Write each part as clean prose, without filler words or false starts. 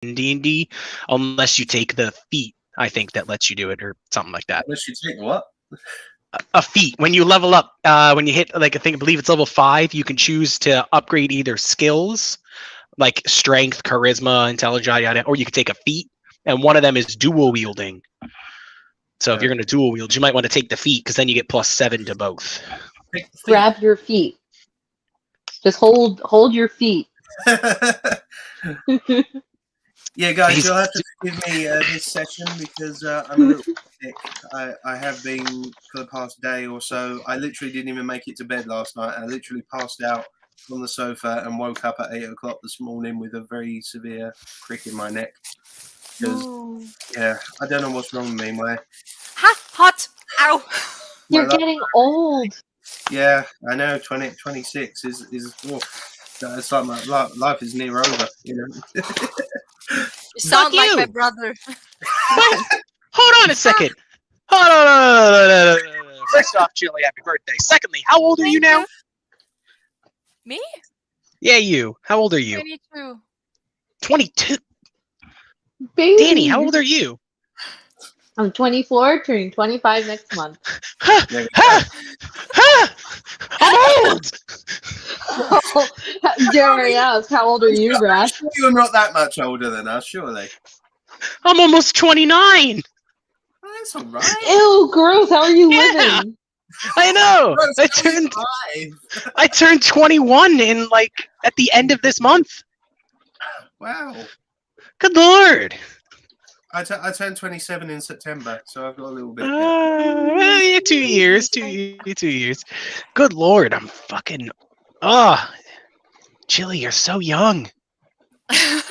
D&D, unless you take the feat, I think, that lets you do it, or something like that. Unless you take what? A feat. When you level up, when you hit, like, I believe it's level 5, you can choose to upgrade either skills, like strength, charisma, intelligence, or you can take a feat, and one of them is dual wielding. So if you're going to dual wield, you might want to take the feat, because then you get +7 to both. Grab your feet. Just hold your feet. Yeah, guys, you'll have to forgive me this session because I'm a little sick. I have been for the past day or so. I literally didn't even make it to bed last night. I literally passed out on the sofa and woke up at 8 o'clock this morning with a very severe crick in my neck. Because, yeah, I don't know what's wrong with me. My hot, ow! You're getting old. Yeah, I know. 26 is it's like my life is near over. You know. You sound like my brother. Hold on a second. Hold on. First off, Chili, happy birthday. Secondly, how old are you now? Me? Yeah, you. How old are you? 22. 22. Baby. Danny, how old are you? I'm 24, turning 25 next month. I'm old! Jerry asked, how old are you, Brad? You're not that much older than us, surely. I'm almost 29. Oh, that's all right. Ew, gross. How are you living? I know. Gross, I turned 21 in, like, at the end of this month. Wow. Good Lord. I turned 27 in September, so I've got a little bit. Yeah, 2 years. 2 years. Good Lord, I'm fucking. Chili, you're so young. So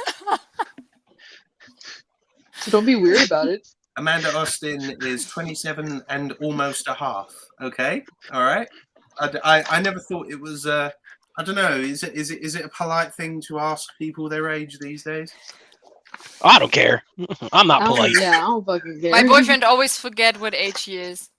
don't be weird about it. Amanda Austin is 27 and almost a half. Okay, all right. I never thought it was. I don't know. Is it a polite thing to ask people their age these days? I don't care. I'm not polite. Yeah, I don't fucking care. My boyfriend always forget what age he is.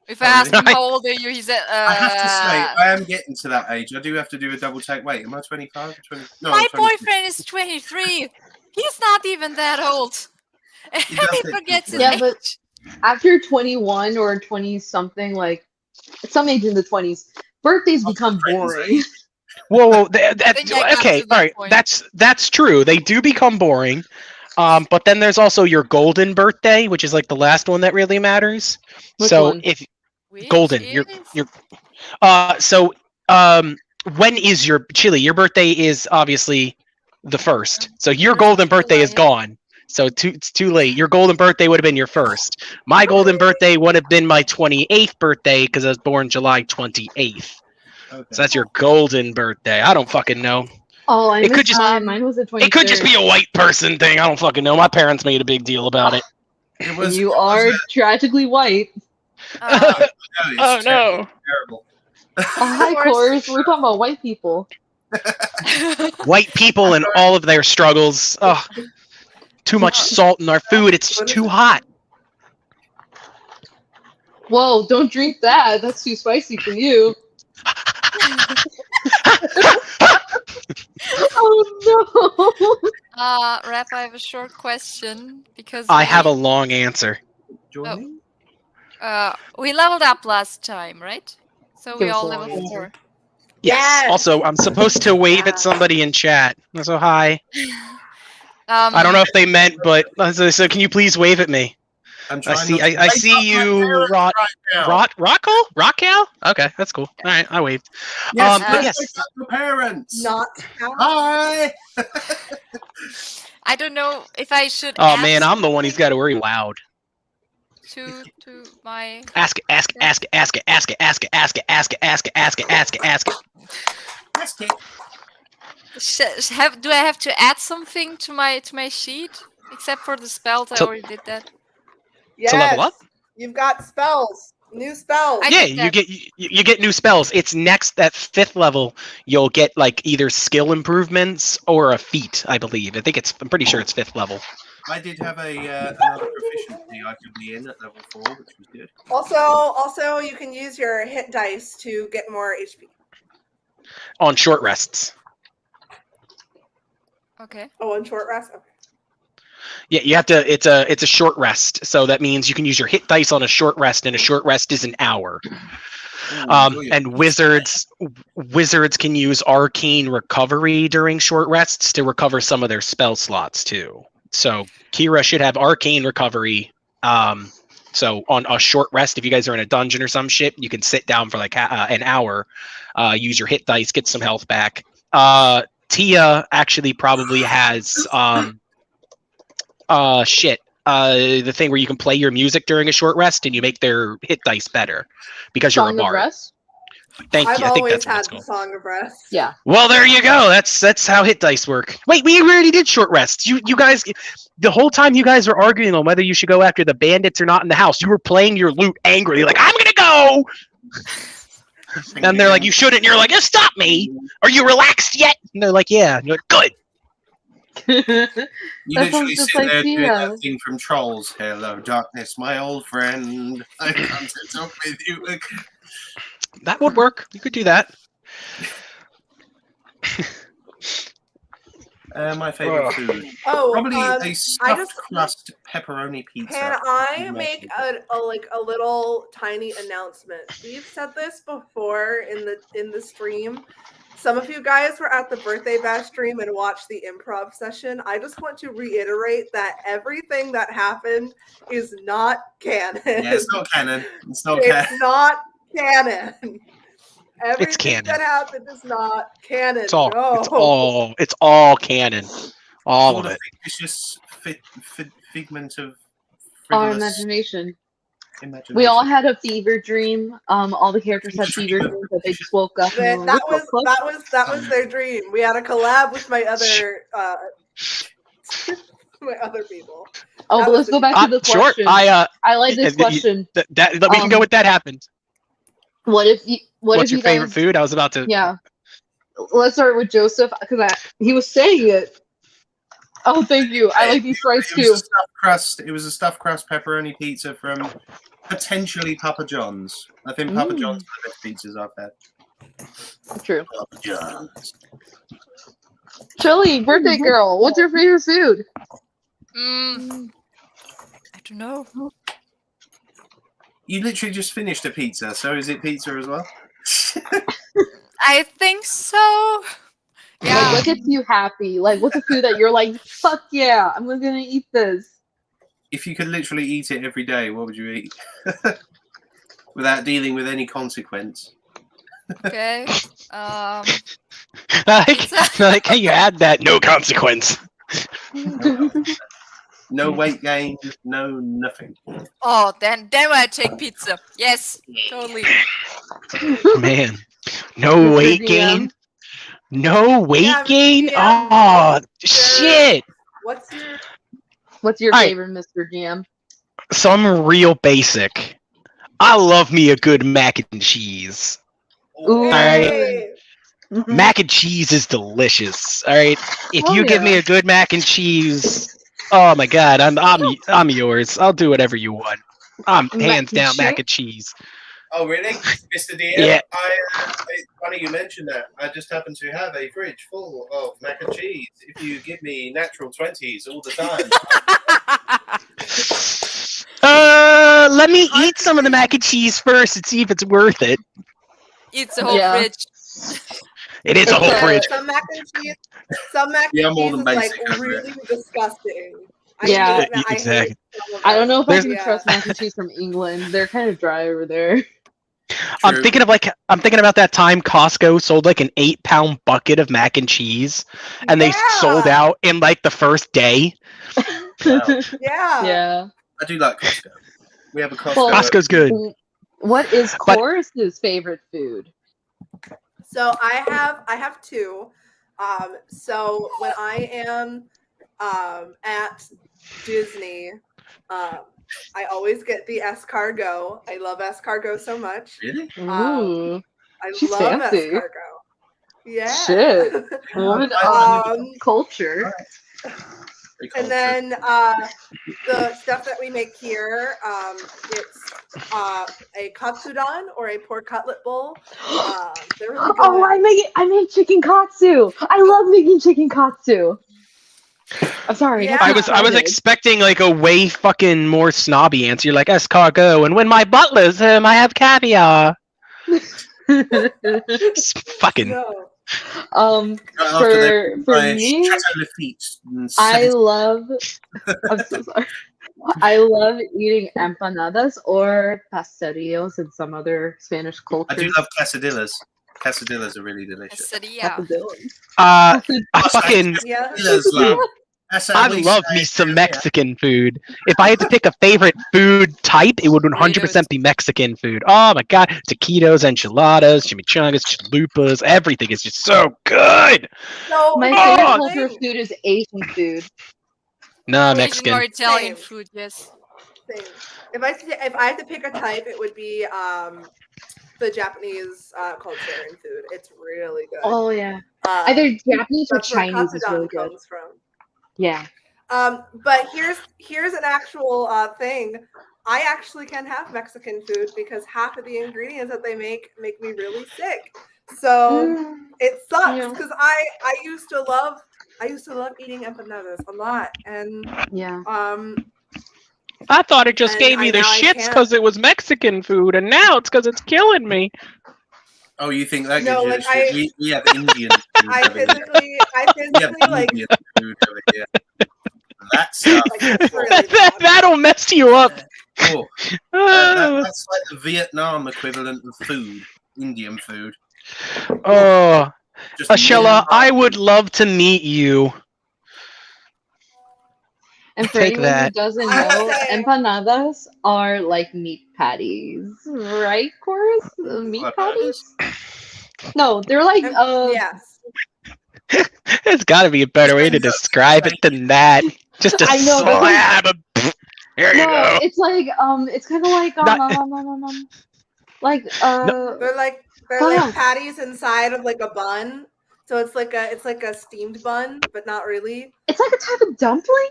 If I ask him how old are you, he said. I have to say, I am getting to that age. I do have to do a double take. Wait, am I 25 or 20? No, my boyfriend is 23. He's not even that old. And he forgets his age. But after 21 or 20 something, like some age in the 20s, birthdays become boring. Whoa, okay, all right. That's true. They do become boring. But then there's also your golden birthday, which is like the last one that really matters. Which one? If golden, when is your Chili? Your birthday is obviously the 1st. So your golden birthday is gone. So it's too late. Your golden birthday would have been your 1st. My golden birthday would have been my 28th birthday because I was born July 28th. Okay. So that's your golden birthday. I don't fucking know. Oh, it could just mine was the 23rd. It could just be a white person thing. I don't fucking know. My parents made a big deal about it. You are tragically white. Oh no! Terrible. Hi, Cores. We're talking about white people. White people and all of their struggles. Oh, too much salt in our food. It's too hot. Whoa! Don't drink that. That's too spicy for you. Oh no! Rap, I have a short question because I have a long answer. We leveled up last time, right? So we all level 4. Yes. Also, I'm supposed to wave at somebody in chat. So hi. I don't know if they meant, but so can you please wave at me? I see you, Roccal? Okay, that's cool. All right, I waved. Yes, but yes. Your parents. Not Hi. I don't know if I should. Oh man, I'm the one who's got to worry loud. To my. Ask it. Do I have to add something to my sheet except for the spells? I already did that. Yes. To level up? You've got spells. New spells. Yeah, you get new spells. It's next at 5th level. You'll get like either skill improvements or a feat. I believe. I'm pretty sure it's 5th level. I did have another proficiency I could be in at level 4, which was good. Also, you can use your hit dice to get more HP. On short rests. Okay. Oh, on short rest. Okay. Yeah, you have to. It's a short rest, so that means you can use your hit dice on a short rest, and a short rest is an hour. And wizards can use arcane recovery during short rests to recover some of their spell slots too. So Kira should have arcane recovery. So on a short rest, if you guys are in a dungeon or some shit, you can sit down for like an hour, use your hit dice, get some health back. Tia actually probably has the thing where you can play your music during a short rest and you make their hit dice better because you're a Song of bard. Rest? Thank you. I've I think always that's what had it's the called. Song of Rest. Yeah. Well, there you go. That's how hit dice work. Wait, we already did short rests. You guys, the whole time you guys were arguing on whether you should go after the bandits or not in the house, you were playing your lute angrily, like I'm gonna go. And they're like, you shouldn't. And you're like, stop me. Are you relaxed yet? And they're like, yeah. And you're like, good. You That literally sounds just sit like there doing Tia. that thing from Trolls. Hello, darkness, my old friend. I come to talk with you. That would work. You could do that. My favorite food. Oh, Probably a I stuffed just crust pepperoni pizza. can I make a little tiny announcement? We've said this before in the stream. Some of you guys were at the birthday bash stream and watched the improv session. I just want to reiterate that everything that happened is not canon. Yeah, it's not canon. It's not It's canon. not canon. Everything canon. that happened is not canon. It's all. No. It's all canon. All of a it. fictitious figment of Our frivolous imagination. imagination. We all had a fever dream. All the characters had fever dreams, but they just woke up. And That were like, that was their dream. We had a collab with my other my other people. oh, that but was let's go back to the Sure. question. I like this question. That we can go with that happened. What if you? What's if your you favorite guys, food? I was about to. Yeah. Let's start with Joseph because he was saying it. Oh, thank you. I like these fries too. It was a stuffed crust pepperoni pizza from potentially Papa John's. I think Papa John's are the best pizzas I've had. True. Papa John's. Chili, birthday girl. What's your favorite food? I don't know. You literally just finished a pizza, so is it pizza as well? I think so. Like, Yeah. what gets you happy? Like, what's a food that you're like, fuck yeah, I'm gonna eat this? If you could literally eat it every day, what would you eat? Without dealing with any consequence. Okay. like, hey, you had that. No consequence. No weight gain, no nothing. Oh, then I take pizza. Yes, totally. Man, no Mr. weight DM. gain. No weight Yeah, gain. yeah. Oh shit. What's your All right. favorite, Mr. GM? Some real basic. I love me a good mac and cheese. Ooh. Alright. Hey. Mac and cheese is delicious. All right, if Oh, you give me yeah. a good mac and cheese, oh my god, I'm yours. I'll do whatever you want. I'm Mac hands and down cheese? mac and cheese. Oh, really? Mr. DM? Yeah. It's funny you mentioned that. I just happen to have a fridge full of mac and cheese. If you give me natural 20s all the time. Let me eat some of the mac and cheese first and see if it's worth it. It's a whole Yeah. fridge. It is a whole fridge. Some mac and cheese. Some mac and Yeah, more cheese than is like basic, isn't it? really disgusting. Yeah. hate that- Exactly. hate some of I don't know if I There's- can trust mac and cheese from England. They're kind of dry over there. I'm True. thinking about that time Costco sold like an 8-pound bucket of mac and cheese, and they Yeah. sold out in like the first day. Wow. Yeah. Yeah. I do like Costco. We have a Costco. Well, Costco's good. What is But- Chorus's favorite food? So I have two. So when I am at Disney, I always get the escargot. I love escargot so much. Really? Ooh. I She's love fancy. escargot. Yeah. Shit. What culture? Very And cultured. then the stuff that we make here, it's a katsudon or a pork cutlet bowl. They're really good. Oh, I make chicken katsu. I love making chicken katsu. I'm sorry. Yeah. I was expecting like a way fucking more snobby answer. You're like escargot, and when my butler's I have caviar. It's fucking. No. For me, Chateau Lafitte. I love. I'm so sorry. I love eating empanadas or pastelillos in some other Spanish I cultures. do love quesadillas. Quesadillas are really delicious. Quesadilla. Pastelillos. I fucking. Yeah. Quesadillas, love. That's how I we love say me it some here. Mexican food. If I had to pick a favorite food type, it would 100% be Mexican food. Oh my god, taquitos, enchiladas, chimichangas, chalupas, everything is just so good. So My Oh, favorite culture of food is Asian food. No, Asian Mexican. or Italian Same. food, yes. Same. If I had to pick a type, it would be the Japanese culture and food. It's really good. Oh yeah, Uh, either Japanese or that's where Chinese is really katsudan good. comes from. Yeah. But here's an actual thing. I actually can have Mexican food because half of the ingredients that they make me really sick. So it sucks Yeah. because I used to love eating empanadas a lot, and Yeah. I thought it just And gave me the now I shits can't. because it was Mexican food, and now it's because it's killing me. Oh, you think that No, gives like, you the shit? We have Indian food I over here. physically We have like Indian food over here. That stuff. Like, it's really bad. That'll mess you up. Oh, Oh, that's like the Vietnam equivalent of food. Indian food. oh. Just Ashella, warm I would love to meet you. And for Take anyone that. who doesn't I know, would say- empanadas are like meat patties, right, Chorus? Meat What patties? No, they're like yes. There's got to be a better way to describe it than that. Just a I know, but slab of. Here you no, go. it's like it's kind of like like They're like Fuck. patties inside of like a bun. So it's like a steamed bun, but not really. it's like a type of dumpling.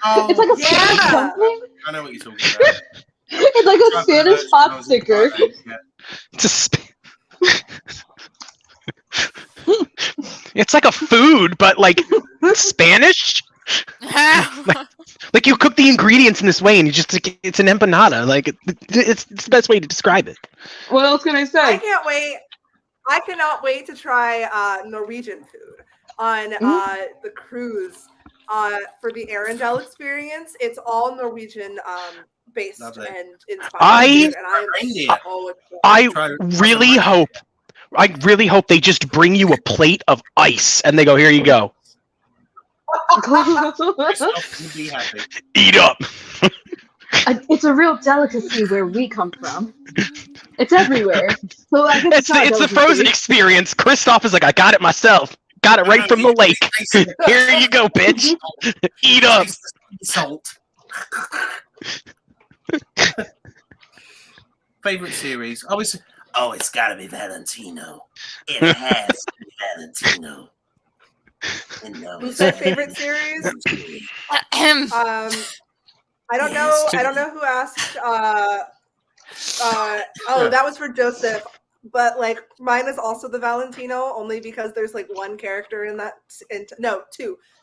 Oh, It's like a Yeah. Spanish dumpling. I know what you're talking about. It's like a Spanish pot sticker. Yeah. Just. It's like a food, but like Spanish. Like you cook the ingredients in this way, and you just it's an empanada. Like it's the best way to describe it. What else can I I say? can't wait. I cannot wait to try Norwegian food on the cruise for the Arendelle experience. It's all Norwegian based Lovely. and inspired. I- food, and I am Reindeer. so excited. I Try- really hope. I really hope they just bring you a plate of ice, and they go, "Here you go, Christoph would be happy. eat up." It's a real delicacy where we come from. It's everywhere. So I guess It's the Frozen experience. Kristoff is like, "I got it myself. Got it right from the lake. Here you go, bitch. Eat up." Taste the salt. Favorite series? Oh, it's gotta be Valentino. It has to be Valentino. And no, Who's it's my not. favorite series? Ahem. I don't know who asked. That was for Joseph. But like mine is also the Valentino, only because there's like one character in that.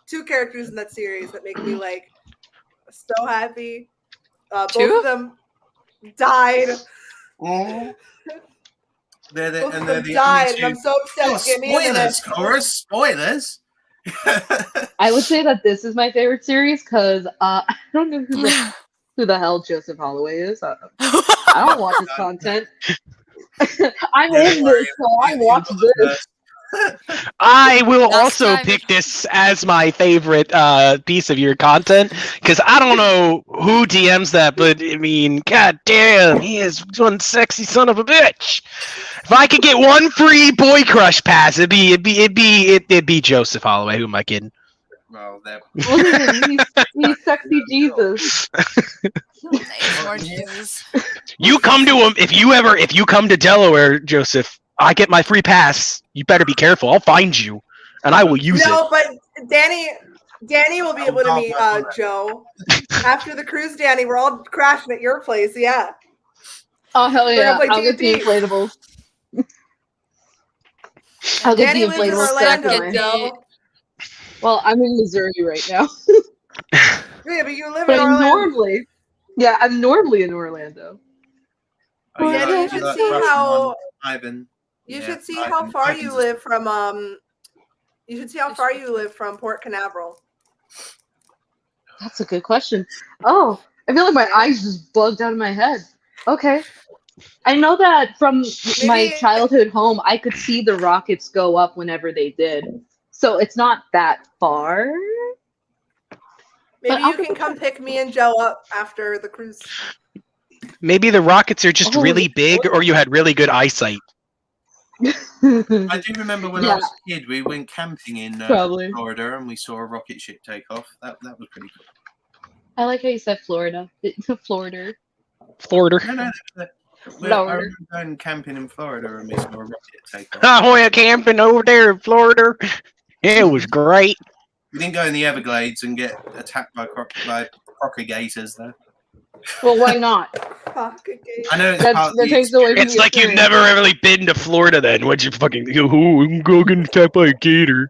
Two characters in that series that make me like so happy. Both Two? of them died. Oh. They're Both of they're them the died, only and I'm two. so upset. Oh, Give me a minute. spoilers, Chorus. Spoilers. I would say that this is my favorite series because I don't know who the hell Joseph Holloway is. I don't watch his content. I'm Yeah, in this, so I watch this. I will Last also time- pick this as my favorite piece of your content because I don't know who DMs that, but I mean, god damn, he is one sexy son of a bitch. If I could get one free boy crush pass, it'd be Joseph Holloway. Who am I kidding? Well, they're Look at him. He's sexy Jesus. Nice, more Jesus. You come to him if you come to Delaware, Joseph. I get my free pass. You better be careful. I'll find you, and I will use it. No, but Danny will be able to meet Joe after the cruise. Danny, we're all crashing at your place. Yeah. Oh hell We're yeah! gonna play I'll get the D&D. inflatables. I'll get Danny the lives in inflatables Orlando. second. Get Joe. Well, I'm in Missouri right now, Yeah, but you live but in I'm Orlando. I'm normally in Orlando. Oh, Yeah, like- you should like see Russian how one, Ivan. you Yeah, should see Ivan. how far Ivan's you a- live from you should see how far you live from Port Canaveral. That's a good question. Oh, I feel like my eyes just bugged out of my head. Okay. I know that from my Maybe- childhood home, I could see the rockets go up whenever they did. So it's not that far. Maybe I'll you can double come check. pick me and Joe up after the cruise. Maybe the rockets are just Oh, really big, or you had really good eyesight. I do remember when I Yeah. was a kid, we went camping in Probably. Florida and we saw a rocket ship take off. That was pretty cool. I like how you said Florida. Florida. Florida. No, I Florida. remember going camping in Florida and we saw a rocket take off. I went camping over there in Florida. It was great. We didn't go in the Everglades and get attacked by crocodigators, though. Well, why not? Fuck, okay. I know it's That, part of that the takes away from It's the like you've experience. never really been to Florida then. What'd you fucking go, oh, I'm going to attacked by a gator.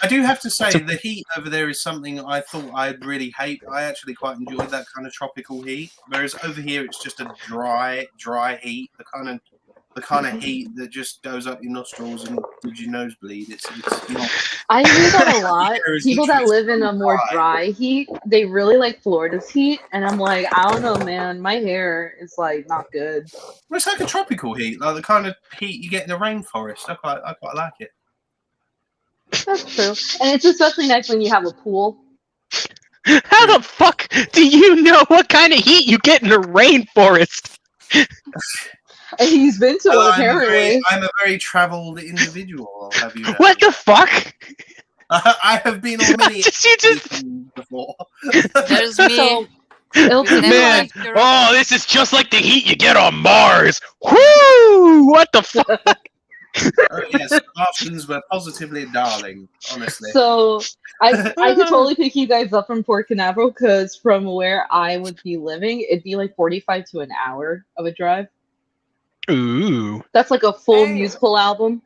I do have to say, the heat over there is something I thought I'd really hate. I actually quite enjoyed that kind of tropical heat. Whereas over here, it's just a dry heat. The kind of heat that just goes up your nostrils and gives you nosebleed. It's not. I hear that a lot. Here is People that literally live in a more dry heat, they really like Florida's heat, and I'm like, I don't know, man. My hair is like not good. Well, it's like a tropical heat, like the kind of heat you get in the rainforest. I quite like it. That's true, and it's especially nice when you have a pool. How the fuck do you know what kind of heat you get in the rainforest? And he's been to one I'm apparently. a very travelled individual. I'll have you know. What the fuck? I have been on many You just- expeditions before. There's me. So it'll We've never Man, left Europe. oh, this is just like the heat you get on Mars. Woo! What the fuck? Oh, yes, Martians were positively darling, honestly. So I could totally pick you guys up from Port Canaveral because from where I would be living, it'd be like 45 to an hour of a drive. Ooh. That's like a full Dang. musical album.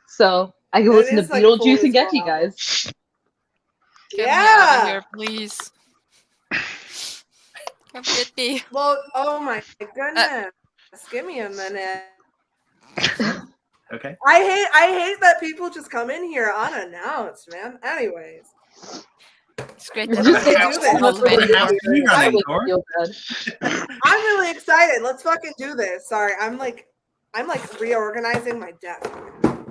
So I can That listen to is like a full Beetlejuice and get to you musical album. guys. Get me out of Yeah. here, please. Come get me. Well, oh my goodness. Give me a minute. Okay. I hate that people just come in here unannounced, man. Anyways. It's great You're that just we like, have do to this. hold What the hell anymore. are you I running, would Cor? feel bad. I'm really excited. Let's fucking do this. Sorry, I'm like reorganizing my deck.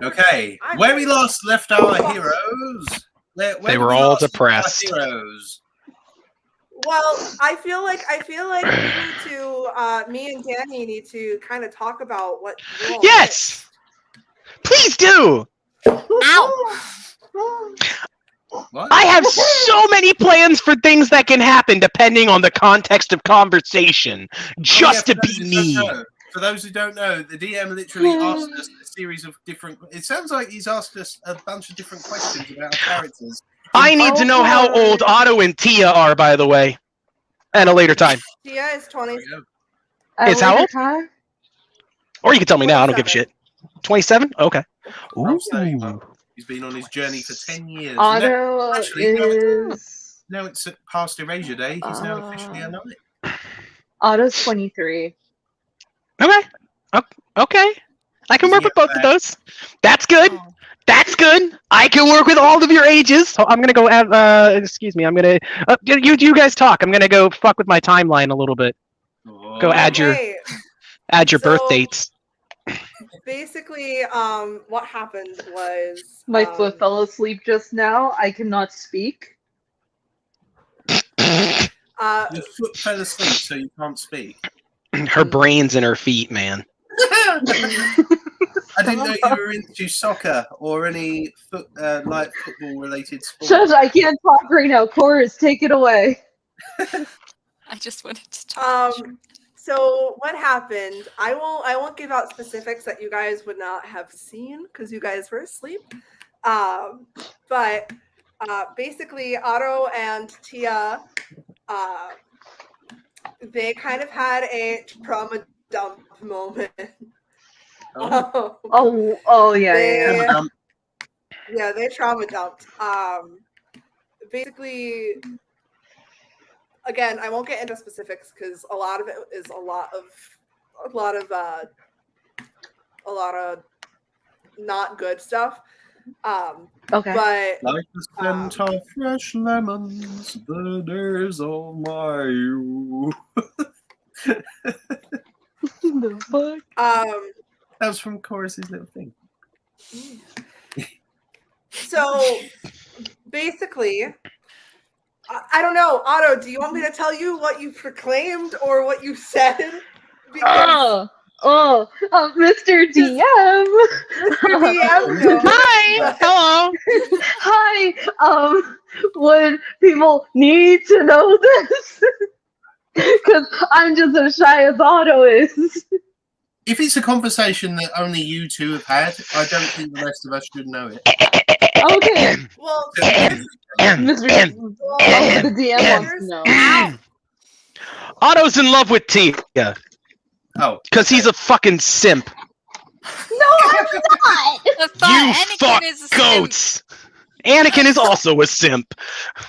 Okay. Where we last left our heroes. Where They did were we all last leave our depressed. Heroes. Well, I feel like we need to me and Danny need to kind of talk about what you all Yes! Please do! Ow! What? I have so many plans for things that can happen depending on the context of conversation. Just Oh, to yeah, be me. For those who don't know, the DM literally asked us a series of different. It sounds like he's asked us a bunch of different questions about our characters. I need to know how old Otto and Tia are, by the way. At a later time. Tia is 20. It's how old? Time? Or you can tell me now, I don't give a shit. 27? Okay. Ooh. He's been on his journey for 10 years. Otto Actually, no, is Now it's past Erasure Day. He's now officially a knight. Otto's 23. Okay. Okay. I can Isn't work he with both a of those. That's good. That's good. I can work with all of your ages. So I'm gonna go have. Excuse me. I'm gonna. You guys talk. I'm gonna go fuck with my timeline a little bit. Go add your Okay, birth so- dates. basically, what happened was My foot fell asleep just now. I cannot speak. Your foot fell asleep, so you can't speak. Her brains and her feet, man. I didn't know you were into soccer or any light football related sports. Shush, I can't talk right now. Chorus, take it away. I just wanted to talk. So what happened? I won't give out specifics that you guys would not have seen because you guys were asleep. But basically, Otto and Tia, they kind of had a trauma dump moment. Oh. Oh, yeah, yeah. They- Yeah, they trauma dumped. Basically, again, I won't get into specifics because a lot of it is a lot of not good stuff. Okay. But Like the scent of fresh lemons, the days of my youth. The fuck? That was from Chorus's little thing. So basically, I don't know, Otto. Do you want me to tell you what you proclaimed or what you said? Because Mr. DM. DM, no. Hi. Hello. Hi. Would people need to know this? Because I'm just as shy as Otto is. If it's a conversation that only you two have had, I don't think the rest of us should know it. Okay. Well, Mr. the DM wants to know. Otto's in love with Tia Oh, because he's a fucking simp. No, I'm not. I thought You Anakin fuck is a simp. goats. Anakin is also a simp.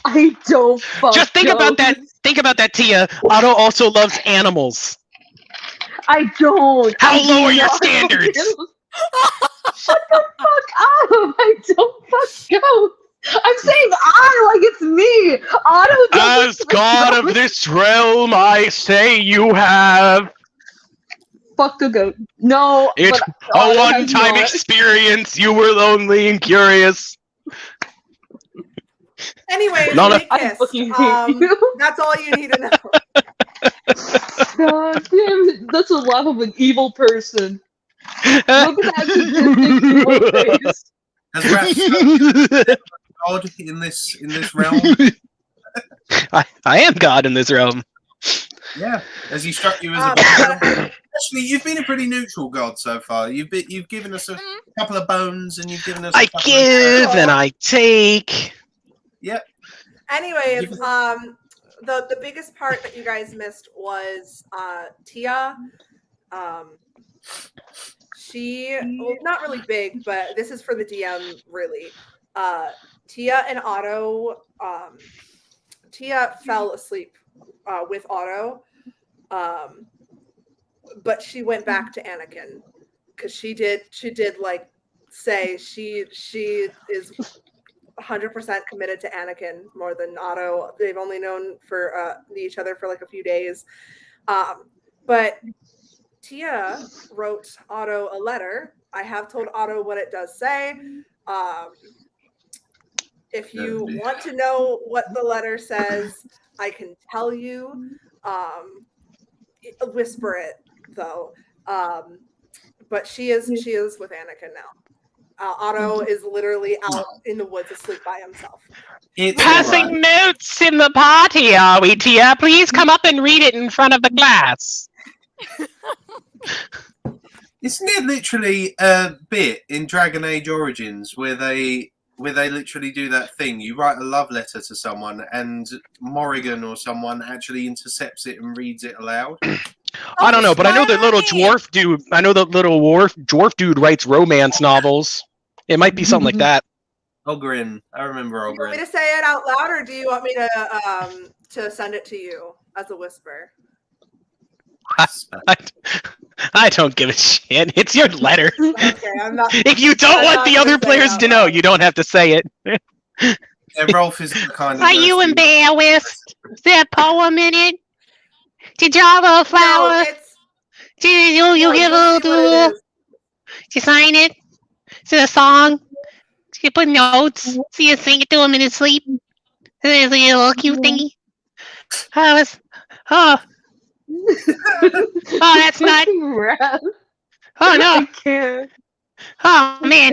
I don't fuck Just think about that. goats. Think about that, Tia. Otto also loves animals. I don't. How I do low are your not. standards? Shut the fuck up. I don't fuck goats. I'm saying I like it's me. Otto doesn't As god of this realm, I say you have fuck a goat. No. It's but a Otto has one-time not. experience. You were lonely and curious. anyways, No, no. they I kissed. fucking hate you. That's all you need to know. God damn it. That's the laugh of an evil person. Look at that sadistic evil face. has Raph God in this realm? I am god in this realm. Yeah. Has he struck you as a Actually, you've been a pretty neutral god so far. You've given us a couple of bones, and you've given us. I give and I take. Yep. Anyways, the biggest part that you guys missed was Tia. She not really big, but this is for the DM really. Tia and Otto. Tia fell asleep with Otto, but she went back to Anakin because she did like say she is 100% committed to Anakin more than Otto. They've only known for each other for like a few days, but Tia wrote Otto a letter. I have told Otto what it does say. If you want to know what the letter says, I can tell you. Whisper it though. But she is with Anakin now. Otto is literally out in the woods asleep by himself. It's Passing alright. notes in the party, are we, Tia? Please come up and read it in front of the class. Isn't it literally a bit in Dragon Age Origins where they literally do that thing? You write a love letter to someone, and Morrigan or someone actually intercepts it and reads it aloud. I don't know, but I know that little dwarf dude. I know that little dwarf dude writes romance novels. It might be something like that. Ogrin, I remember Do you want me Ogrin. to say it out loud, or do you want me to send it to you as a whisper? I don't give a shit. It's your letter. Okay, I'm not. If you don't I'm want not the gonna other say it players out to know, loud. you don't have to say it. Yeah, Rolf is the kind of. Are you person- embarrassed? Is there a poem in it? Did you have a No, flower? it's Did you no, give you'll see what it is. Did you sign it? Is it a song? Did you put notes? So you sing it to him in his sleep? Is it a little cute thingy? Oh, that's not. Raph. Oh no. I can't. Oh man.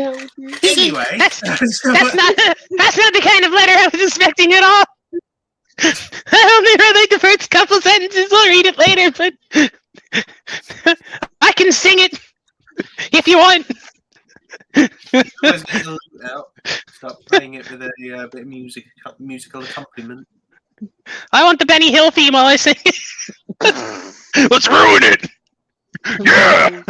Anyway, That's not the kind of letter I was expecting at all. I only read like the first couple sentences. I'll read it later, but I can sing it if you want. Always get the lute out. Start playing it with a bit of musical accompaniment. I want the Benny Hill theme while I sing it. Let's ruin it. Yeah.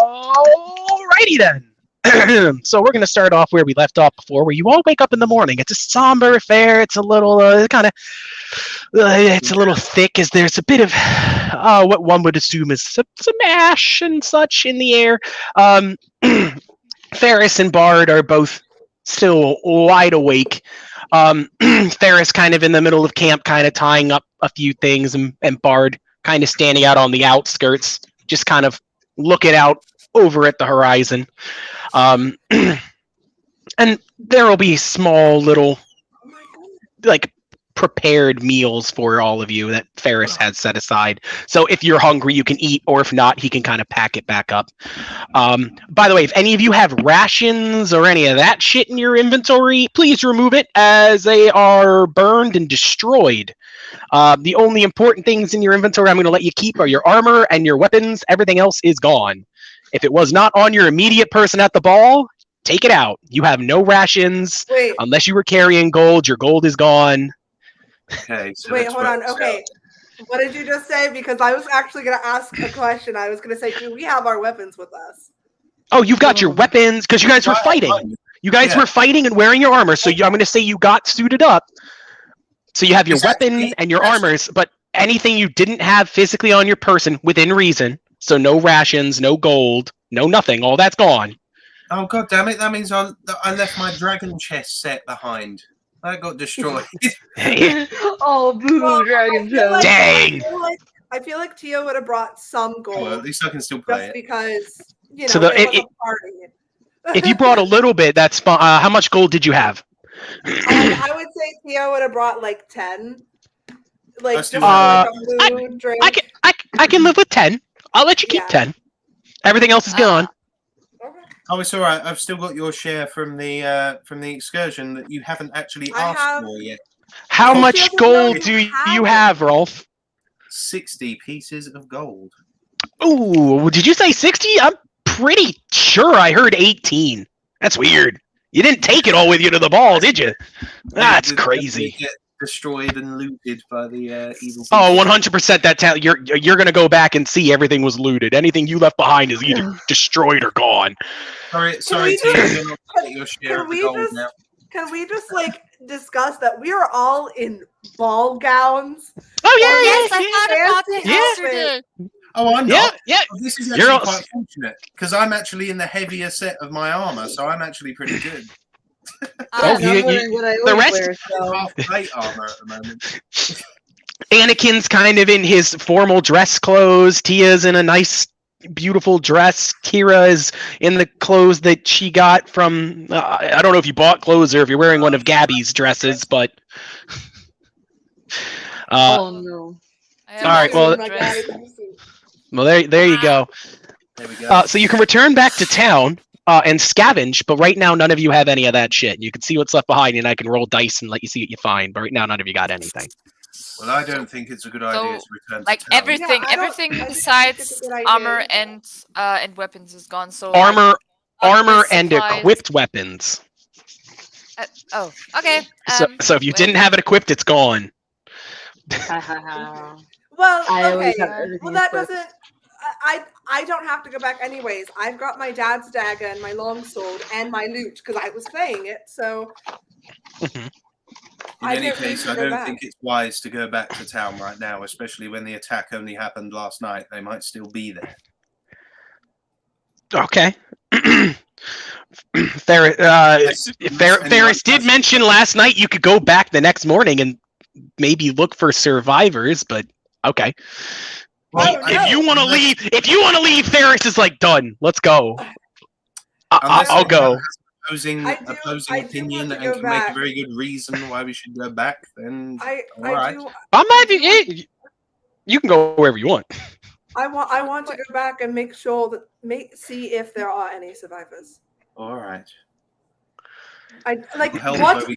Alrighty then. So we're going to start off where we left off before, where you all wake up in the morning. It's a somber affair. It's a little it's a little thick, as there's a bit of what one would assume is some ash and such in the air. Ferris and Bard are both still wide awake. Ferris kind of in the middle of camp, kind of tying up a few things, and Bard kind of standing out on the outskirts, just kind of looking out over at the horizon. And there will be small little, like, prepared meals for all of you that Ferris had set aside. So if you're hungry, you can eat, or if not, he can kind of pack it back up. By the way, if any of you have rations or any of that shit in your inventory, please remove it, as they are burned and destroyed. The only important things in your inventory I'm going to let you keep are your armor and your weapons. Everything else is gone. If it was not on your immediate person at the ball, take it out. You have no rations. Wait, Unless you were carrying gold, your gold is gone. Okay. So wait, let's hold work on. this Okay. What did you just say? Because I was actually going to ask a question. I was going to say, do we have our weapons with us? Oh, you've got your weapons, because you guys were fighting. You guys were fighting and wearing your armor, so I'm going to say you got suited up. So you have your weapons and your armors, but anything you didn't have physically on your person, within reason, so no rations, no gold, no nothing, all that's gone. Oh, god damn it. That means I left my dragon chest set behind. That got destroyed. Oh, boo, dragon chest. Dang! I feel like Tio would have brought some gold. Well, at least I can still play just it. because, you know, So it was a party. If you brought a little bit, that's fine. How much gold did you have? I would say Tio would have brought like 10. Like, just still like a food, drink. I can live with 10. I'll let you keep Yeah. 10. Everything else is gone. Okay. Oh, it's all right. I've still got your share from the excursion that you haven't actually I asked have- for yet. How I much feel gold like do you you have have, Rolf? 60 pieces of gold. Ooh, did you say 60? I'm pretty sure I heard 18. That's weird. You didn't take it all with you to the ball, did you? That's Did crazy. it get destroyed and looted by the evil. Oh, people? 100% that town. You're gonna go back and see everything was looted. Anything you left behind is either destroyed or gone. Sorry, we Tia, just- you're not gonna get your share of the we gold just- now. Can we just like discuss that we are all in ball gowns? Oh yeah, Yes, yeah, I thought about it Yeah. yesterday. Oh, I'm yeah, not. yeah. Oh, this is You're actually all- quite fortunate because I'm actually in the heavier set of my armor, so I'm actually pretty good. Oh, I'm you- wearing what I the always rest- wear, so. Half plate armor at the moment. Anakin's kind of in his formal dress clothes. Tia's in a nice, beautiful dress. Kira is in the clothes that she got from. I don't know if you bought clothes or if you're wearing one of Gabby's dresses, but. Oh no. I All right, well- Oh my God. Well, there you go. There we go. So you can return back to town and scavenge, but right now none of you have any of that shit. You can see what's left behind, and I can roll dice and let you see what you find. But right now, none of you got anything. Well, I don't think it's a good idea to return Like to town. everything, Yeah, I don't- everything I think besides it's a good idea. armor and weapons is gone. So like, Armor office and supplies- equipped weapons. Oh, okay. So if you wait. didn't have it equipped, it's gone. Ha, ha, ha. Well, I always okay. have everything Well, that equipped. doesn't. I don't have to go back anyways. I've got my dad's dagger and my longsword and my lute because I was playing it. So Mhm. In I any don't need case, to I go don't back. think it's wise to go back to town right now, especially when the attack only happened last night. They might still be there. Okay. Ferris did mention last night you could go back the next morning and maybe look for survivors, but okay. Well, if no. you want to leave, Ferris is like done. Let's go. Unless I'll anyone go. has an I opposing do opinion want to and go can make a back. very good reason why we should go back, then I Alright. do. I'm not. You can go wherever you want. I want to go back and make sure that see if there are any survivors. all right. I like We'll help what where we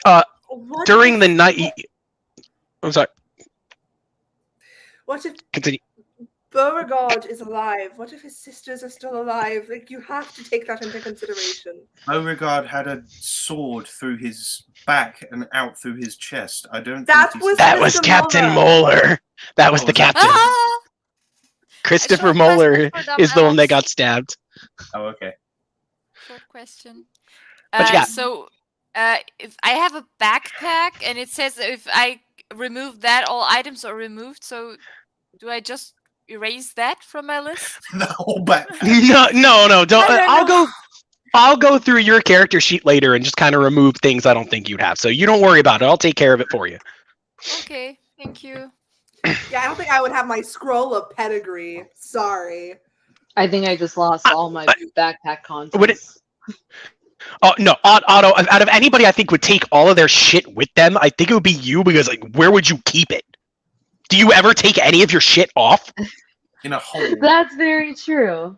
can. what During if- the night. I'm sorry. What if Continue. Beauregard is alive? What if his sisters are still alive? Like you have to take that into consideration. Beauregard had a sword through his back and out through his chest. I don't That think was- That was Mr. Captain Muller. Moeller. That was the Oh, is that- captain. Ah! Christopher I showed Moeller Christopher is the one that dumbass. got stabbed. Oh, okay. Short question. What you got? So, if I have a backpack and it says if I remove that, all items are removed. So, do I just erase that from my list? The whole back. No, don't. I don't know. I'll go through your character sheet later and just kind of remove things I don't think you'd have. So you don't worry about it. I'll take care of it for you. Okay, thank you. Yeah, I don't think I would have my scroll of pedigree. Sorry. I think I just lost all my backpack contents. Would it- Oh no, Otto. Out of anybody, I think would take all of their shit with them. I think it would be you because, like, where would you keep it? Do you ever take any of your shit off? In a hole. That's very true.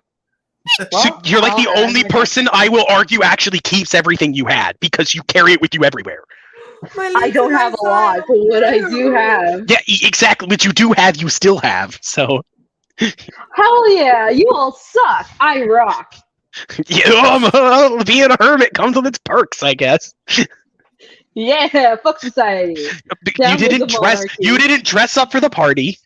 Well, You're like the I'll add only my person I will argue actually keeps everything you had because you carry it with you everywhere. I don't have a lot, but what I do have. Yeah, exactly. What you do have, you still have. So, Hell yeah, you all suck. I rock. being a hermit comes with its perks, I guess. Yeah, fuck society. Down You with didn't the dress. monarchy. You didn't dress up for the party.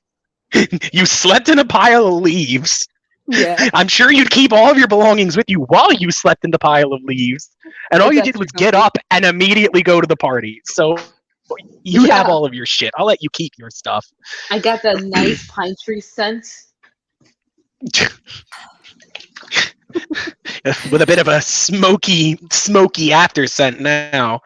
You slept in a pile of leaves. Yeah. I'm sure you'd keep all of your belongings with you while you slept in the pile of leaves, and all you That's did was true. get up and immediately go to the party. So you Yeah. have all of your shit. I'll let you keep your stuff. I got that nice pine tree scent. With a bit of a smoky after scent now.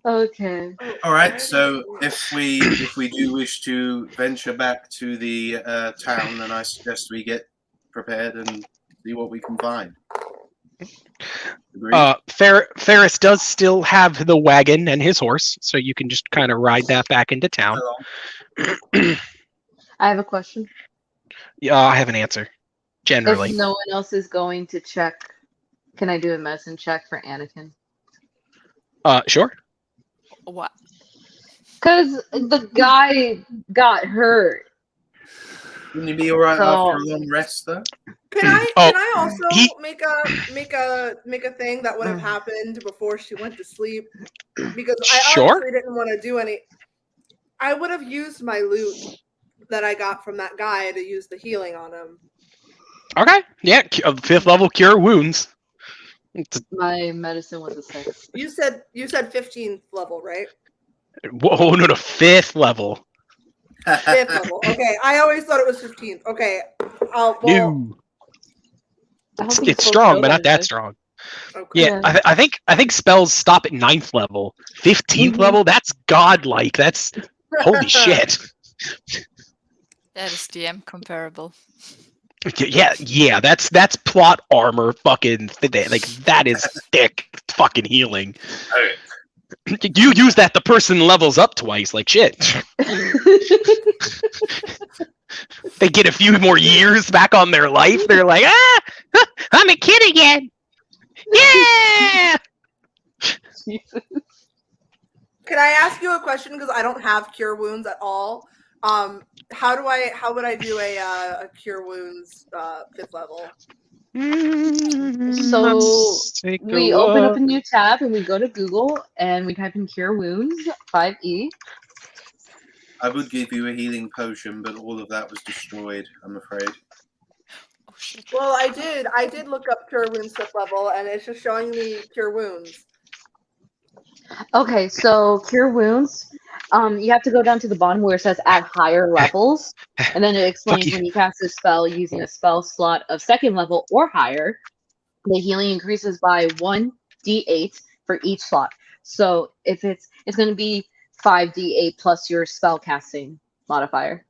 Okay. All right. So if we do wish to venture back to the town, then I suggest we get prepared and see what we can find. Agreed? Ferris does still have the wagon and his horse, so you can just kind of ride that back into town. I have a question. Yeah, I have an answer. Generally, If no one else is going to check, can I do a medicine check for Anakin? sure. What? Because the guy got hurt. Wouldn't you be all right So- after a long rest, though? Can I Oh, can I also he- make a thing that would have happened before she went to sleep? Because I Sure. honestly didn't want to do any. I would have used my loot that I got from that guy to use the healing on him. Okay. Yeah, 5th level cure wounds. My medicine was a 6. You said 15th level, right? Whoa, no, 5th level. 5th level. Okay, I always thought it was 15th. Okay, well, No. I don't It's, think it's full strong, show but not that is. strong. okay. Yeah, I think spells stop at 9th level. 15th Mhm. level, that's godlike. That's holy shit. That is DM comparable. Yeah, that's plot armor. Fucking like that is thick fucking healing. You use that, the person levels up twice. Like shit. They get a few more years back on their life. They're like, I'm a kid again. Yeah. Jesus. Can I ask you a question? Because I don't have cure wounds at all. How would I do a cure wounds 5th level? So, Let's take a We open up look. a new tab and we go to Google and we type in Cure Wounds 5e. I would give you a healing potion, but all of that was destroyed, I'm afraid. Oh shit. Well, I did look up cure wounds 5th level, and it's just showing me cure wounds. Okay, so Cure Wounds, you have to go down to the bottom where it says at higher levels, and then it explains you. when you cast a spell using a spell slot of 2nd level or higher, the healing increases by 1d8 for each slot. So if it's going to be 5d8 plus your spell casting modifier.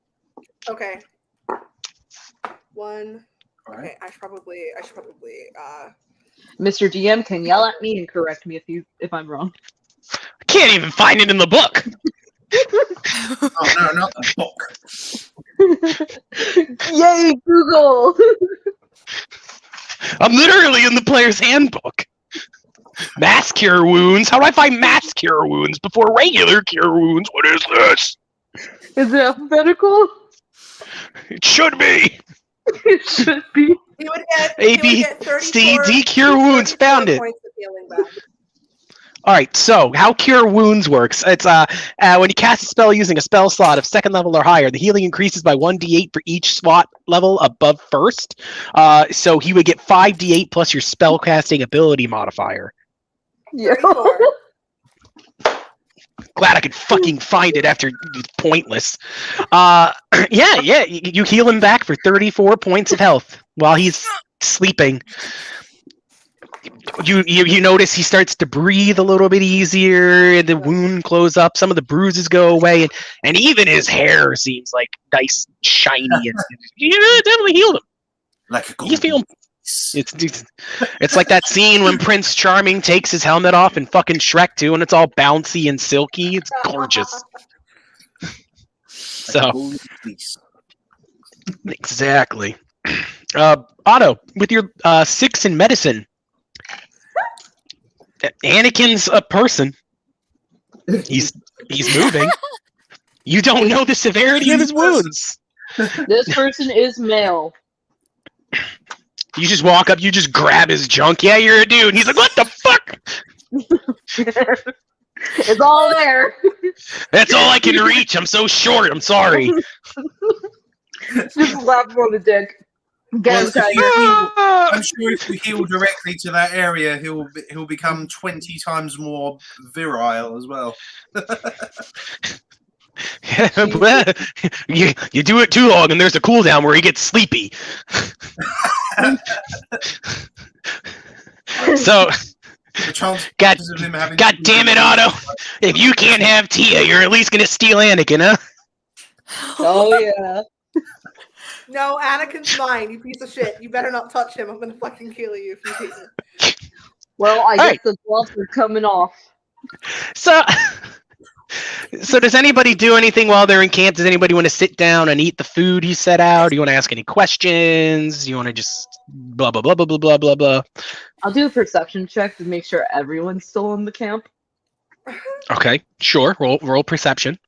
Okay. One. All right. Okay, I should probably Mr. GM can yell at me and correct me if I'm wrong. Can't even find it in the book. Oh no, not the book. Yay, Google! I'm literally in the player's handbook. Mass cure wounds. How do I find mass cure wounds before regular cure wounds? What is this? Is it alphabetical? It should be. It should be. He would get A, B, 34 C, D, cure wounds, found it. points of healing back. All right, so how Cure Wounds works? It's when you cast a spell using a spell slot of second level or higher, the healing increases by 1d8 for each slot level above first. So he would get 5d8 plus your spellcasting ability modifier. Yeah. Sure. Glad I could fucking find it after it's pointless. Yeah, you heal him back for 34 points of health while he's sleeping. You notice he starts to breathe a little bit easier, and the wound closes up. Some of the bruises go away, and even his hair seems like nice, shiny. And you definitely healed him. Like a You feel it's like that scene when Prince Charming takes his helmet off in fucking Shrek 2, and it's all bouncy and silky. It's gorgeous. So exactly. Otto, with your 6 in medicine, Anakin's a person. He's moving. You don't know the severity of his wounds. This person is male. You just walk up, you just grab his junk. Yeah, you're a dude. He's like, what the fuck? It's all there. That's all I can reach. I'm so short. I'm sorry. Just slap him on the dick. Get him tight. I'm sure if we heal directly to that area, he'll become 20 times more virile as well. you do it too long, and there's a cooldown where he gets sleepy. So, God damn it, Otto! If you can't have Tia, you're at least gonna steal Anakin, huh? Oh yeah. No, Anakin's mine, you piece of shit. You better not touch him. I'm gonna fucking kill you if you take him. Well, I guess right. the gloves are coming off. So does anybody do anything while they're in camp? Does anybody want to sit down and eat the food he set out? Do you want to ask any questions? Do you want to just blah, blah, blah, blah, blah, blah, blah, blah? I'll do a perception check to make sure everyone's still in the camp. Okay, sure. Roll perception.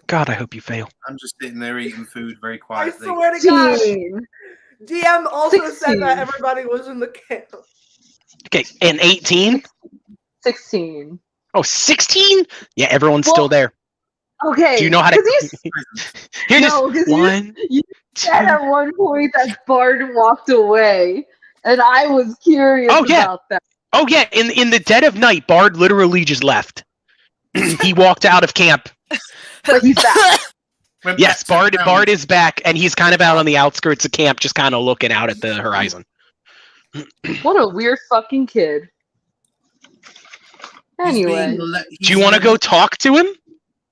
God, I hope you fail. I'm just sitting there eating food very I quietly. swear to God. 16. DM also 16. said that everybody was in the camp. Okay, and 18? 16. Oh, 16? Yeah, everyone's still there. Okay. Do you know how to... 'cause Here, No, 'cause just one, you said at one point that Bard walked away, and I was curious about that. Oh, yeah, in the dead of night, Bard literally just left. He walked out of camp. But he's back. Yes, Bard is back, and he's kind of out on the outskirts of camp, just kind of looking out at the horizon. What a weird fucking kid. Anyway. Do you want to go talk to him?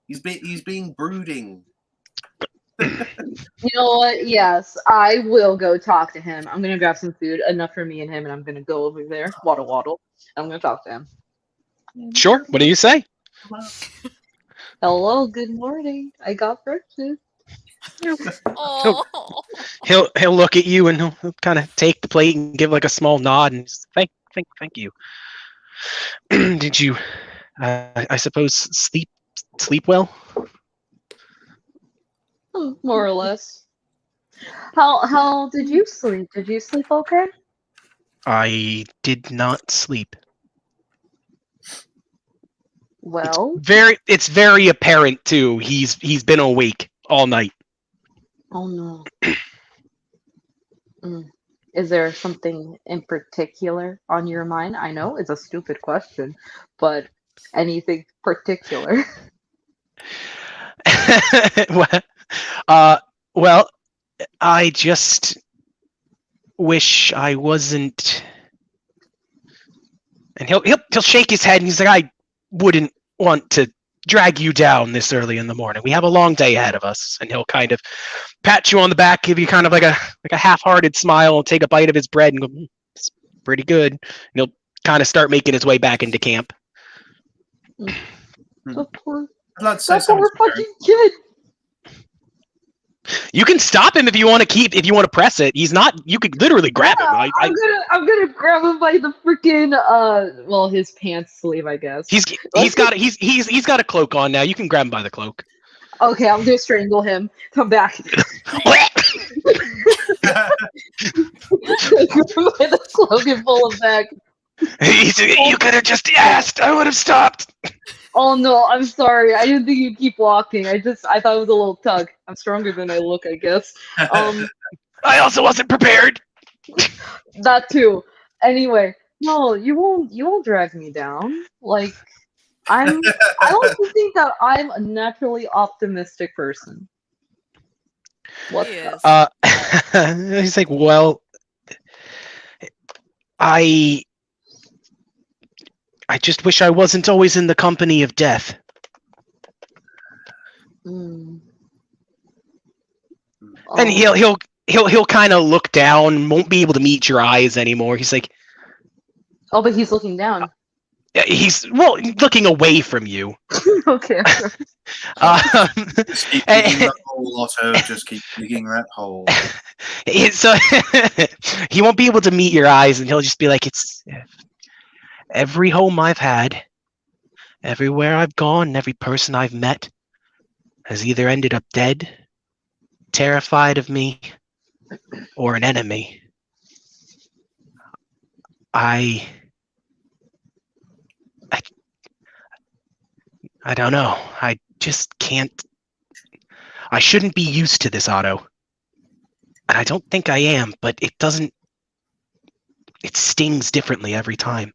He's being brooding. You know what? Yes, I will go talk to him. I'm gonna grab some food, enough for me and him, and I'm gonna go over there, waddle. I'm gonna talk to him. Sure. What do you say? Hello, good morning. I got breakfast. Oh. He'll look at you and he'll kind of take the plate and give like a small nod and just, thank you. Did you, I suppose, sleep well? More or less. How did you sleep? Did you sleep okay? I did not sleep. Well, It's very apparent too. He's been awake all night. oh no. Is there something in particular on your mind? I know it's a stupid question, but anything particular? Well, I just wish I wasn't. And he'll shake his head and he's like, I wouldn't want to drag you down this early in the morning. We have a long day ahead of us. And he'll kind of pat you on the back, give you kind of like a half-hearted smile, and take a bite of his bread and go, it's pretty good. And he'll kind of start making his way back into camp. The poor That poor fucking kid. You can stop him if you want to press it. He's not. You could literally grab him. I'm gonna grab him by the freaking his pants sleeve, I guess. He's got a cloak on now. You can grab him by the cloak. Okay, I'm gonna strangle him. Come back. With a cloak and pull him back. You could have just asked. I would have stopped. Oh no, I'm sorry. I didn't think you'd keep walking. I thought it was a little tug. I'm stronger than I look, I guess. I also wasn't prepared. That too. Anyway, no, you won't drag me down. Like I like to think that I'm a naturally optimistic person. What Yes. He's like, well, I just wish I wasn't always in the company of death. Mm. And he'll kind of look down, won't be able to meet your eyes anymore. He's like, Oh, but he's looking down. he's looking away from you. Okay. Just keep digging that hole, Otto. Just keep digging that hole. So he won't be able to meet your eyes, and he'll just be like, it's every home I've had, everywhere I've gone, every person I've met has either ended up dead, terrified of me, or an enemy. I don't know. I just can't. I shouldn't be used to this, Otto. And I don't think I am, but it doesn't. It stings differently every time.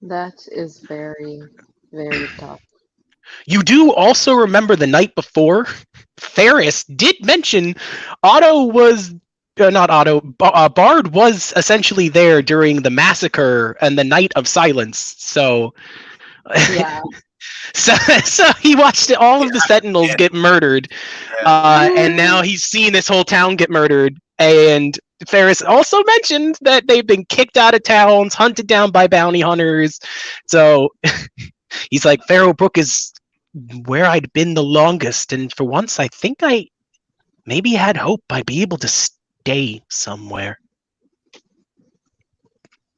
That is very, very tough. You do also remember the night before, Ferris did mention Otto was. Not Otto. Bard was essentially there during the massacre and the Night of Silence. So. Yeah. So he watched all of the Sentinels get murdered, and now he's seen this whole town get murdered. And Ferris also mentioned that they've been kicked out of towns, hunted down by bounty hunters. So he's like, Pharaoh Brook is where I'd been the longest, and for once I think I maybe had hope I'd be able to stay somewhere.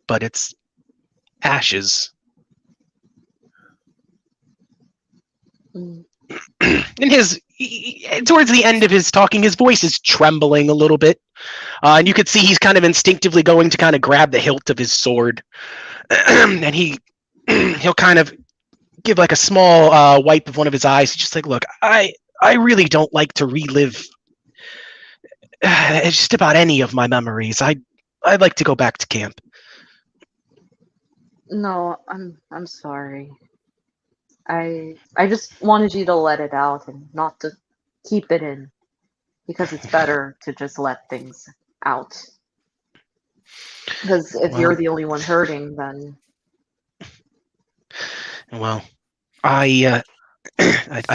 But it's ashes. Mm. In towards the end of his talking, his voice is trembling a little bit, and you could see he's kind of instinctively going to kind of grab the hilt of his sword, and he'll kind of give like a small wipe of one of his eyes. He's just like, look, I really don't like to relive just about any of my memories. I'd like to go back to camp. No, I'm sorry. I just wanted you to let it out and not to keep it in, because it's better to just let things out. Because if you're the only one hurting, then Well, I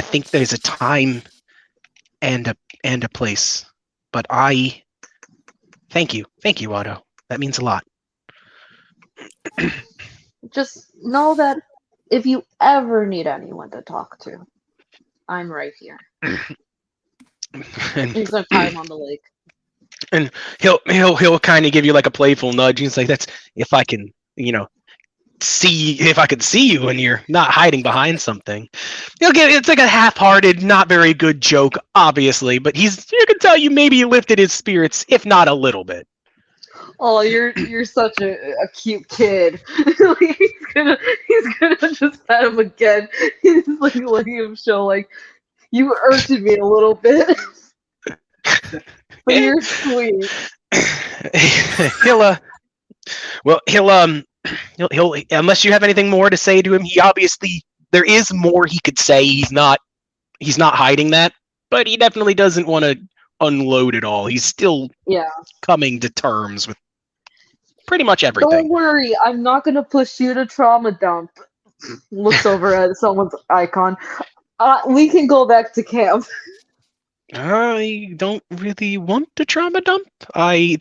think there's a time and a place, but I thank you, Otto. That means a lot. just know that if you ever need anyone to talk to, I'm right here. And There's no time on the lake. and he'll kind of give you like a playful nudge. He's like, that's if I can, see you and you're not hiding behind something. It's like a half-hearted, not very good joke, obviously, but you can tell you maybe lifted his spirits, if not a little bit. Oh, you're such a cute kid. he's gonna just pat him again. He's like letting him show like you irked me a little bit. But you're sweet. He'll unless you have anything more to say to him, he obviously there is more he could say. He's not hiding that, but he definitely doesn't want to unload it all. He's still coming to terms with pretty much everything. Don't worry, I'm not gonna push you to trauma dump. Looks over at someone's icon. We can go back to camp. I don't really want to trauma dump. I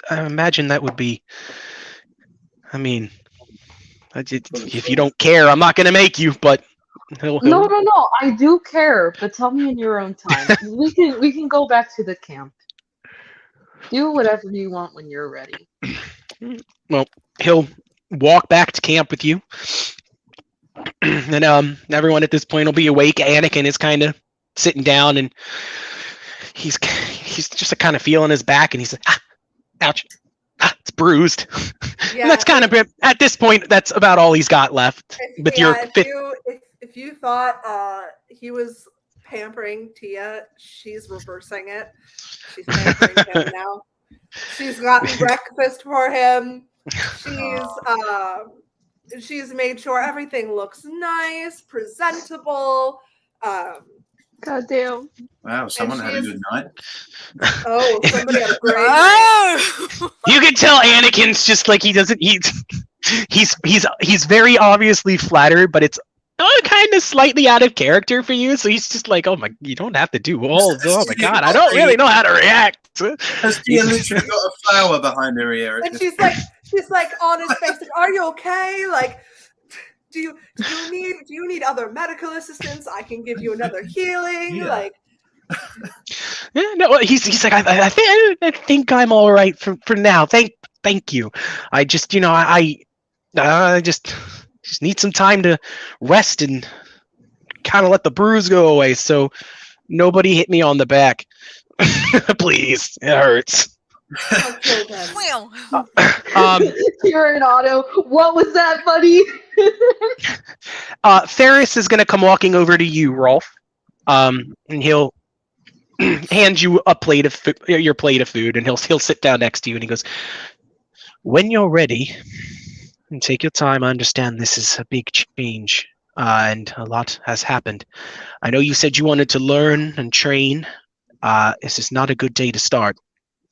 imagine that would be. I mean, if you don't care, I'm not going to make you. But No, I do care. But tell me in your own time. we can go back to the camp. Do whatever you want when you're ready. Well, he'll walk back to camp with you, and everyone at this point will be awake. Anakin is kind of sitting down, and he's just kind of feeling his back, and he's like, ouch, it's bruised. Yeah, And that's kind of at this point. That's about all he's got left. With your fifth. If you thought he was pampering Tia, she's reversing it. She's pampering him now. She's gotten breakfast for him. She's made sure everything looks nice, presentable. God damn. Wow, someone had a good night. Oh, somebody had a great night. Oh! You can tell Anakin's just like he doesn't. He's very obviously flattered, but it's kind of slightly out of character for you. So he's just like, oh my, you don't have to do all. Oh my god, I don't really know how to react. Has Tia literally got a flower behind her ear? And she's like on his face, like, are you okay? Like, do you need other medical assistance? I can give you another healing. Yeah. Like, Yeah, no, he's like, I think I'm all right for now. Thank you. I just, I just need some time to rest and kind of let the bruise go away. So nobody hit me on the back, please. It hurts. okay, then. Well, You're an auto. What was that, buddy? Ferris is gonna come walking over to you, Rolf, and he'll hand you a plate of your plate of food, and he'll sit down next to you, and he goes, "When you're ready, and take your time. I understand this is a big change, and a lot has happened. I know you said you wanted to learn and train. This is not a good day to start,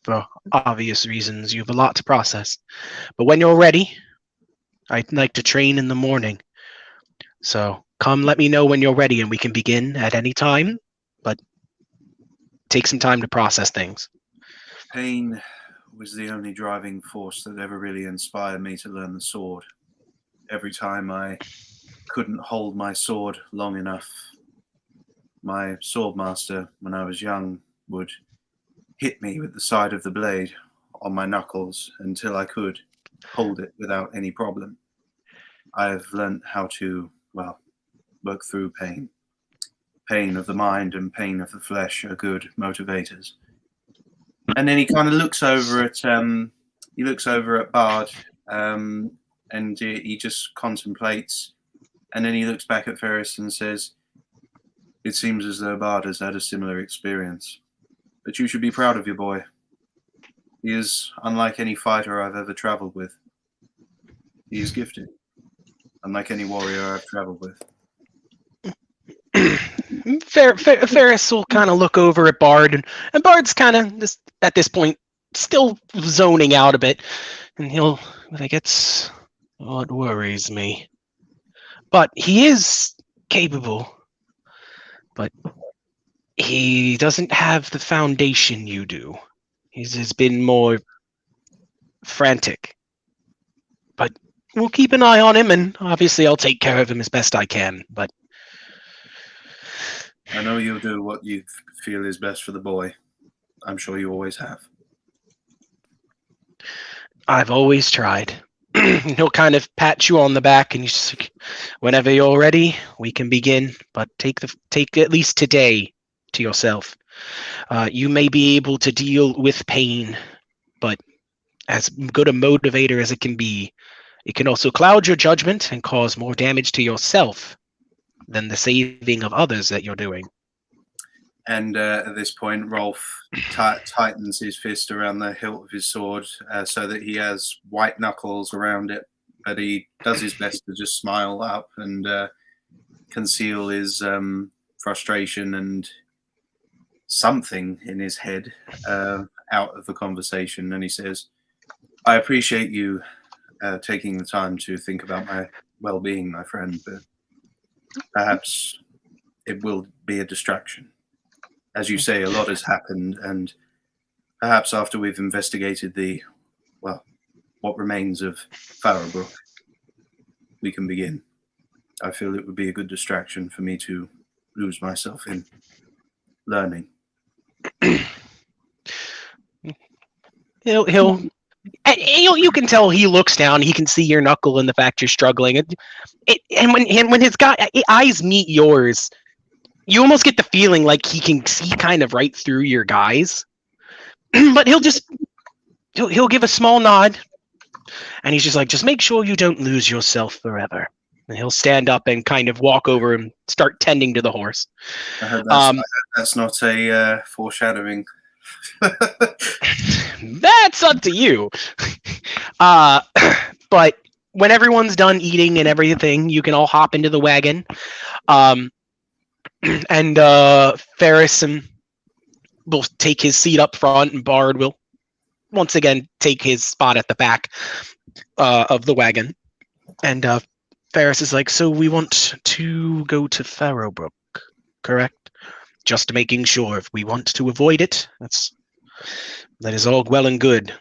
for obvious reasons. You have a lot to process. But when you're ready, I'd like to train in the morning. So come let me know when you're ready, and we can begin at any time, but take some time to process things." Pain was the only driving force that ever really inspired me to learn the sword. Every time I couldn't hold my sword long enough, my sword master, when I was young, would hit me with the side of the blade on my knuckles until I could hold it without any problem. I've learned how to, work through pain. Pain of the mind and pain of the flesh are good motivators. And then he kind of looks over at Bard, and he just contemplates, and then he looks back at Ferris and says, "It seems as though Bard has had a similar experience, but you should be proud of your boy. He is unlike any fighter I've ever traveled with. He is gifted, unlike any warrior I've traveled with." Ferris will kind of look over at Bard, and Bard's kind of just at this point still zoning out a bit, and he'll like, "It's what worries me, but he is capable, but he doesn't have the foundation you do. He's been more frantic, but we'll keep an eye on him, and obviously I'll take care of him as best I can, but I know you'll do what you feel is best for the boy. I'm sure you always have." I've always tried." He'll kind of pat you on the back, and he's just like, "Whenever you're ready, we can begin. But take at least today to yourself. You may be able to deal with pain, but as good a motivator as it can be, it can also cloud your judgment and cause more damage to yourself than the saving of others that you're doing." And at this point, Rolf tightens his fist around the hilt of his sword so that he has white knuckles around it. But he does his best to just smile up and conceal his frustration and something in his head out of the conversation. And he says, "I appreciate you taking the time to think about my well-being, my friend, but perhaps it will be a distraction. As you say, a lot has happened, and perhaps after we've investigated what remains of Farrowbrook, we can begin. I feel it would be a good distraction for me to lose myself in learning." You can tell he looks down. He can see your knuckle and the fact you're struggling. And when his eyes meet yours, you almost get the feeling like he can see kind of right through your guys, but he'll give a small nod, and he's just like, just make sure you don't lose yourself forever. And he'll stand up and kind of walk over and start tending to the horse. I heard that's not a foreshadowing. That's up to you. But when everyone's done eating and everything, you can all hop into the wagon. And Ferris will take his seat up front, and Bard will once again take his spot at the back of the wagon. And Ferris is like, so we want to go to Farrowbrook, correct? Just making sure. If we want to avoid it, that is all well and good.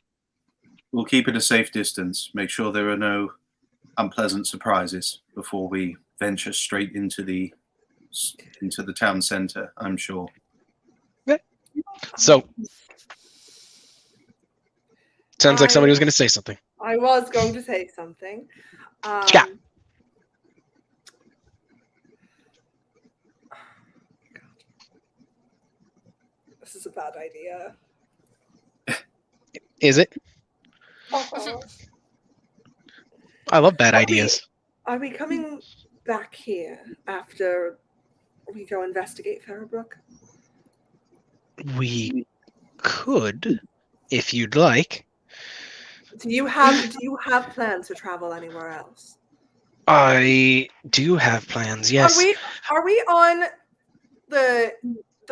We'll keep it a safe distance. Make sure there are no unpleasant surprises before we venture straight into the town center, I'm sure. So, sounds like somebody was going to say something. I was going to say something. Yeah. This is a bad idea. Is it? Uh-oh. I love bad ideas. Are we coming back here after we go investigate Farrowbrook? We could, if you'd like. Do you have plans to travel anywhere else? I do have plans, yes. Are we on the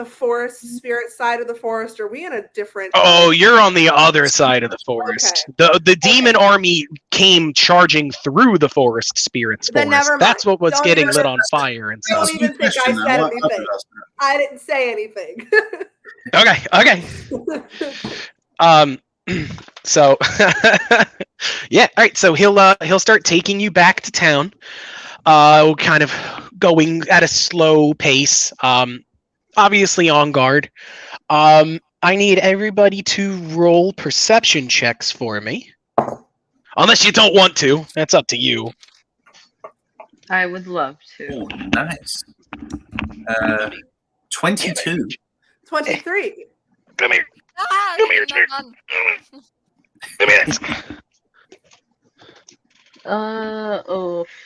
forest spirit side of the forest, or are we in a different? Oh, you're on the other side of the forest. Okay. The demon army came charging through the forest spirits Then forest. never mind. That's what was Don't getting even- lit on fire and I stuff. don't even think I said anything. I didn't say anything. Okay. So yeah, all right, so he'll start taking you back to town, kind of going at a slow pace, obviously on guard. I need everybody to roll perception checks for me, unless you don't want to. That's up to you. I would love to. Oh, nice. 22. 23. Come here. Ah, Come here, no, no. Come here.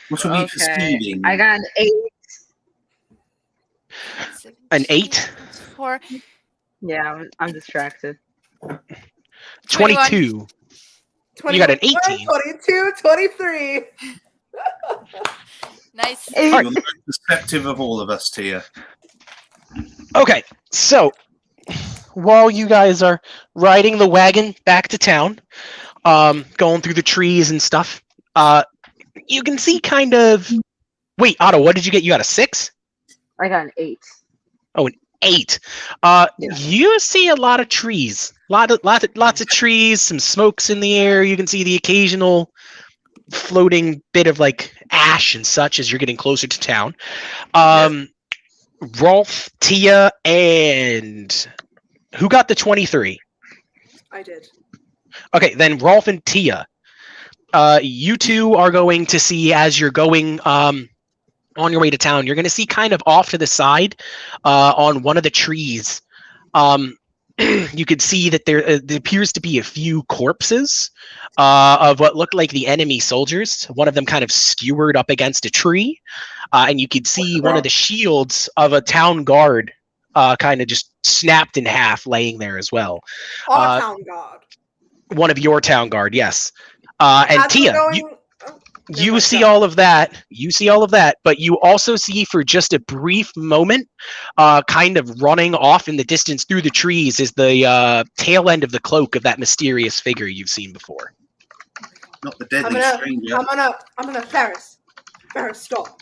What are we Okay. perceiving? I got an 8. An 8? 4. Yeah, I'm distracted. 22. 21, You got an 18. 22, 23. Nice. All You're right. the most perceptive of all of us, Tia. Okay, so while you guys are riding the wagon back to town, going through the trees and stuff, you can see kind of. Wait, Otto, what did you get? You got a 6? I got an 8. 8. Yeah. You see a lot of trees, lots of trees, some smokes in the air. You can see the occasional floating bit of like ash and such as you're getting closer to town. Rolf, Tia, and who got the 23? I did. Okay, then Rolf and Tia. You two are going to see as you're going on your way to town. You're going to see kind of off to the side on one of the trees. You could see that there appears to be a few corpses of what looked like the enemy soldiers. One of them kind of skewered up against a tree. And you could see one of the shields of a town guard kind of just snapped in half, laying there as well. Our town god. One of your town guard, yes. And As we're Tia, going- you see all of that. You see all of that, but you also see for just a brief moment, kind of running off in the distance through the trees is the tail end of the cloak of that mysterious figure you've seen before. Not the deadly I'm stranger. gonna Ferris, stop.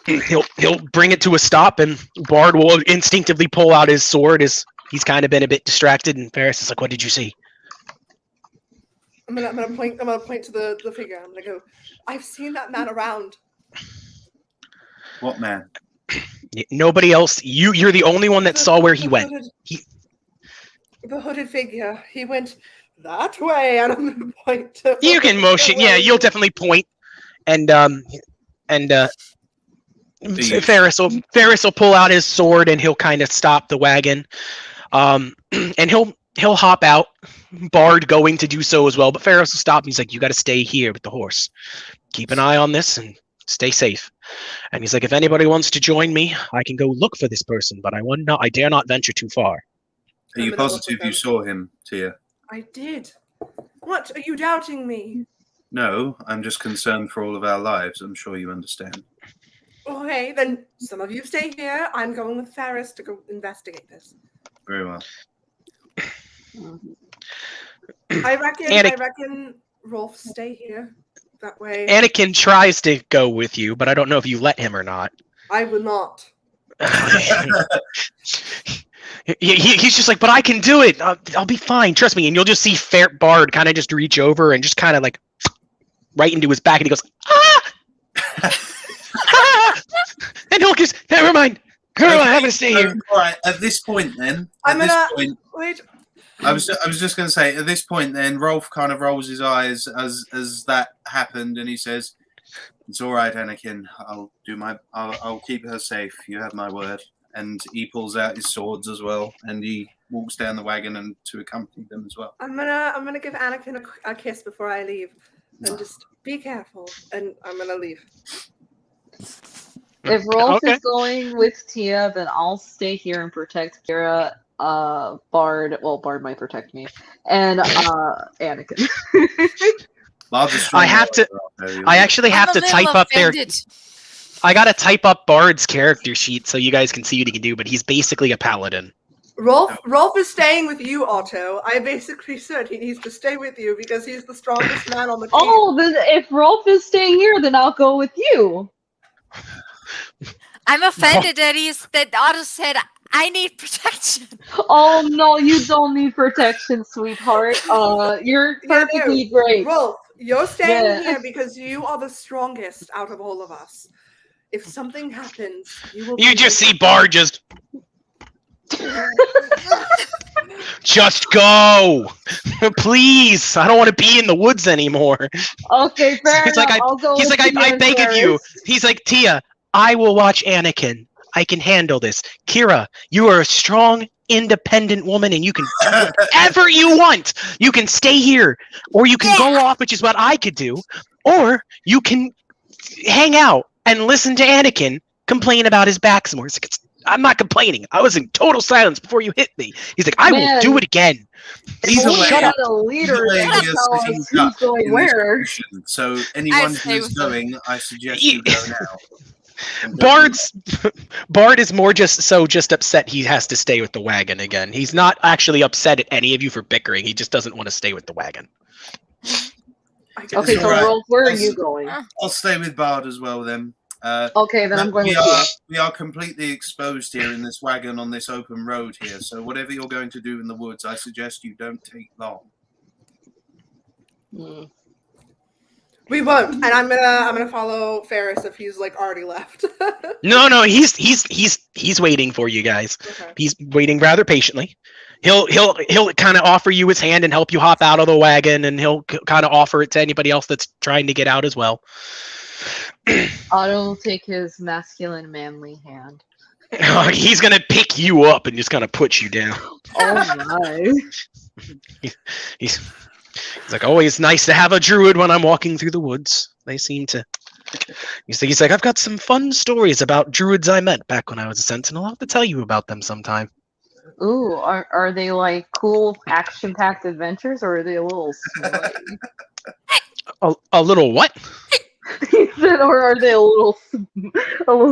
He'll bring it to a stop, and Bard will instinctively pull out his sword as he's kind of been a bit distracted. And Ferris is like, "What did you see?" I'm gonna point to the figure. I'm gonna go, I've seen that man around. What man? Nobody else. You're the only one that saw where he went. The hooded figure. He went that way, and I'm gonna point to. You can motion. Yeah, you'll definitely point, and Ferris will pull out his sword and he'll kind of stop the wagon, and he'll hop out. Bard going to do so as well, but Ferris will stop. And he's like, "You got to stay here with the horse. Keep an eye on this and stay safe." And he's like, "If anybody wants to join me, I can go look for this person, but I dare not venture too far." Are you positive you saw him, Tia? I did. What? Are you doubting me? No, I'm just concerned for all of our lives. I'm sure you understand. Okay, then some of you stay here. I'm going with Ferris to go investigate this. Very well. I reckon Rolf stay here. That way. Anakin tries to go with you, but I don't know if you let him or not. I will not. He's just like, "But I can do it. I'll be fine. Trust me." And you'll just see Bard kind of just reach over and just kind of like right into his back, and he goes, "Ah!" Ah! And he'll just, "Never mind. Girl, I'm gonna stay here." All right. At this point, then. Wait. I was just going to say, at this point, then Rolf kind of rolls his eyes as that happened, and he says, "It's all right, Anakin. I'll keep her safe. You have my word." And he pulls out his swords as well, and he walks down the wagon and to accompany them as well. I'm gonna give Anakin a kiss before I leave, and just be careful. And I'm gonna leave. If Rolf Okay. is going with Tia, then I'll stay here and protect Kira. Bard might protect me, and Anakin. I have to. I actually have I'm to a little type up there. offended. I gotta type up Bard's character sheet so you guys can see what he can do. But he's basically a paladin. Rolf is staying with you, Otto. I basically said he needs to stay with you because he's the strongest man on the team. Oh, then if Rolf is staying here, then I'll go with you. I'm offended that Otto said I need protection. Oh no, you don't need protection, sweetheart. You're perfectly great. Rolf, you're staying Yeah. here because you are the strongest out of all of us. If something happens, you will. You just see Bard just go, please. I don't want to be in the woods anymore. Okay, fair He's enough. like, I'll go He's with like, Tia I and beg of you. Ferris. He's like, "Tia, I will watch Anakin. I can handle this. Kira, you are a strong, independent woman, and you can do whatever you want. You can stay here, or you can go off, which is what I could do, or you can hang out and listen to Anakin complain about his back some more." He's like, "I'm not complaining. I was in total silence before you hit me." He's like, "I will Man. do it again." Either Well, way- shut up. A leader Either way, that we are tells sitting us who's up going in this where. position. So anyone stay who's with them. going, I suggest you go now. Bard is more just upset he has to stay with the wagon again. He's not actually upset at any of you for bickering. He just doesn't want to stay with the wagon. Okay, It's so all right. Rolf, where are you going? I'll stay with Bard as well then. Okay, then I'm going we with Tia. we are completely exposed here in this wagon on this open road here. So whatever you're going to do in the woods, I suggest you don't take long. Mm. We won't, and I'm gonna follow Ferris if he's like already left. No, he's waiting for you guys. Okay. He's waiting rather patiently. He'll kind of offer you his hand and help you hop out of the wagon, and he'll kind of offer it to anybody else that's trying to get out as well. Otto will take his masculine, manly hand. He's gonna pick you up and just kind of put you down. Oh my. He's like, "Always nice to have a druid when I'm walking through the woods. They seem to." He's like, "I've got some fun stories about druids I met back when I was a sentinel. I'll have to tell you about them sometime." Ooh, are they like cool action-packed adventures, or are they a little smutty? A little what? He said, or are they a little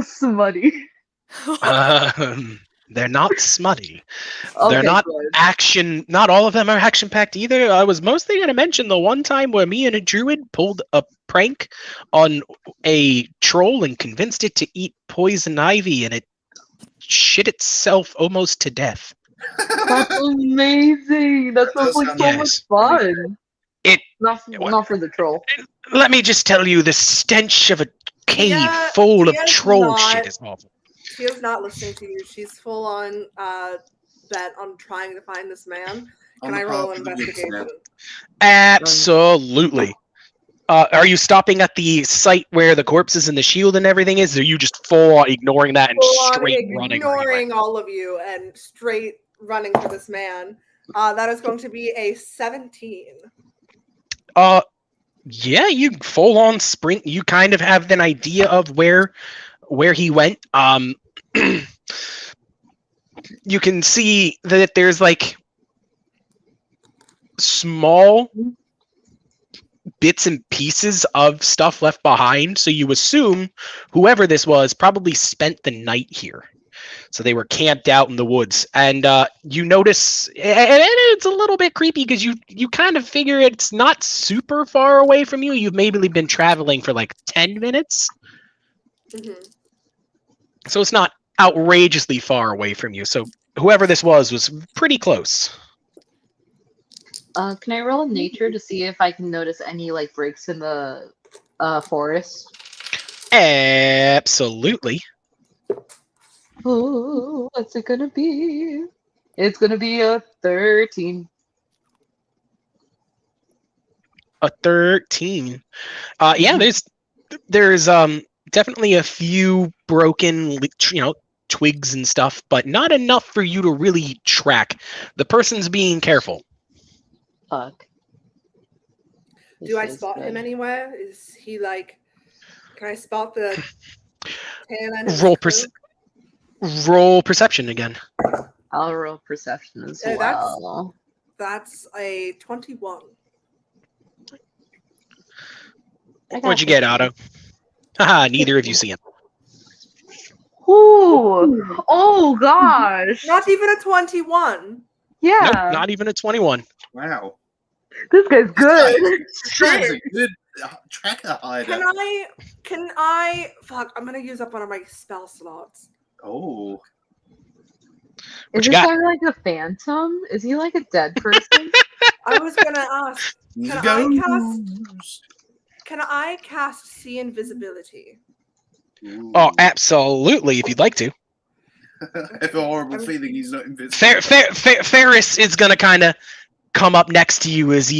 smutty? They're not smutty. Okay, They're not good. action. Not all of them are action packed either. I was mostly going to mention the one time where me and a druid pulled a prank on a troll and convinced it to eat poison ivy, and it shit itself almost to death. That's amazing. That sounds like so Yes. much fun. It- Not for the troll. Let me just tell you, the stench of a cave Yeah, full of Tia's troll not- shit is awful. Tia's not listening to you. She's full on bet on trying to find this man. On Can the I roll path an of the woods now. investigation? Absolutely. Are you stopping at the site where the corpses and the shield and everything is? Or are you just full on ignoring that and Full on straight running? where you went? ignoring all of you and straight running for this man. That is going to be a 17. Yeah, you full on sprint. You kind of have an idea of where he went. You can see that there's like small bits and pieces of stuff left behind. So you assume whoever this was probably spent the night here. So they were camped out in the woods, and you notice, and it's a little bit creepy because you kind of figure it's not super far away from you. You've maybe been traveling for like 10 minutes, so it's not outrageously far away from you. So whoever this was pretty close. Can I roll in nature to see if I can notice any like breaks in the forest? Absolutely. Oh, what's it gonna be? It's gonna be a 13. A 13. Yeah, there's definitely a few broken, twigs and stuff, but not enough for you to really track. The person's being careful. Fuck. Do I spot him anywhere? Is he like? Can I spot the tail end of his crew? Roll perception again. I'll roll perception as Yeah, well. That's a 21. What'd you get, Otto? Haha, neither of you see him. Ooh! Oh gosh! Not even a 21. Yeah, Nope, not even a 21. Wow. this guy's good. This guy's a good tracker hider. Can I? Fuck! I'm gonna use up one of my spell slots. Oh. What Is you this got? guy like a phantom? Is he like a dead person? I was gonna ask. Can I cast see invisibility? Oh, absolutely, if you'd like to. I have a horrible feeling he's not invisible. Ferris is going to kind of come up next to you as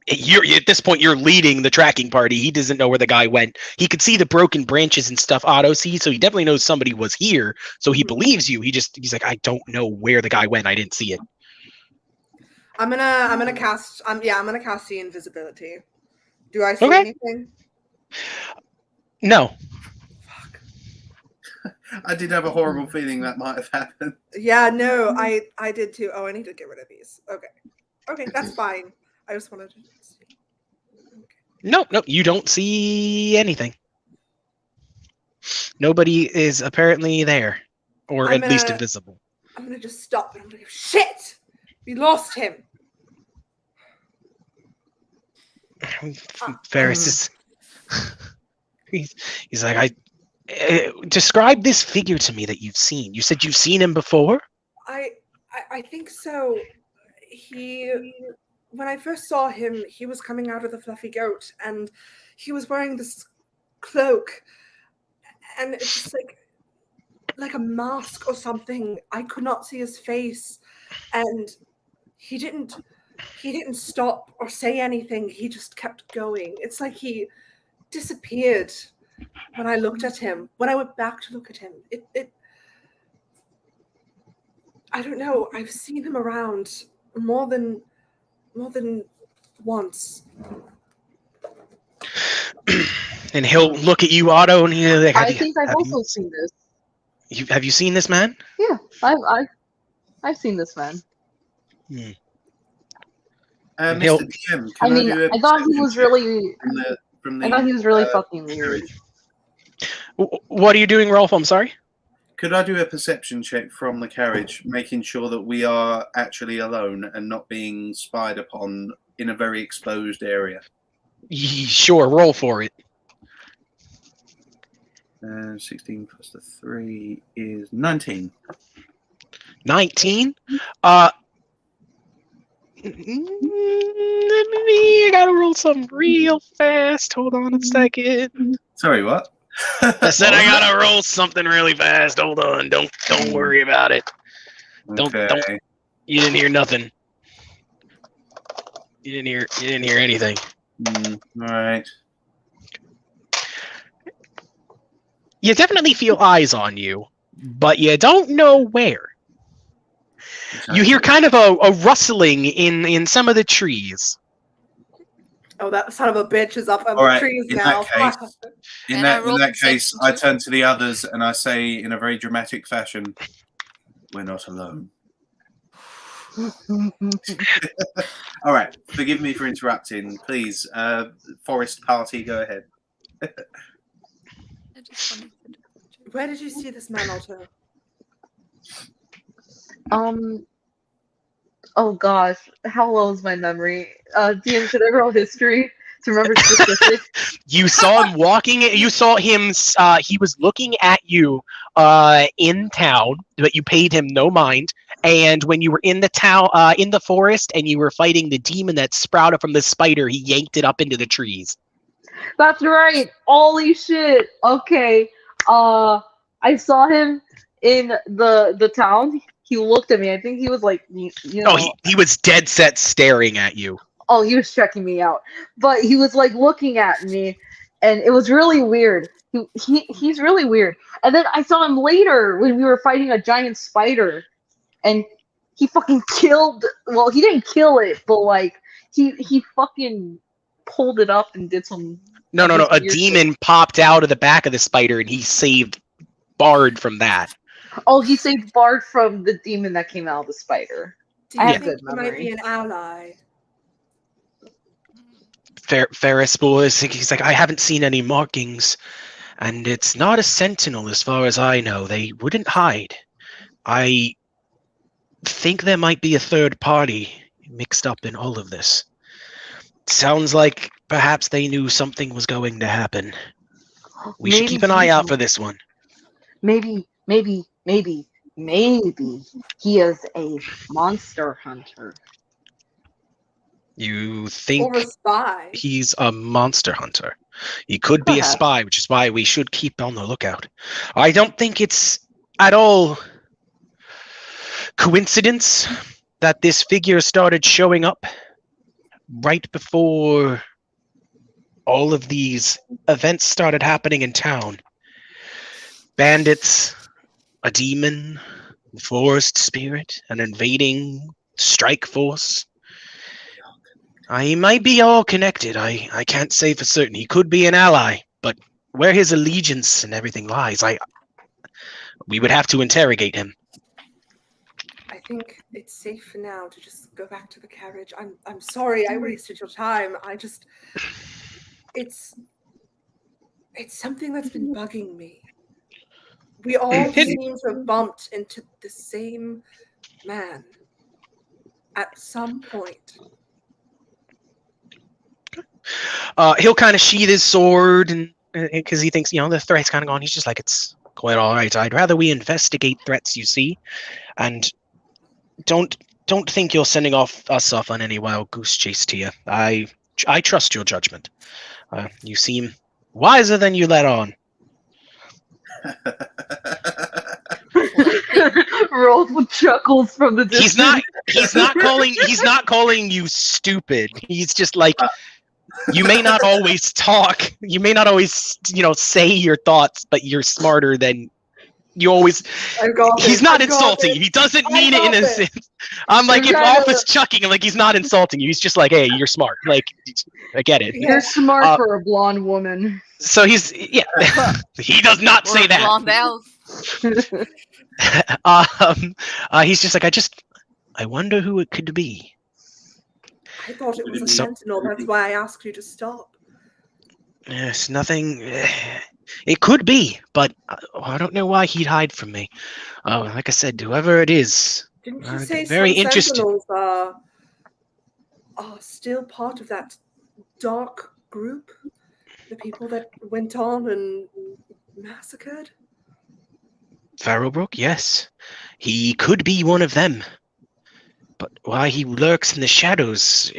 you're at this point you're leading the tracking party. He doesn't know where the guy went. He could see the broken branches and stuff Otto sees, so he definitely knows somebody was here. So he believes you. He's like, I don't know where the guy went. I didn't see it. I'm gonna cast. I'm gonna cast see invisibility. Do I see Okay. anything? No. I did have a horrible feeling that might have happened. Yeah, no, I did too. Oh, I need to get rid of these. Okay, that's fine. I just wanted to see. No, you don't see anything. Nobody is apparently there, or at least invisible. I'm gonna just stop and I'm gonna go, shit! We lost him. Ferris is. He's like, describe this figure to me that you've seen. You said you've seen him before? I think so. When I first saw him, he was coming out of the fluffy goat and he was wearing this cloak and it's just like a mask or something. I could not see his face and he didn't stop or say anything. He just kept going. It's like he disappeared when I looked at him. When I went back to look at him, it I don't know. I've seen him around more than once. And he'll look at you, Otto, and he'll like, I think I've also seen this. Have you seen this man? Yeah, I've seen this man. Mr. DM, I mean, I thought he was really. I thought he was really fucking weird. What are you doing, Rolf? I'm sorry. Could I do a perception check from the carriage, making sure that we are actually alone and not being spied upon in a very exposed area? Sure, roll for it. 16 plus the 3 is 19. 19? I gotta roll something real fast. Hold on a second. Sorry, what? I said I gotta roll something really fast. Hold on. Don't worry about it. Don't. You didn't hear nothing. You didn't hear anything. All right. You definitely feel eyes on you, but you don't know where. You hear kind of a rustling in some of the trees. Oh, that son of a bitch is up on All the right, trees in now. that case- In And I that rolled case, perception I too. turn to the others and I say in a very dramatic fashion, "We're not alone." All right, forgive me for interrupting. Please, Forest Party, go ahead. I just wanted to- Where did you see this man, Otto? Oh gosh, how low is my memory? DM, should I roll history to remember specifics? You saw him walking. You saw him. He was looking at you in town, but you paid him no mind. And when you were in the town, in the forest, and you were fighting the demon that sprouted from the spider, he yanked it up into the trees. That's right. Holy shit. Okay. I saw him in the town. He looked at me. I think he was like, you know. Oh, he was dead set staring at you. Oh, he was checking me out, but he was like looking at me, and it was really weird. He's really weird. And then I saw him later when we were fighting a giant spider, and he fucking killed. Well, he didn't kill it, but like he fucking pulled it up and did some. No. A weird demon popped out of the back of the spider, and he saved Bard from that. Oh, he saved Bard from the demon that came out of the spider. Do I you have think good he might memory. be an ally? Ferris boys. He's like, I haven't seen any markings, and it's not a sentinel as far as I know. They wouldn't hide. I think there might be a third party mixed up in all of this. Sounds like perhaps they knew something was going to happen. We should keep an eye out for this one. Maybe he is a monster hunter. You think Or a spy? he's a monster hunter? He could be a Perhaps. spy, which is why we should keep on the lookout. I don't think it's at all coincidence that this figure started showing up right before all of these events started happening in town. Bandits, a demon, forest spirit, an invading strike force. He might be all connected. I can't say for certain. He could be an ally, but where his allegiance and everything lies, we would have to interrogate him. I think it's safe for now to just go back to the carriage. I'm sorry I wasted your time. It's something that's been bugging me. We all seem to have bumped into the same man at some point. He'll kind of sheath his sword, and because he thinks, the threat's kind of gone. He's just like, it's quite all right. I'd rather we investigate threats, you see, and don't think you're sending us off on any wild goose chase, Tia. I trust your judgment. You seem wiser than you let on. Rolled with chuckles from the distance. He's not calling you stupid. He's just like, you may not always talk. You may not always, say your thoughts, but you're smarter than you always. He's not insulting you. He doesn't mean it in a sense. I'm like, if Alpha's chucking, I'm like, he's not insulting you. He's just like, hey, you're smart. Like, I get it. You're smart for a blonde woman. So he does not say that. Blonde elf. He's just like, I wonder who it could be. I thought it was a sentinel. That's why I asked you to stop. Yes, nothing. It could be, but I don't know why he'd hide from me. Like I said, whoever it is, Didn't you say very some interested. sentinels are still part of that dark group? The people that went on and massacred? Farrowbrook, yes. He could be one of them. But why he lurks in the shadows,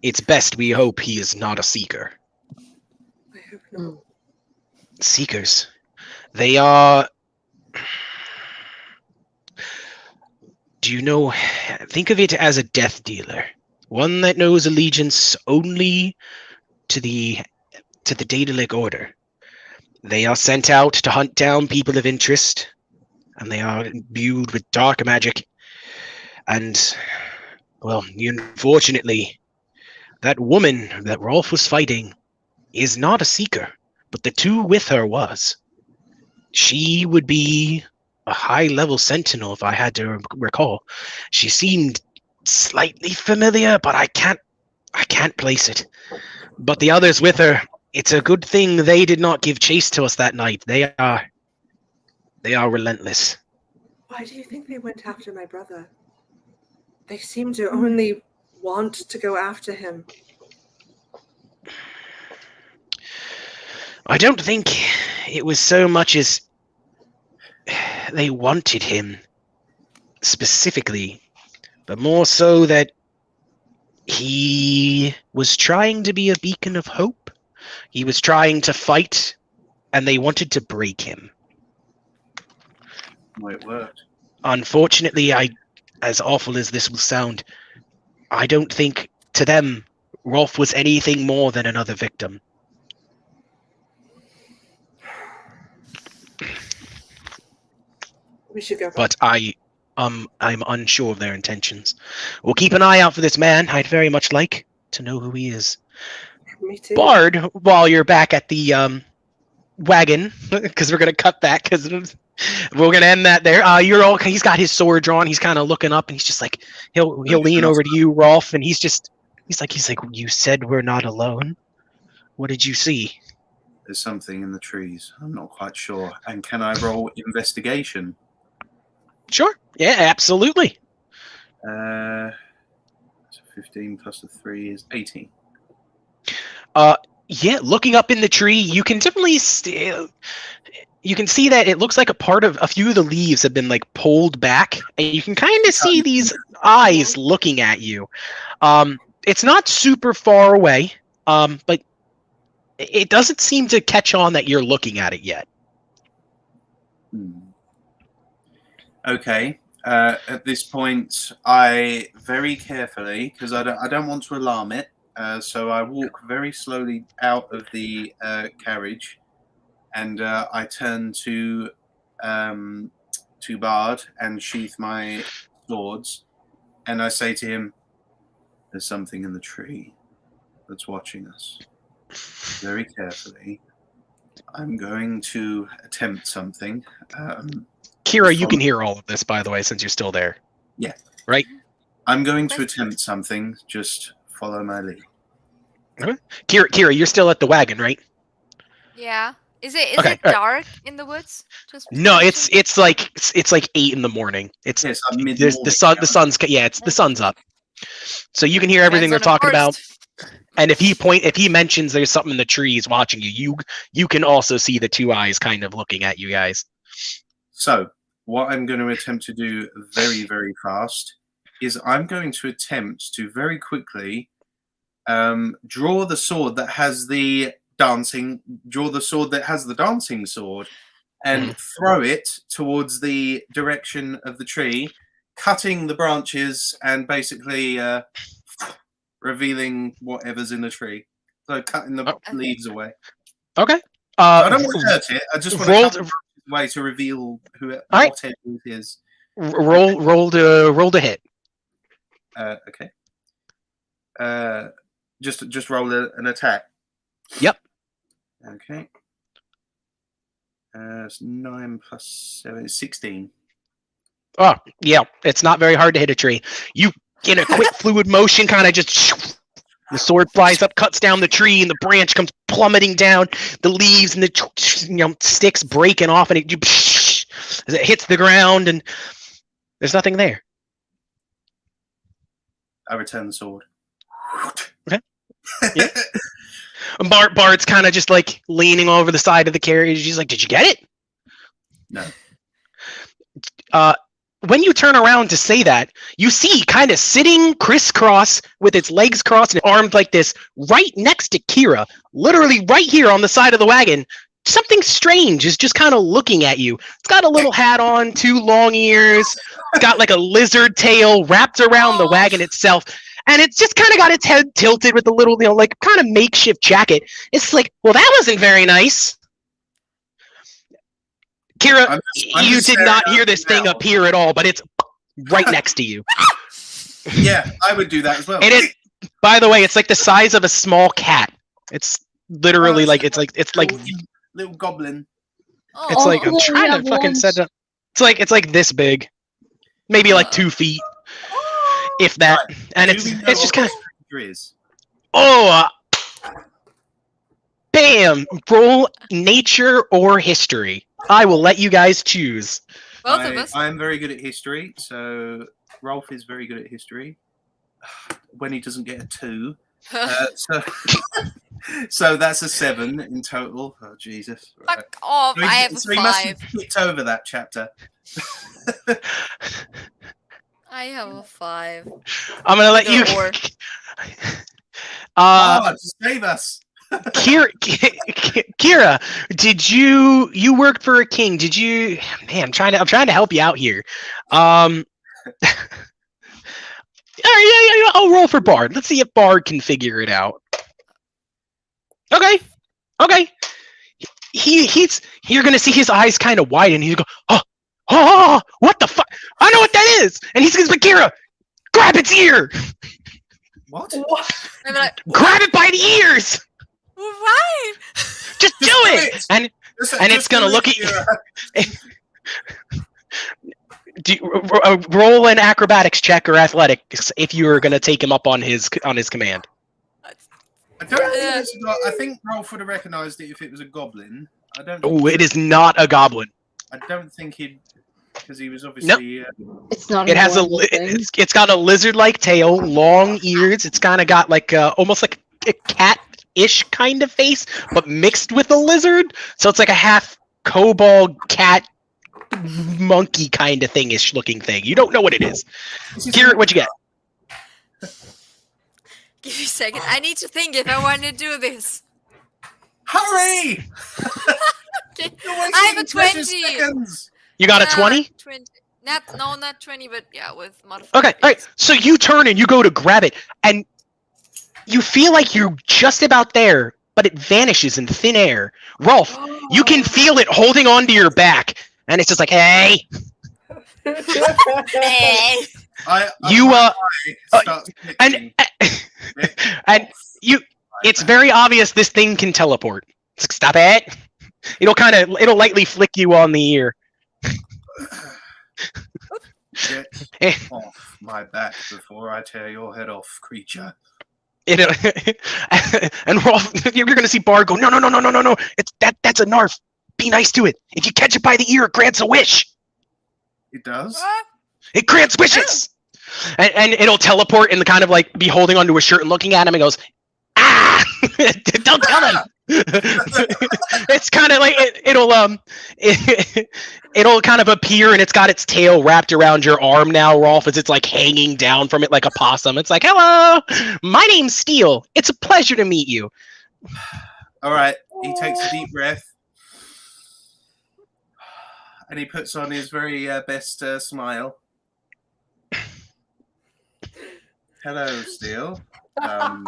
it's best we hope he is not a seeker. I hope not. Seekers. They are... Do you know... Think of it as a death dealer. one that knows allegiance only to the Daedalic Order. They are sent out to hunt down people of interest, and they are imbued with dark magic. And, well, unfortunately, that woman that Rolf was fighting is not a Seeker, but the two with her was. She would be a high-level Sentinel, if I had to recall. She seemed slightly familiar, but I can't place it. But the others with her, it's a good thing they did not give chase to us that night. They are relentless. Why do you think they went after my brother? They seem to only want to go after him. I don't think it was so much as they wanted him specifically, but more so that he was trying to be a beacon of hope. He was trying to fight, and they wanted to break him. Well, it worked. Unfortunately, as awful as this will sound, I don't think to them Rolf was anything more than another victim. We should go back. But I'm unsure of their intentions. We'll keep an eye out for this man. I'd very much like to know who he is. Me too. Bard, while you're back at the wagon, because we're gonna cut that, because we're gonna end that there. He's got his sword drawn. He's kind of looking up, and he's just like he'll lean over to you, Rolf, and he's like, you said we're not alone. What did you see? There's something in the trees. I'm not quite sure. And can I roll investigation? Sure. Yeah, absolutely. So 15 plus the 3 is 18. Yeah, looking up in the tree, you can definitely you can see that it looks like a few of the leaves have been like pulled back, and you can kind of see these eyes looking at you. It's not super far away, but it doesn't seem to catch on that you're looking at it yet. Okay. At this point, I very carefully, because I don't want to alarm it, so I walk very slowly out of the carriage, and I turn to Bard and sheath my swords, and I say to him, "There's something in the tree that's watching us. Very carefully. I'm going to attempt something." Kira, you can hear all of this, by the way, since you're still there. Yeah. Right? I'm going to attempt something. Just follow my lead. Kira, you're still at the wagon, right? Yeah. Is it Okay, it dark in the woods? No, it's like 8 in the morning. It's Yes, I'm mid-morning. the sun's up. So you can hear everything they're Depends on talking the about. forest. And if he mentions there's something in the trees watching you can also see the two eyes kind of looking at you guys. So, what I'm going to attempt to do very, very fast is I'm going to attempt to very quickly draw the sword that has the dancing sword and throw it towards the direction of the tree, cutting the branches and basically revealing whatever's in the tree. So cutting the leaves away. Okay. I don't want to hurt it. I just want to cut the branches away to reveal whatever it is. Roll to hit. Okay. Just roll an attack. Yep. Okay. It's 9 plus 7 is 16. Oh, yeah. It's not very hard to hit a tree. You, in a quick fluid motion, kind of just... The sword flies up, cuts down the tree, and the branch comes plummeting down. The leaves and the sticks breaking off, and as it hits the ground, and there's nothing there. I return the sword. Okay. Yeah. And Bard's kind of just like leaning over the side of the carriage. He's like, "Did you get it?" No. When you turn around to say that, you see kind of sitting crisscross with its legs crossed and armed like this, right next to Kira, literally right here on the side of the wagon, something strange is just kind of looking at you. It's got a little hat on, 2 long ears, it's got like a lizard tail wrapped around the wagon itself, and it's just kind of got its head tilted with a little, like kind of makeshift jacket. It's like, well, that wasn't very nice. Kira, I'm you just did staring not at hear it this thing now. up here at all, but it's right next to you. Yeah, I would do that as well. And it, by the way, it's like the size of a small cat. It's literally like it's like little goblin. Oh, it's like I'm Oh, trying yeah, to fucking lunch. set up. It's like this big, maybe like 2 feet, if that. And Do it's we know it's just what kind of this creature is? bam. Roll nature or history. I will let you guys choose. both of us. I am very good at history, so Rolf is very good at history. When he doesn't get a 2, so that's a 7 in total. Oh Jesus! Right. Fuck off! So he- I have a so he must 5. have hit over that chapter. I have a 5. I'm gonna let you. Or- Oh, save us! Kira, did you worked for a king? Did you? Man, I'm trying to help you out here. All right, yeah. I'll roll for Bard. Let's see if Bard can figure it out. Okay. You're gonna see his eyes kind of widen. He's go, oh, what the fuck? I know what that is. And he's gonna be, Kira, grab its ear. What? I'm like, Grab it by the ears. why? Just do it. And it's gonna look at you. Roll an acrobatics check or athletics if you are going to take him up on his command. I don't think it's I think Rolf would have recognised it if it was a goblin. I don't. Oh, it is not a goblin. I don't think he'd, because he was obviously. It's not. It has normal thing. it's got a lizard-like tail, long ears. It's kind of got like almost like a cat-ish kind of face, but mixed with a lizard. So it's like a half kobold cat monkey kind of thing-ish looking thing. You don't know what it is. Kira, what'd you get? Give me a second. I need to think if I want to do this. Hurry! Okay. You're I have a wasting precious 20. seconds. You got a 20? 20. Not 20, but yeah, with modifier. Okay, all right. So you turn and you go to grab it, and you feel like you're just about there, but it vanishes in thin air. Rolf, you can feel it holding onto your back, and it's just like, hey. Hey. You, Starts and clicking. and you. It's very obvious this thing can teleport. It's like, stop it. It'll lightly flick you on the ear. Get off my back before I tear your head off, creature. And Rolf, you're gonna see Bard go, no. That's a Narf. Be nice to it. If you catch it by the ear, it grants a wish. It does. What? It grants wishes. And it'll teleport and kind of like be holding onto his shirt and looking at him and goes, ah! Don't tell him. It's kind of like it'll kind of appear and it's got its tail wrapped around your arm now, Rolf, as it's like hanging down from it like a possum. It's like, hello, my name's Steel. It's a pleasure to meet you. All right. He takes a deep breath. And he puts on his very best smile. Hello, Steel. To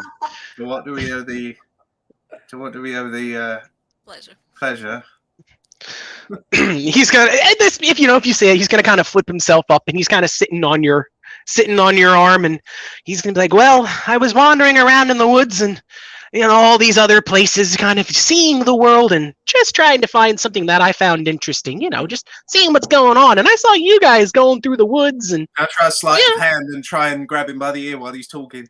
what do we owe the Pleasure. pleasure? He's gonna if you say it, he's gonna kind of flip himself up and he's kind of sitting on your arm and he's gonna be like, well, I was wandering around in the woods and all these other places, kind of seeing the world and just trying to find something that I found interesting, just seeing what's going on. And I saw you guys going through the woods and I try to slide his hand and try and grab him by the ear while he's talking.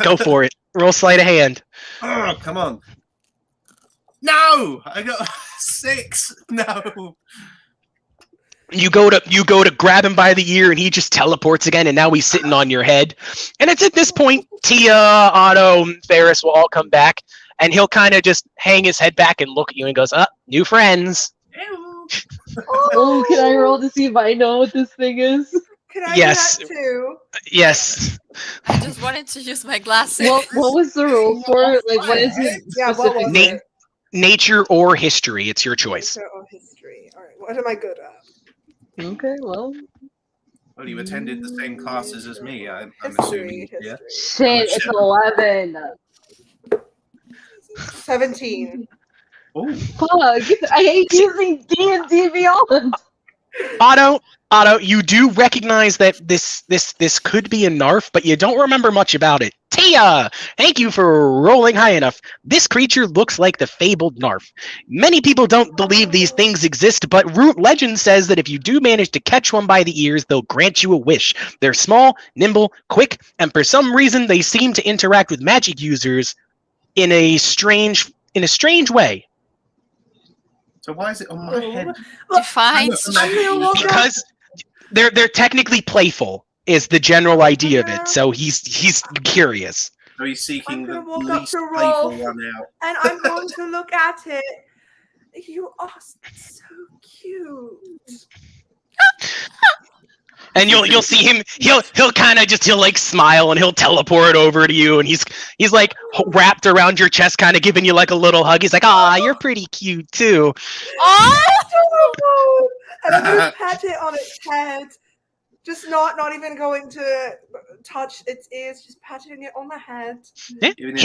go for it. Roll sleight of hand. Oh, come on. No! I got 6. No. You go to grab him by the ear and he just teleports again and now he's sitting on your head. And it's at this point Tia, Otto, Ferris will all come back and he'll kind of just hang his head back and look at you and goes, new friends. Oh, can I roll to see if I know what this thing is? Can I Yes. do that too? Yes. I just wanted to use my glasses. What was the roll for? Like, what is it? Yeah, what was specifically? it? Nature or history, it's your choice. Nature or history. All right, what am I good at? Okay, well, Well, you attended the same classes as me. I'm assuming. History. Yeah. Shit, it's 11. 17. Oh, Fuck, I hate using D&D Beyond. Otto, you do recognize that this could be a Narf, but you don't remember much about it. Tia, thank you for rolling high enough. This creature looks like the fabled Narf. Many people don't believe these things exist, but Root Legend says that if you do manage to catch one by the ears, they'll grant you a wish. They're small, nimble, quick, and for some reason they seem to interact with magic users in a strange way. so why is it on my head? Define. I'm gonna look up. Because they're technically playful is the general idea of it. So he's curious. So he's seeking I'm the gonna walk up least to playful Rolf. one out. And I'm going to look at it. You are so cute. And you'll see him. He'll kind of he'll like smile and he'll teleport over to you, and he's like wrapped around your chest, kind of giving you like a little hug. He's like, "Ah, you're pretty cute too." Oh! And I'm gonna pat it on its head. Just not even going to touch its ears, just patting it on the head. Even if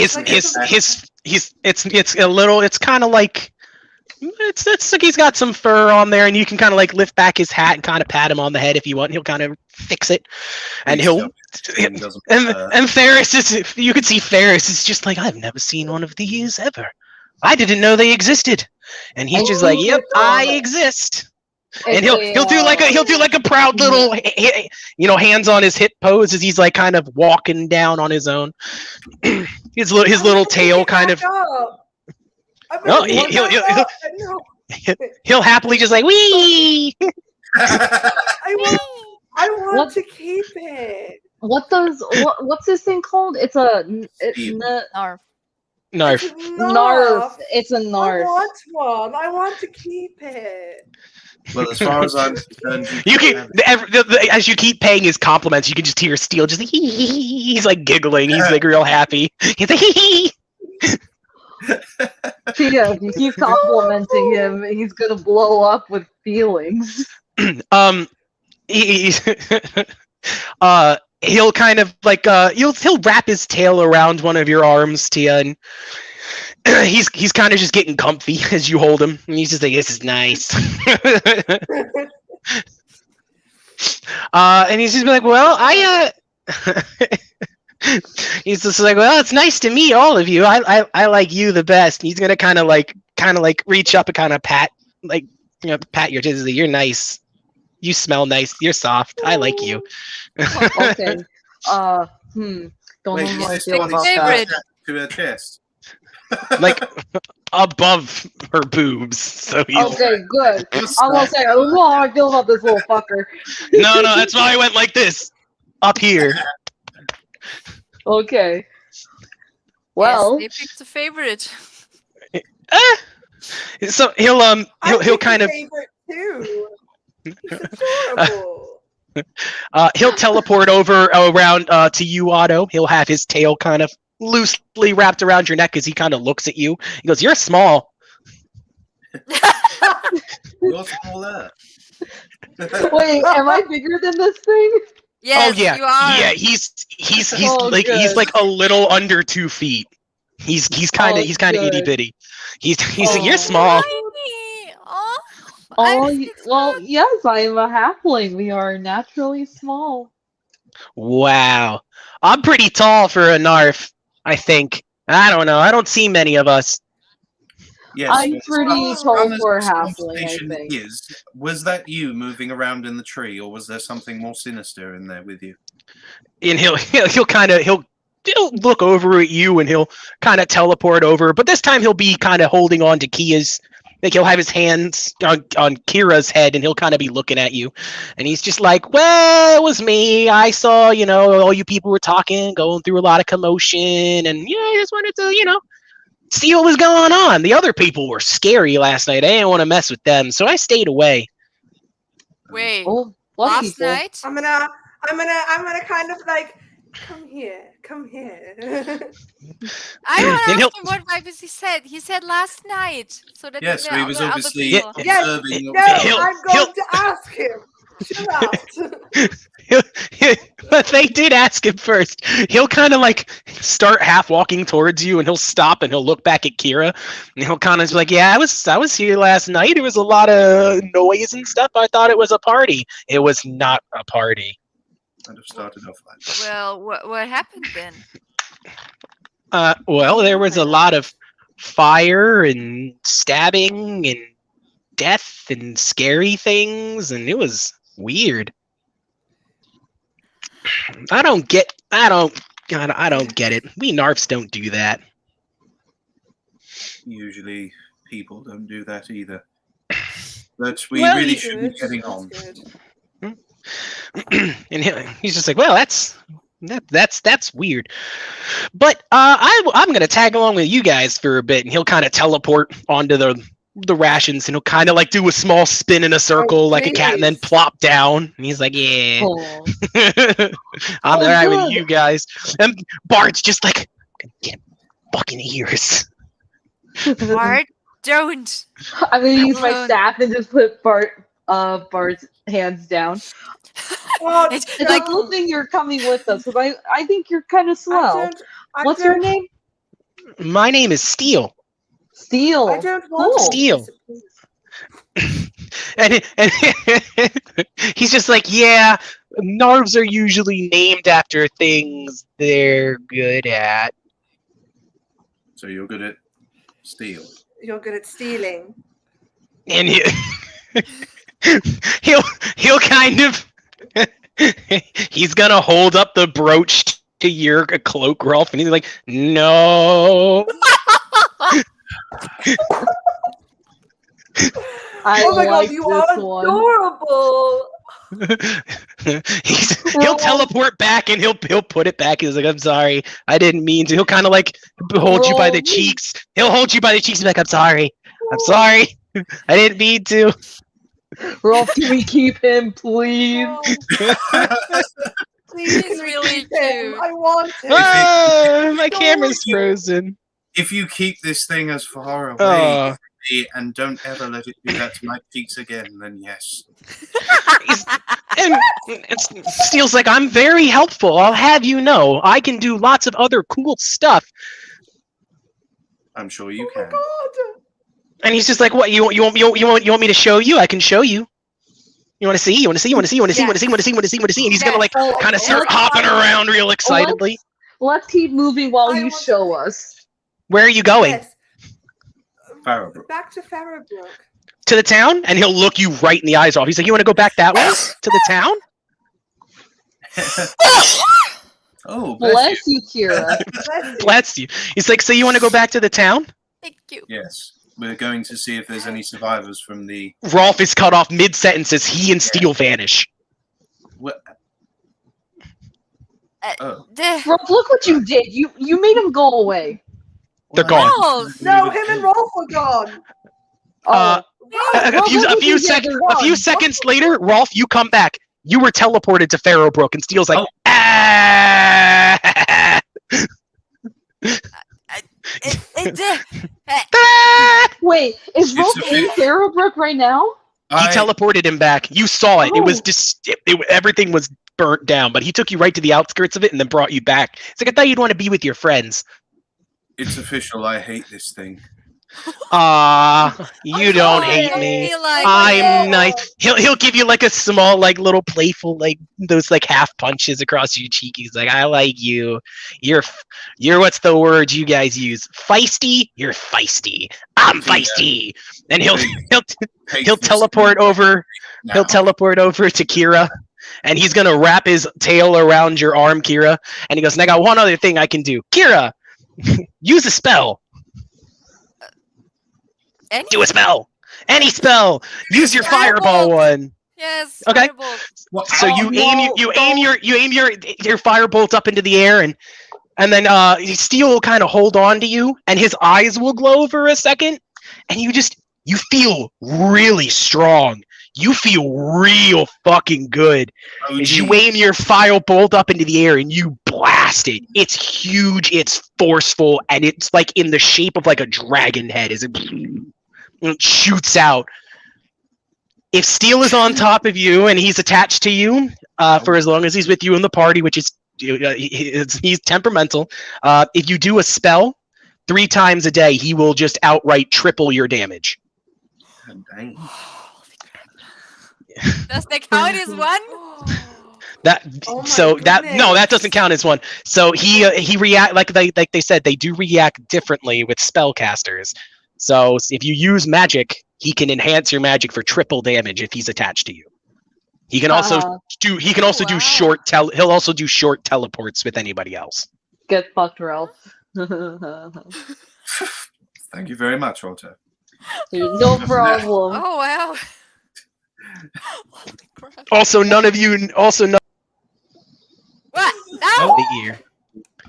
It's a little. It's kind of like. It's like he's got some fur on there, and you can kind of like lift back his hat and kind of pat him on the head if you want. He'll kind of fix it, and and Ferris is. You can see Ferris is just like, I've never seen one of these ever. I didn't know they existed, and he's just like, yep, I exist. And he'll do like a proud little hands on his hip pose as he's like kind of walking down on his own. his little tail kind of. No, he'll happily just like wee. I want to keep it. What's this thing called? It's a Narf. Narf. Narf. It's a I Narf. want one. I want to keep it. Well, as far as I'm concerned, You can as you keep paying his compliments, you can just hear Steel just like, he's like giggling. He's like real happy. He's like hee. Yeah, if you keep complimenting him, he's gonna blow up with feelings. He's he'll kind of like he'll wrap his tail around one of your arms, Tia, and he's kind of just getting comfy as you hold him, and he's just like, this is nice. And he's just like, well, he's just like, well, it's nice to meet all of you. I like you the best. And he's gonna kind of like reach up and kind of pat your chest. Like, you're nice. You smell nice. You're soft. I like you. Okay. Don't know Wait, how I is feel this about favorite? that. to her chest? Like above her boobs. So he's Okay, good. I'm gonna say, I don't know how I feel about this little fucker. no, that's why I went like this. Up here. Okay. Well, Yes, they picked a favorite. So he'll kind of favorite too. He's adorable. he'll teleport over around to you, Otto. He'll have his tail kind of loosely wrapped around your neck as he kind of looks at you. He goes, "You're small." You're smaller. wait, am I bigger than this thing? Yes, Oh yeah, you are. yeah. He's Oh, like good. he's like a little under 2 feet. He's kind of good. itty bitty. He's Oh. you're small. Tiny. Oh, Oh, I'm well, yes, I am a halfling. We are naturally small. Wow, I'm pretty tall for a Narf. I think. I don't know. I don't see many of us. Yes, I'm but as pretty far as tall Anna's for a halfling, I conversation think. was that you moving around in the tree, or was there something more sinister in there with you? And he'll look over at you and he'll kind of teleport over. But this time he'll be kind of holding on to Kia's. Like he'll have his hands on Kira's head and he'll kind of be looking at you. And he's just like, well, it was me. I saw, all you people were talking, going through a lot of commotion. And I just wanted to, see what was going on. The other people were scary last night. I didn't want to mess with them. So I stayed away. Wait, Oh, what last people? night? I'm gonna kind of like come here. I want to And he'll- ask him what vibes he said. He said last night. So that Yes, the he was other obviously people- Yes, observing. No, He'll- I'm he'll- going to ask him. Chill out. but they did ask him first. He'll kind of like start half walking towards you, and he'll stop and he'll look back at Kira, and he'll kind of be like, "Yeah, I was here last night. There was a lot of noise and stuff. I thought it was a party. It was not a party." I'd have started off like that. Well, what happened then? Well, there was a lot of fire and stabbing and death and scary things, and it was weird. I don't get it. We Narfs don't do that. Usually people don't do that either. But we Well, really Good, should be getting on. good. And he's just like, well, that's weird. But I'm gonna tag along with you guys for a bit, and he'll kind of teleport onto the rations, and he'll kind of like do a small spin in a circle like a cat, and then jeez. plop down. And he's like, yeah, Oh. I'm Oh, right with good. you guys. And Bart's just like, get him fucking ears. Bart, don't. I'm gonna use my Alone. staff and just put Bart's hands down. Oh, It's It's like like hoping you're coming with us because I think you're kind of I swell. don't, I What's your don't- name? My name is Steel. Steel. I don't want Cool. to Steel. disappear. And he's just like, yeah, Narvs are usually named after things they're good at. So you're good at steel. You're good at stealing. And he'll kind of he's gonna hold up the brooch to your cloak, Rolf, and he's like, no. I Oh my like god, you this are one. adorable. He'll teleport back and he'll put it back. He's like, I'm sorry, I didn't mean to. He'll kind of like hold you by the Roll. cheeks. He'll hold you by the cheeks and be like, I'm sorry, I didn't mean to. Rolf, can we keep him, please? Oh, please, He's really keep him. cute. I want him. Ah, my No, camera's you- frozen. If you keep this thing as far away Oh. from me and don't ever let it do that to my cheeks again, then yes. And Steel's like, I'm very helpful. I'll have you know, I can do lots of other cool stuff. I'm sure you Oh my can. god. And he's just like, what? You want me to show you? I can show you. You want to see? You want to see? You want to see? You want to see? You want to see? You want to see? You want to see? You want to see? And he's gonna like Oh, kind of start let's- hopping around real excitedly. Let's keep moving while I you want to show see- us. Where are you going? Yes. Farrowbrook. Back to Farrowbrook. To the town? And he'll look you right in the eyes off. He's like, you want to go back that way to the town? Oh, bless Bless you, Kira. Bless you. Bless you. He's like, so you want to go back to the town? Thank you. you. Yes. We're going to see if there's any survivors from the. Rolf is cut off mid-sentence as he and Steel vanish. What? Oh. Rolf, look what you did. You made him go away. They're gone. Oh, No, him and Rolf were gone. Uh, A Rolf, few, look a what few, you sec- did. They're a few gone. seconds later, Rolf, you come back. You were teleported to Farrowbrook, and Steel's like, Oh. ah! Wait, is It's Rolf okay. in Farrowbrook right now? He I, teleported him back. You saw it. It was Oh. just everything was burnt down, but he took you right to the outskirts of it and then brought you back. It's like I thought you'd want to be with your friends. it's official. I hate this thing. You don't hate I me. feel like I'm nice. He'll give you like a small, like little playful, like those like half punches across your cheek. He's like, I like you. You're what's the word you guys use? Feisty. You're feisty. I'm feisty. And he'll Hate he'll this teleport thing over. now. He'll teleport over to Kira, and he's gonna wrap his tail around your arm, Kira. And he goes, and I got one other thing I can do. Kira, use a spell. Any? Do a spell. Any spell. Use your Fireball. fireball one. Yes. Okay. Firebolt. What? So you no, aim your firebolt up into the air, and then Steel will kind of hold on to you, and his eyes will glow for a second, and you feel really strong. You feel real fucking good Oh, as you geez. aim your firebolt up into the air and you blast it. It's huge, it's forceful, and it's like in the shape of like a dragon head as it shoots out. if Steel is on top of you and he's attached to you for as long as he's with you in the party, which is he's temperamental. If you do a spell 3 times a day, he will just outright triple your damage. God dang. Does that count as one? That Oh my so that no, goodness. that doesn't count as one. So he react like they said they do react differently with spellcasters. So if you use magic, he can enhance your magic for triple damage if he's attached to you. He can also do wow. he'll also do short teleports with anybody else. Get fucked, Ralph. Thank you very much, Walter. No problem. Oh wow. Holy crap. Also, none of you What? No! the ear.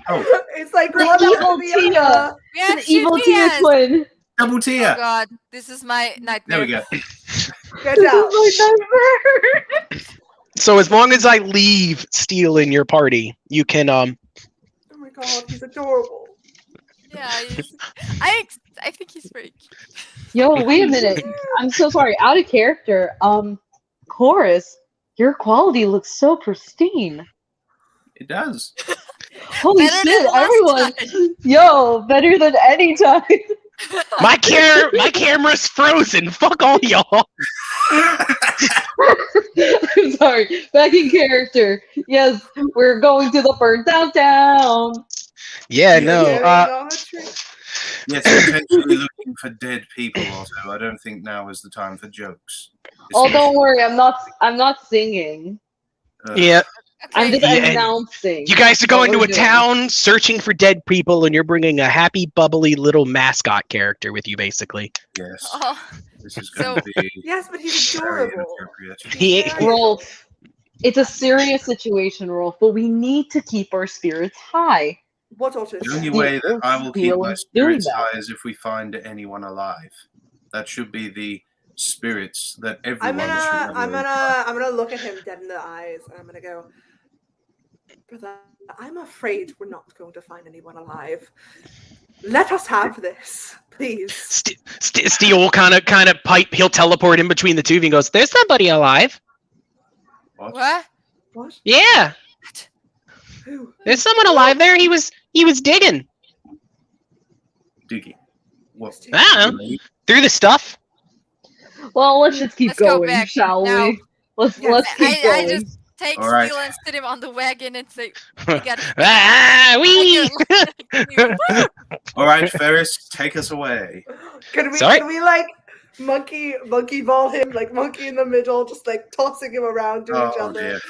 Oh, It's like The one evil after the Tia. other. We have An evil two Tia Tias. twin. double Oh tier. god, this is my nightmare. There we go. Good This job. is my nightmare. So as long as I leave Steel in your party, you can Oh my god, he's adorable. Yeah, I think he's very cute. Yo, wait a minute. I'm so sorry. Out of character. Chorus, your quality looks so pristine. It does. Holy Better than shit, last everyone. time. Yo, better than any time. my camera's frozen. Fuck all y'all. I'm sorry. Back in character. Yes, we're going to the burnt down town. Yeah, no. Geometry. Yes, potentially looking for dead people. Also, I don't think now is the time for jokes. Oh, don't worry. I'm not singing. Yeah. I'm Okay. just Yeah, and announcing. You guys are what going to we're a doing. town searching for dead people, and you're bringing a happy, bubbly little mascot character with you, basically. Yes, Oh, this is So- going to be Yes, but he's very adorable. inappropriate. He- Very Rolf, it's a serious situation, Rolf, but we need to keep our spirits high. What autism? The only Steel- way that I will keep Steel my is doing spirits that. high is if we find anyone alive. That should be the spirits that everyone should have. I'm gonna look at him dead in the eyes, and I'm gonna go, brother. I'm afraid we're not going to find anyone alive. Let us have this, please. Steel will kind of pipe. He'll teleport in between the two of you and goes, "There's somebody alive. What? what? What? Yeah, Who? there's someone alive there. He was digging Diggy. What? I don't know. Through the stuff." Well, let's just keep Let's go going, back shall now. we? Let's Yes. let's keep I going. just take All right. Steel and sit him on the wagon and say, "We got Wee! All right, Ferris, take us away. Sorry? Can we like monkey ball him, like monkey in the middle, just like tossing him around to each Oh other? dear.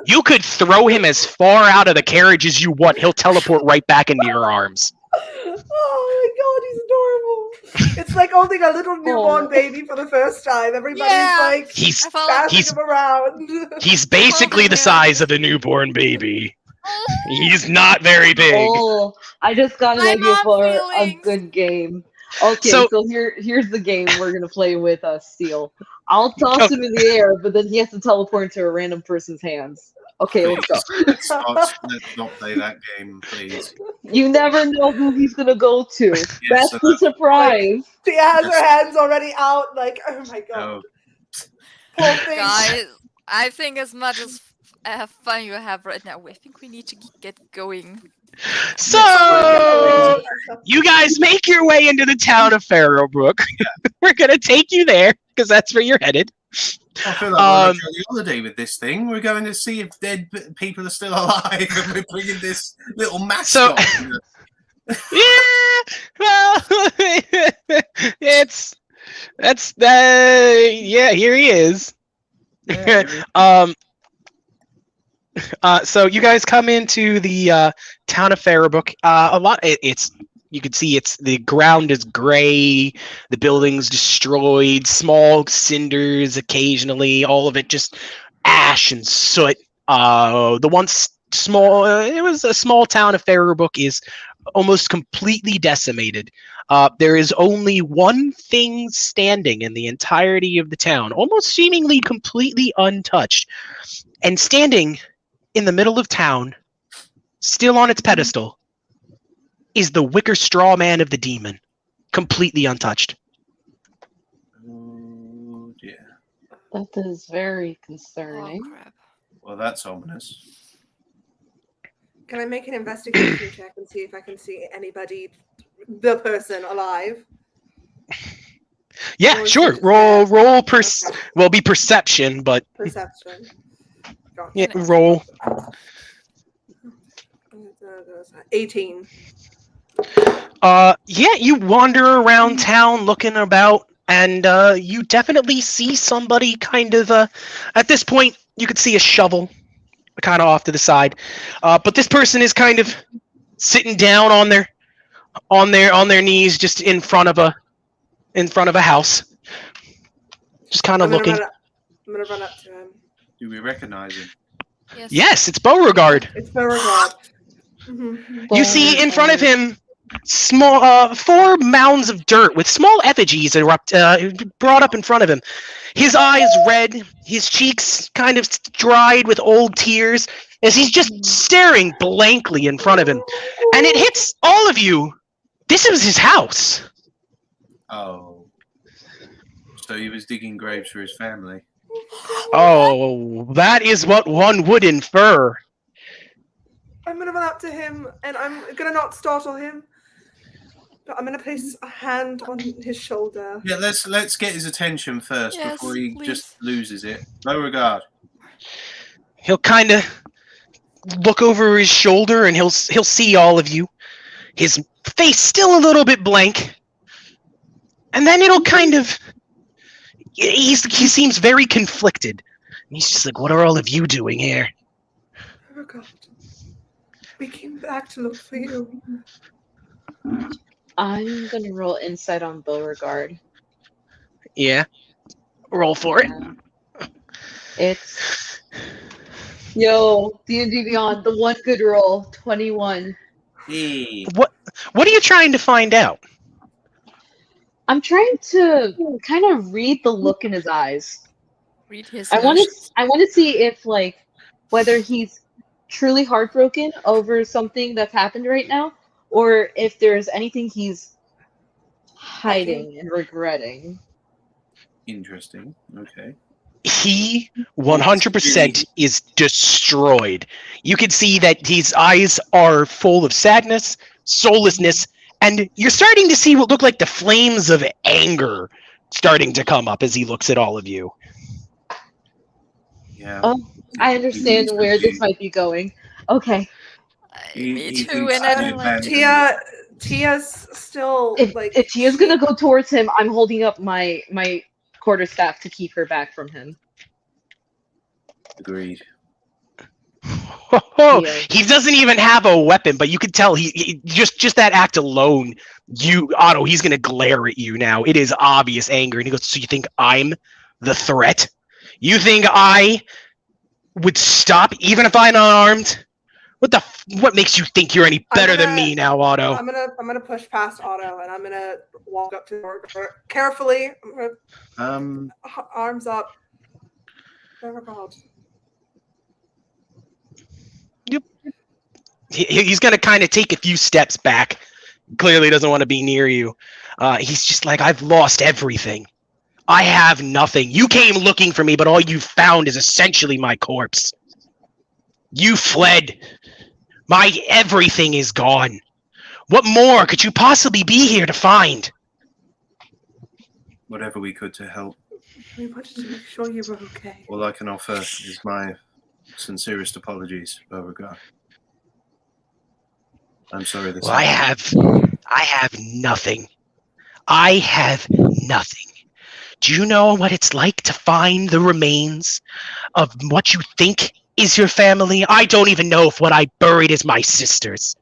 You could throw him as far out of the carriage as you want. He'll teleport right back into your arms. Oh my god, he's adorable. It's like holding a little newborn Oh. baby for the first time. Everybody's Yeah. like He's I felt passing he's- him around. he's basically the size of a newborn baby. He's not very big. Oh, I just got an My idea mom for a feelings. good game. Okay, So- so here's the game we're gonna play with Steel. I'll toss him in the air, but then he has to teleport into a random person's hands. Okay, let's go. Let's not play that game, please. You never know who he's gonna go to. Yes, That's the surprise. She has her hands already out, like, oh my god. no. Poor thing. Guys, I think as much as fun you have right now, I think we need to get going. So you guys make your way into the town of Farrowbrook. We're gonna take you there because that's where you're headed. I feel like we're on a jolly holiday with this thing. We're going to see if dead people are still alive, and we're bringing this little mascot. Yeah, well, yeah. Here he is. So you guys come into the town of Farrowbrook. You can see the ground is gray, the buildings destroyed, small cinders occasionally, all of it just ash and soot. The once small, it was a small town of Farrowbrook is almost completely decimated. There is only one thing standing in the entirety of the town, almost seemingly completely untouched, and standing in the middle of town, still on its pedestal, is the wicker straw man of the demon, completely untouched. Oh dear. That is very Oh, concerning. crap. Well, that's ominous. Can I make an investigation check and see if I can see anybody, the person, alive? Yeah, Or is sure. it just Roll, there? roll. Okay. Well, be perception, but Perception. Gotcha. yeah, roll. 18. Yeah, you wander around town looking about, and you definitely see somebody kind of. At this point, you could see a shovel, kind of off to the side, but this person is kind of sitting down on their knees, just in front of a house, just kind of looking. I'm gonna run up to him. Do we recognize him? Yes. Yes, it's Beauregard. It's Beauregard. Mhm. You see in front of him small 4 mounds of dirt with small effigies brought up in front of him. His eyes red, his cheeks kind of dried with old tears as he's just staring blankly in front of him. And it hits all of you. This was his house. Oh. So he was digging graves for his family. Oh, that is what one would infer. I'm gonna run up to him and I'm gonna not startle him, but I'm gonna place a hand on his shoulder. Yeah, let's get his attention first Yes, before he please. just loses it. Beauregard. He'll kind of look over his shoulder and he'll see all of you. His face still a little bit blank. And then it'll kind of he seems very conflicted. And he's just like, what are all of you doing here? Beauregard, we came back to look for you. I'm gonna roll insight on Beauregard. Yeah. Roll for it. It's D&D Beyond, the one good roll, 21. Hey. What are you trying to find out? I'm trying to kind of read the look in his eyes. Read his I want notes. to see if whether he's truly heartbroken over something that's happened right now, or if there's anything he's hiding and regretting. Interesting. Okay. He 100% is destroyed. You can see that his eyes are full of sadness, soullessness, and you're starting to see what look like the flames of anger starting to come up as he looks at all of you. Yeah. Oh, I understand where this might be going. Okay. Me he too, thinks and I that don't is like bad. Tia's still If Tia's gonna go towards him, I'm holding up my quarterstaff to keep her back from him. Agreed. Oh, Yeah. he doesn't even have a weapon, but you can tell he just that act alone, Otto, he's gonna glare at you now. It is obvious anger, and he goes, "So you think I'm the threat? You think I would stop even if I'm unarmed? What makes you think you're any better than me now, Otto?" I'm gonna push past Otto and I'm gonna walk up to Beauregard carefully. I'm gonna arms up. Beauregard. He's gonna kind of take a few steps back. Clearly doesn't want to be near you. He's just like, I've lost everything. I have nothing. You came looking for me, but all you found is essentially my corpse. You fled. My everything is gone. What more could you possibly be here to find? Whatever we could to help. We wanted to make sure you were okay. All I can offer is my sincerest apologies, Beauregard. I'm sorry this Well, I have nothing. I have nothing. Do you know what it's like to find the remains of what you think is your family? I don't even know if what I buried is my sister's.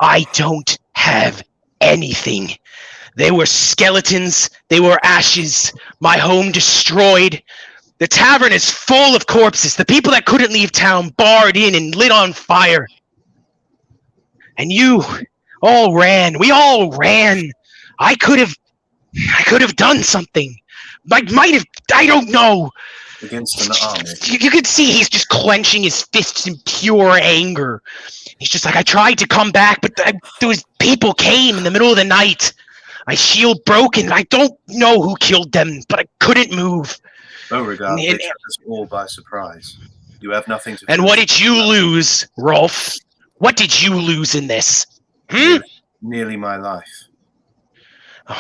I don't have anything. They were skeletons. They were ashes. My home destroyed. The tavern is full of corpses. The people that couldn't leave town barred in and lit on fire. And you all ran. We all ran. I could have done something. Might have. I don't know. against an army. You could see he's just clenching his fists in pure anger. He's just like, I tried to come back, but those people came in the middle of the night. My shield broke, and I don't know who killed them, but I couldn't move. Beauregard, they And- took us all by surprise. You have nothing to. And fear. what did you lose, Rolf? What did you lose in this? Hmm? Nearly my life.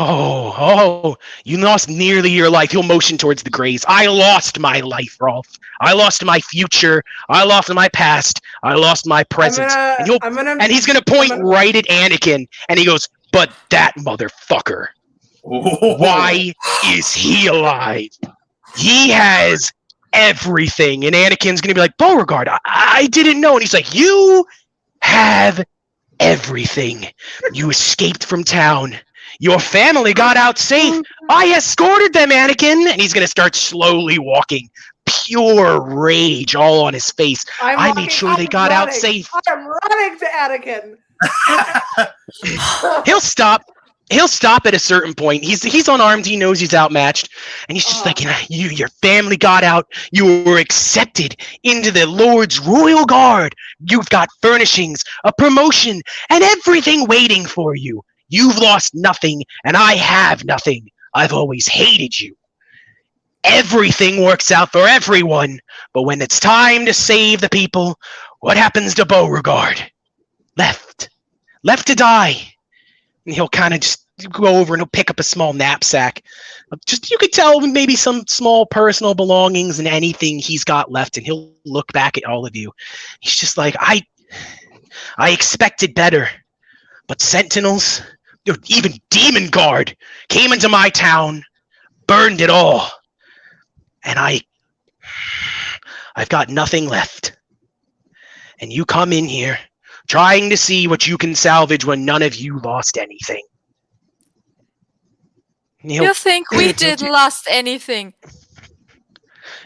Oh, you lost nearly your life. He'll motion towards the graves. I lost my life, Rolf. I lost my future. I lost my past. I lost my present. And he's gonna point right at Anakin, and he goes, "But that motherfucker, why is he alive? He has everything." And Anakin's gonna be like, "Beauregard, I didn't know." And he's like, "You have everything. You escaped from town. Your family got out safe. I escorted them, Anakin." And he's going to start slowly walking. Pure rage all on his face. I made sure they got out safe. I'm running to Anakin. He'll stop. He'll stop at a certain point. He's unarmed. He knows he's outmatched, and he's just like, your family got out. You were accepted into the Lord's royal guard. You've got furnishings, a promotion, and everything waiting for you. You've lost nothing, and I have nothing. I've always hated you. Everything works out for everyone, but when it's time to save the people, what happens to Beauregard? Left to die. And he'll kind of just go over and he'll pick up a small knapsack. Just, you could tell, maybe some small personal belongings and anything he's got left, and he'll look back at all of you. He's just like, I expected better, but Sentinels, even Demon Guard, came into my town, burned it all, and I've got nothing left. And you come in here trying to see what you can salvage when none of you lost anything. You think we didn't lost anything?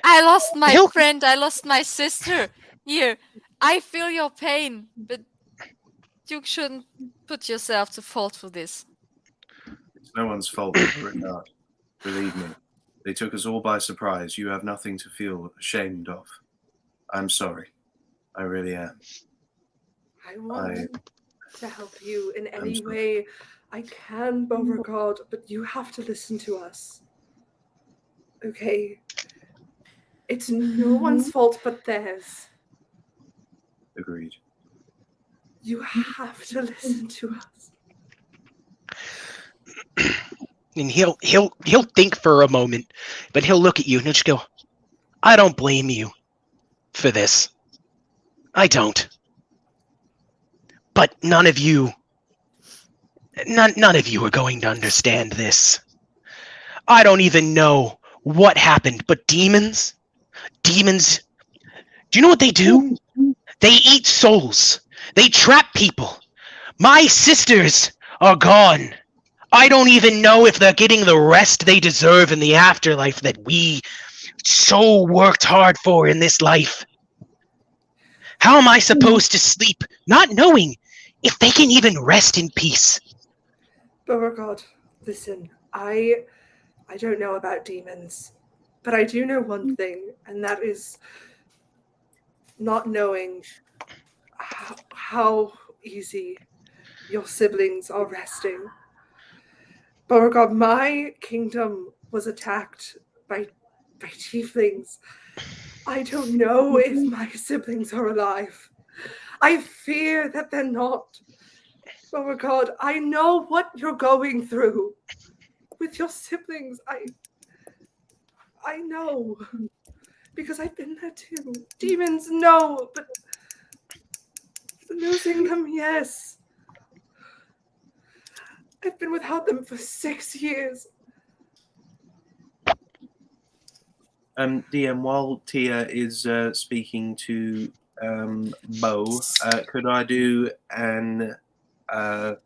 I lost my friend. I lost my sister. Here, I feel your pain, but you shouldn't put yourself to fault for this. It's no one's fault, Bernard. Believe me. They took us all by surprise. You have nothing to feel ashamed of. I'm sorry. I really am. I want to help you in any way I can, Beauregard, but you have to listen to us. Okay? It's no one's fault but theirs. Agreed. You have to listen to us. And he'll think for a moment, but he'll look at you and he'll just go, "I don't blame you for this. I don't. But none of you are going to understand this. I don't even know what happened, but demons, do you know what they do? They eat souls. They trap people. My sisters are gone. I don't even know if they're getting the rest they deserve in the afterlife that we so worked hard for in this life. How am I supposed to sleep not knowing if they can even rest in peace?" Beauregard, listen, I don't know about demons, but I do know one thing, and that is not knowing how easy your siblings are resting. Beauregard, my kingdom was attacked by tieflings. I don't know if my siblings are alive. I fear that they're not. Beauregard, I know what you're going through with your siblings. I know. Because I've been there too. Demons, no, but losing them, yes. I've been without them for 6 years. DM, while Tia is speaking to Bo, could I do a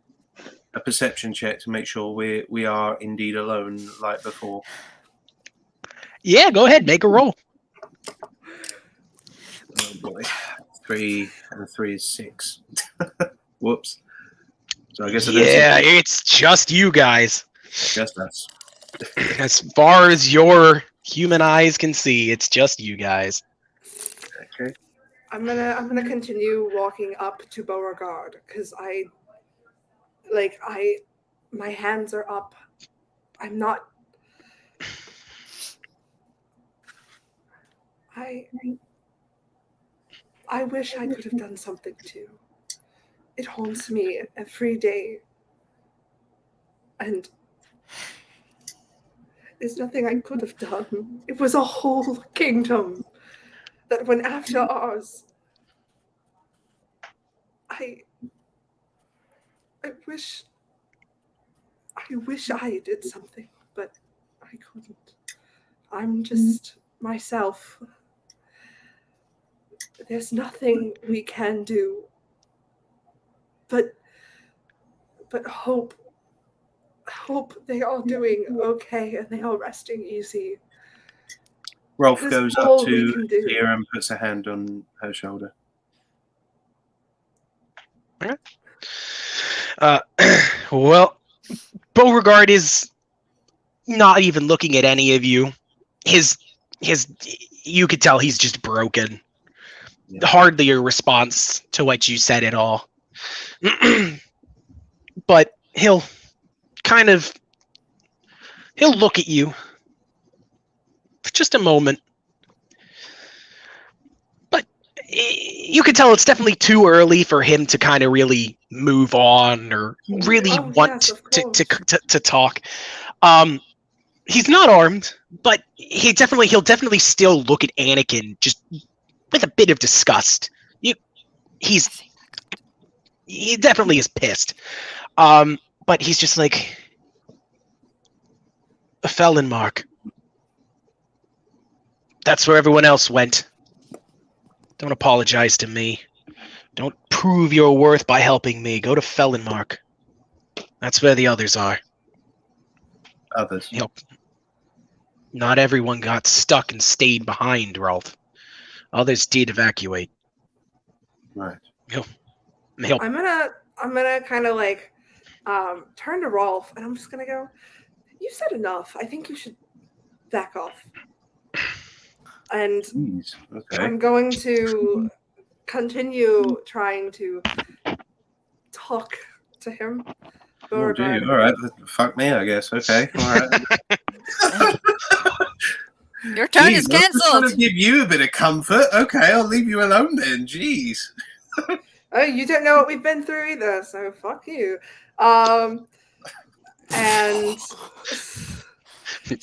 perception check to make sure we are indeed alone like before? Yeah, go ahead, make a roll. Oh boy, 3 and 3 is 6. Whoops. So I guess It's just you guys. Just us. As far as your human eyes can see, it's just you guys. Okay. I'm gonna continue walking up to Beauregard because my hands are up. I'm not. I wish I could have done something too. It haunts me every day. And there's nothing I could have done. It was a whole kingdom that went after ours. I wish I did something, but I couldn't. I'm just myself. There's nothing we can do but hope they are doing okay and they are resting easy. Rolf That is goes all up we to can do. Tia and puts a hand on her shoulder. Well, Beauregard is not even looking at any of you. His, you could tell he's just broken. Yeah. Hardly a response to what you said at all. But he'll look at you for just a moment. But you can tell it's definitely too early for him to kind of really move on or really want to talk. He's not armed, but he'll definitely still look at Anakin just with a bit of disgust. He definitely is pissed. But he's just like, a Fellenmark. That's where everyone else went. Don't apologize to me. Don't prove your worth by helping me. Go to Fellenmark. That's where the others are. Others. Not everyone got stuck and stayed behind, Rolf. Others did evacuate. Right. I'm gonna kind of like turn to Rolf and I'm just gonna go, you said enough. I think you should back off. And Jeez. Okay. I'm going to continue trying to talk to him. Oh, gee. All right. Fuck me, I guess. Okay. All right. Your turn Jeez, is I was just trying cancelled. to give you a bit of comfort. Okay, I'll leave you alone then. Jeez. Oh, you don't know what we've been through either, so fuck you. And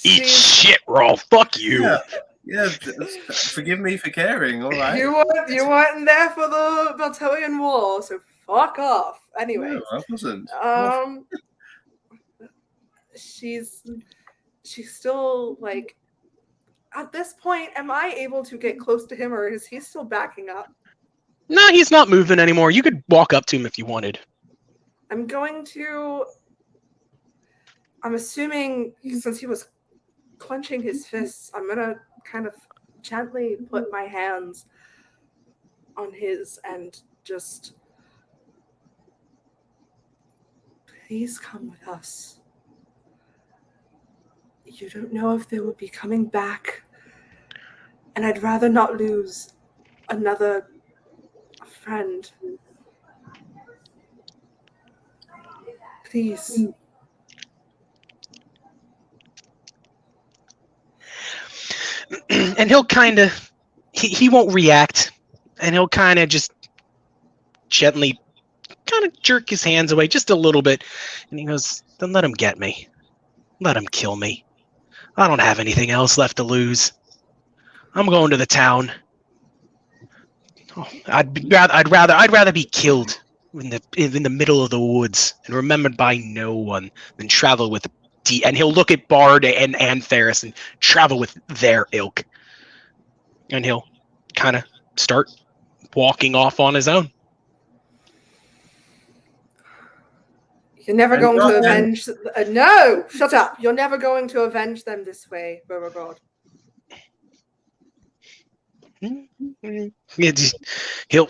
Eat shit, Rolf. Fuck you. Yeah. Forgive me for caring. All right. you weren't there for the Beltalian War, so fuck off. Anyway, No, I wasn't. she's still like, at this point, am I able to get close to him, or is he still backing up? No, he's not moving anymore. You could walk up to him if you wanted. I'm assuming since he was clenching his fists, I'm gonna kind of gently put my hands on his and just, please come with us. You don't know if they will be coming back, and I'd rather not lose another friend. Please. And he'll kind of, he won't react, and he'll kind of just gently kind of jerk his hands away just a little bit, and he goes, then let him get me. Let him kill me. I don't have anything else left to lose. I'm going to the town. Oh, I'd rather be killed in the middle of the woods and remembered by no one than travel with and he'll look at Bard and Ferris and travel with their ilk. And he'll kind of start walking off on his own. You're never going to avenge... no! Shut up! You're never going to avenge them this way, Beauregard. He'll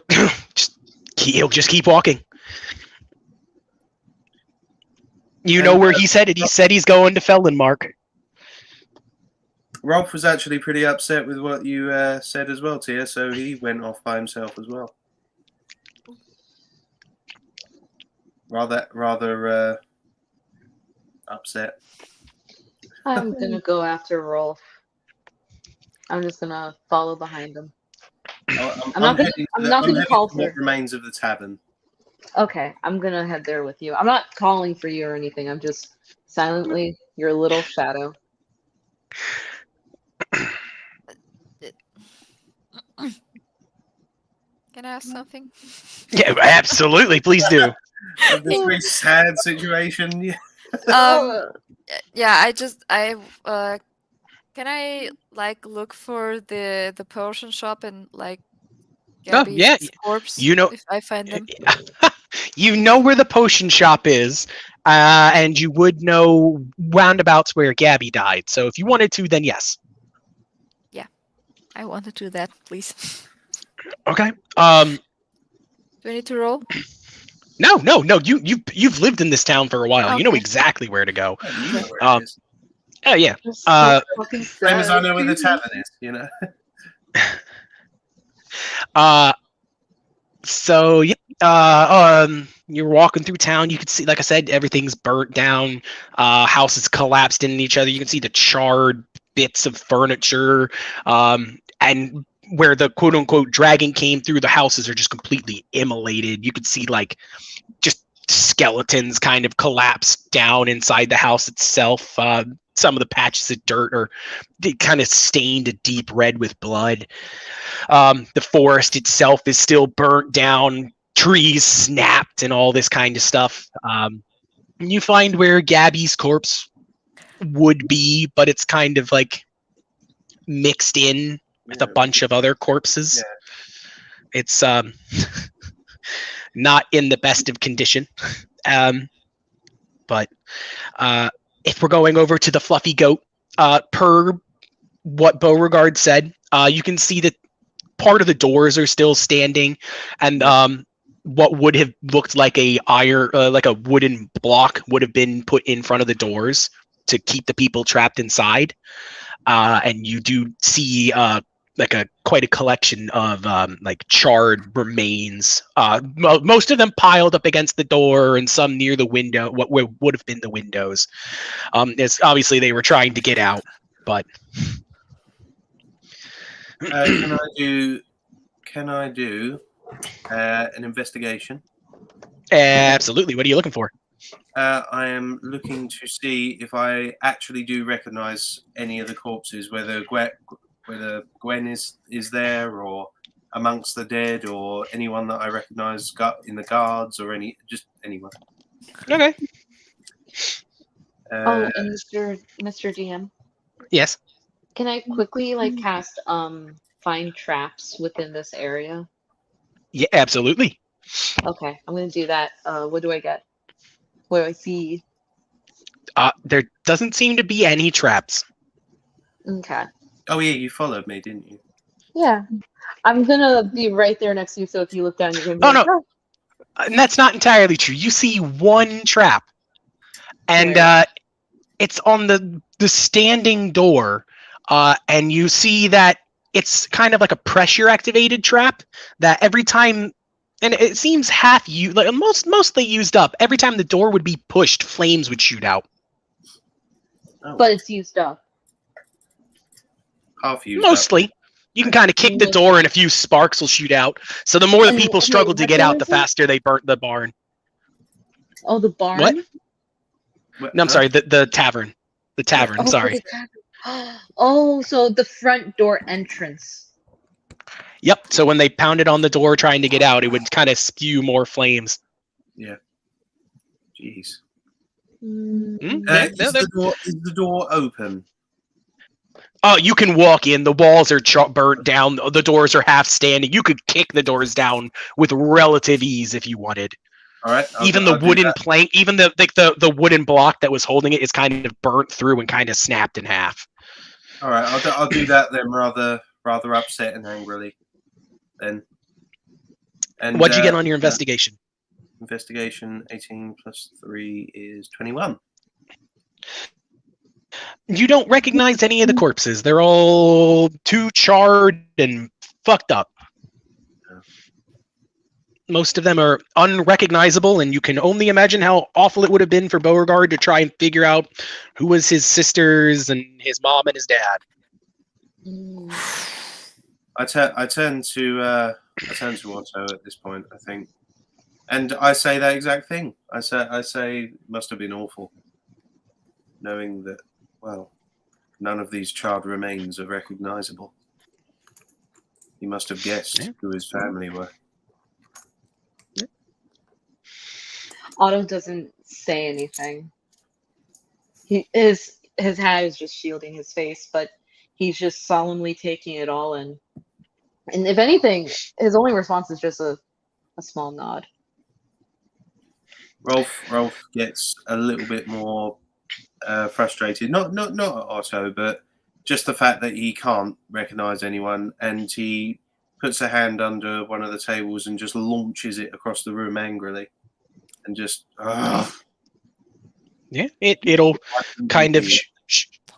just keep walking. You know where he said it. He said he's going to Feldenmark. Rolf was actually pretty upset with what you said as well, Tia, so he went off by himself as well. Rather upset. I'm gonna go after Rolf. I'm just gonna follow behind him. I'm not gonna- heading I'm to not I'm gonna heading call to what for- remains of the tavern. Okay, I'm gonna head there with you. I'm not calling for you or anything. I'm just silently your little shadow. Can I ask something? Yeah, absolutely. Please do. This very sad situation. Yeah. Yeah, can I like look for the potion shop and like Oh, Gabby's yeah, corpse you know- if I find them? You know where the potion shop is, and you would know roundabouts where Gabby died. So if you wanted to, then yes. I want to do that, please. Okay. Do I need to roll? No. You've lived in this town for a while. You know Okay. exactly where to go. You know where it is. Oh yeah. Just so fucking Same as I sad. know where the tavern is. You know. So yeah. You're walking through town. You can see, like I said, everything's burnt down. Houses collapsed in each other. You can see the charred bits of furniture. And where the quote unquote dragon came through, the houses are just completely immolated. You can see like just skeletons kind of collapsed down inside the house itself. Some of the patches of dirt are kind of stained a deep red with blood. The forest itself is still burnt down, trees snapped, and all this kind of stuff. You find where Gabby's corpse would be, but it's kind of like mixed in with a bunch of other corpses. Yeah. It's not in the best of condition. But if we're going over to the fluffy goat, per what Beauregard said, you can see that part of the doors are still standing, and what would have looked like a wooden block would have been put in front of the doors to keep the people trapped inside. And you do see quite a collection of like charred remains. Most of them piled up against the door, and some near the window. What would have been the windows. It's obviously they were trying to get out, but. Can I do an investigation? Absolutely. What are you looking for? I am looking to see if I actually do recognize any of the corpses, whether Gwen is there, or amongst the dead, or anyone that I recognize in the guards, or just anyone. Okay. And Mr. DM, Yes. can I quickly cast find traps within this area? Yeah, absolutely. Okay, I'm gonna do that. What do I get? What do I see? There doesn't seem to be any traps. Okay. Oh yeah, you followed me, didn't you? Yeah. I'm gonna be right there next to you, so if you look down, you're gonna be Oh, like, no. And that's not entirely true. You see one trap, and it's on the standing door, and you see that it's kind of like a pressure activated trap that every time, and it seems mostly used up. Every time the door would be pushed, flames would shoot out. Oh, but it's used up. half used up. Mostly. You can kind of kick the door and a few sparks will shoot out. So the more the And people wait, struggle to what get door out, the is it? faster they burnt the barn. Oh, the barn? What? No, I'm sorry, the tavern. The tavern, Oh, sorry. the tavern. Oh, so the front door entrance. Yep, so when they pounded on the door trying to get out, it would kind of spew more flames. Yeah. Jeez. Mm. Yeah, Is the door open? Oh, you can walk in. The walls are burnt down. The doors are half standing. You could kick the doors down with relative ease if you wanted. All right. Even the wooden plank, even the wooden block that was holding it is kind of burnt through and kind of snapped in half. All right, I'll do that then, rather upset and angrily. Then. And What'd you get on your investigation? Investigation 18 plus 3 is 21. You don't recognize any of the corpses. They're all too charred and fucked up. Most of them are unrecognizable, and you can only imagine how awful it would have been for Beauregard to try and figure out who was his sisters and his mom and his dad. Mm. I turn to Otto at this point, I think, and I say that exact thing. I say must have been awful, knowing that, well, none of these charred remains are recognizable. He must have guessed Yeah. who his family were. Otto doesn't say anything. His hat is just shielding his face, but he's just solemnly taking it all in. And if anything, his only response is just a small nod. Rolf gets a little bit more frustrated. Not at Otto, but just the fact that he can't recognize anyone, and he puts a hand under one of the tables and just launches it across the room angrily, and just. Yeah, it'll kind of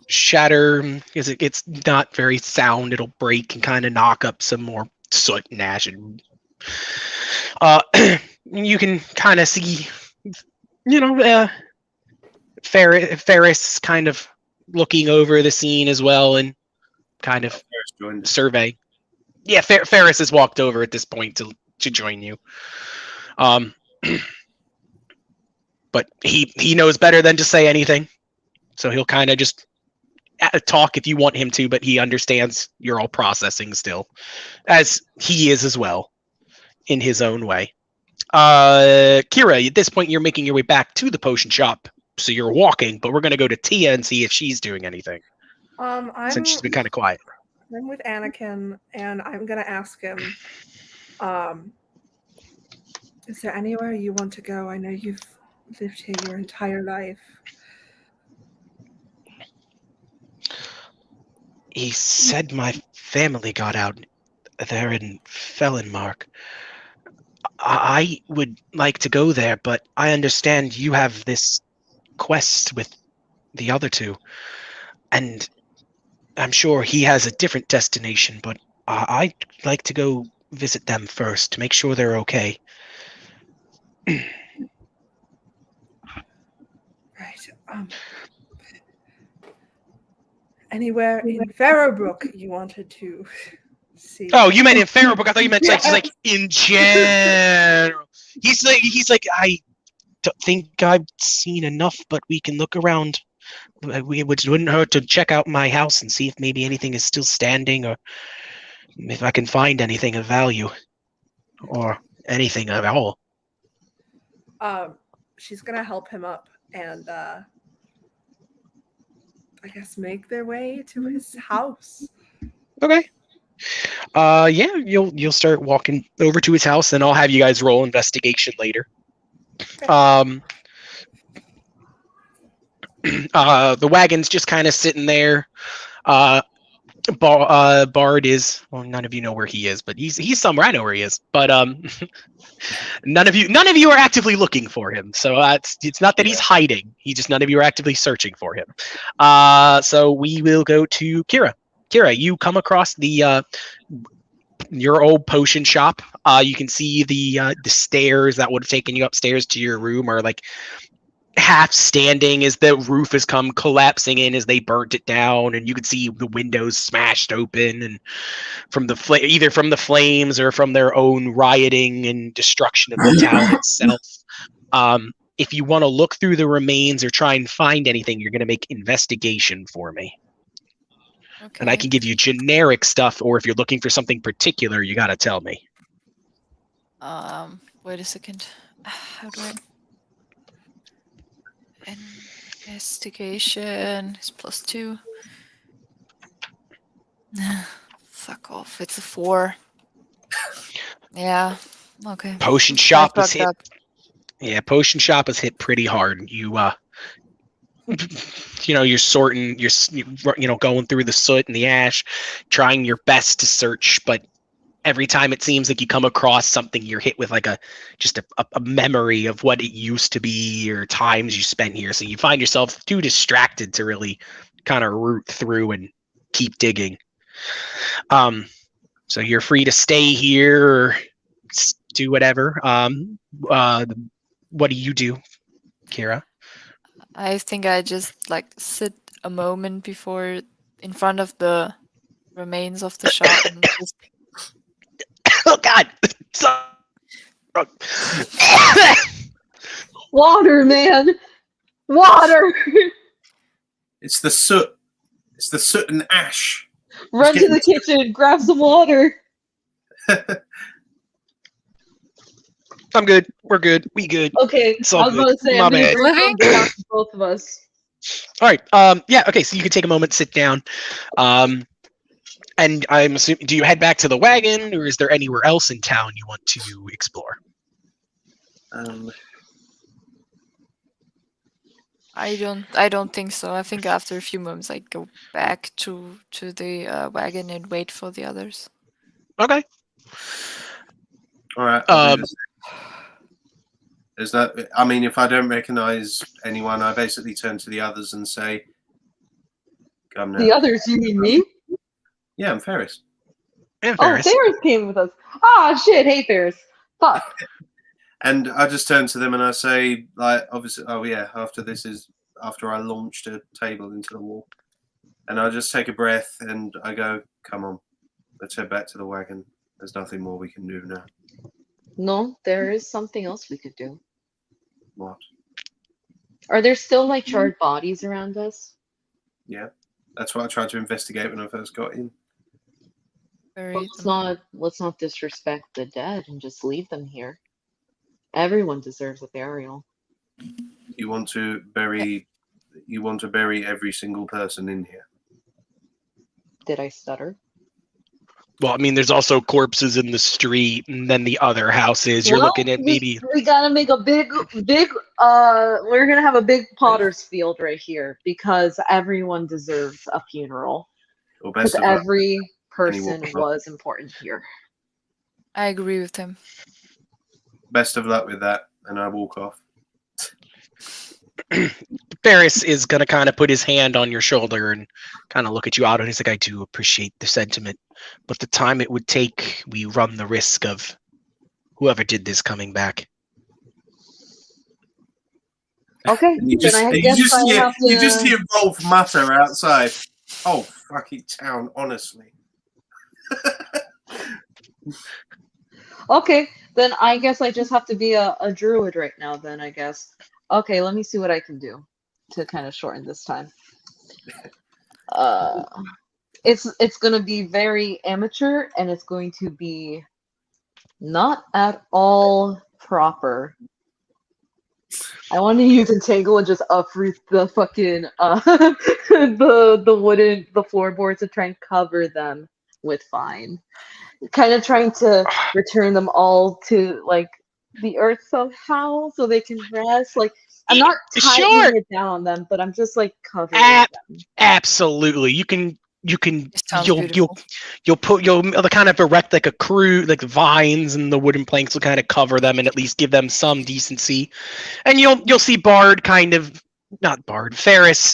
shatter because it's not very sound. It'll break and kind of knock up some more soot and ash. And you can kind of see, Ferris kind of looking over the scene as well and kind of survey. Yeah, Ferris has walked over at this point to join you. But he knows better than to say anything, so he'll kind of just talk if you want him to, but he understands you're all processing still, as he is as well, in his own way. Kira, at this point, you're making your way back to the potion shop, so you're walking, but we're going to go to Tia and see if she's doing anything, since she's been kind of quiet. I'm with Anakin, and I'm going to ask him, is there anywhere you want to go? I know you've lived here your entire life. He said my family got out there in Fellenmark. I would like to go there, but I understand you have this quest with the other two, and I'm sure he has a different destination, but I'd like to go visit them first to make sure they're okay. Right. Anywhere in Farrowbrook you wanted to see? Oh, you meant in Farrowbrook. I thought you meant like in general. He's like I don't think I've seen enough, but we can look around. It wouldn't hurt to check out my house and see if maybe anything is still standing, or if I can find anything of value, or anything at all. She's gonna help him up and I guess make their way to his house. Okay. Yeah, you'll start walking over to his house, and I'll have you guys roll investigation later. The wagon's just kind of sitting there. Bard is, well, none of you know where he is, but he's somewhere. I know where he is, but none of you are actively looking for him. So it's not that he's hiding. None of you are actively searching for him. So we will go to Kira. Kira, you come across your old potion shop. You can see the stairs that would have taken you upstairs to your room are like half standing as the roof has come collapsing in as they burnt it down, and you can see the windows smashed open, and from the either from the flames or from their own rioting and destruction of the town itself. If you want to look through the remains or try and find anything, you're going to make investigation for me. Okay. And I can give you generic stuff, or if you're looking for something particular, you got to tell me. Wait a second. How do I... Investigation is +2. Fuck off. It's a 4. Yeah. Okay. Potion shop is hit. Yeah, potion shop is hit pretty hard. You you're sorting, you're going through the soot and the ash, trying your best to search, but every time it seems like you come across something, you're hit with like a memory of what it used to be or times you spent here. So you find yourself too distracted to really kind of root through and keep digging. So you're free to stay here or do whatever. What do you do, Kira? I think I just like sit a moment before in front of the remains of the shop. And just... Oh God! So- Water, man! Water! It's the soot. It's the soot and ash. Run to the kitchen, grab some water. I'm good. We're good. We good. Okay, It's all I was good. gonna say, My I'm gonna bad. bring some down to both of us. All right. Yeah. Okay. So you can take a moment, sit down. And I'm assuming, do you head back to the wagon, or is there anywhere else in town you want to explore? I don't think so. I think after a few moments I'd go back to the wagon and wait for the others. Okay. All right. I'll do the same. Is that? I mean, if I don't recognize anyone, I basically turn to the others and say, "Come now." The others, you mean me? Yeah, I'm Ferris. And Oh, Ferris. Ferris came with us. Ah, shit. Hey, Ferris. Fuck. And I just turn to them and I say, like, obviously, oh yeah, after I launched a table into the wall. And I just take a breath and I go, come on, let's head back to the wagon. There's nothing more we can do now. No, there is something else we could do. What? Are there still like charred bodies around us? Yeah. That's what I tried to investigate when I first got in. Let's not disrespect the dead and just leave them here. Everyone deserves a burial. You want to bury every single person in here. Did I stutter? Well, I mean, there's also corpses in the street, and then the other houses. You're Well, looking at maybe. we gotta make a big. We're gonna have a big potter's field right here because everyone deserves a funeral. Or Because best of luck. every person Anyone. was important here. I agree with him. Best of luck with that. And I walk off. Ferris is gonna kind of put his hand on your shoulder and kind of look at you out, and he's like, "I do appreciate the sentiment, but the time it would take, we run the risk of whoever did this coming back." Okay, And you then I guess I have to. you just hear Rolf mutter outside. Oh, fucking town, honestly. Okay, then I guess I just have to be a druid right now. Then I guess. Okay, let me see what I can do to kind of shorten this time. It's gonna be very amateur, and it's going to be not at all proper. I want to use entangle and just uproot the fucking the floorboards to try and cover them with vine. Kind of trying to return them all to like the earth somehow so they can rest. Like I'm not tying it down on them, but I'm just like covering them. Absolutely, you can It sounds you'll kind of erect like a crew, like vines and the wooden planks will kind of cover them and at least give them some decency. And you'll see Ferris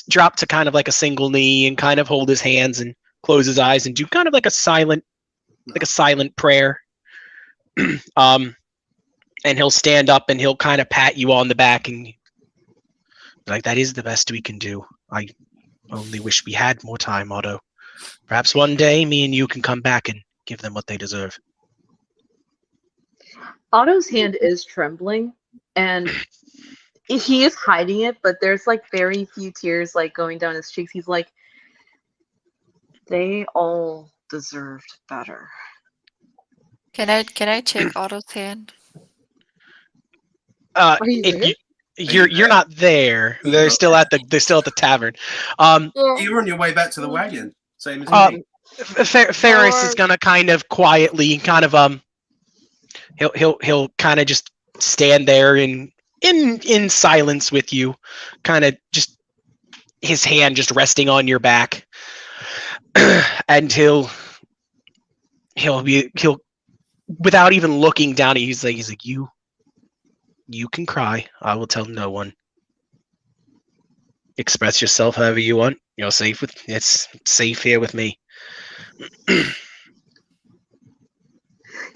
drop to kind of like a single knee and kind of hold his hands and close his eyes and do kind of like a silent prayer. And he'll stand up and he'll kind of pat you on the back and be like, "That is the best we can do. I only wish we had more time, Otto. Perhaps one day me and you can come back and give them what they deserve." Otto's hand is trembling, and he is hiding it, but there's like very few tears like going down his cheeks. He's like, they all deserved better. Can I take Otto's hand? Are you there? You're not there. They're still at the tavern. You're on your way back to the wagon. Same as me. Ferris is gonna kind of quietly, kind of he'll kind of just stand there in silence with you, kind of just his hand just resting on your back, and he'll without even looking down at you, he's like you can cry. I will tell no one. Express yourself however you want. You're safe it's safe here with me.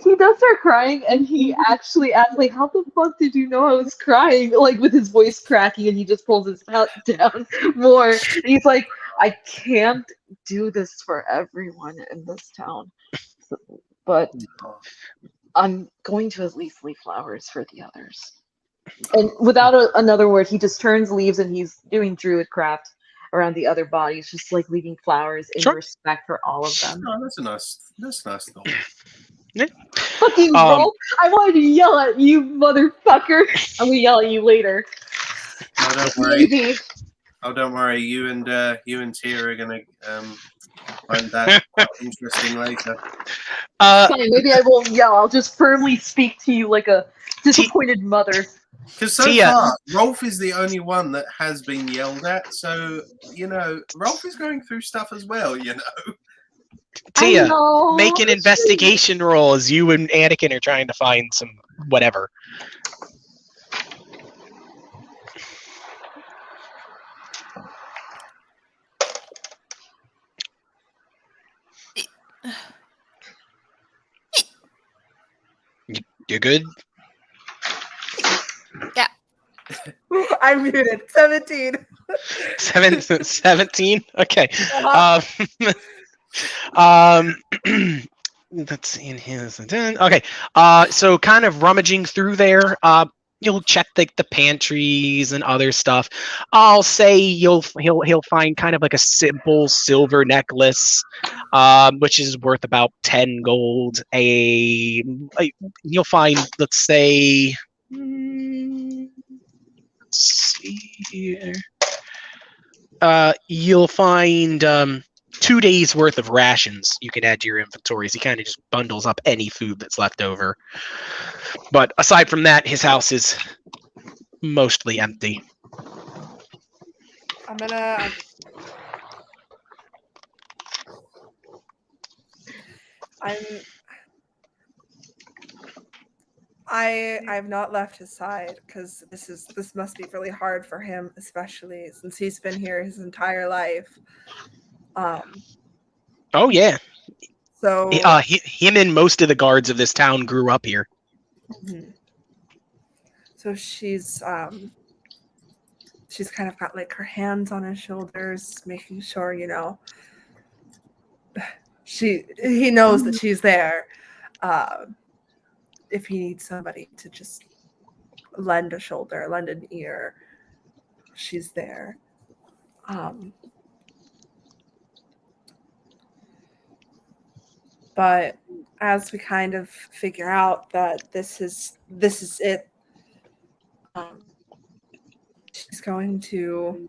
He does start crying, and he actually asks, like, how the fuck did you know I was crying? Like, with his voice cracking, and he just pulls his mouth down more. And he's like, I can't do this for everyone in this town, but I'm going to at least leave flowers for the others. And without another word, he just turns, leaves, and he's doing druid craft around the other bodies, just like leaving flowers in Sure. respect for all of them. Oh, that's nice thought. Fucking Rolf! I wanted to yell at you, motherfucker. I'm gonna yell at you later. Oh, don't worry. Maybe. Oh, don't worry. You and Tia are gonna find that quite interesting later. Fine, maybe I won't yell. I'll just firmly speak to you like a disappointed mother. Because so Tia. far, Rolf is the only one that has been yelled at. So, Rolf is going through stuff as well, Tia, I know, make an investigation roll as you and Anakin are trying to find some whatever. You're good? I'm muted. 17. 17? Okay. Uh-huh. That's in his. Okay. So kind of rummaging through there. You'll check the pantries and other stuff. I'll say he'll find kind of like a simple silver necklace, which is worth about 10 gold. You'll find, let's say, let's see here. You'll find 2 days worth of rations you can add to your inventories. He kind of just bundles up any food that's left over. But aside from that, his house is mostly empty. I'm gonna. I've not left his side because this must be really hard for him, especially since he's been here his entire life. Oh yeah. So him and most of the guards of this town grew up here. So she's kind of got like her hands on his shoulders, making sure, he knows that she's there. If he needs somebody to just lend a shoulder, lend an ear, she's there. But as we kind of figure out that this is it, she's going to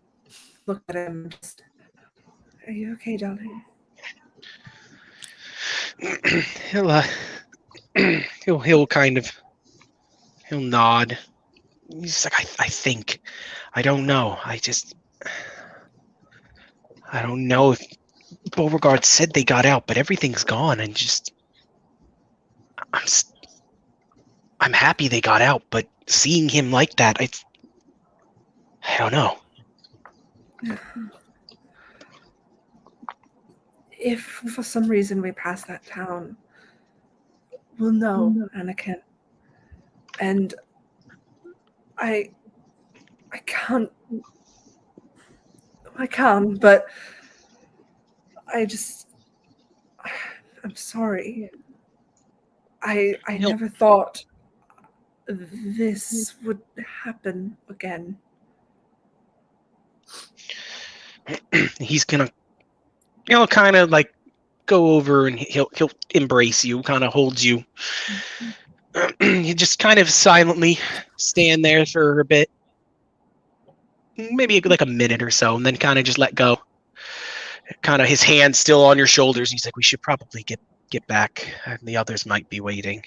look at him and just, "Are you okay, darling?" He'll nod. He's like, I think. I don't know. I don't know if Beauregard said they got out, but everything's gone, and I'm happy they got out, but seeing him like that, I don't know. If for some reason we pass that town, we'll know, Anakin. And I can't, but I'm sorry. I never thought this would happen again. He's gonna, kind of like go over and he'll embrace you, kind of hold you. You just kind of silently stand there for a bit, maybe like a minute or so, and then kind of just let go. Kind of his hand still on your shoulders. He's like, "We should probably get back. And the others might be waiting."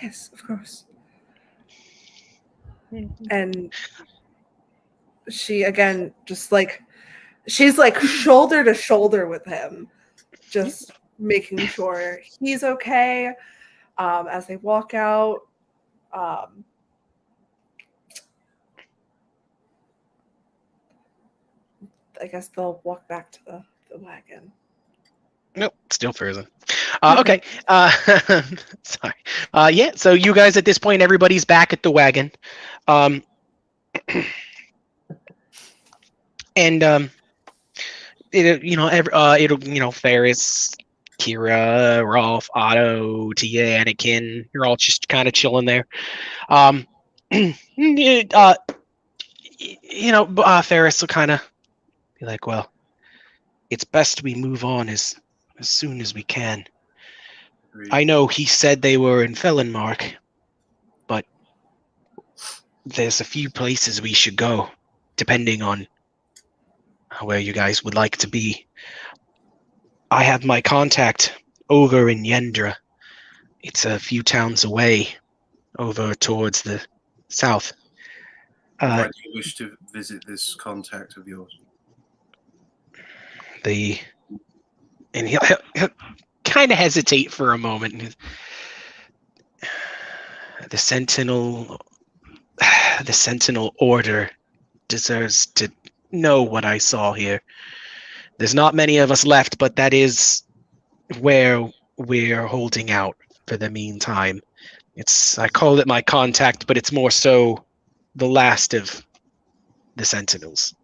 Yes, of course. And she again, just like, she's like shoulder to shoulder with him, just making sure he's okay. As they walk out, I guess they'll walk back to the wagon. Nope, still frozen. Okay. Sorry. Yeah, so you guys at this point, everybody's back at the wagon. And Ferris, Kira, Rolf, Otto, Tia, Anakin, you're all just kind of chilling there. Ferris will kind of be like, well, it's best we move on as soon as we can. I know he said they were in Felonmark, but there's a few places we should go, depending on where you guys would like to be. I have my contact over in Yendra. It's a few towns away, over towards the south. Why do you wish to visit this contact of yours? And he'll kind of hesitate for a moment. The Sentinel Order deserves to know what I saw here. There's not many of us left, but that is where we're holding out for the meantime. I call it my contact, but it's more so the last of the Sentinels.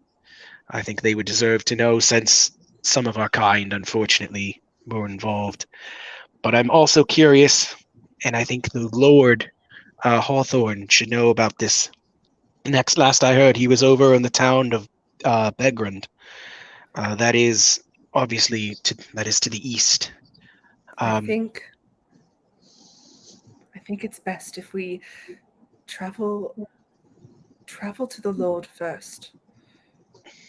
I think they would deserve to know, since some of our kind, unfortunately, were involved. But I'm also curious, and I think the Lord Hawthorne should know about this. Last I heard, he was over in the town of Begrund. That is obviously to the east. I think it's best if we travel to the Lord first.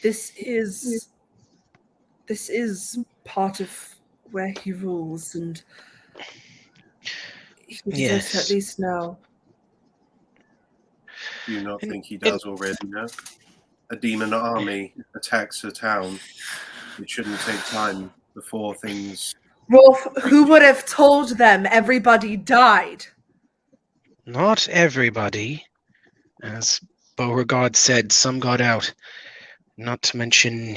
This is part of where he rules, and he deserves to at least know. Do you not think he does already know? A demon army attacks a town. It shouldn't take time before things... Rolf, who would have told them everybody died? Not everybody. As Beauregard said, some got out. Not to mention,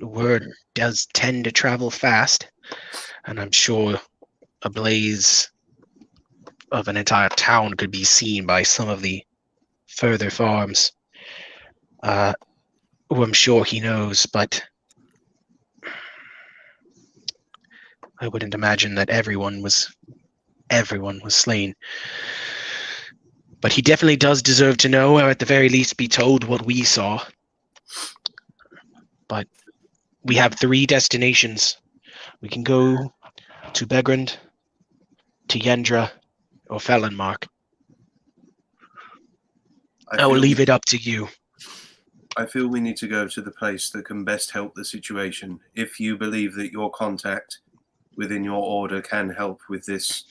word does tend to travel fast, and I'm sure a blaze of an entire town could be seen by some of the further farms. Who I'm sure he knows, but I wouldn't imagine that everyone was slain. But he definitely does deserve to know, or at the very least be told what we saw. But we have 3 destinations. We can go to Begrund, to Yendra, or Felonmark. I will leave it up to you. I feel we need to go to the place that can best help the situation. If you believe that your contact within your order can help with this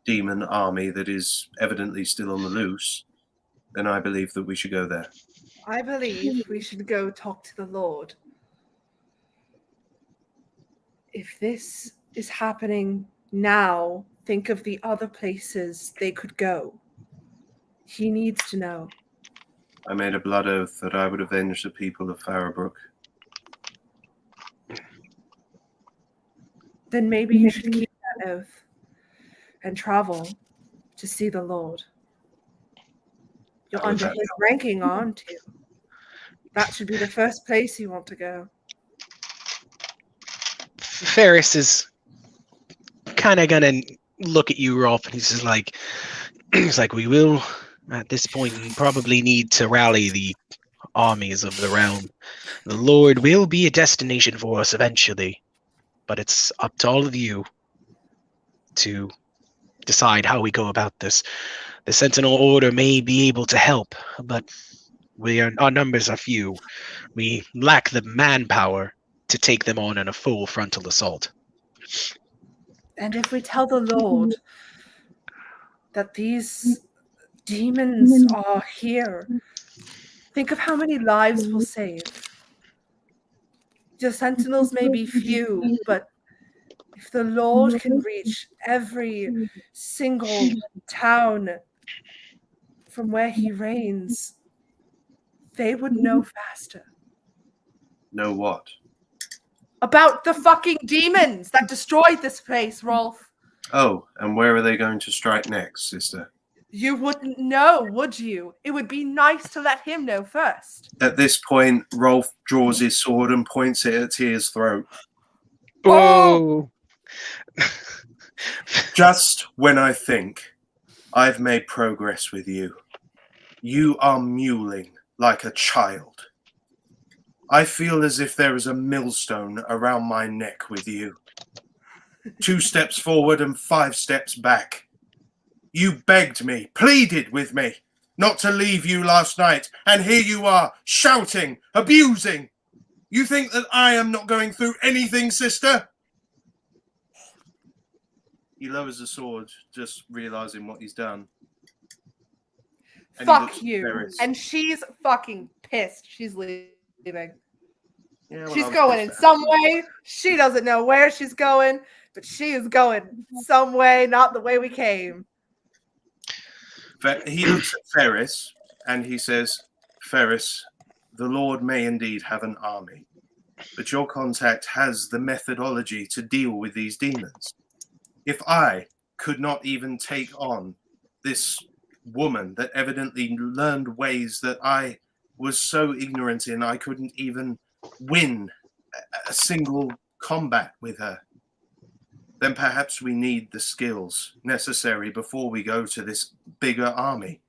demon army that is evidently still on the loose, then I believe that we should go there. I believe we should go talk to the Lord. If this is happening now, think of the other places they could go. He needs to know. I made a blood oath that I would avenge the people of Farabrook. Then maybe you should keep that oath and travel to see the Lord. You're under his ranking, aren't you? That should be the first place you want to go. Ferris is kind of gonna look at you, Rolf, and he's like, we will, at this point, probably need to rally the armies of the realm. The Lord will be a destination for us eventually, but it's up to all of you to decide how we go about this. The Sentinel Order may be able to help, but our numbers are few. We lack the manpower to take them on in a full frontal assault. And if we tell the Lord that these demons are here, think of how many lives we'll save. The Sentinels may be few, but if the Lord can reach every single town from where he reigns, they would know faster. Know what? About the fucking demons that destroyed this place, Rolf. Oh, and where are they going to strike next, sister? You wouldn't know, would you? It would be nice to let him know first. At this point, Rolf draws his sword and points it at Tia's throat. Whoa! Just when I think I've made progress with you, you are mewling like a child. I feel as if there is a millstone around my neck with you. 2 steps forward and 5 steps back. You begged me, pleaded with me, not to leave you last night, and here you are, shouting, abusing. You think that I am not going through anything, sister? He lowers the sword, just realizing what he's done. And he looks Fuck at you. Ferris. And she's fucking pissed. She's leaving. Yeah, well, She's I was going in pissed some way. She doesn't know where she's going, but she is going some way, not the way we came. He looks at Ferris and he says, Ferris, the Lord may indeed have an army, but your contact has the methodology to deal with these demons. If I could not even take on this woman that evidently learned ways that I was so ignorant in, I couldn't even win a single combat with her, then perhaps we need the skills necessary before we go to this bigger army.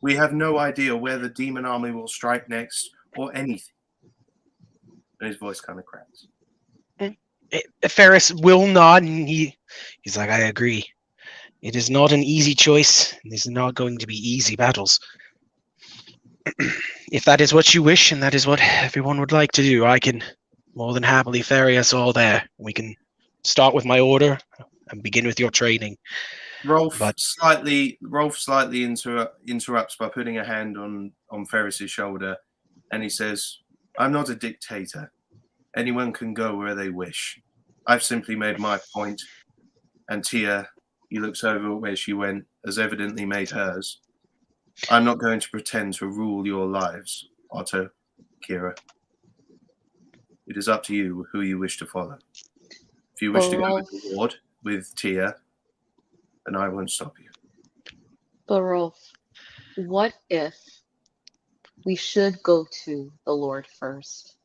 We have no idea where the demon army will strike next or anything. And his voice kind of cracks. Ferris will nod, and he's like, I agree. It is not an easy choice, and these are not going to be easy battles. If that is what you wish, and that is what everyone would like to do, I can more than happily ferry us all there. We can start with my order and begin with your training. Rolf slightly interrupts by putting a hand on Ferris's shoulder, and he says, I'm not a dictator. Anyone can go where they wish. I've simply made my point, and Tia, he looks over where she went, has evidently made hers. I'm not going to pretend to rule your lives, Otto, Kira. It is up to you who you wish to follow. If you wish to go with the Lord, with Tia, then I won't stop you. But Rolf, what if we should go to the Lord first?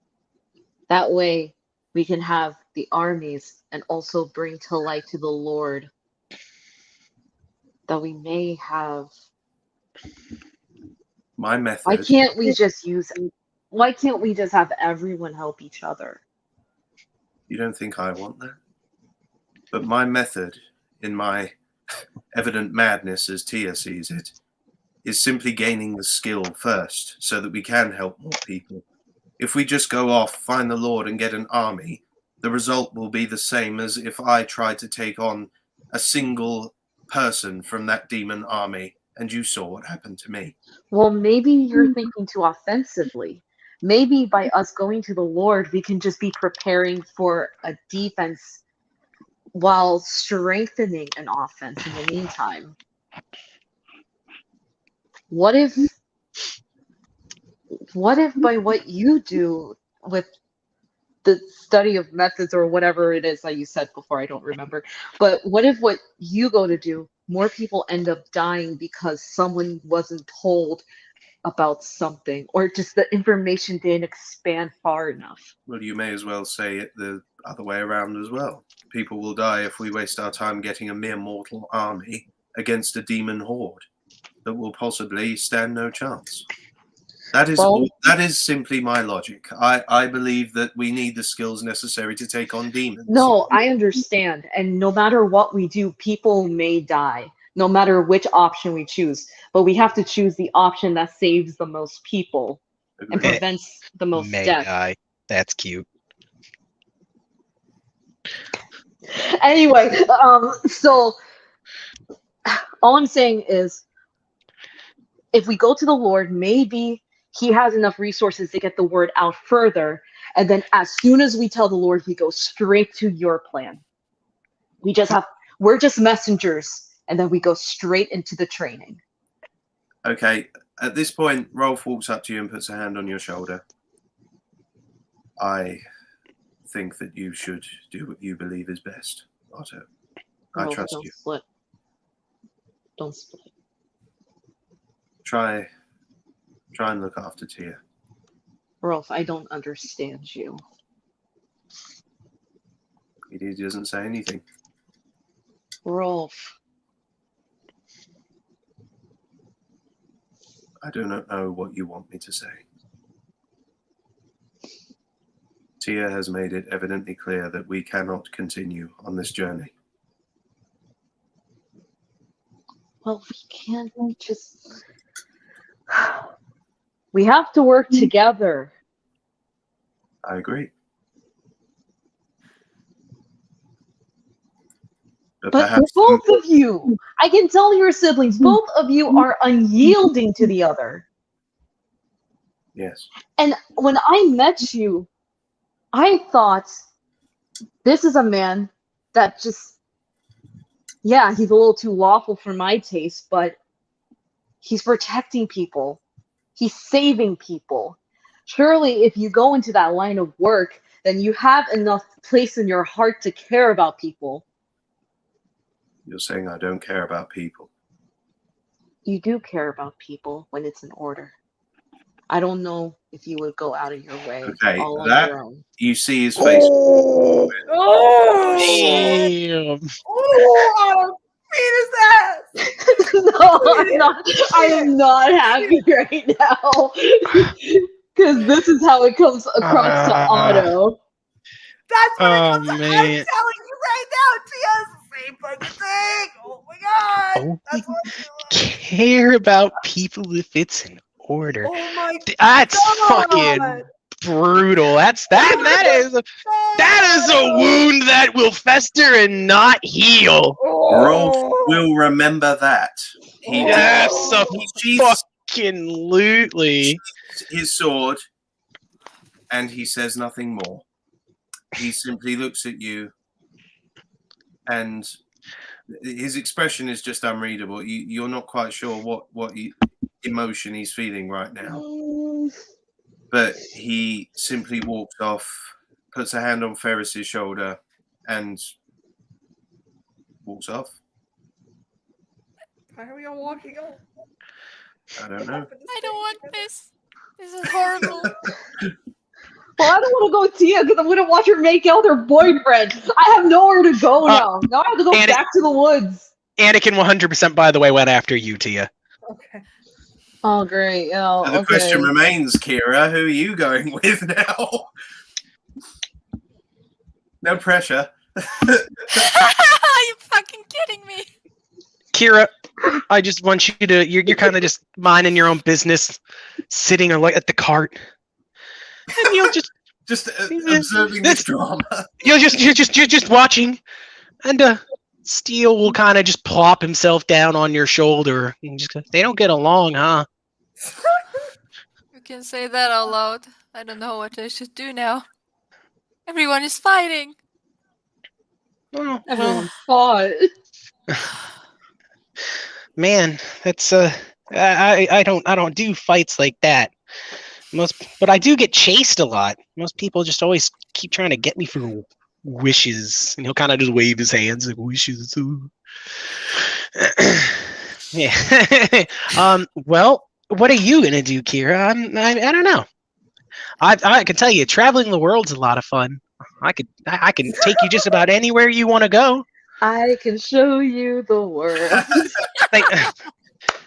That way we can have the armies and also bring to light to the Lord that we may have. My method. Why can't we just have everyone help each other? You don't think I want that? But my method, in my evident madness as Tia sees it, is simply gaining the skill first so that we can help more people. If we just go off, find the Lord, and get an army, the result will be the same as if I tried to take on a single person from that demon army, and you saw what happened to me. Well, maybe you're thinking too offensively. Maybe by us going to the Lord, we can just be preparing for a defense while strengthening an offense in the meantime. What if by what you do with the study of methods or whatever it is that you said before, I don't remember, but what if what you go to do, more people end up dying because someone wasn't told about something, or just the information didn't expand far enough? Well, you may as well say it the other way around as well. People will die if we waste our time getting a mere mortal army against a demon horde that will possibly stand no chance. That is simply my logic. I believe that we need the skills necessary to take on demons. No, I understand. And no matter what we do, people may die, no matter which option we choose. But we have to choose the option that saves the most people and prevents the most death. Die. That's cute. Anyway, so all I'm saying is, if we go to the Lord, maybe he has enough resources to get the word out further. And then as soon as we tell the Lord, we go straight to your plan. We're just messengers. And then we go straight into the training. Okay. At this point, Rolf walks up to you and puts a hand on your shoulder. I think that you should do what you believe is best, Otto. I trust you. Don't split. try and look after Tia. Rolf, I don't understand you. He doesn't say anything. Rolf. I do not know what you want me to say. Tia has made it evidently clear that we cannot continue on this journey. Well, we can't just... We have to work together. I agree. But But perhaps both of you, I can tell your siblings, both of you are unyielding to the other. yes. And when I met you, I thought, this is a man that just, yeah, he's a little too lawful for my taste, but he's protecting people. He's saving people. Surely if you go into that line of work, then you have enough place in your heart to care about people. You're saying I don't care about people. You do care about people when it's in order. I don't know if you would go out of your way Okay, all on that- your own. You see his face. Oh, Oh, damn. oh, penis ass. No, I am not happy right now. Because this is how it comes across to Otto. That's what Oh, it comes to. I'm man. telling you right now, Tia's the same fucking thing. Oh my god. Oh, That's what I'm doing. care about people if it's in order. Oh my That's god. fucking brutal. That is a wound that will fester and not heal. Rolf Oh. will remember that. He Yes, he sheaths fucking lootly. his sword and he says nothing more. He simply looks at you and his expression is just unreadable. You're not quite sure what emotion he's feeling right now. But he simply walks off, puts a hand on Ferris's shoulder, and walks off. Why are we all walking off? I don't know. I don't want this. This is horrible. Well, I don't want to go with Tia because I'm going to watch her make out with her boyfriend. I have nowhere to go now. Now I have to go Annie- back to the woods. Anakin 100%, by the way, went after you, Tia. Okay. Oh, great. Oh, So the question remains, Kira, who are you going with now? No pressure. Are you fucking kidding me? Kira, I just want you to. You're kind of just minding your own business, sitting or like at the cart, and you'll just observing this drama. you're just watching, and Steel will kind of just plop himself down on your shoulder. And just go, they don't get along, huh? You can say that out loud. I don't know what I should do now. Everyone is fighting. Well, Everyone fought. man, that's I don't do fights like that. But I do get chased a lot. Most people just always keep trying to get me for wishes, and he'll kind of just wave his hands like wishes. Yeah. Well, what are you gonna do, Kira? I don't know. I can tell you, traveling the world's a lot of fun. I can take you just about anywhere you want to go. I can show you the world.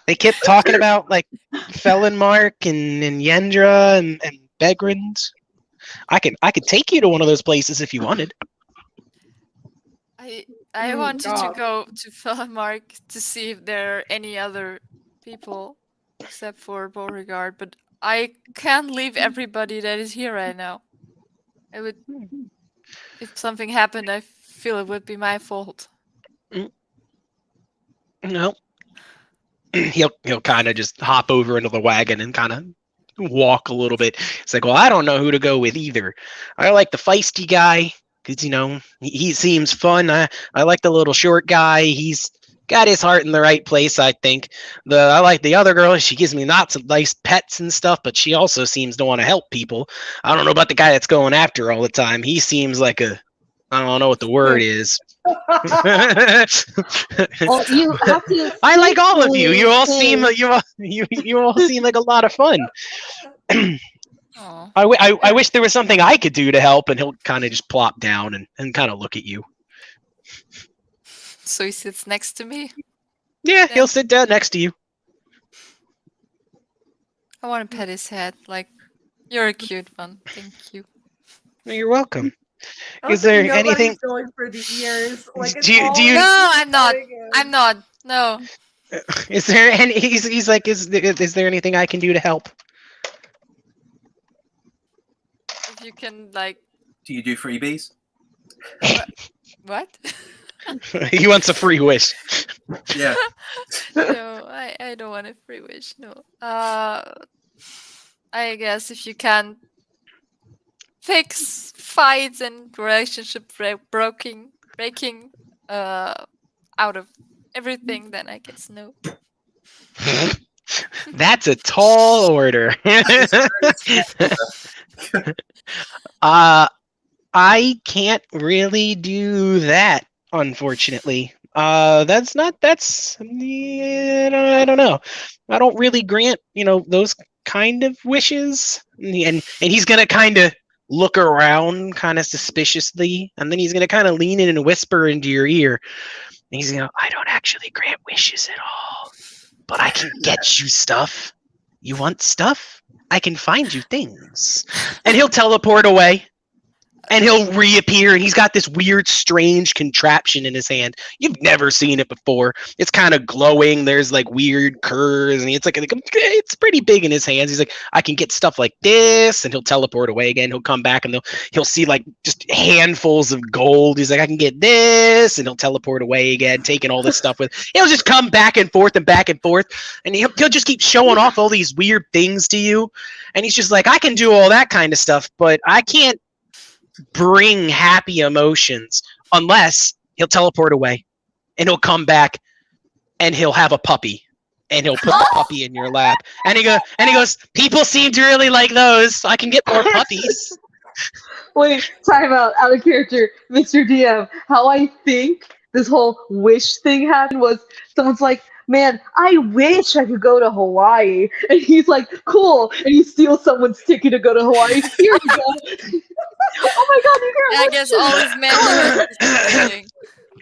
They kept talking about like Fellenmark and Yendra and Begrand. I could take you to one of those places if you wanted. I Oh, wanted God. to go to Fellenmark to see if there are any other people except for Beauregard, but I can't leave everybody that is here right now. I would, if something happened, I feel it would be my fault. No. He'll kind of just hop over into the wagon and kind of walk a little bit. It's like, well, I don't know who to go with either. I like the feisty guy because he seems fun. I like the little short guy. He's got his heart in the right place, I think. I like the other girl. She gives me lots of nice pets and stuff, but she also seems to want to help people. I don't know about the guy that's going after all the time. He seems like I don't know what the word is. Well, you have to. I like all of you. You all faithfully seem you all seem like a lot of fun. Aw. I wish there was something I could do to help, and he'll kind of just plop down and kind of look at you. So he sits next to me. Yeah, he'll sit down next to you. I want to pet his head. Like, you're a cute one. Thank you. You're welcome. I don't Is there think nobody's anything? going for the ears? Like, it's Do you- all do you- No, I'm not. petting him. I'm not. No. Is there any? He's like, is there anything I can do to help? If you can, like, Do you do freebies? what? He wants a free wish. Yeah. No, I don't want a free wish. No. I guess if you can fix fights and relationship breaking out of everything, then I guess no. That's a tall order. I can't really do that, unfortunately. That's I don't know. I don't really grant, those kind of wishes. And he's gonna kind of look around kind of suspiciously, and then he's gonna kind of lean in and whisper into your ear. And he's gonna, I don't actually grant wishes at all, but I can get you stuff. You want stuff? I can find you things. And he'll teleport away. And he'll reappear, and he's got this weird, strange contraption in his hand. You've never seen it before. It's kind of glowing. There's like weird curves, and it's pretty big in his hands. He's like, I can get stuff like this, and he'll teleport away again. He'll come back, and he'll see like just handfuls of gold. He's like, I can get this, and he'll teleport away again, taking all this stuff with. He'll just come back and forth, and he'll just keep showing off all these weird things to you. And he's just like, I can do all that kind of stuff, but I can't bring happy emotions unless he'll teleport away, and he'll come back, and he'll have a puppy, and he'll put the puppy in your lap, and he goes, people seem to really like those, so I can get more puppies. Wait, time out of character, Mr. DM. How I think this whole wish thing happened was someone's like, man, I wish I could go to Hawaii. And he's like, cool. And he steals someone's ticket to go to Hawaii. Here you go. Oh my god, you I guess all his men are doing.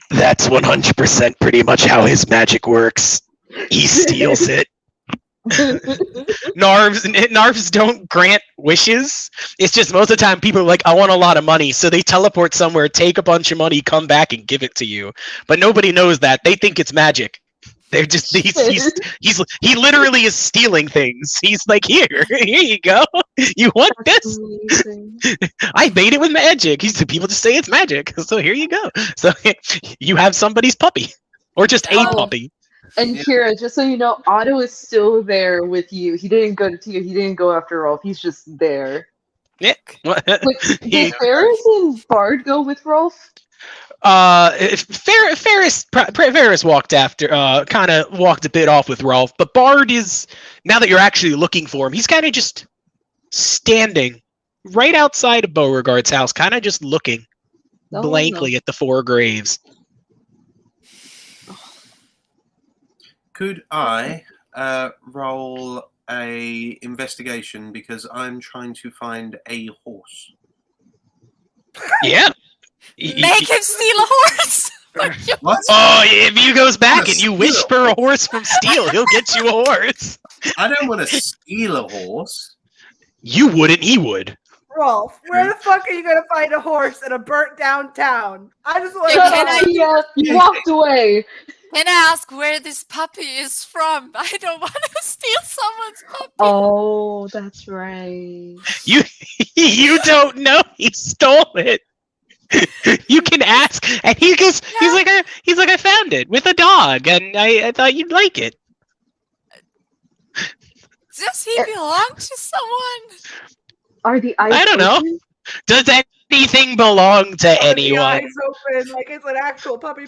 That's 100% pretty much how his magic works. He steals it. Narvs don't grant wishes. It's just most of the time people are like, I want a lot of money, so they teleport somewhere, take a bunch of money, come back and give it to you. But nobody knows that. They think it's magic. They're just he literally is stealing things. He's like, here you go. You want this? I made it with magic. People just say it's magic, so here you go. So you have somebody's puppy, or just a puppy. And Kira, just so you know, Otto is still there with you. He didn't go to you. He didn't go after Rolf. He's just there. Yeah. Wait, did Ferris and Bard go with Rolf? Ferris walked after, kind of walked a bit off with Rolf, but Bard is, now that you're actually looking for him, he's kind of just standing right outside of Beauregard's house, kind of just looking blankly at the four graves. Could I roll a investigation, because I'm trying to find a horse? Yeah. Make him steal a horse! What? Oh, if you goes back Wanna and you wish steal. for a horse from Steel, he'll get you a horse. I don't want to steal a horse. You wouldn't, he would. Rolf, where the fuck are you gonna find a horse in a burnt down town? I just want Yeah, to can I- Yeah, you walked away. Can I ask where this puppy is from? I don't want to steal someone's puppy. Oh, that's right. You don't know he stole it. You can ask, and he's like, I found it with a dog, and I thought you'd like it. Does he belong to someone? Are the eyes I don't know. open? Does anything belong to the anyone? eyes open like it's an actual puppy.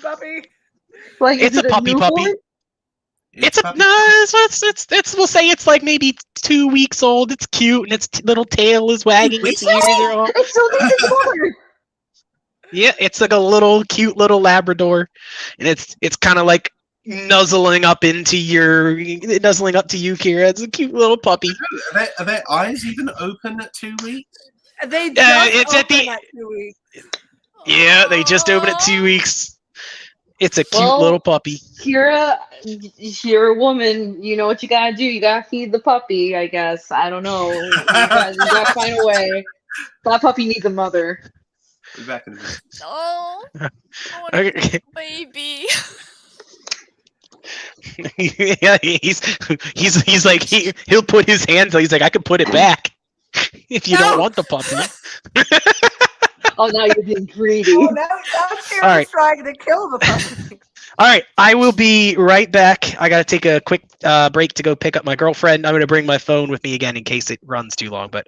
Like, It's is a it puppy. newborn? It's we'll say it's like maybe 2 weeks old. It's cute, and its little tail is wagging. Its ears are all. It still needs its mother. Yeah, it's like a little cute little Labrador, and it's kind of like nuzzling up to you, Kira. It's a cute little puppy. Are their eyes even open at 2 weeks? They just it's at opened the- at 2 weeks. Yeah, they just opened it 2 Aw. weeks. It's a cute Well- little puppy. Kira, you're a woman. You know what you gotta do. You gotta feed the puppy, I guess. I don't know. You gotta find a way. That puppy needs a mother. Be back in a minute. Oh, I want a Okay. baby. Yeah, he's like he'll put his hands. He's like, I can put it back if you don't No. want the puppy. Oh, now you're being greedy. Oh, now Kira's right. trying to kill the puppy. All right, I will be right back. I gotta take a quick break to go pick up my girlfriend. I'm gonna bring my phone with me again in case it runs too long. But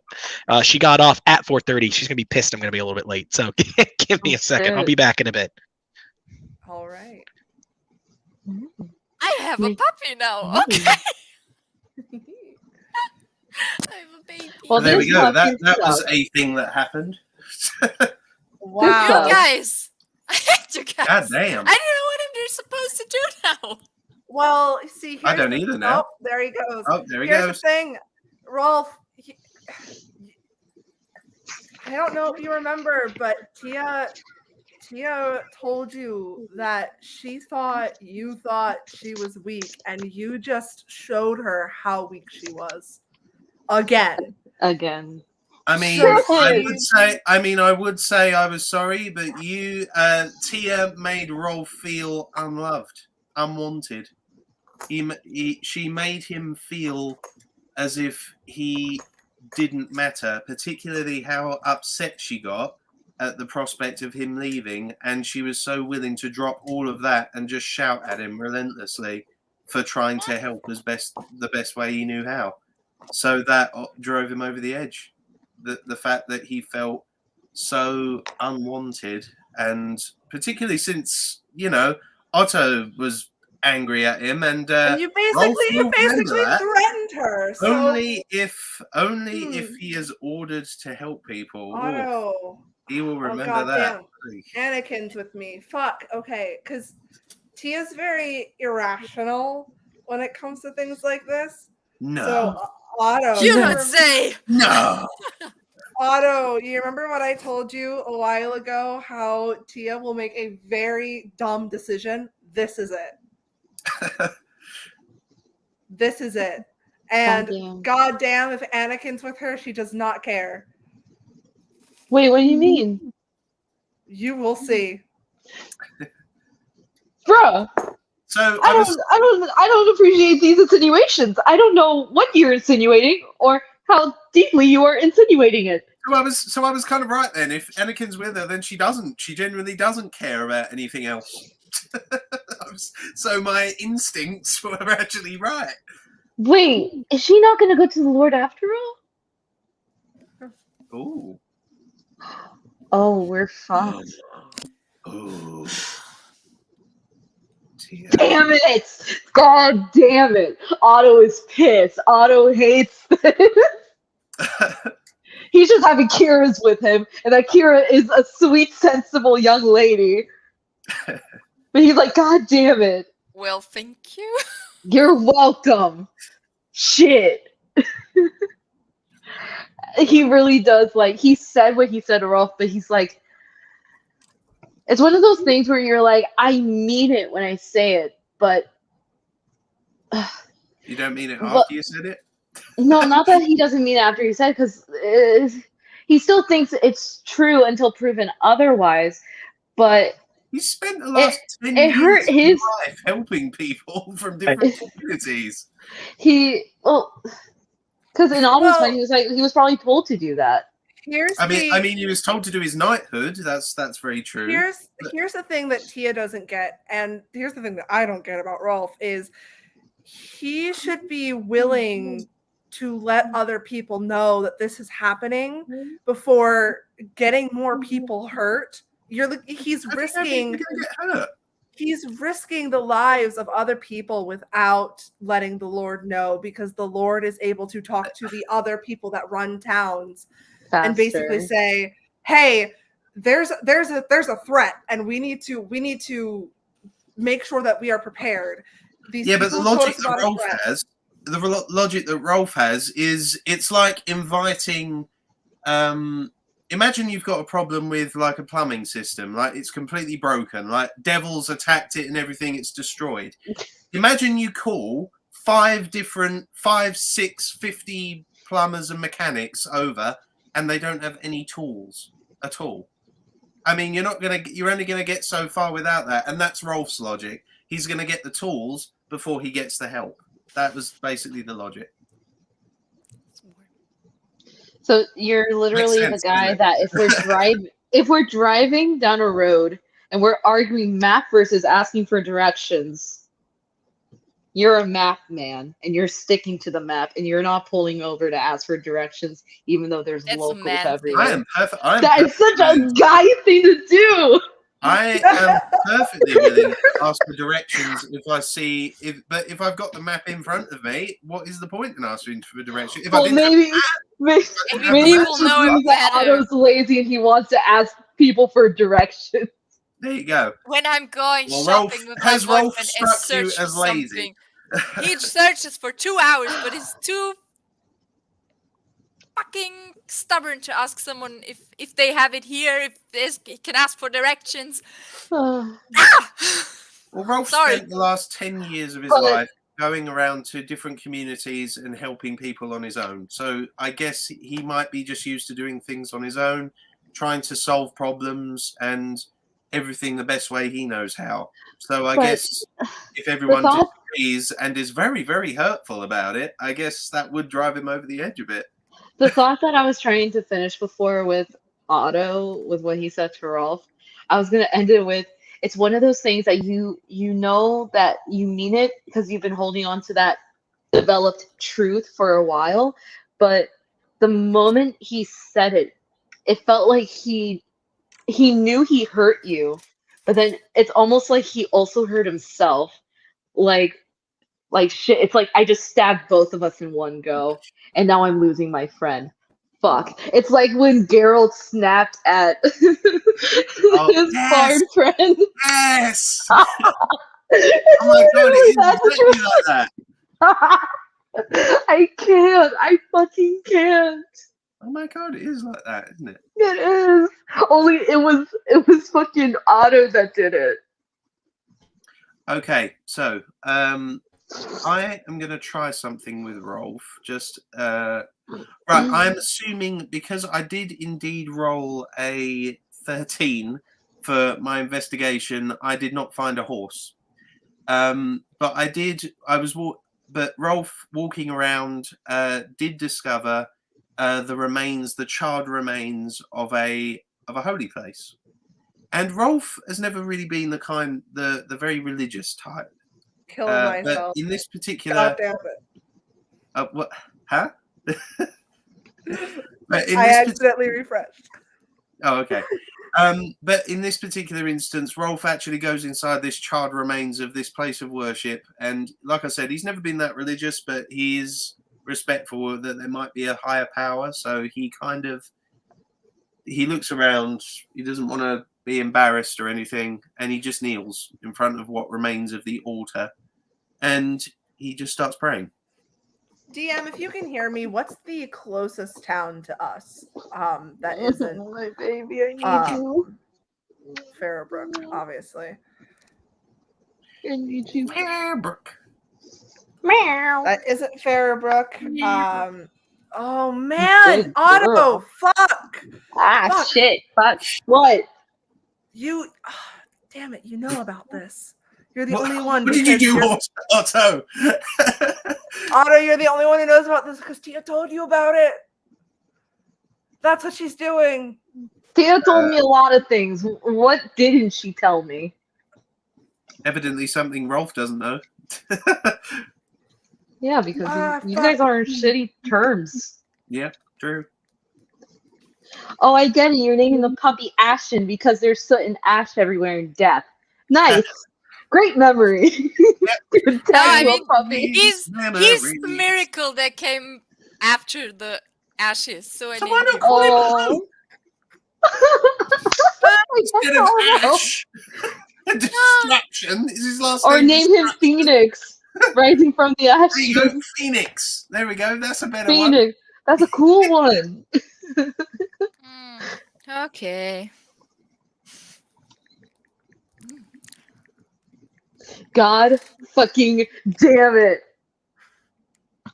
she got off at 4:30. She's gonna be pissed. I'm gonna be a little bit late. So give me a second. I'll shit. be back in a bit. All right. I have a Me- puppy now. Okay. I have a baby. Well, There we there's go. nothing That was stuff. a thing that happened. Wow. You guys. I hate you guys. God damn. I don't know what I'm supposed to do now. Well, see, I here's don't the- either now. Oh, there he goes. Oh, there he Here's goes. the thing, Rolf. I don't know if you remember, but Tia told you that she thought you thought she was weak, and you just showed her how weak she was. Again. Again. I mean, Sure. I would say I was sorry, but Tia made Rolf feel unloved, unwanted. She made him feel as if he didn't matter, particularly how upset she got at the prospect of him leaving, and she was so willing to drop all of that and just shout at him relentlessly for trying to help the best way he knew how. So that drove him over the edge. The fact that he felt so unwanted, and particularly since, Otto was angry at him, and And you Rolf basically will remember that. threatened her. So only if he is ordered to help people, Otto. he will Oh, remember that. goddamn. Anakin's with me. Fuck. Okay, because Tia's very irrational when it comes to things like this. No, So Otto, You you don't say. no. Otto, you remember what I told you a while ago? How Tia will make a very dumb decision. This is it. This is it. And Goddamn. goddamn, if Anakin's with her, she does not care. Wait, what do you mean? You will see. Bruh, So I don't appreciate these insinuations. I don't know what you're insinuating or how deeply you are insinuating it. So I was kind of right then. If Anakin's with her, then she genuinely doesn't care about anything else. So my instincts were actually right. Wait, is she not gonna go to the Lord after all? Ooh. Oh, we're fucked. Ooh. Tia. Damn it! God damn it! Otto is pissed. Otto hates this. He's just having Kira's with him, and that Kira is a sweet, sensible young lady. But he's like, God damn it. Well, thank you. You're welcome. Shit. He really does, he said what he said to Rolf, but he's like, it's one of those things where you're like, I mean it when I say it, but You don't mean it Well- after you said it? no, not that he doesn't mean it after he said it, because he still thinks it's true until proven otherwise, but He spent the last 10 it years hurt of his his- life helping people from different communities. because in Otto's mind, he was probably told to do that. Here's I mean, he was told to do his knighthood. That's very true. here's the thing that Tia doesn't get, and here's the thing that I don't get about Rolf is he should be willing to let other people know that this is happening before getting more people hurt. He's risking the lives of other people without letting the Lord know, because the Lord is able to talk to the other people that run towns and basically Faster. say, hey, there's a threat, and we need to make sure that we are prepared. These Yeah, but the people told logic us that about a Rolf threat. has, logic that Rolf has is it's like inviting. Imagine you've got a problem with like a plumbing system, like it's completely broken, like devils attacked it and everything, it's destroyed. Imagine you call 5, 6, 50 plumbers and mechanics over, and they don't have any tools at all. I mean, you're only gonna get so far without that, and that's Rolf's logic. He's gonna get the tools before he gets the help. That was basically the logic. So you're literally sense, the guy doesn't it? that if we're driving down a road and we're arguing map versus asking for directions, you're a map man and you're sticking to the map and you're not pulling over to ask for directions, even though there's That's a locals man thing. everywhere. I am perfect. That is such a guy thing to do. I am perfectly willing to ask for directions if I see. But if I've got the map in front of me, what is the point in asking for direction? If I Well, didn't maybe Maybe people know it that better. Otto's lazy and he wants to ask people for directions. there you go. When I'm going Well, shopping Rolf- with my has Rolf boyfriend and struck you search for as lazy? something, he searches for 2 hours, but he's too fucking stubborn to ask someone if they have it here, if he can ask for directions. Well, Rolf Sorry. spent the last 10 years of his But- life going around to different communities and helping people on his own. So I guess he might be just used to doing things on his own, trying to solve problems and everything the best way he knows how. So I But guess if everyone thought- disagrees and is very, very hurtful about it, I guess that would drive him over the edge a bit. The thought that I was trying to finish before with Otto, with what he said to Rolf, I was gonna end it with, it's one of those things that you know that you mean it because you've been holding on to that developed truth for a while, but the moment he said it, it felt like he knew he hurt you, but then it's almost like he also hurt himself. Like shit, it's like I just stabbed both of us in one go, and now I'm losing my friend. Fuck. It's like when Geralt snapped at his yes! bard friend. Yes! Oh my god, it is That's exactly like that. I can't. I fucking can't. Oh my god, it is like that, isn't it? It is. Only it was fucking Otto that did it. Okay, so I am going to try something with Rolf. Just right, I'm assuming because I did indeed roll a 13 for my investigation, I did not find a horse. But but Rolf walking around did discover the charred remains of a holy place. And Rolf has never really been the very religious type. Killing But myself. in this particular, God damn it. what? Huh? But in I this accidentally refreshed. Oh, okay. But in this particular instance, Rolf actually goes inside this charred remains of this place of worship, and like I said, he's never been that religious, but he is respectful that there might be a higher power. So he looks around. He doesn't want to be embarrassed or anything, and he just kneels in front of what remains of the altar, and he just starts praying. DM, if you can hear me, what's the closest town to us? That isn't My baby, I need you. Farrowbrook, obviously. I need you. Brooke. Meow. That isn't Farrowbrook. Oh man, Good Otto, girl. fuck Ah, Fuck. shit. Fuck. What? you! Damn it, you know about this. You're the What, only one. what did you because do, you're- Otto? Otto, you're the only one who knows about this because Tia told you about it. That's what she's doing. Tia told me a lot of things. What didn't she tell me? Evidently something Rolf doesn't know. Yeah, because you guys fuck. are on shitty terms. Yeah, true. Oh, I get it. You're naming the puppy Ashton because there's soot and ash everywhere in death. Nice. Great memory. Good No, I tag, little mean, puppy. he's Memories. the miracle that came after the ashes. So I So named why him. not call him Oh. Instead of Ash, Destruction is his last Or name. name him Phoenix, rising from the There you go, ashes. Phoenix. There we go. That's a better one. Phoenix. That's a cool one. Okay. God fucking damn it.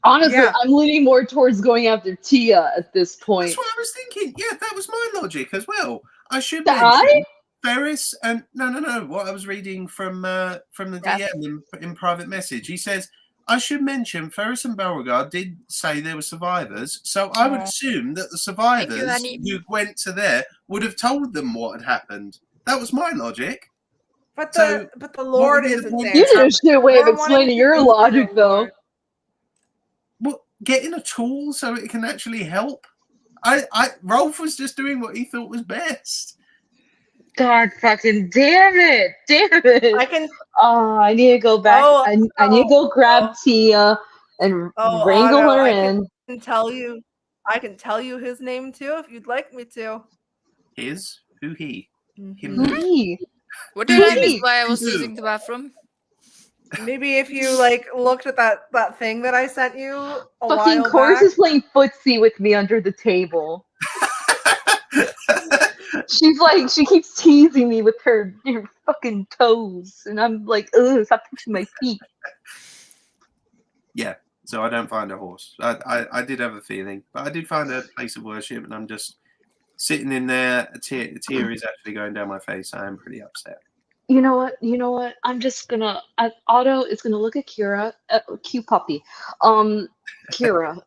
Honestly, Yeah. I'm leaning more towards going after Tia at this point. That's what I was thinking. Yeah, that was my logic as well. I should That mention Ferris and no. What I was reading from the Yeah. DM in private message. He says I should mention Ferris and Beauregard did say there were survivors, so I would Oh. assume that the survivors Annie. who went to there would have told them what had happened. That was my logic. But So, the Lord would be the isn't point? there. You did a shit way of We're wanting explaining to your go to logic, the though. Lord. Well, getting a tool so it can actually help. Rolf was just doing what he thought was best. God fucking damn it. Damn it. I can. Oh, I need to go back. Oh, I need to go grab Tia and Oh, wrangle Otto, her I in. can tell you. I can tell you his name too if you'd like me to. His? Who he? Him. Mhm. Me. What did I miss Hey. while I was using the bathroom? Maybe if you like looked at that thing that I sent you a Fucking while Chorus back. is playing footsie with me under the table. She's like, she keeps teasing me with her fucking toes. And I'm like, ugh, stop touching my feet. Yeah, so I don't find a horse. I did have a feeling, but I did find a place of worship, and I'm just sitting in there. A tear is actually going down my face. I am pretty upset. You know what? I'm just gonna, Otto is gonna look at Kira, cute puppy. Kira.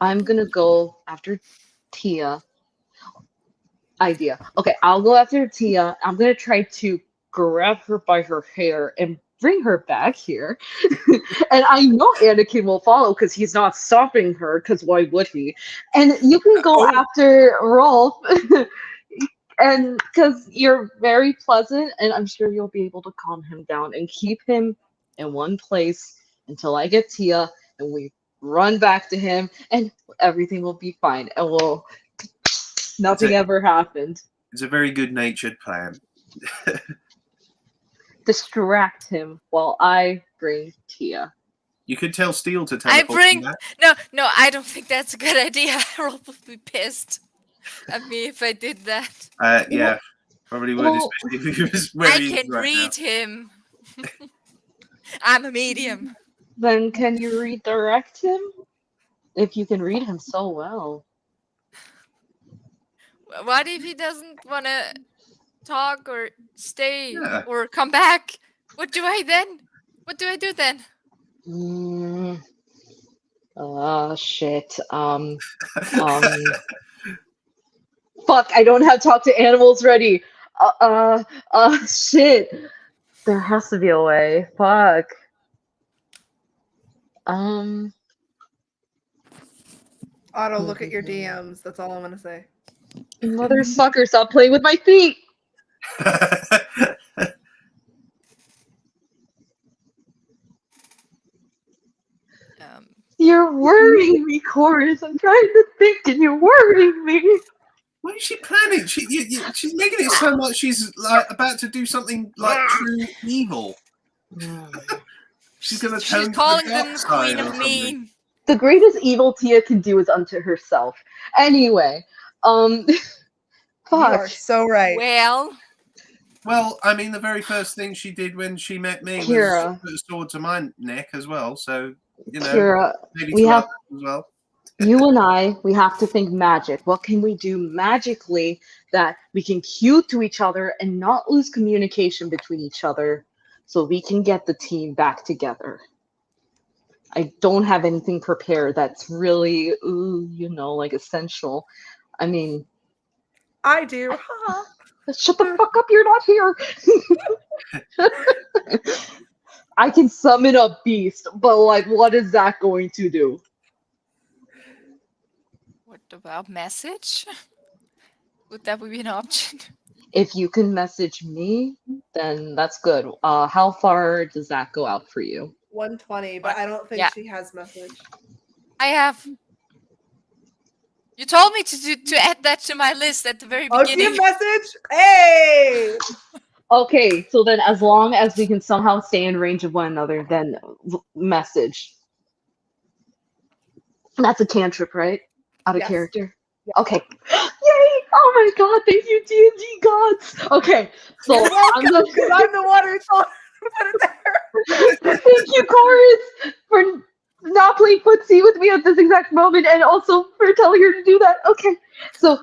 I'm gonna go after Tia. Idea. Okay, I'll go after Tia. I'm gonna try to grab her by her hair and bring her back here. And I know Anakin will follow because he's not stopping her, because why would he? And you can go after Rolf. And because you're very pleasant, and I'm sure you'll be able to calm him down and keep him in one place until I get Tia and we run back to him, and everything will be fine. And nothing ever happened. It's a very good-natured plan. Distract him while I bring Tia. You could tell Steel to I teleport. bring no, I don't think that's a good idea. Rob would be pissed at me if I did that. Yeah, probably would, Well, especially if he was where I he is can right read him. I'm a medium. Then can you redirect him? If you can read him so well. What if he doesn't want to talk or stay Yeah. or come back? What do I then? What do I do then? Shit. Fuck, I don't have talk to animals ready. Shit. There has to be a way. Fuck. Otto, look at your DMs. That's all I'm gonna say. Motherfucker, stop playing with my feet. You're worrying me, Chorus. I'm trying to think and you're worrying me. What is she planning? She's making it sound like she's like about to do something like true evil. She's gonna turn She's to calling the them dark the side queen or of something. mean. The greatest evil Tia can do is unto herself. Anyway, You fuck. are so right. Well, I mean, the very first thing she did when she met me Kira. was put a sword to my neck as well. So, you know, Kira, maybe we to have- others as well. you and I, we have to think magic. What can we do magically that we can cue to each other and not lose communication between each other so we can get the team back together? I don't have anything prepared that's really, like essential. I mean, I do. Haha. shut the fuck up, you're not here. I can summon a beast, but like, what is that going to do? What about message? Would that be an option? If you can message me, then that's good. How far does that go out for you? 120, but I don't think Yeah. she has message. I have. You told me to add that to my list at the very Oh, beginning. team message. Hey. Okay, so then as long as we can somehow stay in range of one another, then message. That's a cantrip, right? Out of Yes. character. Okay. Yay! Oh my god! Thank you, D&D gods. Okay, so You're welcome, I'm because I'm the one who told her to put it there. Thank you, Chorus, for not playing footsie with me at this exact moment, and also for telling her to do that. Okay, so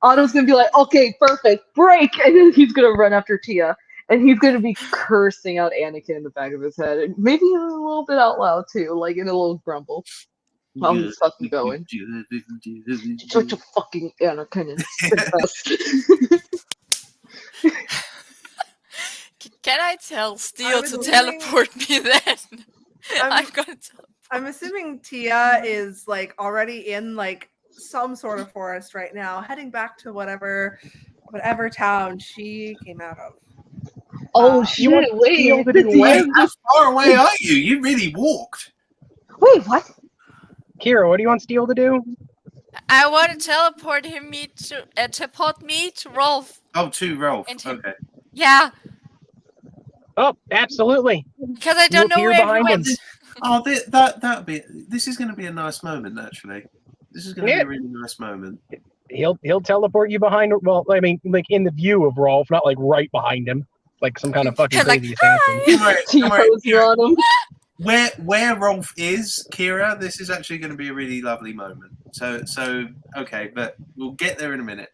Otto's gonna be like, okay, perfect, break, and then he's gonna run after Tia, and he's gonna be cursing out Anakin in the back of his head, and maybe a little bit out loud too, like in a little grumble. While he's fucking going. Such a fucking Anakin and the best. Can I tell Steel I'm to assuming- teleport me then? I'm gonna tell. I'm assuming Tia is like already in like some sort of forest right now, heading back to whatever town she came out of. Oh You shit! want Wait, Steel to the do what? DM. How far away are you? You really walked. Wait, what? Kira, what do you want Steel to do? I want to teleport me to Rolf. Oh, to Rolf. And him. Okay. Yeah, Oh, absolutely. because I You'll don't know appear where behind everyone's. him. Oh, that'd be. This is going to be a nice moment. Actually, this is going to be Yeah. a really nice moment. He'll teleport you behind. Well, I mean, like in the view of Rolf, not like right behind him, like some kind of fucking Like, crazy assassin. Don't worry, don't worry. T-pose you on him. Where Rolf is, Kira, this is actually going to be a really lovely moment. So okay, but we'll get there in a minute.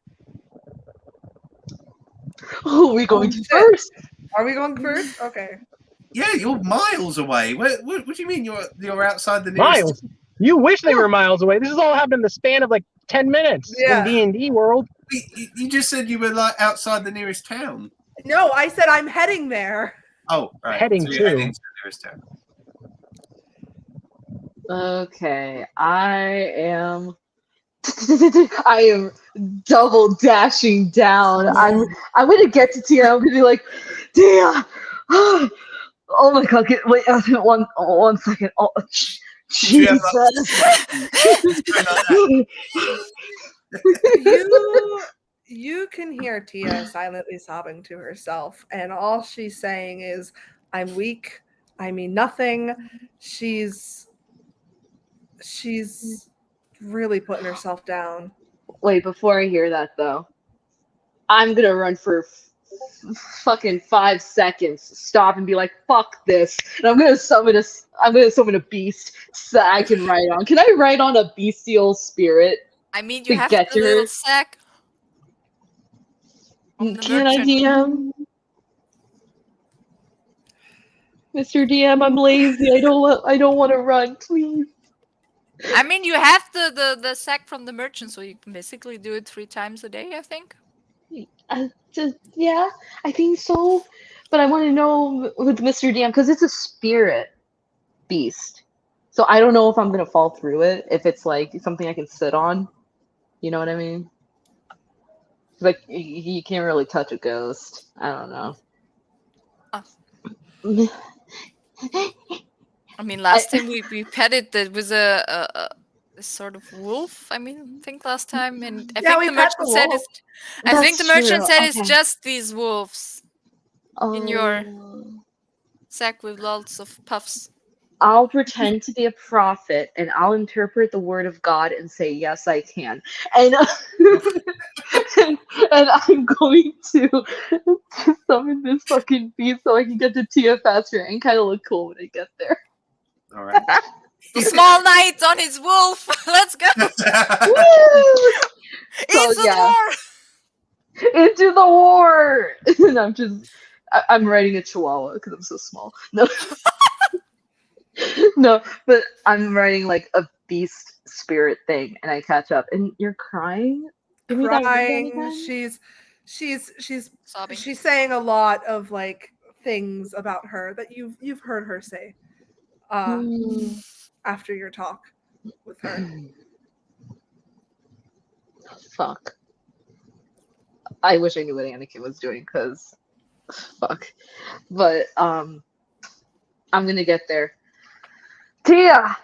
Oh, we going to shit. first? Are we going first? Okay. Yeah, you're miles away. What do you mean you're outside the nearest? Miles. You wish they were miles away. This has all happened in the span of like 10 minutes Yeah. in D&D world. You just said you were like outside the nearest town. No, I said I'm heading there. Oh, right. Heading so to. you're heading to the nearest town. Okay, I am double dashing down. I'm gonna get to Tia. I'm gonna be like, Tia. Oh my god! Wait, one second. Oh, You have, Jesus. You can hear Tia silently sobbing to herself, and all she's saying is, "I'm weak. I mean nothing." She's really putting herself down. Wait, before I hear that though, I'm gonna run for fucking 5 seconds, stop and be like, "Fuck this!" And I'm gonna summon a beast so that I can ride on. Can I ride on a bestial spirit? I mean, To you have get the to little her. sack. of the Can I merchant. DM? Mr. DM, I'm lazy. I don't want to run, please. I mean, you have the sack from the merchant, so you can basically do it 3 times a day, I think. Yeah, I think so. But I want to know with Mr. DM because it's a spirit beast. So I don't know if I'm gonna fall through it. If it's like something I can sit on, you know what I mean? Like you can't really touch a ghost. I don't know. I mean, last time we petted that was a sort of wolf. I mean, I think last time, and I Yeah, we think the pet merchant the said wolf. it's. I think the That's merchant true, said it's okay. just these wolves in your Oh. sack with lots of puffs. I'll pretend to be a prophet and I'll interpret the word of God and say, yes, I can. And, and I'm going to summon this fucking beast so I can get to Tia faster and kind of look cool when I get there. All right. The small knight on his wolf. Let's go. Woo! It's a yeah. war. Into the war! And I'm riding a chihuahua because I'm so small. No. No, but I'm riding like a beast spirit thing and I catch up. And you're crying? Give me that Crying. again? She's Sobbing. she's saying a lot of like things about her that you've heard her say after your talk with her. Fuck. I wish I knew what Anakin was doing because fuck. But I'm gonna get there. Tia!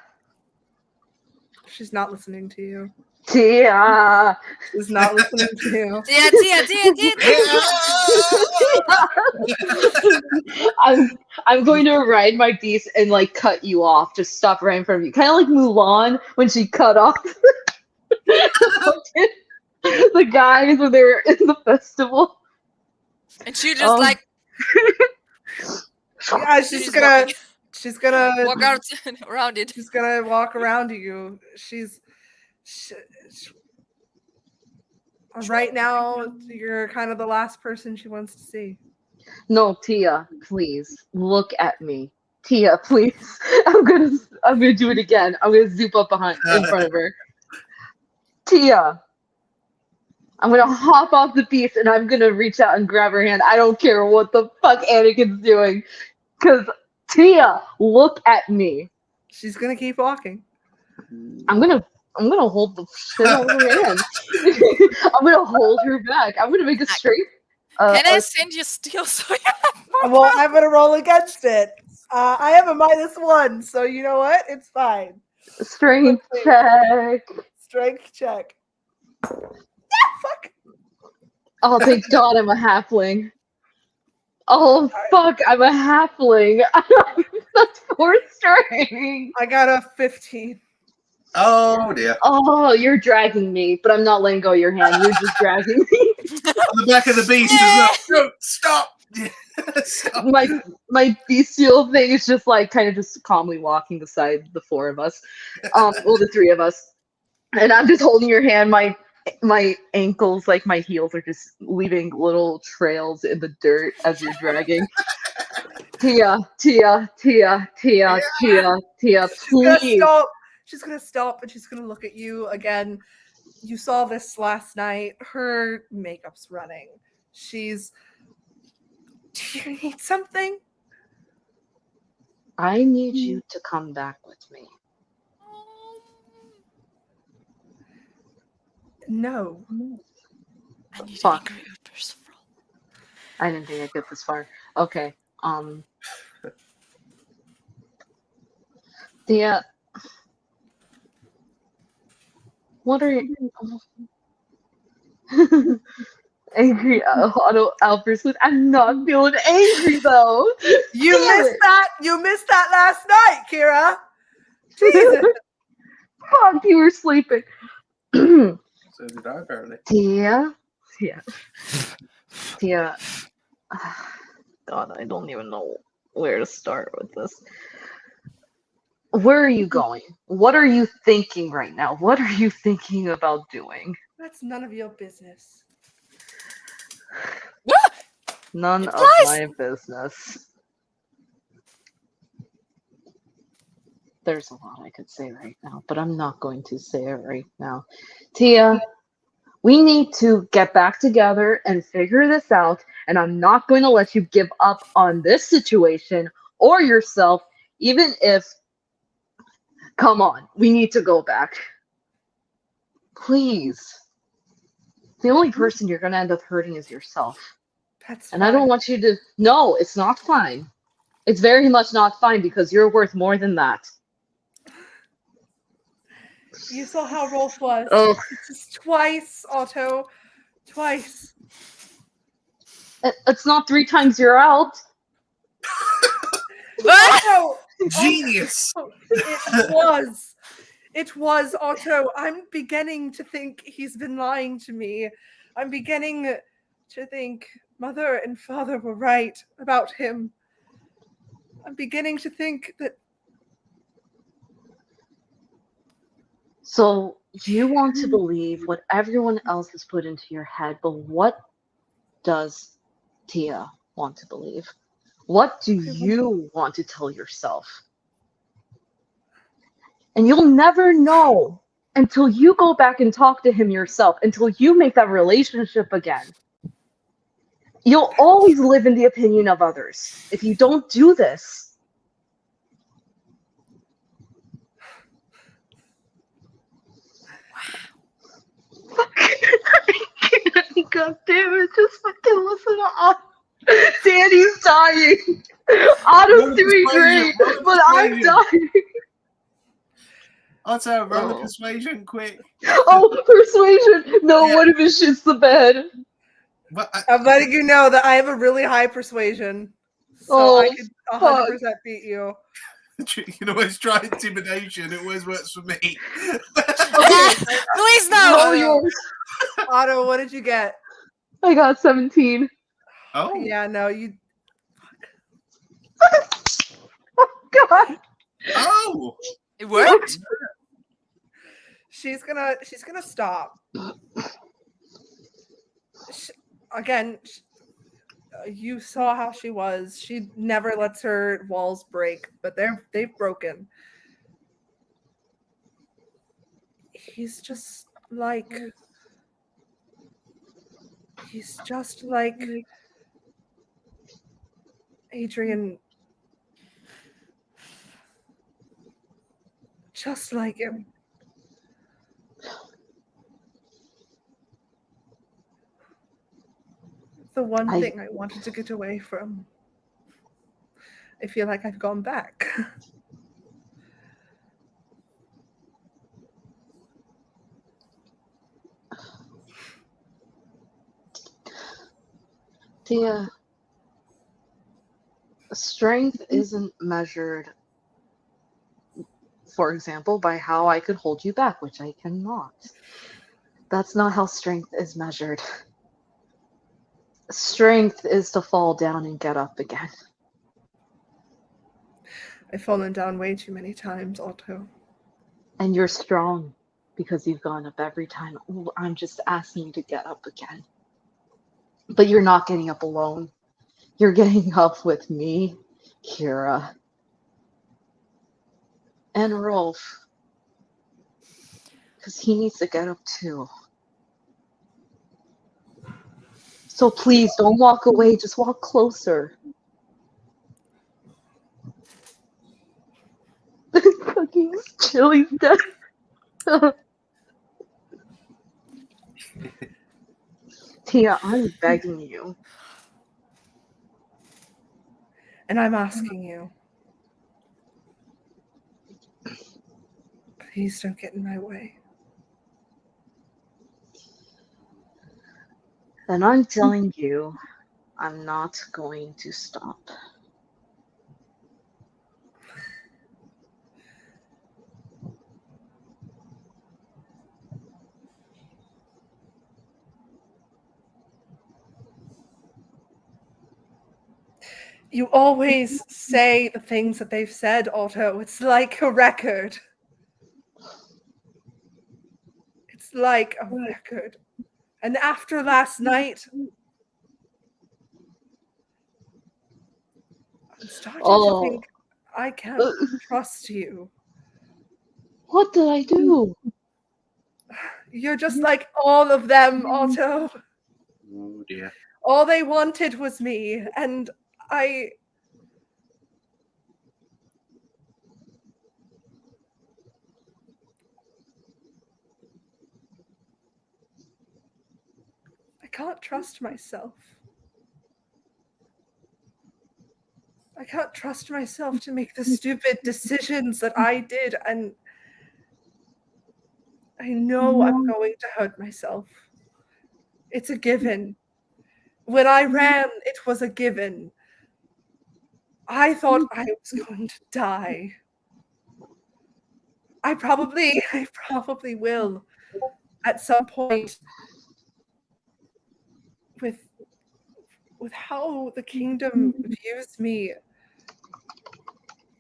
She's not listening to you. Tia. Is not listening to you. I'm going to ride my beast and like cut you off. Just stop right in front of you. Kind of like Mulan when she cut off the guys when they were in the festival. And she just like Yeah, she's gonna walk out around it. She's gonna walk around you. Right now, you're kind of the last person she wants to see. No, Tia, please look at me. Tia, please. I'm gonna do it again. I'm gonna zoom up in front of her. Tia. I'm gonna hop off the beast and I'm gonna reach out and grab her hand. I don't care what the fuck Anakin's doing. Cause Tia, look at me. She's gonna keep walking. I'm gonna hold the shit out of her hand. I'm gonna hold her back. I'm gonna make a straight. Can I send you steel so you have Well, I'm gonna roll against it. I have a -1, so you know what? It's fine. Strength check. Strength check. Yeah, fuck. Oh, thank God I'm a halfling. Oh, fuck, I'm a halfling. That's 4 strength. I got a 15. Oh dear. Oh, you're dragging me, but I'm not letting go of your hand. You're just dragging me. On the back of the beast is like, no, stop. Stop. My bestial thing is just like kind of just calmly walking beside the 4 of us. Well, the 3 of us. And I'm just holding your hand. My ankles, like my heels, are just leaving little trails in the dirt as you're dragging. Tia, please. She's gonna stop and she's gonna look at you again. You saw this last night. Her makeup's running. Do you need something? I need you to come back with me. No. I need Fuck. angry Ubers from. I didn't think I'd get this far. Okay. Tia, what are you? Angry auto outburst. I'm not feeling angry though. You Damn missed it. that. You missed that last night, Kira. Jesus. Fuck, you were sleeping. So did I, apparently. Tia. God, I don't even know where to start with this. Where are you going? What are you thinking right now? What are you thinking about doing? That's none of your business. None of my business. There's a lot I could say right now, but I'm not going to say it right now. Tia, we need to get back together and figure this out, and I'm not going to let you give up on this situation or yourself, even if... Come on, we need to go back. Please. The only person you're going to end up hurting is yourself. That's And I don't want you to... No, it's not fine. It's very much not fine because you're worth more than that. You saw how Rolf was. Oh. Just twice, Otto. Twice. It's not 3 times you're out. Otto! Genius. It was Otto. I'm beginning to think he's been lying to me. I'm beginning to think Mother and Father were right about him. I'm beginning to think that... So you want to believe what everyone else has put into your head, but what does Tia want to believe? What do you want to tell yourself? And you'll never know until you go back and talk to him yourself, until you make that relationship again. You'll always live in the opinion of others if you don't do this. God damn it, just fucking listen to Otto. Danny's dying. Otto's doing great, but I'm dying. Otto, roll Oh. a persuasion, quick. Oh, persuasion! No, Yeah. what if it shits the bed? But I'm letting you know that I have a really high persuasion, so I Oh, could fuck. 100% beat you. you can always try intimidation. It always works for me. Please no. Roll yours. Otto, what did you get? I got 17. Oh, Yeah, no, you. God. oh, It worked. She's gonna stop. Again, you saw how she was. She never lets her walls break, but they've broken. He's just like Adrian, just like him. The one thing I wanted to get away from. I feel like I've gone back. Tia, strength isn't measured, for example, by how I could hold you back, which I cannot. That's not how strength is measured. Strength is to fall down and get up again. I've fallen down way too many times, Otto. And you're strong because you've gone up every time. Ooh, I'm just asking you to get up again. But you're not getting up alone. You're getting up with me, Kira, and Rolf. Because he needs to get up too. So please don't walk away, just walk closer. Fucking Chili's dead. Tia, I'm begging you. And I'm asking you. Please don't get in my way. And I'm telling you, I'm not going to stop. You always say the things that they've said, Otto. It's like a record. It's like a record. And after last night, I'm starting to think I can't trust you. What did I do? You're just like all of them, Otto. oh dear. All they wanted was me, and I can't trust myself. I can't trust myself to make the stupid decisions that I did, and I know I'm going to hurt myself. It's a given. When I ran, it was a given. I thought I was going to die. I probably will at some point with how the kingdom views me.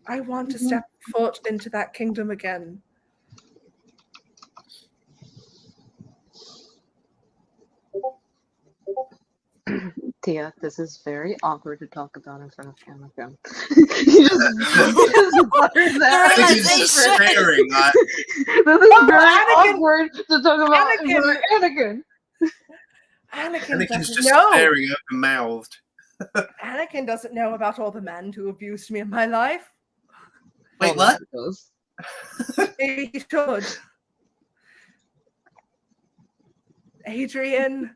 I want to step foot into that kingdom again. Tia, this is very awkward to talk about in front of Anakin. You just butters that. This is staring at. This is very Anakin- awkward to talk about in front of Anakin. Anakin's Anakin's doesn't just know. staring open mouthed. Anakin doesn't know about all the men who abused me in my life. Wait, what? Maybe he should. Adrian,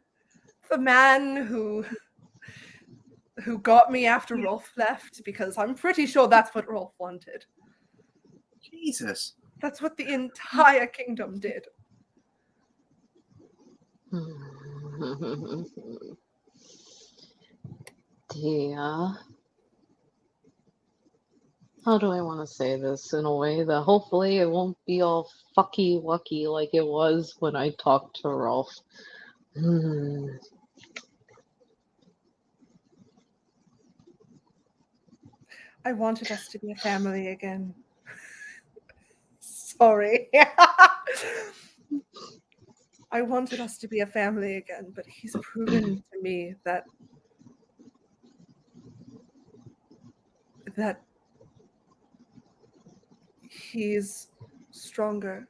the man who got me after Rolf left, because I'm pretty sure that's what Rolf wanted. Jesus. That's what the entire kingdom did. Tia, how do I want to say this in a way that hopefully it won't be all fucky wucky like it was when I talked to Rolf? I wanted us to be a family again. Sorry. I wanted us to be a family again, but he's proven to me that he's stronger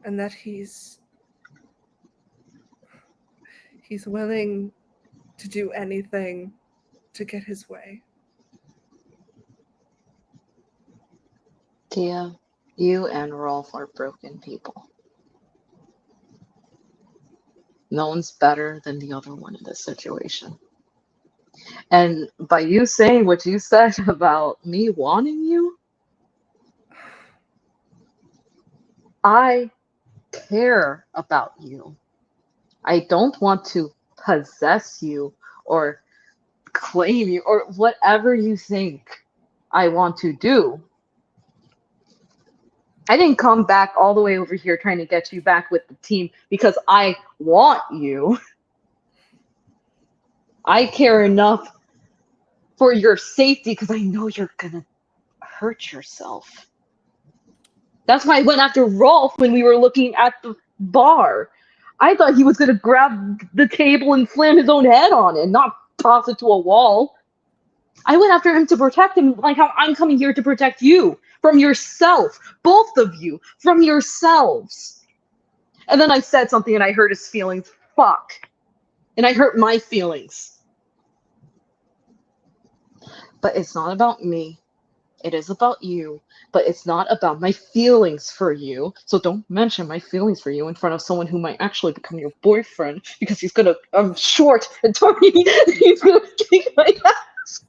and that he's willing to do anything to get his way. Tia, you and Rolf are broken people. No one's better than the other one in this situation. And by you saying what you said about me wanting you, I care about you. I don't want to possess you or claim you or whatever you think I want to do. I didn't come back all the way over here trying to get you back with the team because I want you. I care enough for your safety because I know you're gonna hurt yourself. That's why I went after Rolf when we were looking at the bar. I thought he was gonna grab the table and slam his own head on it, not toss it to a wall. I went after him to protect him like how I'm coming here to protect you from yourself, both of you, from yourselves. And then I said something and I hurt his feelings. Fuck. And I hurt my feelings. But it's not about me. It is about you. But it's not about my feelings for you. So don't mention my feelings for you in front of someone who might actually become your boyfriend because he's gonna, I'm short and tiny. He's gonna kick my ass.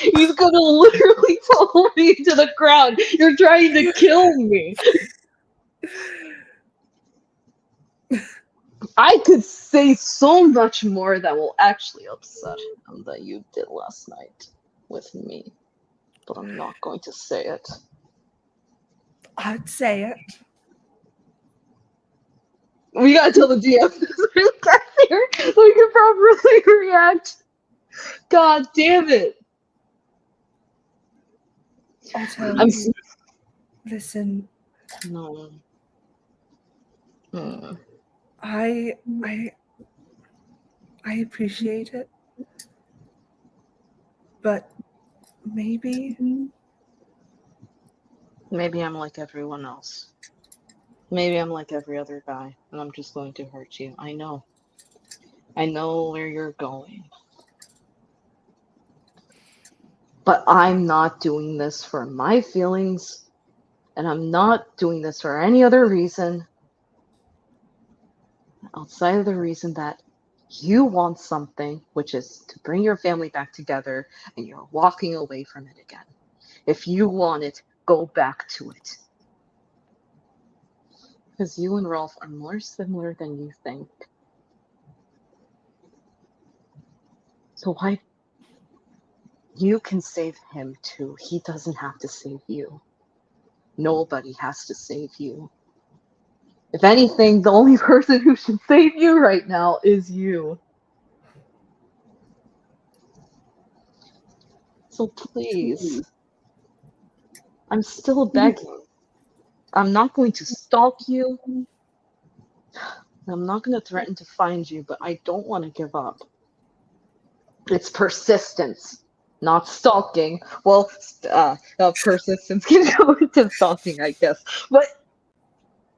He's gonna literally pull me to the ground. You're trying to kill me. I could say so much more that will actually upset him that you did last night with me. But I'm not going to say it. I'd say it. We gotta tell the DM this really got here so we can properly react. God damn it. I'll tell I'm you. Listen, no. I appreciate it. But maybe I'm like everyone else. Maybe I'm like every other guy, and I'm just going to hurt you. I know. I know where you're going. But I'm not doing this for my feelings, and I'm not doing this for any other reason outside of the reason that you want something, which is to bring your family back together, and you're walking away from it again. If you want it, go back to it. Because you and Rolf are more similar than you think. So why? You can save him too. He doesn't have to save you. Nobody has to save you. If anything, the only person who should save you right now is you. So please, I'm still begging. I'm not going to stalk you. I'm not going to threaten to find you, but I don't want to give up. It's persistence, not stalking. Well, persistence can go into stalking, I guess. But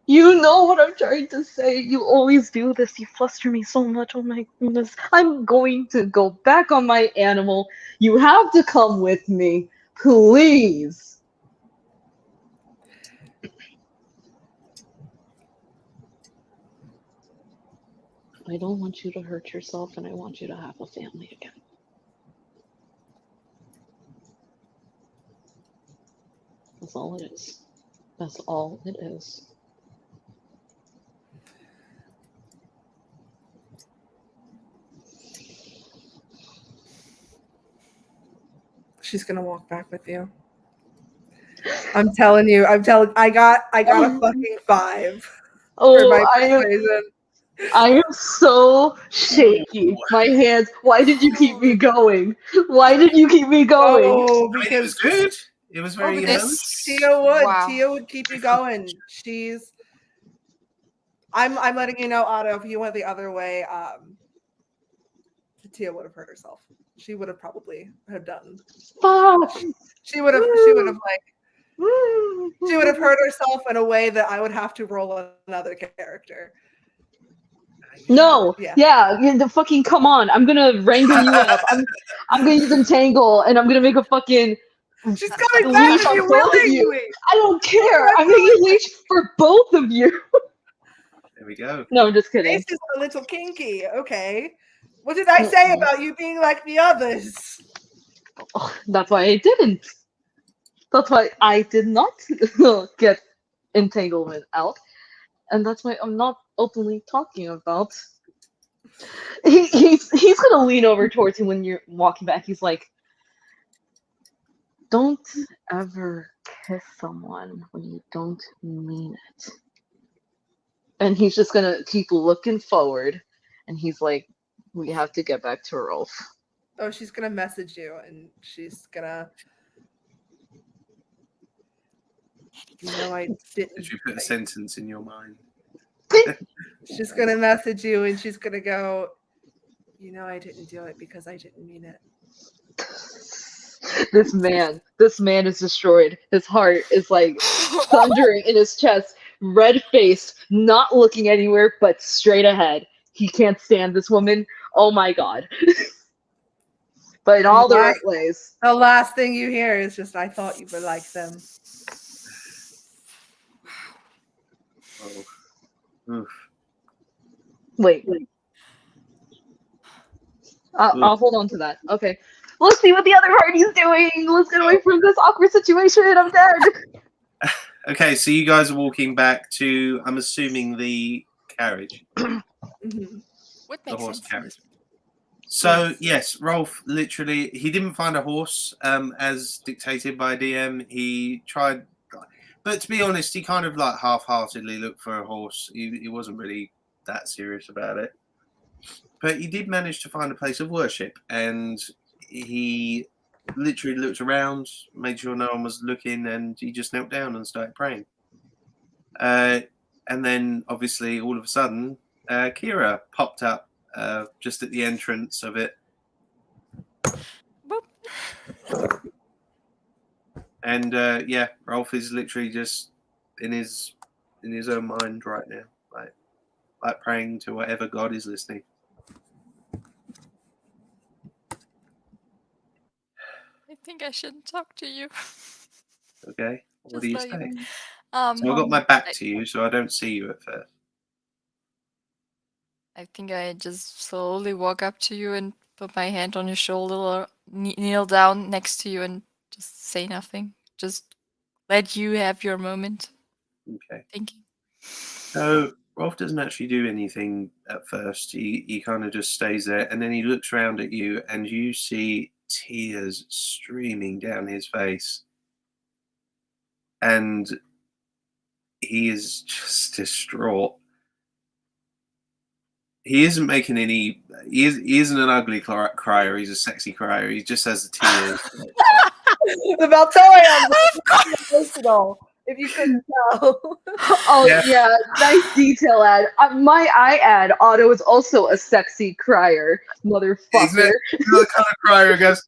you know what I'm trying to say. You always do this. You fluster me so much. Oh my goodness. I'm going to go back on my animal. You have to come with me. Please. I don't want you to hurt yourself, and I want you to have a family again. That's all it is. That's all it is. She's gonna walk back with you. I'm telling you. I got a fucking 5 for my persuasion. I am so shaky. My hands. Why did you keep me going? Why did you keep me going? Oh, I mean, it was because good. It was very this- Tia would. Wow. Tia would keep you going. She's. I'm letting you know, Otto. If you went the other way, Tia would have hurt herself. She would have probably have done. Fuck. She would have like. She would have hurt herself in a way that I would have to roll another character. No. Yeah. Yeah. The fucking come on. I'm gonna wrangle you up. I'm gonna use entangle, and I'm gonna make a fucking. She's coming back leash to on you both of you. willingly. I don't care. I'm making a leash for both of you. There we go. No, I'm just kidding. This is a little kinky. Okay. What did I say about you being like the others? Oh, that's why I didn't. That's why I did not get entanglement out, and that's why I'm not openly talking about. He's gonna lean over towards you when you're walking back. He's like, "Don't ever kiss someone when you don't mean it." And he's just gonna keep looking forward, and he's like, "We have to get back to Rolf." Oh, she's gonna message you, and she's gonna. You know, I didn't. Did you put a sentence in your mind? She's gonna message you, and she's gonna go. You know, I didn't do it because I didn't mean it. This man is destroyed. His heart is like thundering in his chest, red faced, not looking anywhere but straight ahead. He can't stand this woman. Oh my god. But in all the right ways. The last thing you hear is just, "I thought you would like them." Oh. Oof. Wait. I'll hold on to that. Okay. Let's see what the other party's doing. Let's get away from this awkward situation. I'm dead. Okay, so you guys are walking back to, I'm assuming, the carriage, Mhm. Would the make horse sense. carriage. So yes, Rolf literally he didn't find a horse as dictated by DM. He tried, but to be honest, he kind of like half-heartedly looked for a horse. He wasn't really that serious about it. But he did manage to find a place of worship, and he literally looked around, made sure no one was looking, and he just knelt down and started praying. And then, obviously, all of a sudden, Kira popped up just at the entrance of it. Boop. And yeah, Rolf is literally just in his own mind right now, like praying to whatever God is listening. I think I shouldn't talk to you. Okay, what Just do you let you say? know. So I've got my back to you, so I don't see you at first. I think I just slowly walk up to you and put my hand on your shoulder or kneel down next to you and just say nothing. Just let you have your moment. Okay. Thank you. So Rolf doesn't actually do anything at first. He kind of just stays there, and then he looks around at you, and you see tears streaming down his face, and he is just distraught. He isn't making any. He isn't an ugly crier. He's a sexy crier. He just has the tears. The Valtorian emotional, if you couldn't tell. Oh yeah, nice detail ad. I add Otto is also a sexy crier, motherfucker. The kind of crier who goes.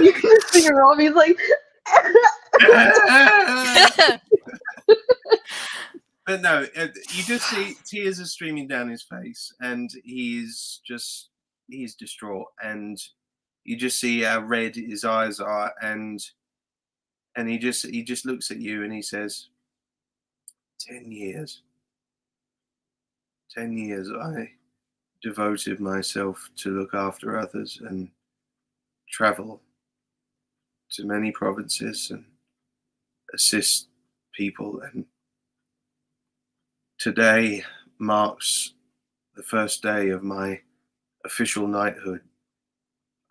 You can just see Rob. He's like, But no, you just see tears are streaming down his face, and he's distraught, and you just see how red his eyes are, and he just looks at you and he says, 10 years. 10 years I devoted myself to look after others and travel to many provinces and assist people. And today marks the first day of my official knighthood.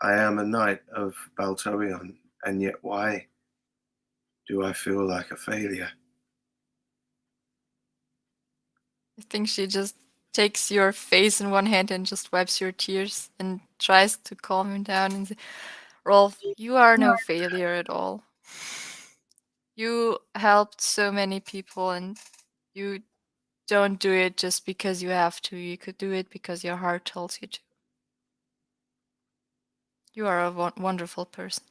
I am a knight of Baltorion, and yet why do I feel like a failure? I think she just takes your face in one hand and just wipes your tears and tries to calm him down and say, Rolf, you are no failure at all. You helped so many people and you don't do it just because you have to. You could do it because your heart tells you to. You are a wonderful person.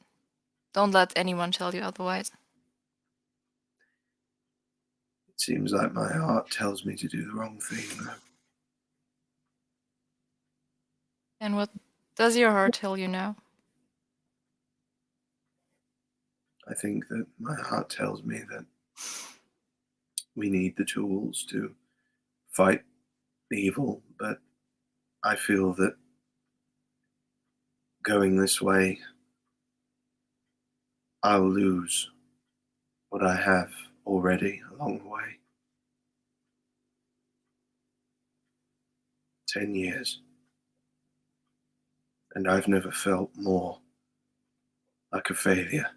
Don't let anyone tell you otherwise. It seems like my heart tells me to do the wrong thing, though. And what does your heart tell you now? I think that my heart tells me that we need the tools to fight evil, but I feel that going this way, I'll lose what I have already along the way. 10 years. And I've never felt more like a failure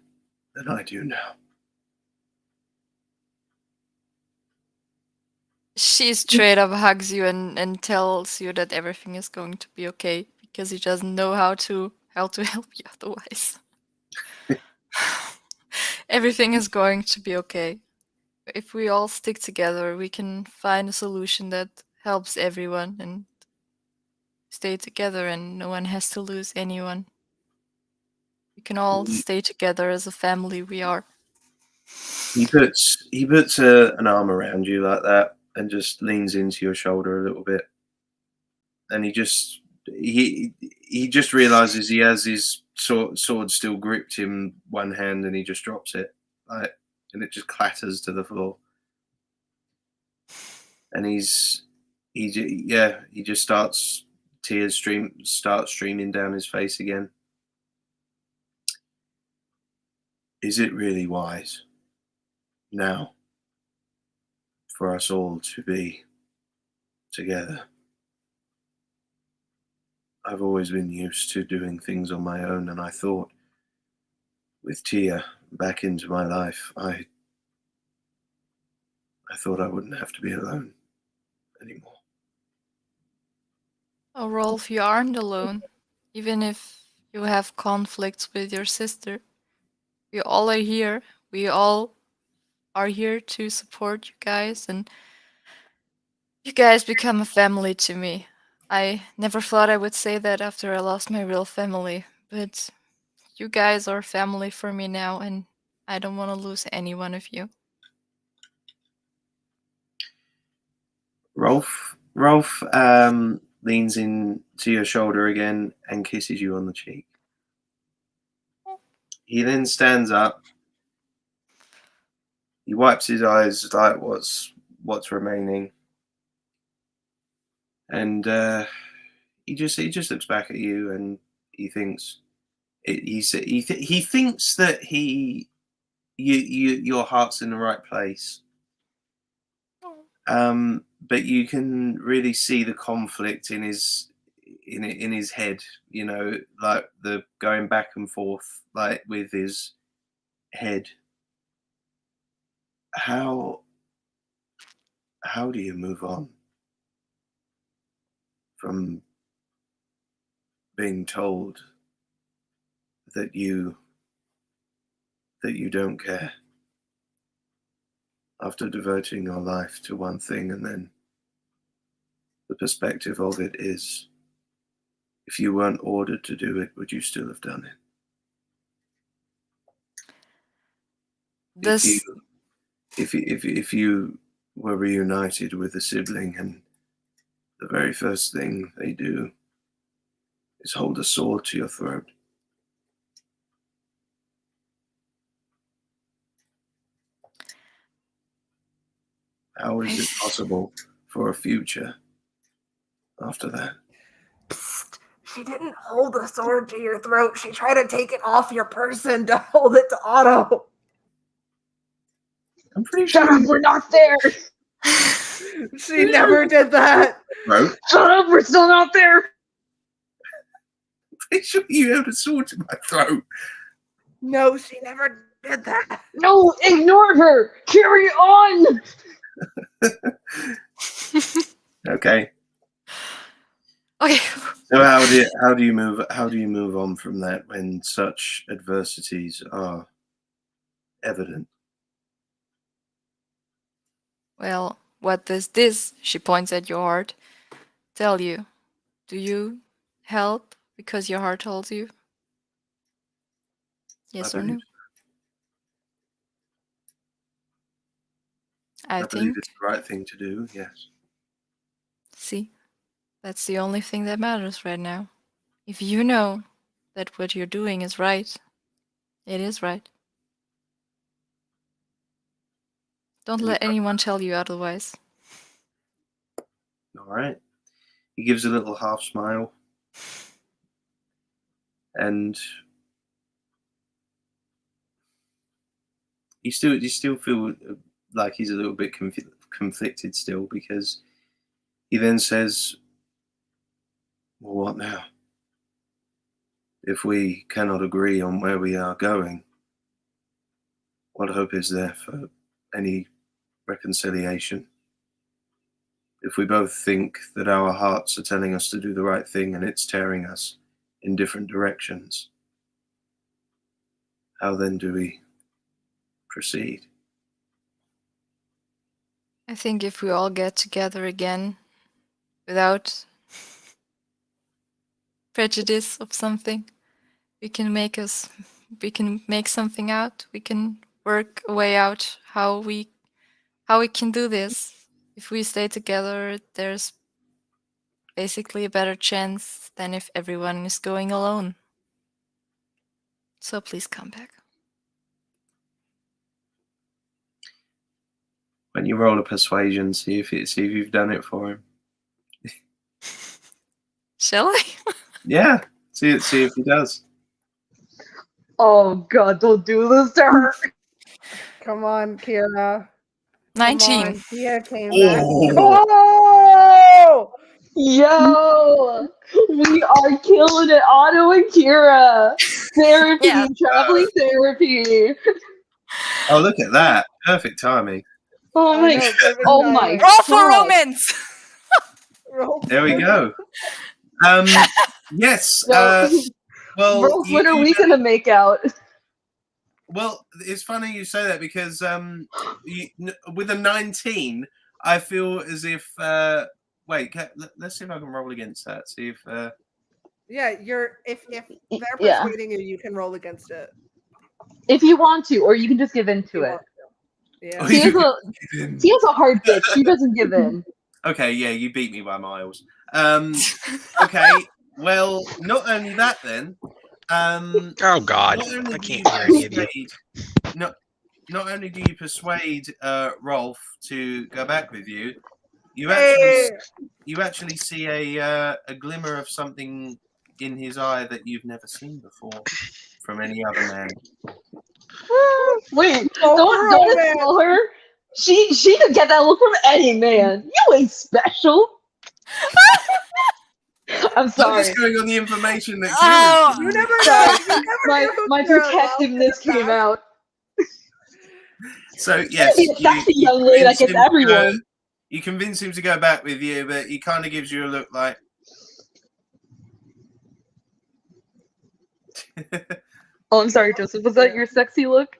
than I do now. She straight up hugs you and tells you that everything is going to be okay because he doesn't know how to help you otherwise. Everything is going to be okay. If we all stick together, we can find a solution that helps everyone and stay together, and no one has to lose anyone. We can all stay together as a family we are. He puts an arm around you like that and just leans into your shoulder a little bit, and he just realizes he has his sword still gripped in one hand, and he just drops it, like, and it just clatters to the floor. And he just starts streaming down his face again. Is it really wise now for us all to be together? I've always been used to doing things on my own, and I thought with Tia back into my life, I thought I wouldn't have to be alone anymore. Oh, Rolf, you aren't alone. Even if you have conflicts with your sister, we all are here. We all are here to support you guys, and you guys become a family to me. I never thought I would say that after I lost my real family, but you guys are family for me now, and I don't want to lose any one of you. Rolf leans in to your shoulder again and kisses you on the cheek. He then stands up. He wipes his eyes like what's remaining, and he just looks back at you, and he thinks he thinks that your heart's in the right place. But you can really see the conflict in his head, you know, like the going back and forth, like with his head. How do you move on from being told that you don't care after devoting your life to one thing, and then the perspective of it is, if you weren't ordered to do it, would you still have done it? If you were reunited with a sibling, and the very first thing they do is hold a sword to your throat, how is it possible for a future after that? She didn't hold the sword to your throat. She tried to take it off your person to hold it to Otto. I'm pretty Shut sure. up, we're not there. She never did that. Bro, Shut up, we're still not there. pretty sure you held a sword to my throat. No, she never did that. No, ignore her. Carry on. Okay. Okay. So how do you move on from that when such adversities are evident? Well, what does this, she points at your heart, tell you? Do you help because your heart tells you? Yes or no? believe I I believe think, it's the right thing to do. Yes. see, that's the only thing that matters right now. If you know that what you're doing is right, it is right. Don't let anyone tell you otherwise. All right. He gives a little half smile, and you still feel like he's a little bit conflicted still, because he then says, "Well, what now? If we cannot agree on where we are going, what hope is there for any reconciliation? If we both think that our hearts are telling us to do the right thing and it's tearing us in different directions, how then do we proceed?" I think if we all get together again without prejudice of something, we can make something out. We can work a way out how we can do this. If we stay together, there's basically a better chance than if everyone is going alone. So please come back. When you roll a persuasion, see if you've done it for him. Shall I? Yeah, see if he does. Oh God, don't do this to her. Come on, Kira. 19. Come on, Kia came back. Oh, Oh! Yo, we are killing it, Otto and Kira. Therapy, Yeah. traveling therapy. oh, look at that! Perfect timing. Oh I my, know, perfect oh timing. my Roll for God. romance! Roll There we for- go. Yes. So, Well, Rolf, when are we gonna make out? Well, it's funny you say that, because with a 19, I feel as if. Wait, let's see if I can roll against that. See if. Yeah, if they're Yeah. persuading you, you can roll against it. If you want to, or you can just give in If you to it. want to. Yeah. Oh, Tia's you can- Tia's a hard bitch. She doesn't give in. Okay, yeah, you beat me by miles. Okay, well, not only that then. Oh God, Not only I do you can't hear any of you. persuade, not only do you persuade Rolf to go back with you, you actually see a glimmer of something in his eye that you've never seen before from any other man. Wait, Oh, don't man. tell her. She could get that look from any man. You ain't special. I'm I'm sorry. just going on the information that Oh. Kira's You given me. never Sorry. know. You never My know who my Kira loves protectiveness in the came past. out. So yes, Be a sexy young lady that convince gets him to- everyone. You convince him to go back with you, but he kind of gives you a look like. Oh, I'm sorry, Joseph. Was that your sexy look?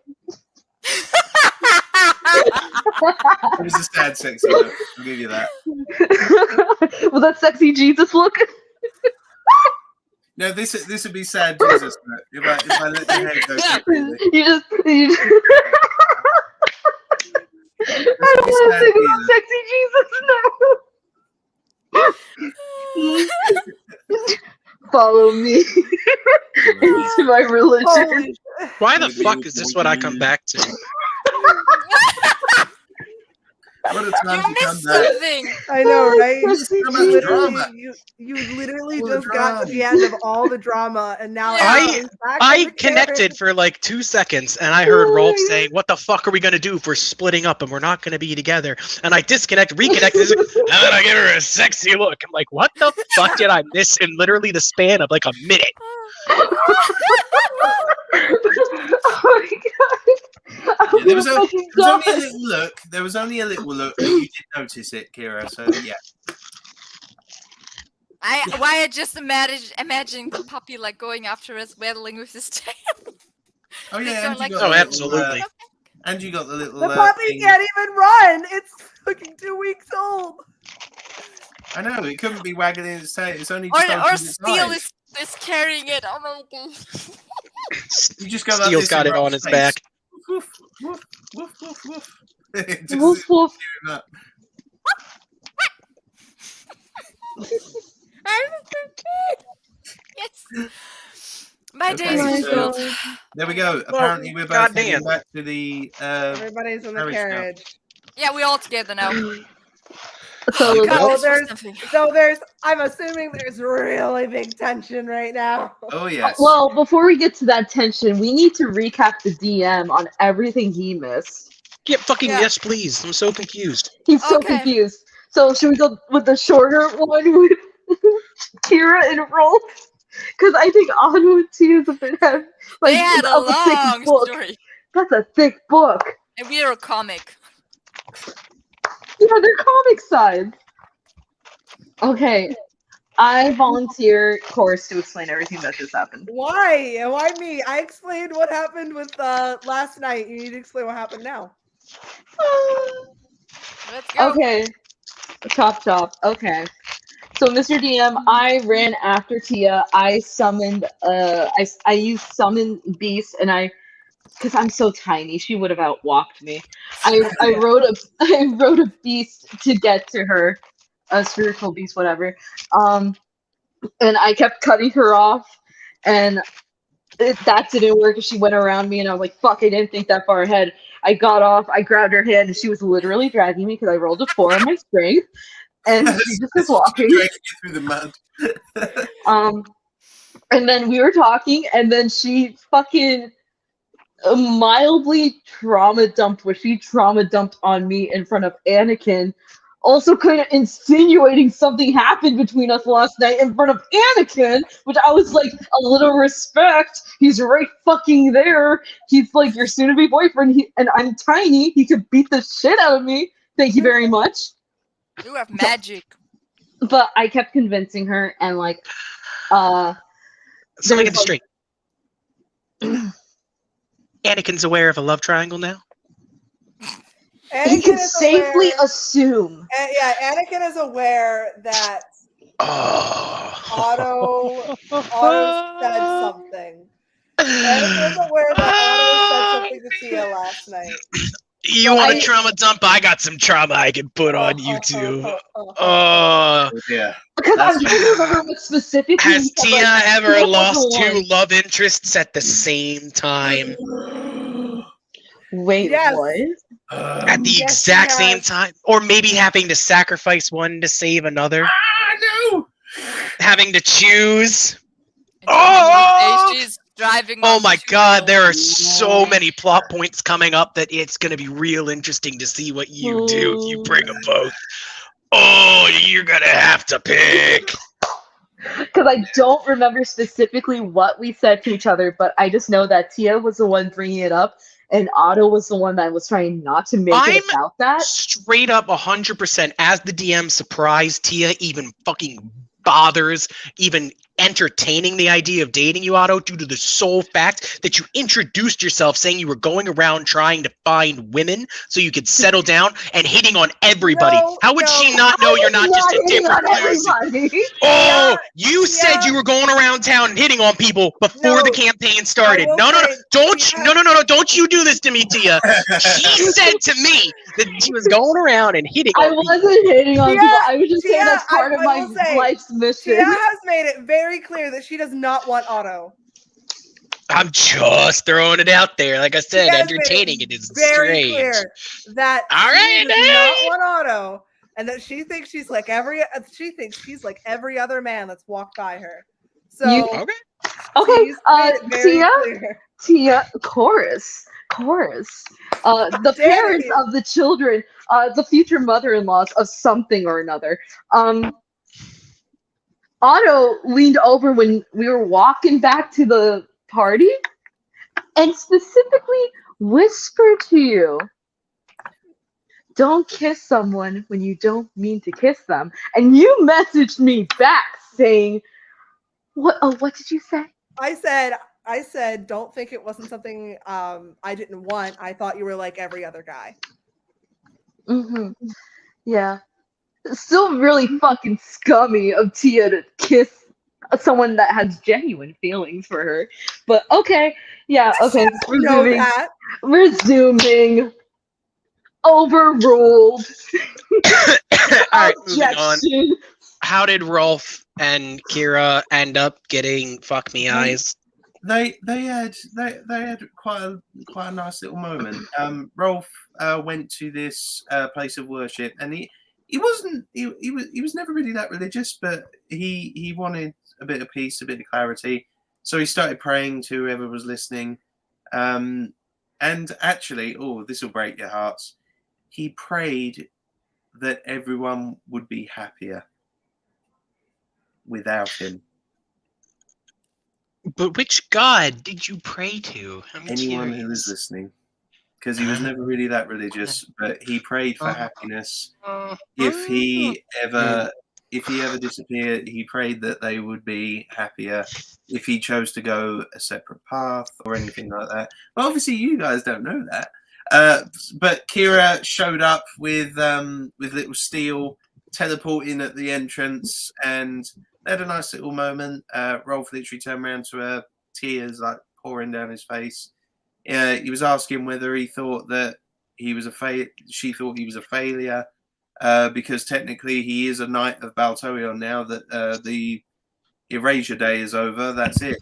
It was a sad, sexy look. I'll give you that. Was that sexy Jesus look? No, this would be sad, Jesus. If I let your hair go completely. you just. I don't be want to sad, think about Jesus. sexy Jesus now. Follow me into my religion. Holy shit. Why the fuck is this what I come back to? What a time You to come missed back. something. I know, right? So much You drama. literally All the just got to the drama. end of all the drama, and now Yeah. everything's back on I the connected carrot. for like 2 seconds, and I heard Rolf say, "What the fuck are we gonna do if we're splitting up and we're not gonna be together?" And I reconnected, and then I give her a sexy look. I'm like, "What the fuck did I miss in literally the span of like a minute?" Oh my god. Yeah, there was only a God. little look. There was only a little look, but you did notice it, Kira. So yeah. I just imagining the puppy like going after us, waddling with his tail. Oh They yeah, go and like- you got Oh, the little, absolutely. and you got the little. The puppy thing. can't even run. It's fucking 2 weeks old. I know it couldn't be waggling its tail. It's only Or just opened its Steel eyes. is carrying it. Oh my god. You just go like Steel's this got in it on Rob's his face. back. Woof, woof, woof, woof, woof. Just Woof, woof. cheering up. Yes. My Okay, days my fulfilled. God. There we go. Apparently, we're both goddamn. heading back to the. Everybody's in the carriage now. carriage. Yeah, we all together now. So You let's got- So This was there's, something. so there's. I'm assuming there's really big tension right now. Oh yes. Well, before we get to that tension, we need to recap the DM on everything he missed. Get fucking Yeah. yes, please. I'm so confused. He's so Okay. confused. So should we go with the shorter one with Kira and Rolf? Because I think Otto and T is a bit heavy. Like, They had a that's thick long book. story. That's a thick book. And we are a comic. Yeah, they're comic side. Okay. I volunteer Chorus to explain everything that just happened. Why? Why me? I explained what happened with last night. You need to explain what happened now. Let's go. Okay. Chop chop. Okay. So Mr. DM, I ran after Tia. I summoned I used summon beast and because I'm so tiny, she would have outwalked me. I wrote a beast to get to her. A spiritual beast, whatever. And I kept cutting her off and that didn't work. She went around me and I was like, fuck, I didn't think that far ahead. I got off, I grabbed her hand, and she was literally dragging me because I rolled a 4 on my strength, and she just was walking. Dragging you through the mud. And then we were talking, and then she fucking mildly trauma dumped on me in front of Anakin. Also kind of insinuating something happened between us last night in front of Anakin, which I was like, a little respect. He's right fucking there. He's like your soon-to-be boyfriend, and I'm tiny. He could beat the shit out of me. Thank you very much. You have magic. But I kept convincing her, and like, So I get this like- straight. Anakin's aware of a love triangle now. he can is safely aware- assume. Yeah, Anakin is aware that Oh. Otto said something. Anakin is aware that Otto said something to Tia last night. You want a trauma dump? I got some trauma I can put on you too. Oh. Yeah. Because That's I'm trying to remember what specifically. Has he said, Tia like, ever what was lost the two one? love interests at the same time? Wait, Yes. what? At the Yes, exact she same has. time? Or maybe having to sacrifice one to save another? no! Having to choose? And Oh! she's driving. Oh on my two god, wheels. there are so many plot points coming up that it's going to be real interesting to see what you do if you bring them both. Oh, you're going to have to pick. Because I don't remember specifically what we said to each other, but I just know that Tia was the one bringing it up, and Otto was the one that was trying not to make it I'm about that. Straight up 100% as the DM surprised Tia even fucking bothers even entertaining the idea of dating you, Otto, due to the sole fact that you introduced yourself saying you were going around trying to find women so you could settle down and hitting on everybody. No, How would no. she not know you're not just a hitting different on person? everybody. Oh, Yeah, you said yeah. you were going around town and hitting on people before No, the campaign started. I will No, say, don't yeah. no, don't you do this to me, Tia. She said to me that she was going around and hitting I on people. wasn't hitting on Tia- people. I was just saying Tia, that's part of I my will say, life's mission. Tia has made it very clear that she does not want Otto. I'm just throwing it out there. Like I said, She has been entertaining it is very strange. clear that All she right, does not want Otto, and that she thinks she's like every other man that's walked by her. So You- Okay. she's been very Tia, clear. chorus. The Danny. parents of the children, the future mother-in-laws of something or another. Otto leaned over when we were walking back to the party and specifically whispered to you, "Don't kiss someone when you don't mean to kiss them." And you messaged me back saying, "What? Oh, what did you say?" I said, don't think it wasn't something I didn't want. I thought you were like every other guy. Mm-hmm. Yeah. Still really fucking scummy of Tia to kiss someone that has genuine feelings for her. But okay. Yeah, okay. You know Resuming. that. Resuming. Overruled. All right, moving on. Objection. How did Rolf and Kira end up getting fuck me eyes? They had quite a nice little moment. Rolf went to this place of worship, and he was never really that religious, but he wanted a bit of peace, a bit of clarity. So he started praying to whoever was listening. And actually, this will break your hearts. He prayed that everyone would be happier without him. But which god did you pray to? I'm Anyone curious. who was listening, because he was never really that religious, but he prayed for happiness. If he ever disappeared, he prayed that they would be happier if he chose to go a separate path or anything like that. But obviously, you guys don't know that. But Kira showed up with little Steel teleporting at the entrance, and they had a nice little moment. Rolf literally turned around to her, tears like pouring down his face. He was asking whether he thought that he was she thought he was a failure, because technically he is a Knight of Baltorion now that the Erasure Day is over. That's it.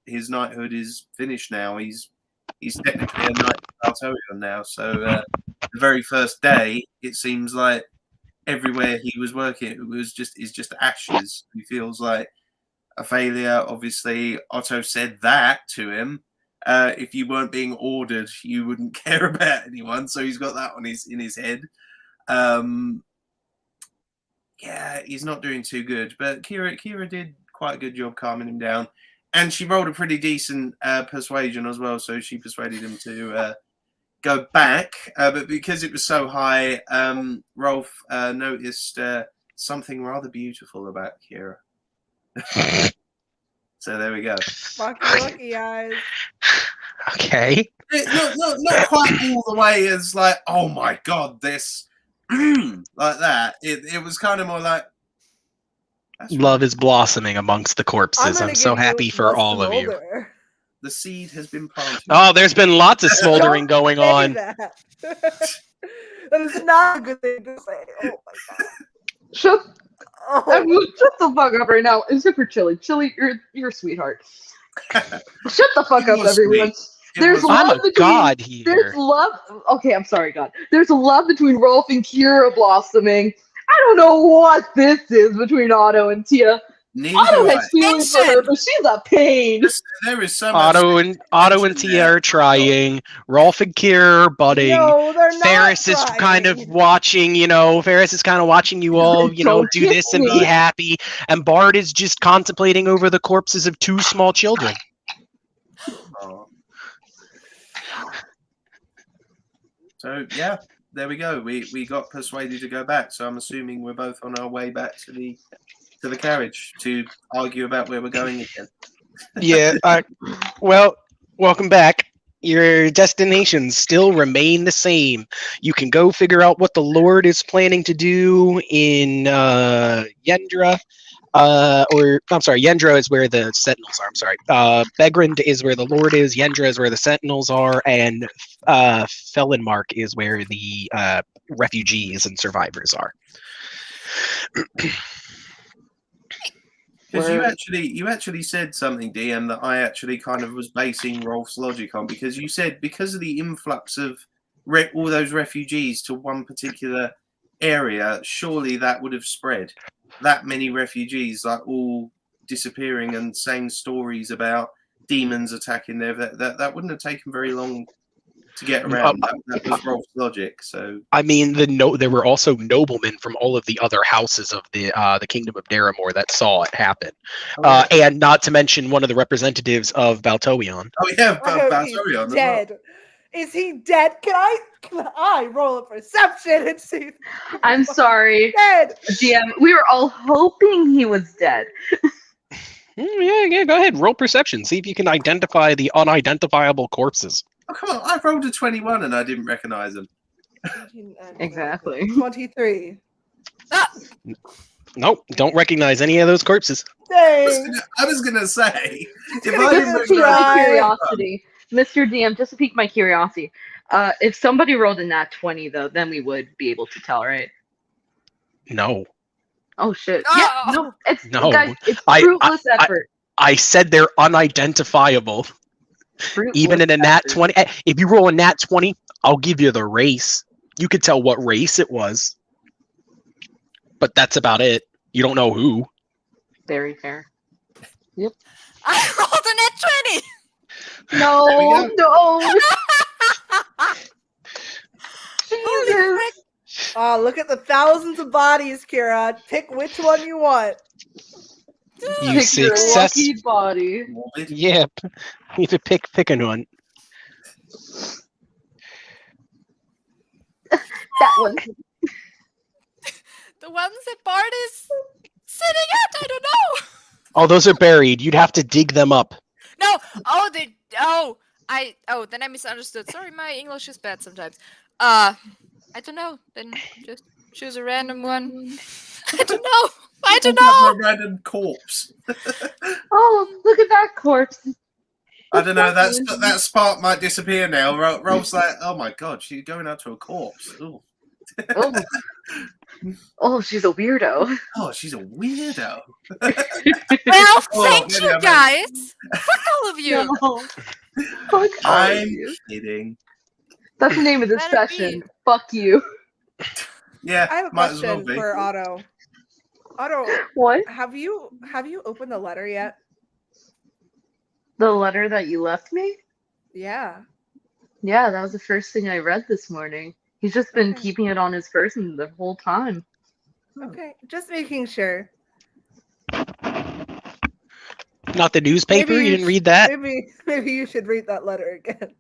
His knighthood is finished now. He's technically a Knight of Baltorion now. So the very first day, it seems like everywhere he was working, is just ashes. He feels like a failure. Obviously, Otto said that to him. If you weren't being ordered, you wouldn't care about anyone. So he's got that in his head. Yeah, he's not doing too good. But Kira did quite a good job calming him down, and she rolled a pretty decent persuasion as well. So she persuaded him to go back. But because it was so high, Rolf noticed something rather beautiful about Kira. So there we go. Lucky eyes. Okay. Not quite all the way as like, oh my god, this like that. It was kind of more like Love is blossoming amongst the corpses. I'm so happy for all of you. The seed has been planted. Oh, there's been lots of smoldering going on. That is not a good thing to say. Oh my god. Shut Oh. shut the fuck up right now. Except for Chili. Chili, you're a sweetheart. Shut the fuck up, everyone. There's I'm love a between, god here. There's love. Okay, I'm sorry, God. There's love between Rolf and Kira blossoming. I don't know what this is between Otto and Tia. Neither Otto do I. has feelings for her, but she's a pain. There is so much. Otto and Tia are trying. Rolf and Kira are budding. No, they're not. Ferris is kind of watching, Ferris is kind of watching you all, Don't do this and be hit me. happy. And Bard is just contemplating over the corpses of 2 small children. Oh. So yeah, there we go. We got persuaded to go back. So I'm assuming we're both on our way back to the carriage to argue about where we're going again. Yeah. Well, welcome back. Your destinations still remain the same. You can go figure out what the Lord is planning to do in Yendra. Yendra is where the Sentinels are. I'm sorry. Begrind is where the Lord is. Yendra is where the Sentinels are, and Felonmark is where the refugees and survivors are. Because Where- you actually said something, DM, that I actually kind of was basing Rolf's logic on, because you said because of the influx of all those refugees to one particular area, surely that would have spread. That many refugees, like all disappearing and saying stories about demons attacking there, that wouldn't have taken very long to get around. That was Rolf's logic. So I mean, there were also noblemen from all of the other houses of the kingdom of Daramore that saw it happen, and not to mention one of the representatives of Baltoion. yeah, I hope he's Baltorion as well. dead. Is he dead? Can I roll a perception and see if I'm sorry, dead? GM. We were all hoping he was dead. Yeah, go ahead. Roll perception. See if you can identify the unidentifiable corpses. Oh, come on, I rolled a 21 and I didn't recognize him. Exactly. 23. Nope, don't recognize any of those corpses. Dang. I was gonna say, if gonna I get didn't Just to pique recognize my Right. curiosity, Mr. DM, just to pique my curiosity, if somebody rolled a nat 20, though, then we would be able to tell, right? No, Oh shit! Oh. Yeah, no, it's No. guys, it's I- fruitless effort. I said they're unidentifiable. Even in a nat Fruitless 20, if you roll a nat 20, I'll give you the race. You could tell what race it was, but that's about it. You don't know who. Very fair. I rolled a net 20. No, There we no. Holy Jesus. frick. Oh, look at the thousands of bodies, Kira. Pick which one you want. You Pick your success. lucky body. Morbid. Yeah, you have to pick a one. That one. The ones that Bart is sitting at, I don't know. Oh, those are buried. You'd have to dig them up. No. Oh, then I misunderstood. Sorry, my English is bad sometimes. I don't know. Then just choose a random one. I don't know. I don't know. A random corpse. Oh, look at that corpse. I don't know. That spark might disappear now. Rolf's like, oh my god, she's going out to a corpse. Ooh. Oh. Oh, she's a weirdo. Oh, she's a weirdo. Well, Oh, thank maybe you I meant- guys. Fuck all of you. No. Fuck all of I'm you. kidding. That's the name of this Let it be. session. Fuck you. Yeah, I have a might as well question be. for Otto. Otto, What? have you opened the letter yet? The letter that you left me? Yeah. Yeah, that was the first thing I read this morning. He's just been Okay. keeping it on his person the whole time. Okay, just making sure. Not the newspaper. Maybe You didn't read that. Maybe you should read that letter again.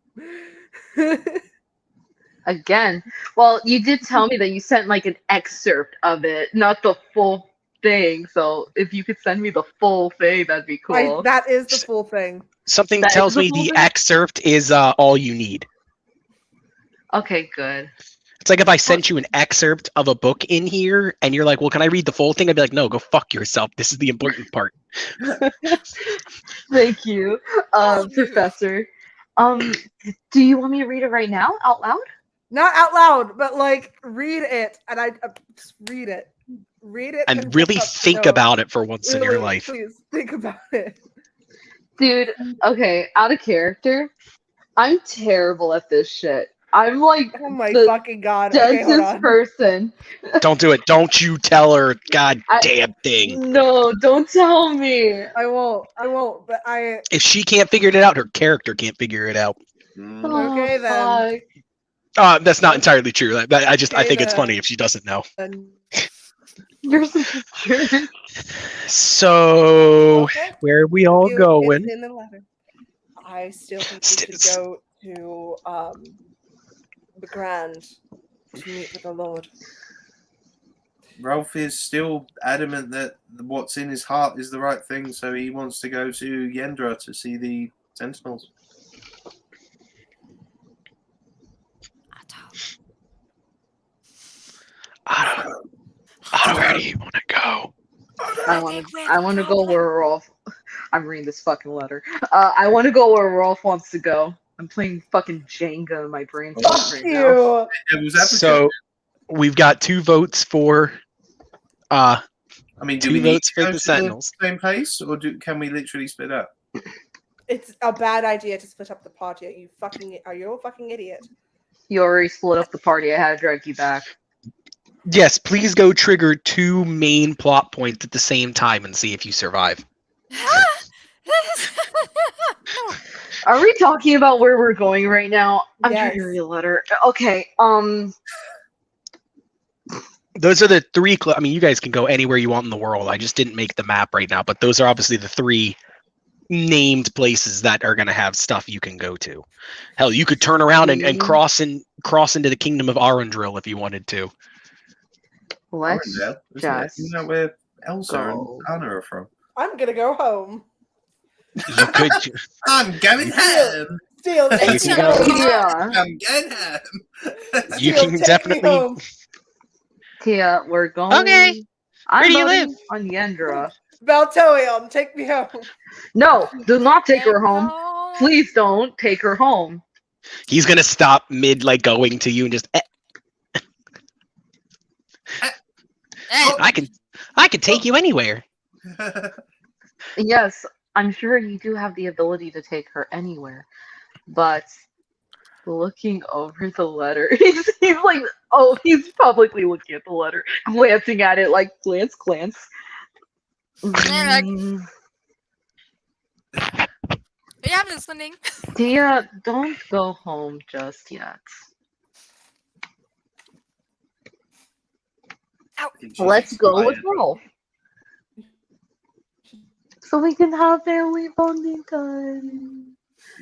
Again. Well, you did tell me that you sent like an excerpt of it, not the full thing. So if you could send me the full thing, that'd be cool. That is the full thing. Something That tells is the me full the thing? excerpt is all you need. Okay, good. It's like if I sent you an excerpt of a book in here and you're like, well, can I read the full thing? I'd be like, no, go fuck yourself. This is the important part. Thank you, Professor. Do you want me to read it right now, out loud? Not out loud, but like read it, and I just read it. Read it And really think about it for once in your Really, life. Please think about it. Dude, okay, out of character. I'm terrible at this shit. I'm like Oh my the fucking god. Okay, hold densest on. person. Don't do it. Don't you tell her. God I- damn thing. No, don't tell me. I won't. But I. If she can't figure it out, her character can't figure it out. Mm. Okay, then. fuck. That's not entirely true. I Okay, think it's then. funny if she doesn't know. You're such a jerk. So Okay. where are we all It's going? in the letter. I still think we St- should go to the Grand to meet with the Lord. Rolf is still adamant that what's in his heart is the right thing, so he wants to go to Yendra to see the Sentinels. Where do you want to go? I want to go where Rolf. I'm reading this fucking letter. I want to go where Rolf wants to go. I'm playing fucking Jenga in my brain Fuck right now. you. Devil's advocate. So we've got 2 votes for I mean, do 2 we need votes to for go the to Sentinels. the same place, or can we literally split up? It's a bad idea to split up the party. Are you a fucking idiot? You already split up the party. I had to drag you back. Yes, please go trigger 2 main plot points at the same time and see if you survive. No. Are we talking about where we're going right now? I'm Yes. trying to read a letter. Okay. Those are the 3. I mean, you guys can go anywhere you want in the world. I just didn't make the map right now, but those are obviously the 3 named places that are going to have stuff you can go to. Hell, you could turn around and cross into the kingdom of Arundel if you wanted to. Let's Arundel, isn't it? just Isn't that where Elsa go. and Anna are from? I'm gonna go home. You could. I'm going home. Steal, You take can me go- home. Tia, I'm going home. You Steal, can take definitely- me home. Tia, we're going. Okay. I'm Where do you voting on Yendra. Baltoion, take me home. No, do not take her home. No. Please don't take her home. He's gonna stop mid going to you and just. Eh, I can take you anywhere. Yes, I'm sure you do have the ability to take her anywhere, but looking over the letter, he's like, oh, he's publicly looking at the letter, glancing at it, like glance. Yeah, like- Mm, yeah, I'm listening. Tia, don't go home just yet. Let's go with Rolf. So we can have family bonding time.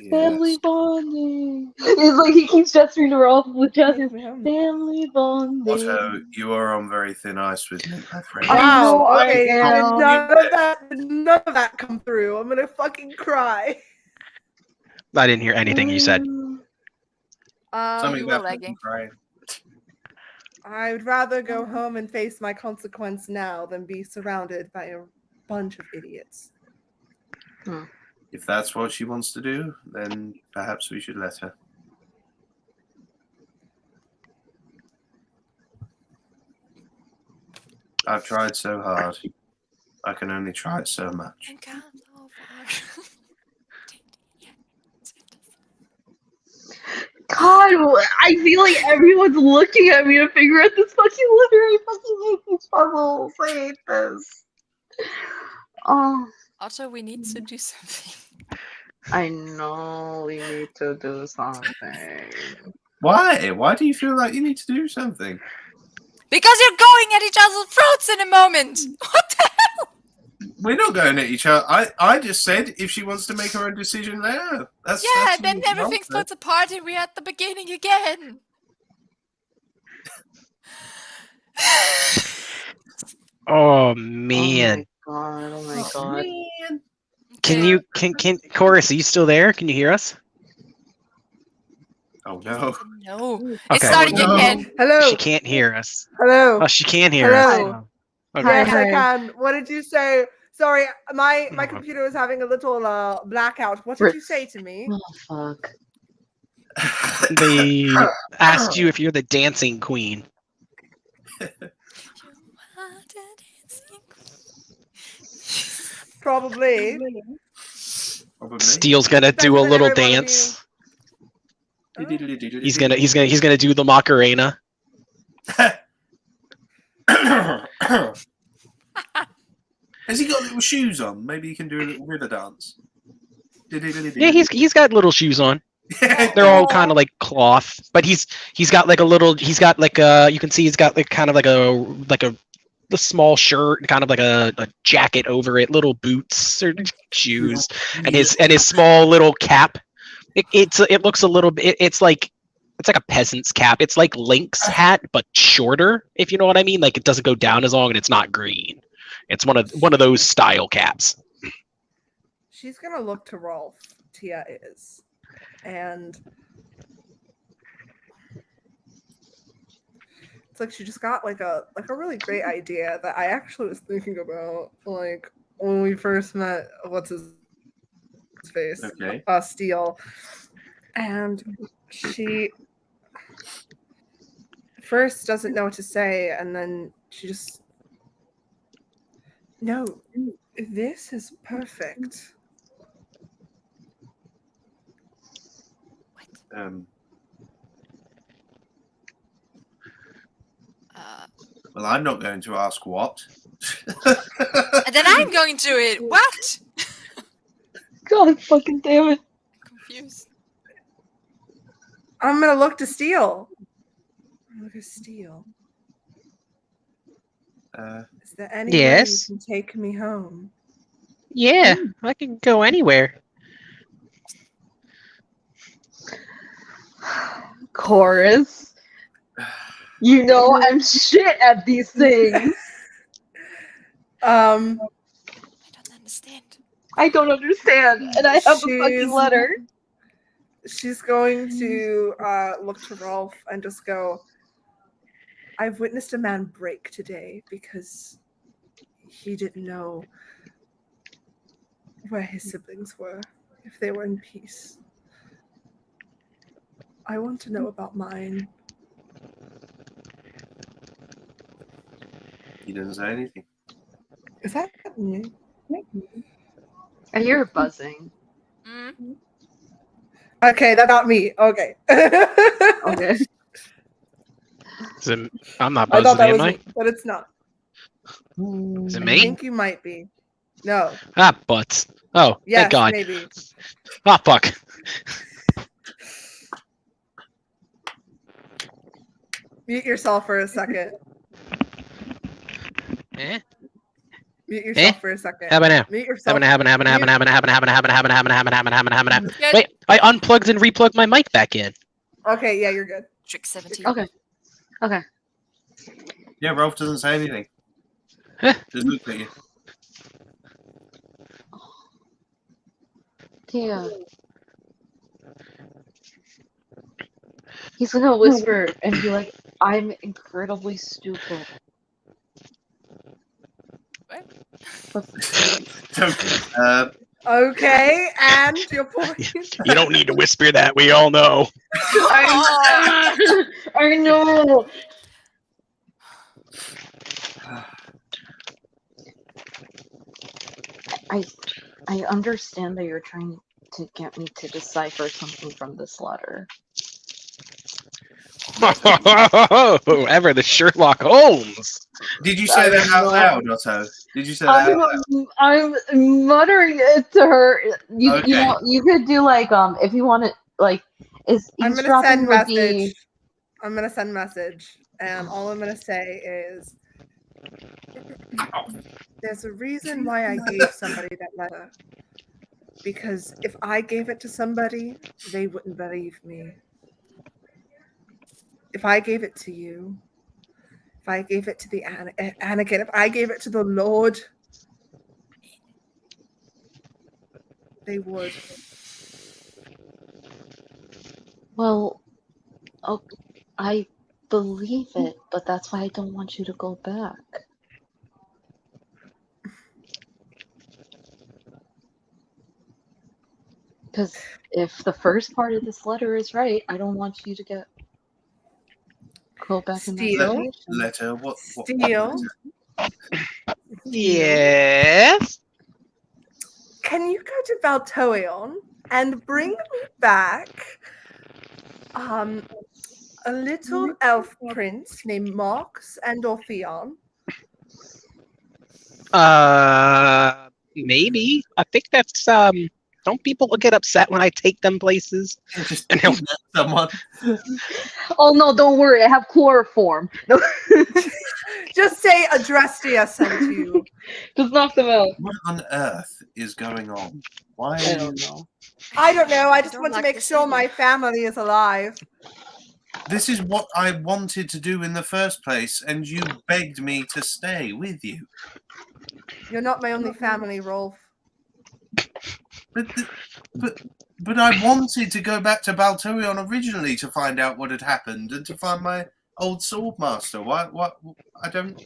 Family bonding. It's like he keeps gesturing to Rolf with just his family bonding. Also, you are on very thin ice with me, my friend. I know, Wow. I Okay. am. None of that come through. I'm gonna fucking cry. I didn't hear anything you said. Something You were about lagging. crying. I would rather go home and face my consequence now than be surrounded by a bunch of idiots. If that's what she wants to do, then perhaps we should let her. I've tried so hard. I can only try so much. I can't over. God, I feel like everyone's looking at me to figure out this fucking letter. I fucking hate these puzzles. I hate this. Oh, Also, we need to do something. I know we need to do something. Why? Why do you feel like you need to do something? Because you're going at each other's throats in a moment. What the hell? We're not going at each other. I just said if she wants to make her own decision, let her. That's Yeah, that's then what everything Rolf said. splits apart and we're at the beginning again. Oh man. Oh my god. Man. Can you can Chorus, are you still there? Can you hear us? Oh no. No. Okay. It's starting Oh, no. again. Hello. She can't hear us. Hello. Oh, she can hear Hello. us. Oh, okay. Hi, Yes, I hi. can. What did you say? Sorry, my Okay. computer is having a little blackout. What did you say to me? Oh fuck. They asked you if you're the dancing queen. Probably. Probably. Steele's gonna do a Depends on little every one of dance. Oh. He's gonna do the Macarena. Has he got little shoes on? Maybe he can do a little river dance. Yeah, he's got little shoes on. They're all kind of like cloth, but he's got like a little. He's got like you can see he's got like kind of like a small shirt, kind of like a jacket over it, little boots or shoes, and his small little cap. It looks a little bit. It's like a peasant's cap. It's like Link's hat, but shorter. If you know what I mean. Like it doesn't go down as long, and it's not green. It's one of those style caps. She's gonna look to Rolf. Tia is, and it's like she just got like a really great idea that I actually was thinking about like when we first met. What's his face? Okay. Steele, and she first doesn't know what to say, and then she just No, this is perfect. Well, I'm not going to ask what. And then I'm going to it. What? God fucking damn it. Confused. I'm gonna look to steal. Look to steal. Is there any way you Yes. can take me home? Yeah, I can go anywhere. Chorus. You know I'm shit at these things. I don't understand. I don't understand, and I have a fucking She's- letter. She's going to look to Rolf and just go, I've witnessed a man break today because he didn't know where his siblings were, if they were in peace. I want to know about mine. He doesn't say anything. Is that me? I hear it buzzing. Mm. Okay, that's not me. Okay. Okay. I'm not I thought buzzing, that am was I? me, but it's not. Is it I me? think you might be. No. Ah, butts. Oh, Yes, thank God. maybe. Ah, fuck. Mute yourself for a second. Eh? Mute yourself for a second. How about now? Mute yourself. Good. Wait, I unplugged and replugged my mic back in. Okay, yeah, you're good. Trick 17. Okay. Okay. Yeah, Rolf doesn't say anything. Huh. Just look at you. Yeah. He's gonna whisper and be like, I'm incredibly stupid. What? Okay, and your point. You don't need to whisper that. We all know. I know. I understand that you're trying to get me to decipher something from this letter. Ever the Sherlock Holmes. Did you say that out loud, Otto? Did you say that out loud? I'm muttering it to her. You Okay. know, you could do like if you want to like I'm gonna eavesdropping send would message. be I'm gonna send message, and all I'm gonna say is, there's a reason why I gave somebody that letter. Because if I gave it to somebody, they wouldn't believe me. If I gave it to you, if I gave it to the Anakin, if I gave it to the Lord, they would. well. Oh, I believe it, but that's why I don't want you to go back. Because if the first part of this letter is right, I don't want you to go back in that Steal. situation. Letter? What Steal. letter? Yes. Can you go to Valtoion and bring me back a little elf prince named Marx and Orpheon? Maybe. I think that's Don't people get upset when I take them places? Just And he'll- someone. Oh no, don't worry, I have chloroform. No, Just say Adrestia sent you. just knock them out. What on earth is going on? Why? I don't know. I don't know. I just Don't want to like make the sure city. my family is alive. This is what I wanted to do in the first place, and you begged me to stay with you. You're not my only family, Rolf. But I wanted to go back to Baltorion originally to find out what had happened and to find my old swordmaster. Why? What? I don't.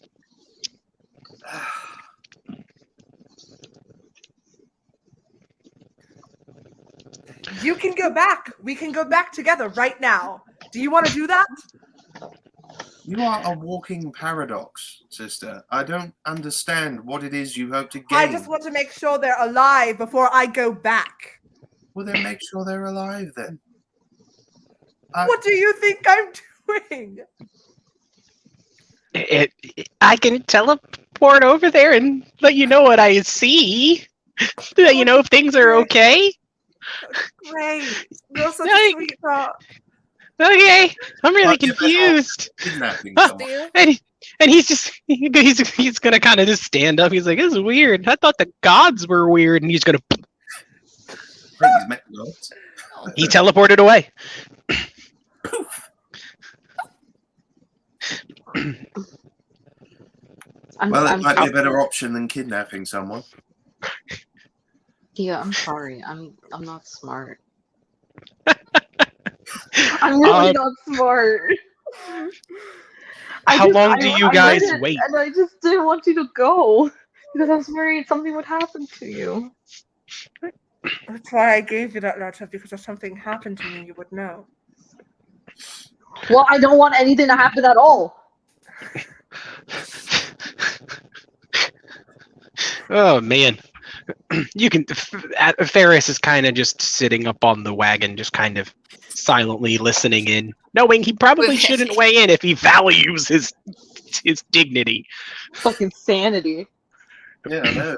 You can go back. We can go back together right now. Do you want to do that? You are a walking paradox, sister. I don't understand what it is you hope to gain. I just want to make sure they're alive before I go back. Well, then make sure they're alive then. What do you think I'm doing? I can teleport over there and let you know what I see. Let you know if things are okay. Great. You're such Like- a sweetheart. Okay, I'm really Like, confused. Kidnapping Huh. someone. And he's just he's gonna kind of just stand up. He's like, "This is weird. I thought the gods were weird." And he's gonna Wait, he's met gods. he teleported away. Well, it I'm might be a sorry. better option than kidnapping someone. Yeah, I'm sorry. I'm not smart. I'm really Um, not smart. How long do you I guys read it, wait? And I just didn't want you to go because I was worried something would happen to you. That's why I gave you that letter, because if something happened to me, you would know. Well, I don't want anything to happen at all. Oh man, you can. Ferris is kind of just sitting up on the wagon, just kind of silently listening in, knowing he probably shouldn't weigh in if he values his dignity. Fucking sanity. Yeah, I know.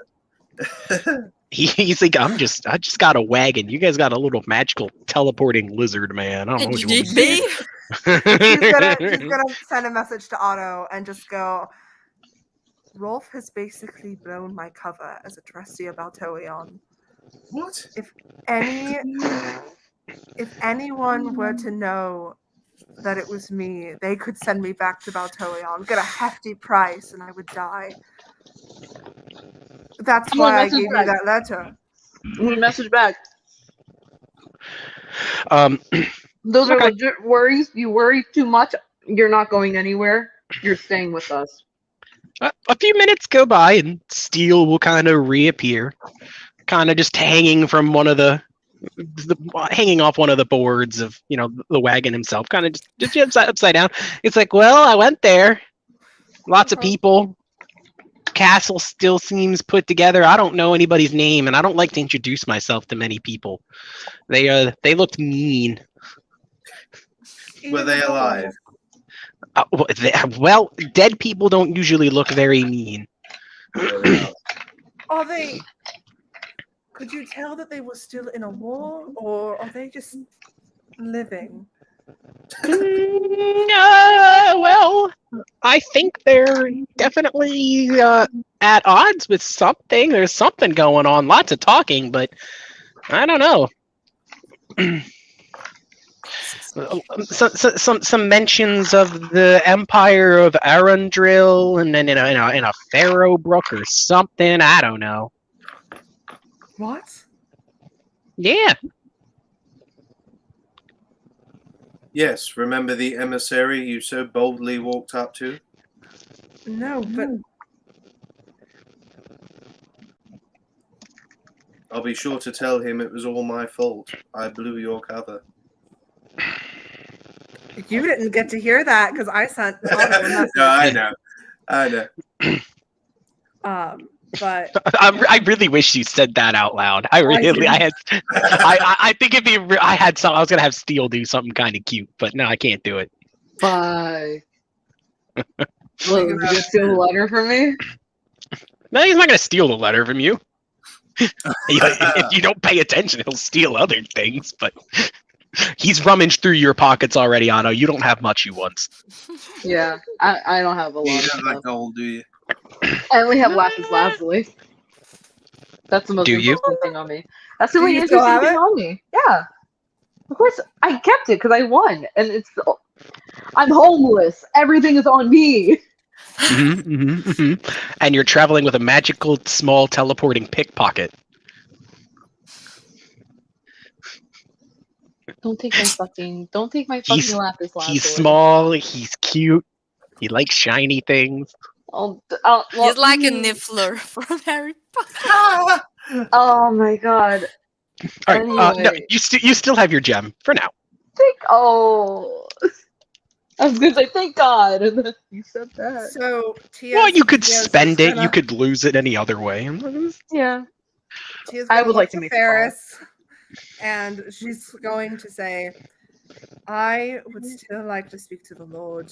He's like, I just got a wagon. You guys got a little magical teleporting lizard man. I don't know And what you you need want me? He's me. gonna send a message to Otto and just go, Rolf has basically blown my cover as a trustee of Baltoion. What? If anyone were to know that it was me, they could send me back to Baltoion, get a hefty price, and I would die. That's Come on, why I message gave you back. that letter. I'm gonna message back. Um, Those are Okay. legit worries. You worry too much. You're not going anywhere. You're staying with us. a few minutes go by and Steel will kind of reappear, kind of just hanging from one of the hanging off one of the boards of the wagon himself, kind of just upside down. It's like, well, I went there. Lots of people. Castle still seems put together. I don't know anybody's name, and I don't like to introduce myself to many people. They looked mean. Were they alive? Well, dead people don't usually look very mean. Are they? Could you tell that they were still in a war, or are they just living? Well, I think they're definitely at odds with something. There's something going on. Lots of talking, but I don't know. Some mentions of the Empire of Arundel, and then in a Pharaoh Brook or something. I don't know. What? Yeah. Yes, remember the emissary you so boldly walked up to? No, but I'll be sure to tell him it was all my fault. I blew your cover. you didn't get to hear that because I sent Otto a message. No, I know. But I really wish you said that out loud. I think it'd be. I was gonna have Steel do something kind of cute, but no, I can't do it. Bye. Look, did you steal a letter from me? No, he's not gonna steal the letter from you. If you don't pay attention, he'll steal other things. But he's rummaged through your pockets already, Otto. You don't have much you want. Yeah, I don't have a lot You of don't like stuff. gold, do you? I only have lapis lazuli. That's the most Do you? interesting thing on me. That's the Do only you still interesting have thing it? on me. Yeah. Of course, I kept it because I won, and I'm homeless. Everything is on me. And you're traveling with a magical, small, teleporting pickpocket. Don't take my fucking He's- lapis lazuli. He's small. He's cute. He likes shiny things. He's like a Niffler from Harry Potter. Oh my god. All right. No, Anyway. you still have your gem for now. I was gonna say thank God, and then you said that. So Tia. Well, you could Tia's spend just it. You could lose it any other way. Yeah. Tia's I gonna would look like to to make a call. Ferris, and she's going to say, "I would still like to speak to the Lord,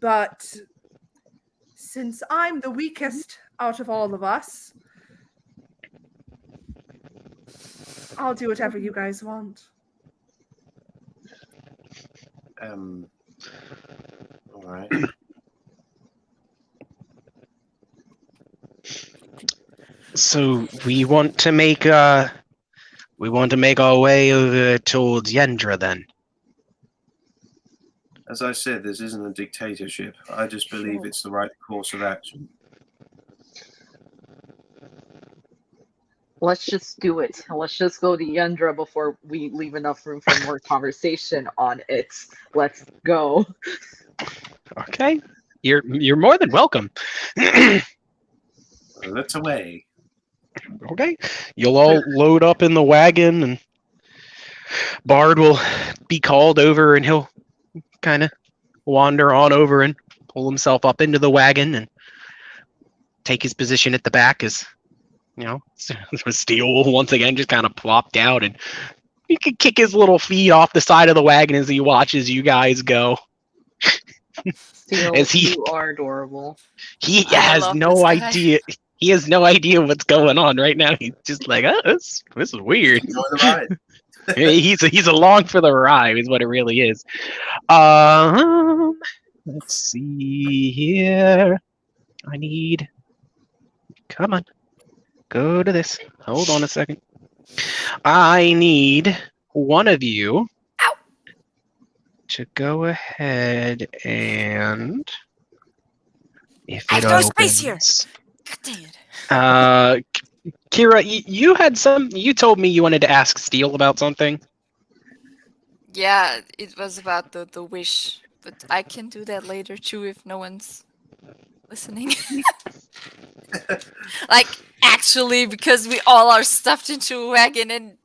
but since I'm the weakest out of all of us, I'll do whatever you guys want." All right. So we want to make our way over towards Yendra then. As I said, this isn't a dictatorship. I just believe it's the right course of action. Let's just do it. Let's just go to Yendra before we leave enough room for more conversation on it. Let's go. Okay. You're more than welcome. Let's away. Okay. You'll all load up in the wagon and Bard will be called over and he'll kind of wander on over and pull himself up into the wagon and take his position at the back as, Steel will once again just kind of plopped out and he can kick his little feet off the side of the wagon as he watches you guys go. Steel, you are adorable. He I has love no this guy. idea. He has no idea what's going on right now. He's just like, oh, this is weird. Enjoy the ride. He's along for the ride, is what it really is. Let's see here. Come on, go to this. Hold on a second. I need one of you to go ahead and if I it have no opens. space here. God dang it. Kira, you had you told me you wanted to ask Steel about something. Yeah, it was about the wish, but I can do that later too if no one's listening. Like, actually, because we all are stuffed into a wagon and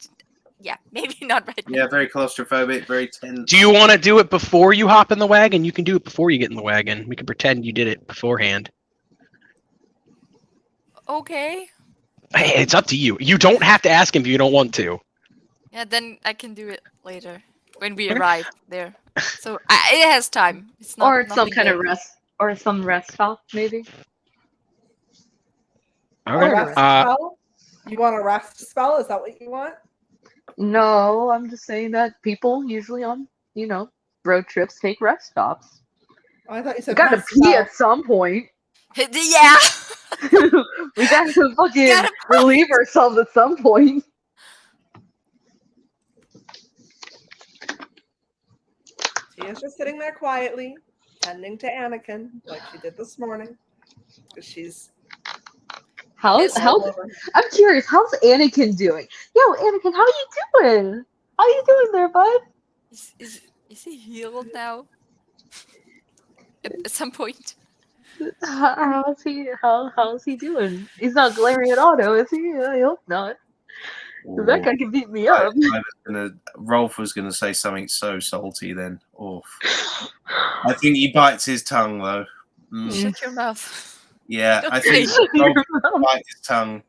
yeah, maybe not right now. Yeah, very claustrophobic, very tense. Do you want to do it before you hop in the wagon? You can do it before you get in the wagon. We can pretend you did it beforehand. Okay. Hey, it's up to you. You don't have to ask him if you don't want to. Yeah, then I can do it later when we Okay. arrive there. So it has time. It's not Or some nothing kind of big. rest, or some rest stop, maybe. A Okay. rest spell? You want a rest spell? Is that what you want? No, I'm just saying that people usually on, road trips take rest stops. Oh, I thought you We said gotta rest pee spell. at some point. Yeah. We gotta fucking Gotta relieve ourselves at some point. Tia's just sitting there quietly, tending to Anakin like she did this morning. Because she's How's all over. I'm curious, how's Anakin doing? Yo, Anakin, how you doing? How you doing there, bud? Is he healed now? At some point. How's he doing? He's not glaring at Otto, is he? I hope not. 'Cause that guy can beat me up. Rolf was gonna say something so salty then. Oof. I think he bites his tongue though. Shut your mouth. Yeah, I Don't think say Rolf bite his tongue.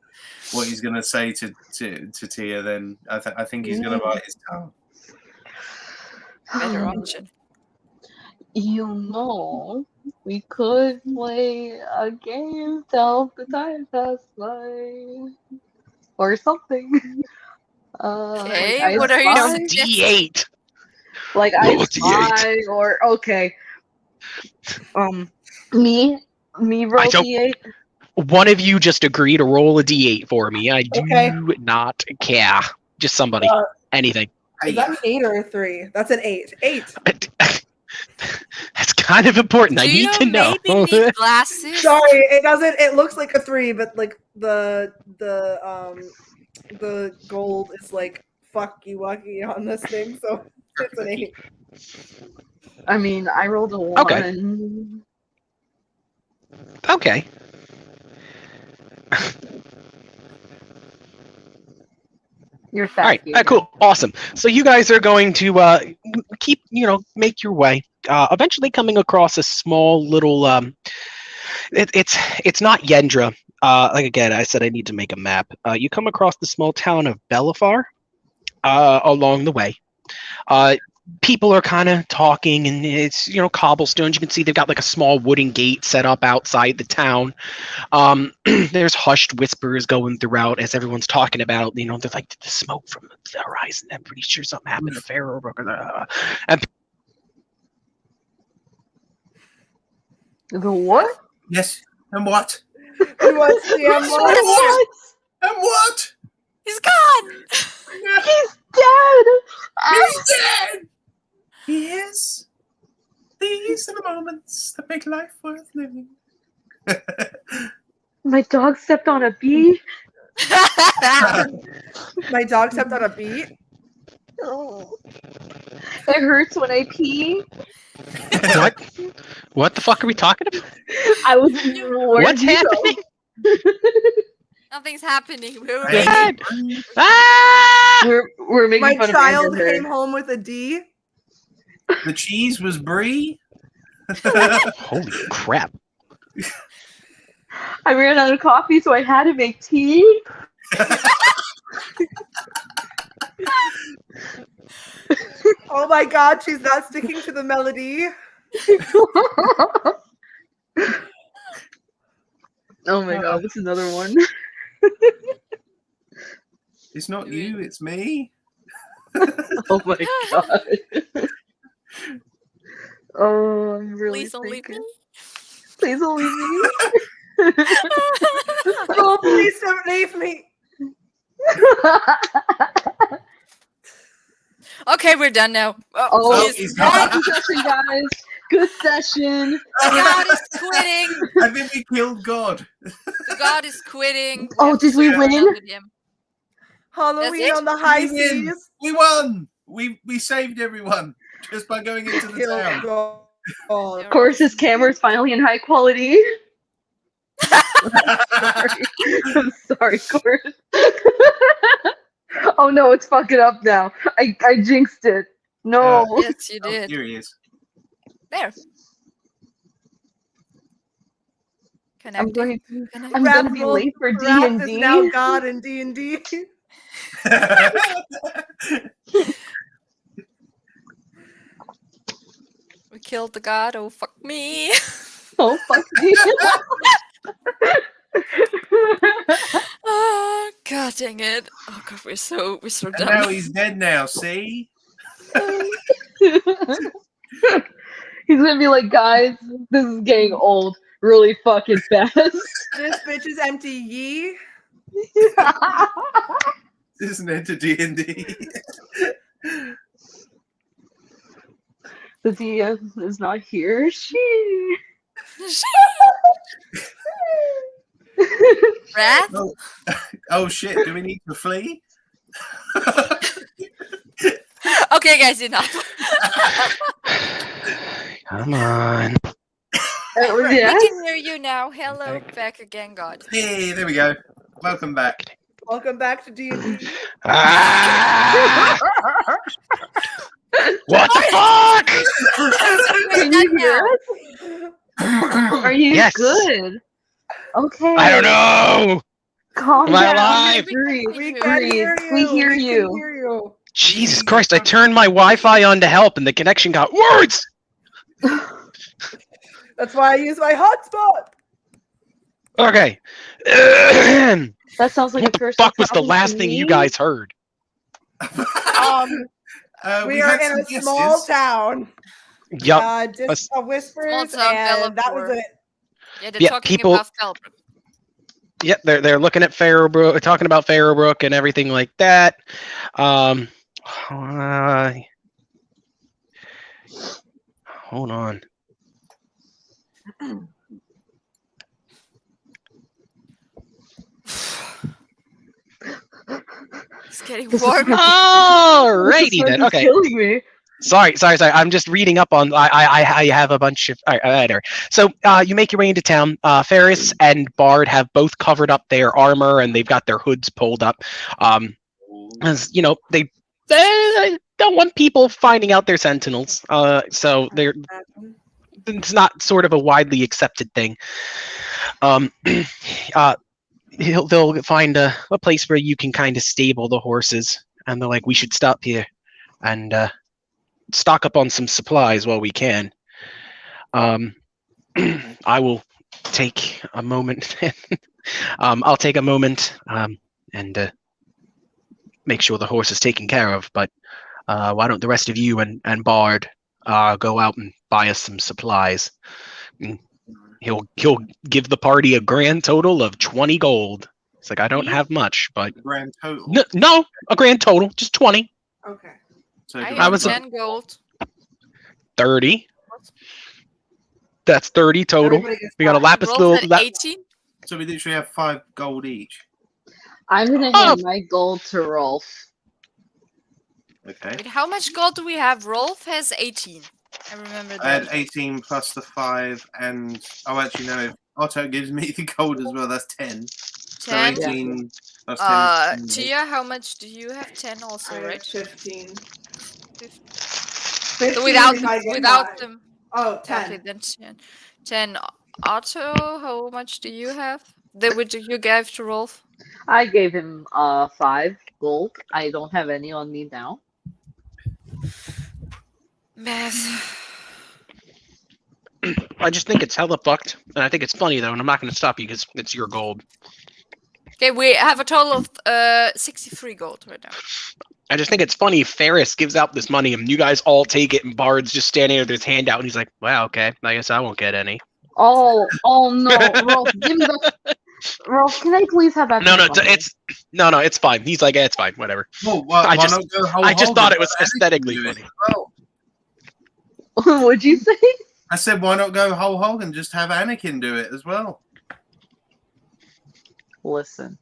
What he's gonna say to Tia, then I think he's gonna bite his tongue. Better option. We could play a game to help the time pass by. Or something. Okay, like I what are you Spy? suggesting? D8. Like Roll I a D8. Spy, or okay. Me roll don't- D8. One of you just agree to roll a D8 for me. I do Okay. not care. Just somebody. Is Anything. that an 8 or a 3? That's an 8. 8. That's kind of important. I Do need you to know. maybe need glasses? Sorry, it doesn't. It looks like a 3, but like the gold is like fucky wucky on this thing, so it's an 8. I mean, I rolled a 1. Okay. Okay. You're All fat. right, cool, awesome. So you guys are going to keep, make your way. Eventually, coming across a small little. It's not Yendra. Like again, I said I need to make a map. You come across the small town of Belafar. Along the way, people are kind of talking, and it's cobblestones. You can see they've got like a small wooden gate set up outside the town. There's hushed whispers going throughout as everyone's talking about, there's like the smoke from the horizon. I'm pretty sure something happened to Pharaoh. And The what? Yes. And what? And what's the What? And what? He's gone. He's dead. He's dead. He is. These are the moments that make life worth living. My dog stepped on a bee. My dog stepped on a beat. Oh. It hurts when I pee. what the fuck are we talking about? I was. What's happening? Nothing's happening. We're Hey. waiting. Dad! Ah! We're making My fun child of Amber came Heard. home with a D. The cheese was brie. Holy crap! I ran out of coffee, so I had to make tea. Oh my god, she's not sticking to the melody. Oh my god, this is another one. It's not you, it's me. Oh my god. Oh, I'm really Please don't leave me. thinking. Please don't leave me. Oh, please don't leave me. Okay, we're done now. Oh, he's good gone. session, guys. Good session. God is quitting. I think we killed God. The God is quitting. Oh, have to did we sit win? down with him. Halloween it? on the high We win. seas. We won. We saved everyone just by going into the Kill town. God. Of course, his camera's finally in high quality. I'm sorry, Court. Oh no, it's fucking up now. I jinxed it. No. Yes, you Oh, did. here he is. There. I'm Connecting. going. Connecting. I'm gonna be late for Raph is now D&D. God in D&D. We killed the God. Oh, fuck me. Oh fuck me. Oh, God dang it. Oh, God, we're so And now done. he's dead now, see? He's gonna be like, guys, this is getting old really fucking fast. This bitch is empty ye. This isn't into D&D. The DM is not here. She. Wrath? Oh shit, do we need to flee? Okay, guys, enough. Come on. Yeah. We can hear you now. Hello, back again, God. Hey, there we go. Welcome back. Welcome back to D&D. Ah! What the fuck? Can you hear us? Are you Yes. good? Okay. I don't know. Calm Am I down. alive? Breathe. We Breathe. can hear you. We hear can you. hear you. Jesus Christ! I turned my Wi-Fi on to help, and the connection got worse. That's why I use my hotspot. Okay. That sounds like What a the first fuck was the problem last to thing you me. guys heard? We are in a small town. Yup. Just a whispers, Small town, and that was Belleport. it. Yeah, they're Yeah, talking people- about Felbrook. Yep. They're looking at Farrowbrook, talking about Farrowbrook and everything like that. Hold on. It's getting This is warm. Alrighty then. Okay. Killing me. Sorry. I'm just reading up on. I have a bunch of. All right, there. So you make your way into town. Ferris and Bard have both covered up their armor, and they've got their hoods pulled up. as you know, they don't want people finding out their sentinels. So it's not sort of a widely accepted thing. They'll find a place where you can kind of stable the horses, and they're like, we should stop here and stock up on some supplies while we can. I will take a moment. I'll take a moment and make sure the horse is taken care of. But why don't the rest of you and Bard go out and buy us some supplies? And he'll give the party a grand total of 20 gold. It's like, I don't have much, but Grand total. no, a grand total, just 20. Okay. So I divide have was- by- 10 gold. 30. That's 30 total. Everybody gets We got a five. lapis Rolf at lazuli. 18. So we literally have 5 gold each. I'm gonna hand my gold to Rolf. Okay. Wait, how much gold do we have? Rolf has 18. I remember I had that. 18 plus the 5, and actually no, if Otto gives me the gold as well. That's 10. So 10. 18 plus 10. is 10. Tia, how much do you have? 10 also, I have right? 15. 15. 15 So without if I get without mine. them. Oh, 10. Okay, then 10. 10. Otto, how much do you have? Would you give to Rolf? I gave him 5 gold. I don't have any on me now. Math. I just think it's hella fucked, and I think it's funny though, and I'm not going to stop you because it's your gold. Okay, we have a total of 63 gold right now. I just think it's funny. Ferris gives out this money, and you guys all take it, and Bard's just standing there with his hand out, and he's like, "Wow, okay, I guess I won't get any." Oh no, Rolf, give me that. Rolf, can I please have that? No, money? it's fine. He's like, it's fine, whatever. Well, why I not just- go whole I just hog thought and it was let Anakin aesthetically do it funny. as well? What'd you say? I said, why not go whole hog and just have Anakin do it as well? Listen,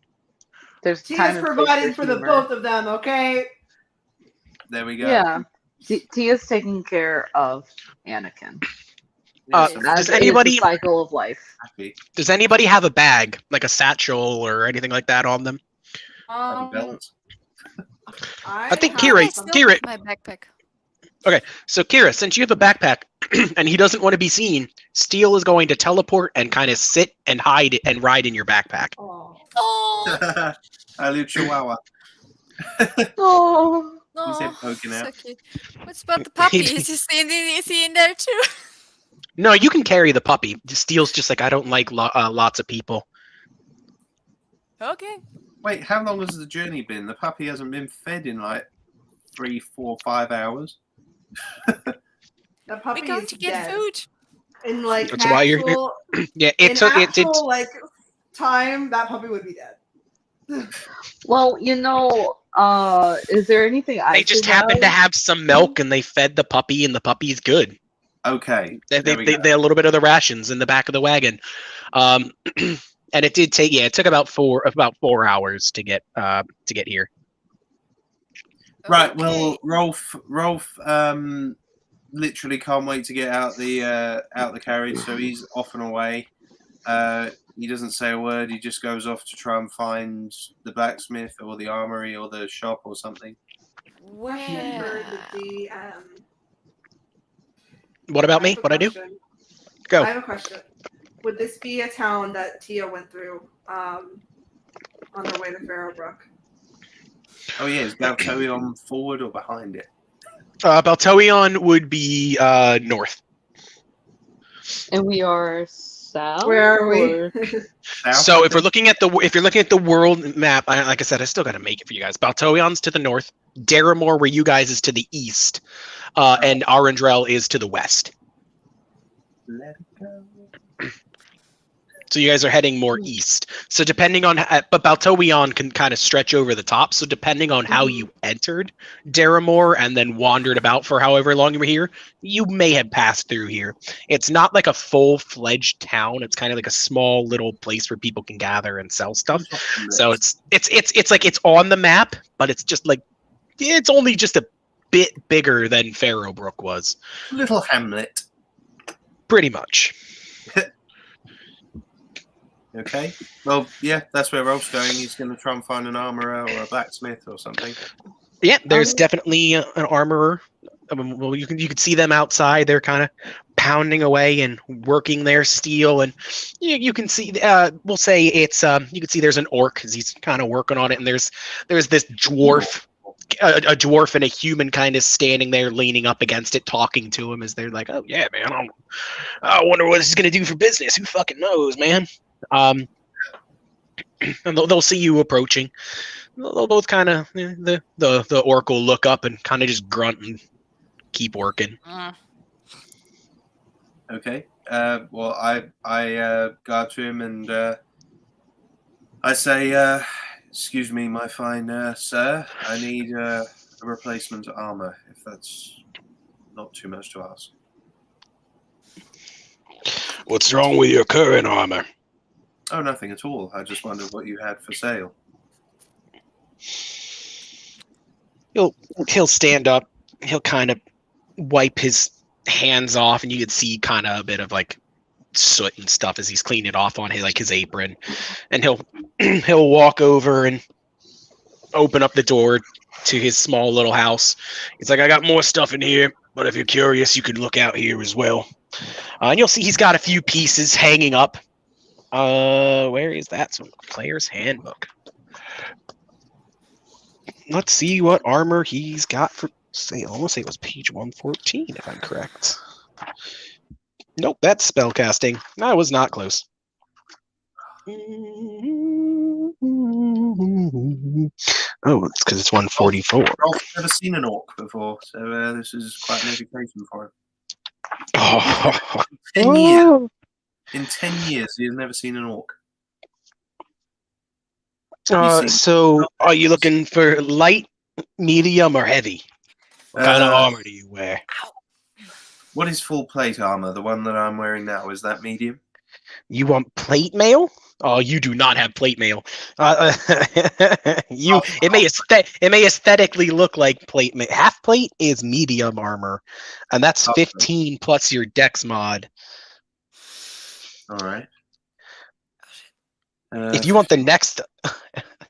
there's She time is and place providing for the humor. both of them, okay? There we go. Yeah, Tia's taking care of Anakin. Yes, Does I'm As is anybody- the cycle of life? happy. Does anybody have a bag, like a satchel or anything like that on them? Have a belt. I think have Kira- I still Kira- have my backpack. So, Kira, since you have a backpack and he doesn't want to be seen, Steel is going to teleport and kind of sit and hide and ride in your backpack. Oh. Oh, A little chihuahua. Oh, He said no. poking out. So cute. What's about the puppy? Is he in there too? No, you can carry the puppy. Steel's just like, I don't like lots of people. Okay. Wait, how long has the journey been? The puppy hasn't been fed in like 3, 4, 5 hours. The puppy We're going is to get dead. food. In like That's why you're- actual, Yeah, in it's actual like time, that puppy would be dead. well, is there anything I they just could happen to buy? have some milk and they fed the puppy and the puppy's good. Okay. They there we go. a little bit of the rations in the back of the wagon, and it did take. Yeah, it took about 4 hours to get here. Right. Well, Okay. Rolf, literally can't wait to get out the carriage. So he's off and away. He doesn't say a word. He just goes off to try and find the blacksmith or the armory or the shop or something. Question for Where? the DM. What about me? have a What I do? question. Go. I have a question. Would this be a town that Tia went through on their way to Farrowbrook? Oh yeah, is Baltoion forward or behind it? Baltoion would be north. And we are south. Where are we? or- South, So I if you're think? looking at the world map, like I said, I still got to make it for you guys. Baltoion's to the north, Daramore, where you guys is to the east, and Arundrel is to the west. Let it go. So you guys are heading more east. So depending on, but Baltoion can kind of stretch over the top. So depending on how you entered Daramore and then wandered about for however long you were here, you may have passed through here. It's not like a full-fledged town. It's kind of like a small little place where people can gather and sell stuff. So it's like it's on the map, but it's just like it's only just a bit bigger than Farrowbrook was, Little hamlet. pretty much. There Okay. Well, yeah, that's where Rolf's going. He's going to try and find an armorer or a blacksmith or something. Yeah, there's definitely an armorer. Well, you can see them outside. They're kind of pounding away and working their steel, and you can see. We'll say it's you can see there's an orc because he's kind of working on it, and there's this dwarf, a dwarf and a human kind of standing there, leaning up against it, talking to him as they're like, "Oh yeah, man, I wonder what this is gonna do for business. Who fucking knows, man?" And they'll see you approaching. They'll both kind of the orc will look up and kind of just grunt and keep working. Okay. Well, I go up to him and I say, "Excuse me, my fine sir. I need a replacement armor, if that's not too much to ask." What's wrong with your current armor? Oh, nothing at all. I just wondered what you had for sale. He'll stand up. He'll kind of wipe his hands off, and you can see kind of a bit of like soot and stuff as he's cleaning it off on his apron. And he'll walk over and open up the door to his small little house. He's like, "I got more stuff in here, but if you're curious, you can look out here as well." And you'll see he's got a few pieces hanging up. Where is that? Some player's handbook. Let's see what armor he's got for sale. I want to say it was page 114, if I'm correct. Nope, that's spellcasting. I was not close. Oh, it's because it's 144. Rolf's never seen an orc before, so this is quite an education for him. Oh. 10 years. In 10 years, he's never seen an orc. So, are you looking for light, medium, or heavy? What kind of armor do you wear? What is full plate armor? The one that I'm wearing now, is that medium? You want plate mail? Oh, you do not have plate mail. It may aesthetically look like plate mail. Half plate is medium armor, and that's 15 plus your dex mod. All right. If you want the next,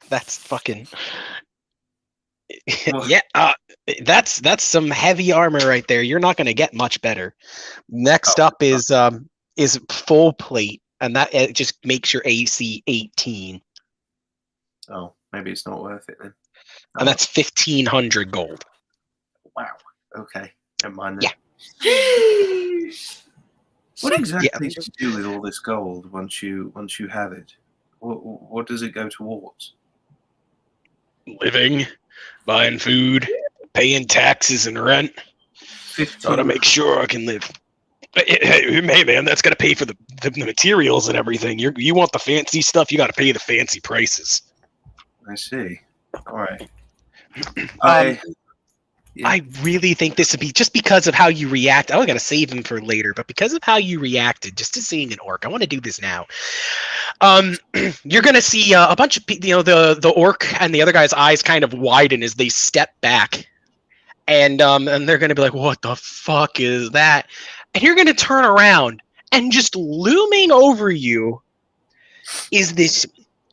that's fucking yeah. That's some heavy armor right there. You're not gonna get much better. Next up is full plate, and that it just makes your AC 18. Oh, maybe it's not worth it then. And that's 1,500 gold. Wow. Okay. Never mind then. Yeah. What exactly do you do with all this gold once you have it? What does it go towards? Living, buying food, paying taxes and rent. So to make sure I can live. Hey man, that's got to pay for the materials and everything. You want the fancy stuff, you got to pay the fancy prices. I see. All right. I really think this would be just because of how you react. I got to save him for later, but because of how you reacted just to seeing an orc, I want to do this now. You're gonna see a bunch of the orc and the other guy's eyes kind of widen as they step back, and they're gonna be like, "What the fuck is that?" And you're gonna turn around, and just looming over you is this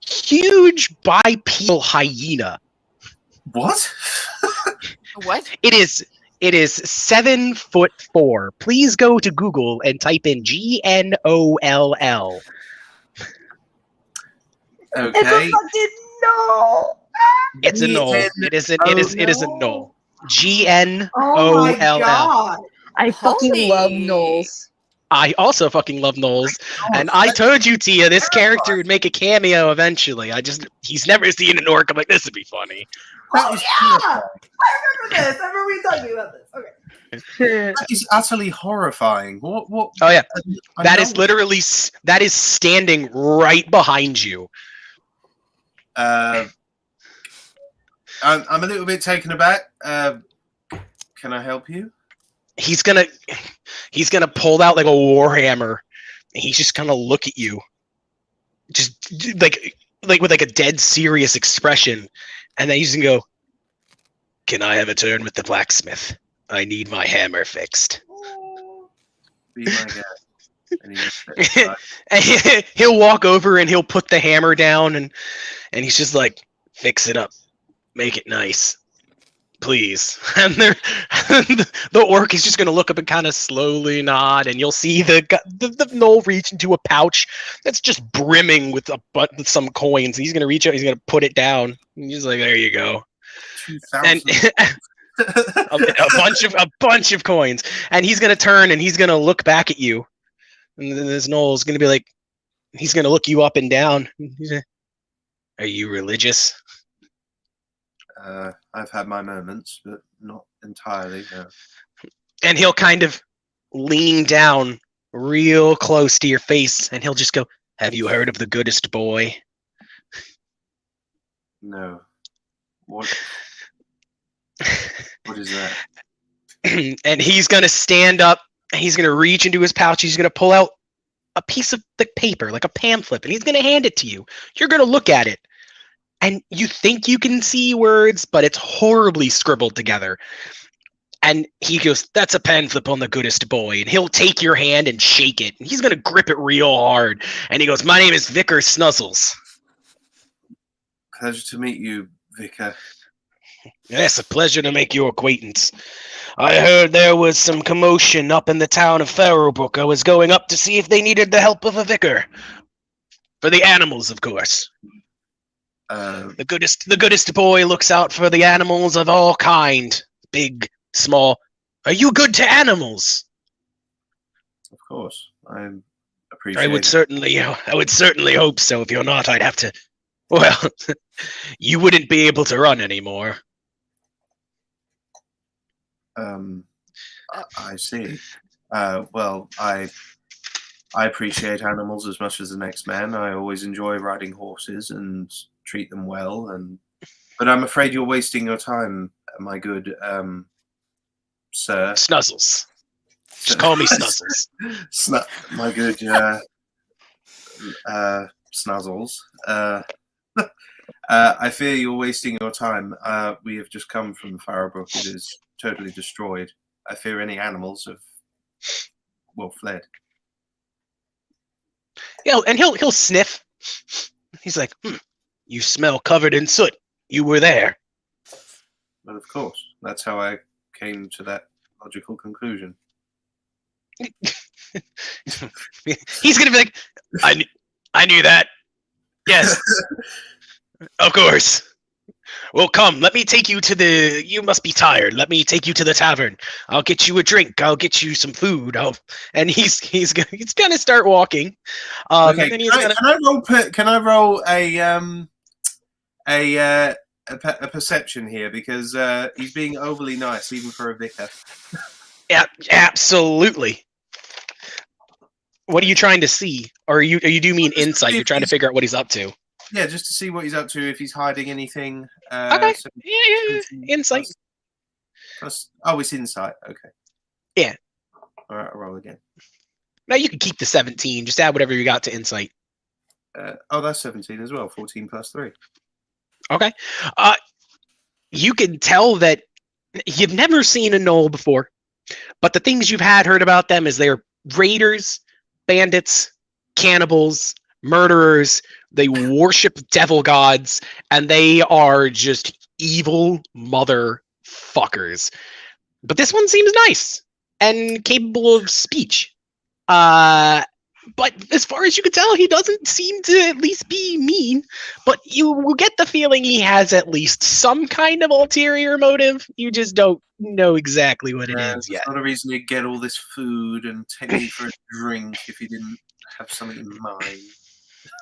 huge bipedal hyena. What? What? It is 7'4". Please go to Google and type in GNOLL. Okay. It's a fucking no. It's a null. It is a null. GNOLL. Oh my god. I fucking Holy. love Knowles. I also fucking love Knowles, and I told you, Tia, this character would make a cameo eventually. He's never seen an orc. I'm like, this would be funny. That is terrifying. I remember this. I remember you talking about this. Okay. That is utterly horrifying. What? Oh yeah, I that know- is literally standing right behind you. I'm a little bit taken aback. Can I help you? He's gonna pull out like a warhammer, and he's just gonna look at you, just like with like a dead serious expression, and then he's gonna go, "Can I have a turn with the blacksmith? I need my hammer fixed." Be my guest. And he just steps aside. And he'll walk over and he'll put the hammer down and he's just like, fix it up, make it nice, please. And the orc is just gonna look up and kind of slowly nod, and you'll see the gnoll reach into a pouch that's just brimming with with some coins. He's gonna reach out, he's gonna put it down, and he's like, there you go. 2,000. And a bunch of coins, and he's gonna turn and he's gonna look back at you, and then this Noel's gonna be like, he's gonna look you up and down. He's like, are you religious? I've had my moments, but not entirely. No. And he'll kind of lean down real close to your face, and he'll just go, have you heard of the goodest boy? No. What is that? And he's gonna stand up, and he's gonna reach into his pouch, he's gonna pull out a piece of the paper, like a pamphlet, and he's gonna hand it to you. You're gonna look at it, and you think you can see words, but it's horribly scribbled together. And he goes, that's a pamphlet on the goodest boy. And he'll take your hand and shake it, and he's gonna grip it real hard. And he goes, my name is Vicar Snuzzles. Pleasure to meet you, Vicar. Yes, a pleasure to make your acquaintance. I heard there was some commotion up in the town of Farrowbrook. I was going up to see if they needed the help of a vicar. For the animals, of course. The goodest boy looks out for the animals of all kind. Big, small. Are you good to animals? Of course. I appreciate I would certainly hope so. If you're not, I'd have to. Well, you wouldn't be able to run anymore. I see. Well, I appreciate animals as much as the next man. I always enjoy riding horses and treat them well. But I'm afraid you're wasting your time, my good sir. Snuzzles. Just call me Snuzzles. My good Snuzzles. I fear you're wasting your time. We have just come from Farrowbrook. It is totally destroyed. I fear any animals have, fled. Yeah, and he'll sniff. He's like, you smell covered in soot. You were there. But of course, that's how I came to that logical conclusion. He's gonna be like, I knew that. Yes, of course. Well, come. Let me take you to the. You must be tired. Let me take you to the tavern. I'll get you a drink. I'll get you some food. And he's gonna start walking. Okay. And Can I roll a perception here, because he's being overly nice even for a vicar. Yeah, absolutely. What are you trying to see? Or you do mean insight? You're trying to figure out what he's up to. Yeah, just to see what he's up to, if he's hiding anything. Okay. Yeah. Insight. It's insight. Okay. Yeah. All right, I'll roll again. Now you can keep the 17. Just add whatever you got to insight. That's 17 as well. 14 plus 3. Okay. You can tell that you've never seen a gnoll before, but the things you've heard about them is they're raiders, bandits, cannibals, murderers. They worship devil gods, and they are just evil motherfuckers. But this one seems nice and capable of speech. But as far as you can tell, he doesn't seem to at least be mean. But you will get the feeling he has at least some kind of ulterior motive. You just don't know exactly what it is yet. It's not a reason to get all this food and take me for a drink if he didn't have something in mind.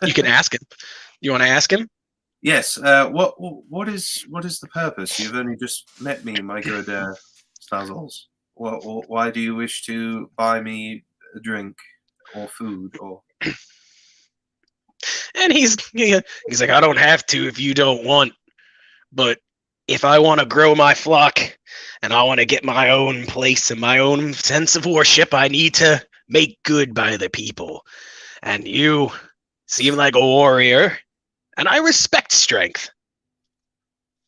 You can ask him. You want to ask him? Yes. What is the purpose? You've only just met me, my good Snuzzles. Why do you wish to buy me a drink or food or? And he's like, I don't have to if you don't want, but if I want to grow my flock and I want to get my own place and my own sense of worship, I need to make good by the people. And you seem like a warrior, and I respect strength.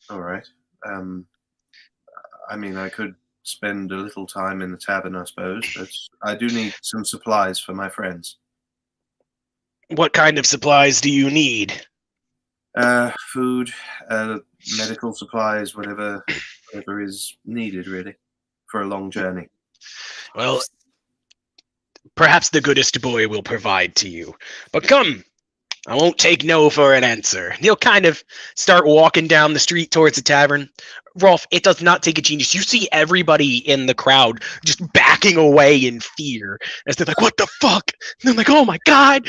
All right. I mean, I could spend a little time in the tavern, I suppose. But I do need some supplies for my friends. What kind of supplies do you need? Food, medical supplies, whatever is needed, really, for a long journey. Well, perhaps the goodest boy will provide to you. But come, I won't take no for an answer. He'll kind of start walking down the street towards the tavern. Rolf, it does not take a genius. You see everybody in the crowd just backing away in fear as they're like, what the fuck? And they're like, oh my God.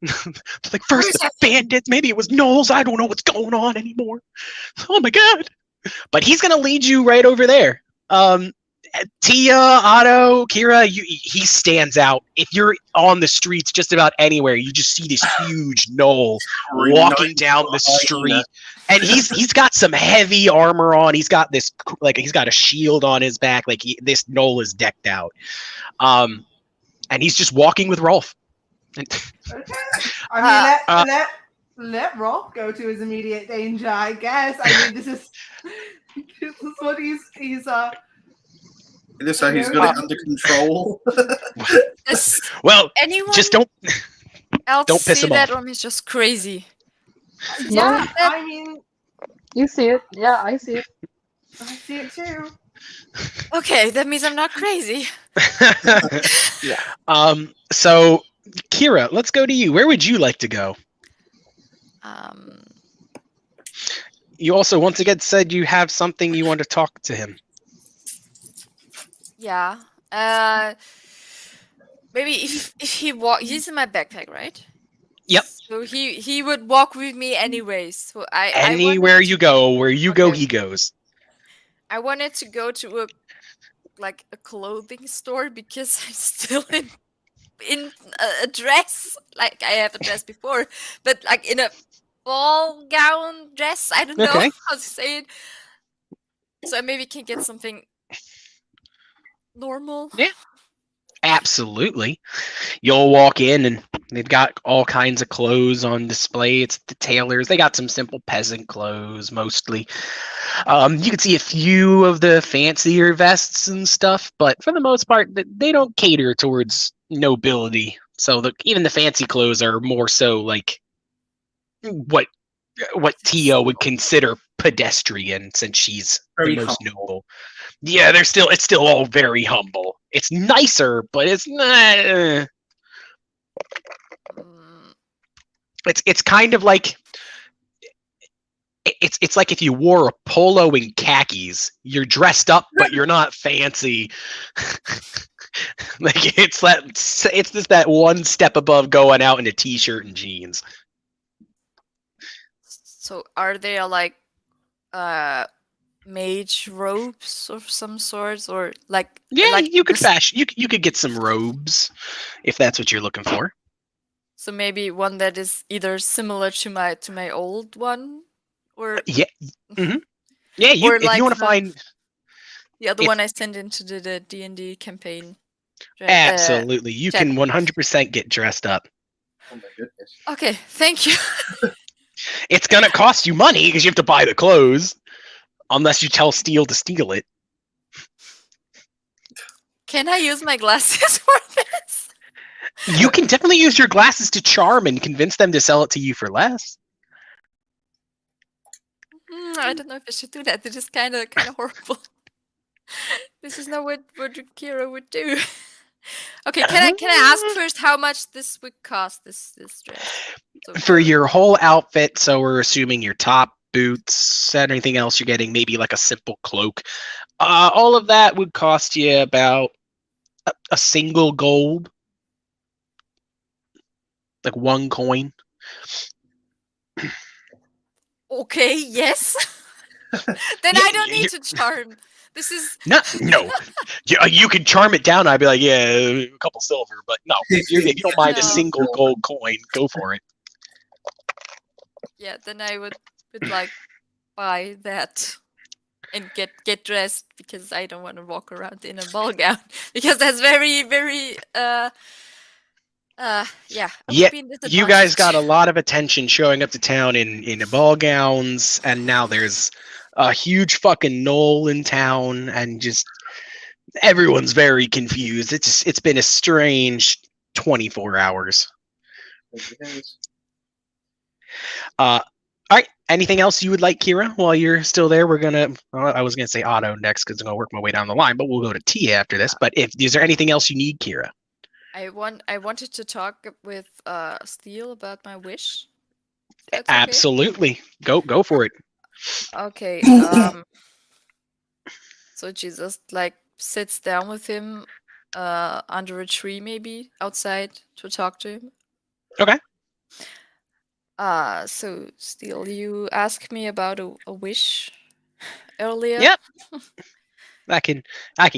It's like, first the bandits, maybe it was Knowles. I don't know what's going on anymore. Oh my God. But he's going to lead you right over there. Tia, Otto, Kira, he stands out. If you're on the streets just about anywhere, you just see this huge gnoll walking down the street. And he's got some heavy armor on. He's got this, like, he's got a shield on his back. Like, this gnoll is decked out. And he's just walking with Rolf. Okay. I mean, let Rolf go to his immediate danger, I guess. I mean, this is what he's It looks like he's got it under control. Well, anyone just don't piss see him that, off. or he's just crazy. Yeah, I mean, You see it? Yeah, I see it. I see it too. Okay, that means I'm not crazy. So Kira, let's go to you. Where would you like to go? You also once again said you have something you want to talk to him. Yeah. Maybe if he he's in my backpack, right? Yep. So he would walk with me anyways. So Anywhere you go, where you go, he goes. I wanted to go to a clothing store because I'm still in a dress. Like, I have a dress before, but like in a ball gown dress. I don't know how to say it. So I maybe can get something normal. Yeah. Absolutely. You'll walk in and they've got all kinds of clothes on display. It's the tailors. They got some simple peasant clothes mostly. You can see a few of the fancier vests and stuff, but for the most part, they don't cater towards nobility. So even the fancy clothes are more so like what Tia would consider pedestrian, since she's Very the most humble. noble. Yeah, it's still all very humble. It's nicer, but it's not. It's kind of like it's like if you wore a polo and khakis. You're dressed up, but you're not fancy. Like it's just that one step above going out in a t-shirt and jeans. So are there like mage robes of some sorts, or like? Yeah, like you could this- fashion. You could get some robes if that's what you're looking for. So maybe one that is either similar to my old one, or Yeah. Mm-hmm. Yeah. Or If like you want to the- find the other if- one I sent into the D&D campaign. absolutely, you check. can 100% get dressed up. Oh my goodness. Okay, thank you. It's gonna cost you money because you have to buy the clothes, unless you tell Steel to steal it. Can I use my glasses for this? You can definitely use your glasses to charm and convince them to sell it to you for less. I don't know if I should do that. This is kind of horrible. This is not what Kira would do. Okay, can I ask first how much this would cost, this dress? So For your whole outfit, so we're assuming your top, boots, and anything else you're getting, maybe like a simple cloak. All of that would cost you about a single gold. Like 1 coin. Okay, yes. Then Yeah, I don't need to charm. This is No. You could charm it down. I'd be like, yeah, a couple silver, but no. If you don't mind a No. single gold coin, go for it. yeah. Then I would like buy that and get dressed, because I don't want to walk around in a ball gown, because that's very yeah. I would Yeah, be in You guys got a disadvantage. lot of attention showing up to town in ball gowns, and now there's a huge fucking knoll in town, and just Everyone's very confused. It's been a strange 24 hours. All right. Anything else you would like, Kira, while you're still there? We're gonna. Well, I was gonna say Otto next because I'm gonna work my way down the line, but we'll go to Tia after this. But is there anything else you need, Kira? I wanted to talk with Steel about my wish. That's okay? Absolutely. Go for it. Okay. So Jesus like sits down with him under a tree, maybe outside, to talk to him. Okay. So Steel, you asked me about a wish earlier. Yep. I can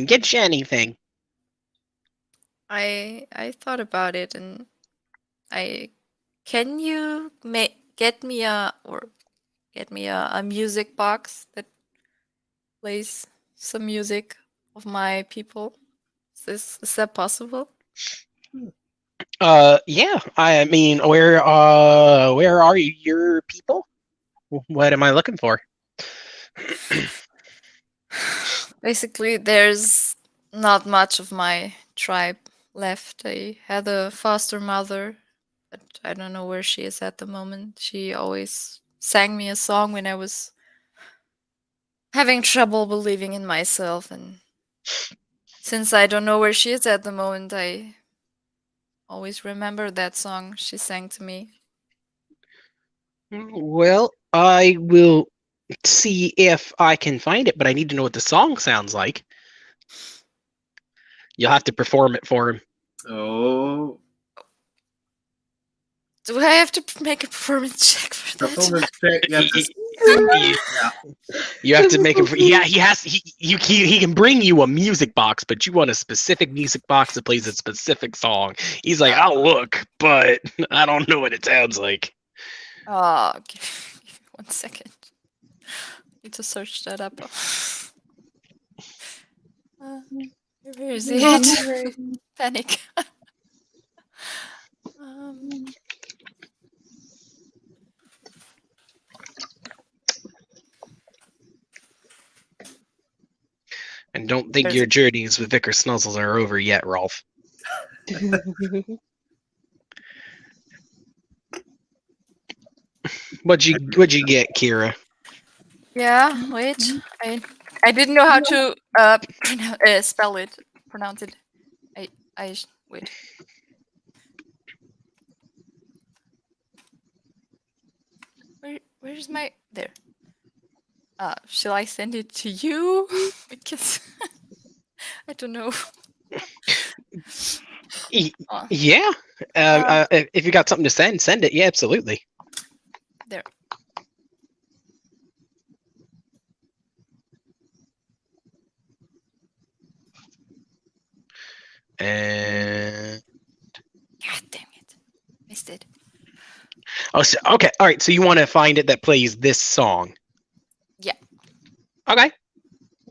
get you anything. I thought about it, and can you get me a music box that plays some music of my people? Is that possible? Yeah. I mean, where are your people? What am I looking for? Basically, there's not much of my tribe left. I had a foster mother, but I don't know where she is at the moment. She always sang me a song when I was having trouble believing in myself, and since I don't know where she is at the moment, I always remember that song she sang to me. Well, I will see if I can find it, but I need to know what the song sounds like. You'll have to perform it for him. Oh. Do I have to make a performance check for that? Performance check. You have to You have to make it. Yeah, he can bring you a music box, but you want a specific music box that plays a specific song. He's like, I'll look, but I don't know what it sounds like. Oh, okay. 1 second. Need to search that up. Where is it? Panic. And don't think your journeys with Vicar Snuzzles are over yet, Rolf. What'd you get, Kira? Yeah, wait. I didn't know how to spell it, pronounce it. Wait. Where's my there? Shall I send it to you? Because I don't know. Yeah. If you got something to send it. Yeah, absolutely. There. And God damn it. Missed it. oh, so, okay. All right. So you want to find it that plays this song? Yeah. Okay.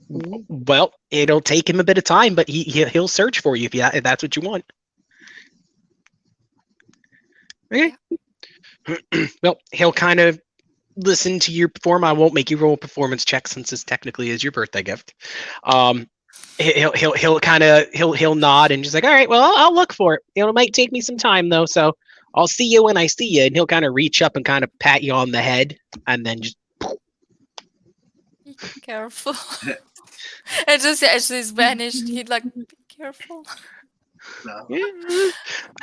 Well, it'll take him a bit of time, but he'll search for you if that's what you want. Okay. Yeah. Well, he'll kind of listen to your perform. I won't make you roll a performance check since this technically is your birthday gift. He'll nod and just like, all right, well, I'll look for it. It might take me some time though, so I'll see you when I see you. And he'll kind of reach up and kind of pat you on the head, and then just Be careful. And just as he's vanished, he'd like, be careful. No. yeah.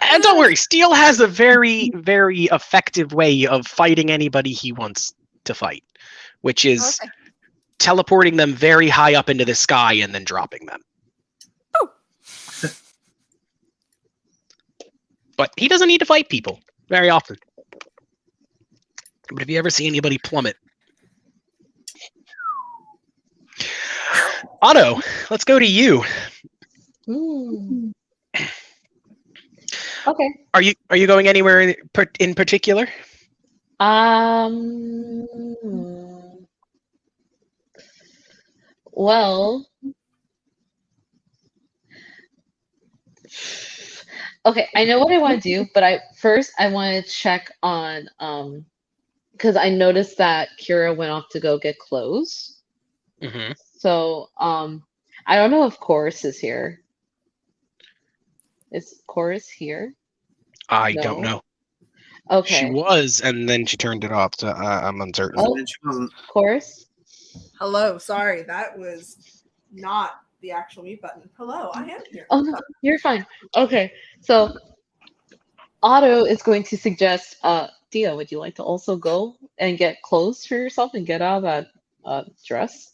And don't worry, Steel has a very, very effective way of fighting anybody he wants to fight, which is Okay. teleporting them very high up into the sky and then dropping them. Oh. But he doesn't need to fight people very often. But if you ever see anybody plummet. Otto, let's go to you. Okay. Are you going anywhere in particular? Well, okay, I know what I want to do, but I want to check on because I noticed that Kira went off to go get clothes. Mm-hmm. So I don't know if Chorus is here. Is Chorus here? I don't No. know. Okay. She was, and then she turned it off, so I'm uncertain. Oh. And she wasn't. Chorus? Hello, sorry, that was not the actual mute button. Hello, I am here. Oh, no, you're fine. Okay, so Otto is going to suggest, Dia, would you like to also go and get clothes for yourself and get out of that dress?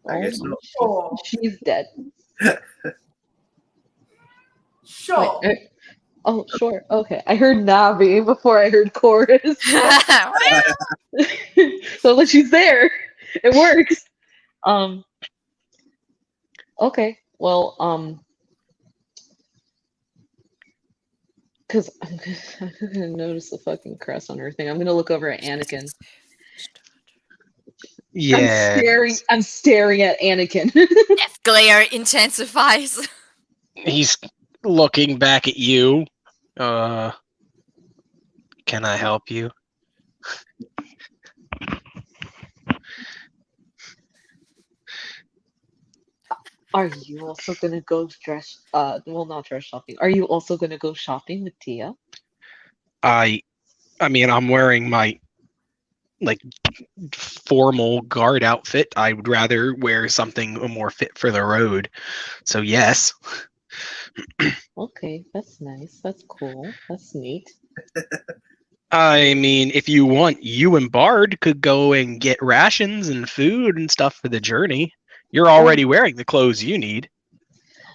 I guess not. Sure. She's dead. Sure. Wait, oh, sure. Okay. I heard Navi before I heard Chorus. So like she's there. It works. Okay. Well, because I'm gonna notice the fucking crest on her thing. I'm gonna look over at Anakin. Yeah. I'm staring at Anakin. Death glare intensifies. He's looking back at you. Can I help you? Are you also gonna go dress? Well, not dress shopping. Are you also gonna go shopping with Tia? I mean, I'm wearing my like formal guard outfit. I would rather wear something more fit for the road. So yes. Okay, that's nice. That's cool. That's neat. I mean, if you want, you and Bard could go and get rations and food and stuff for the journey. You're already wearing the clothes you need.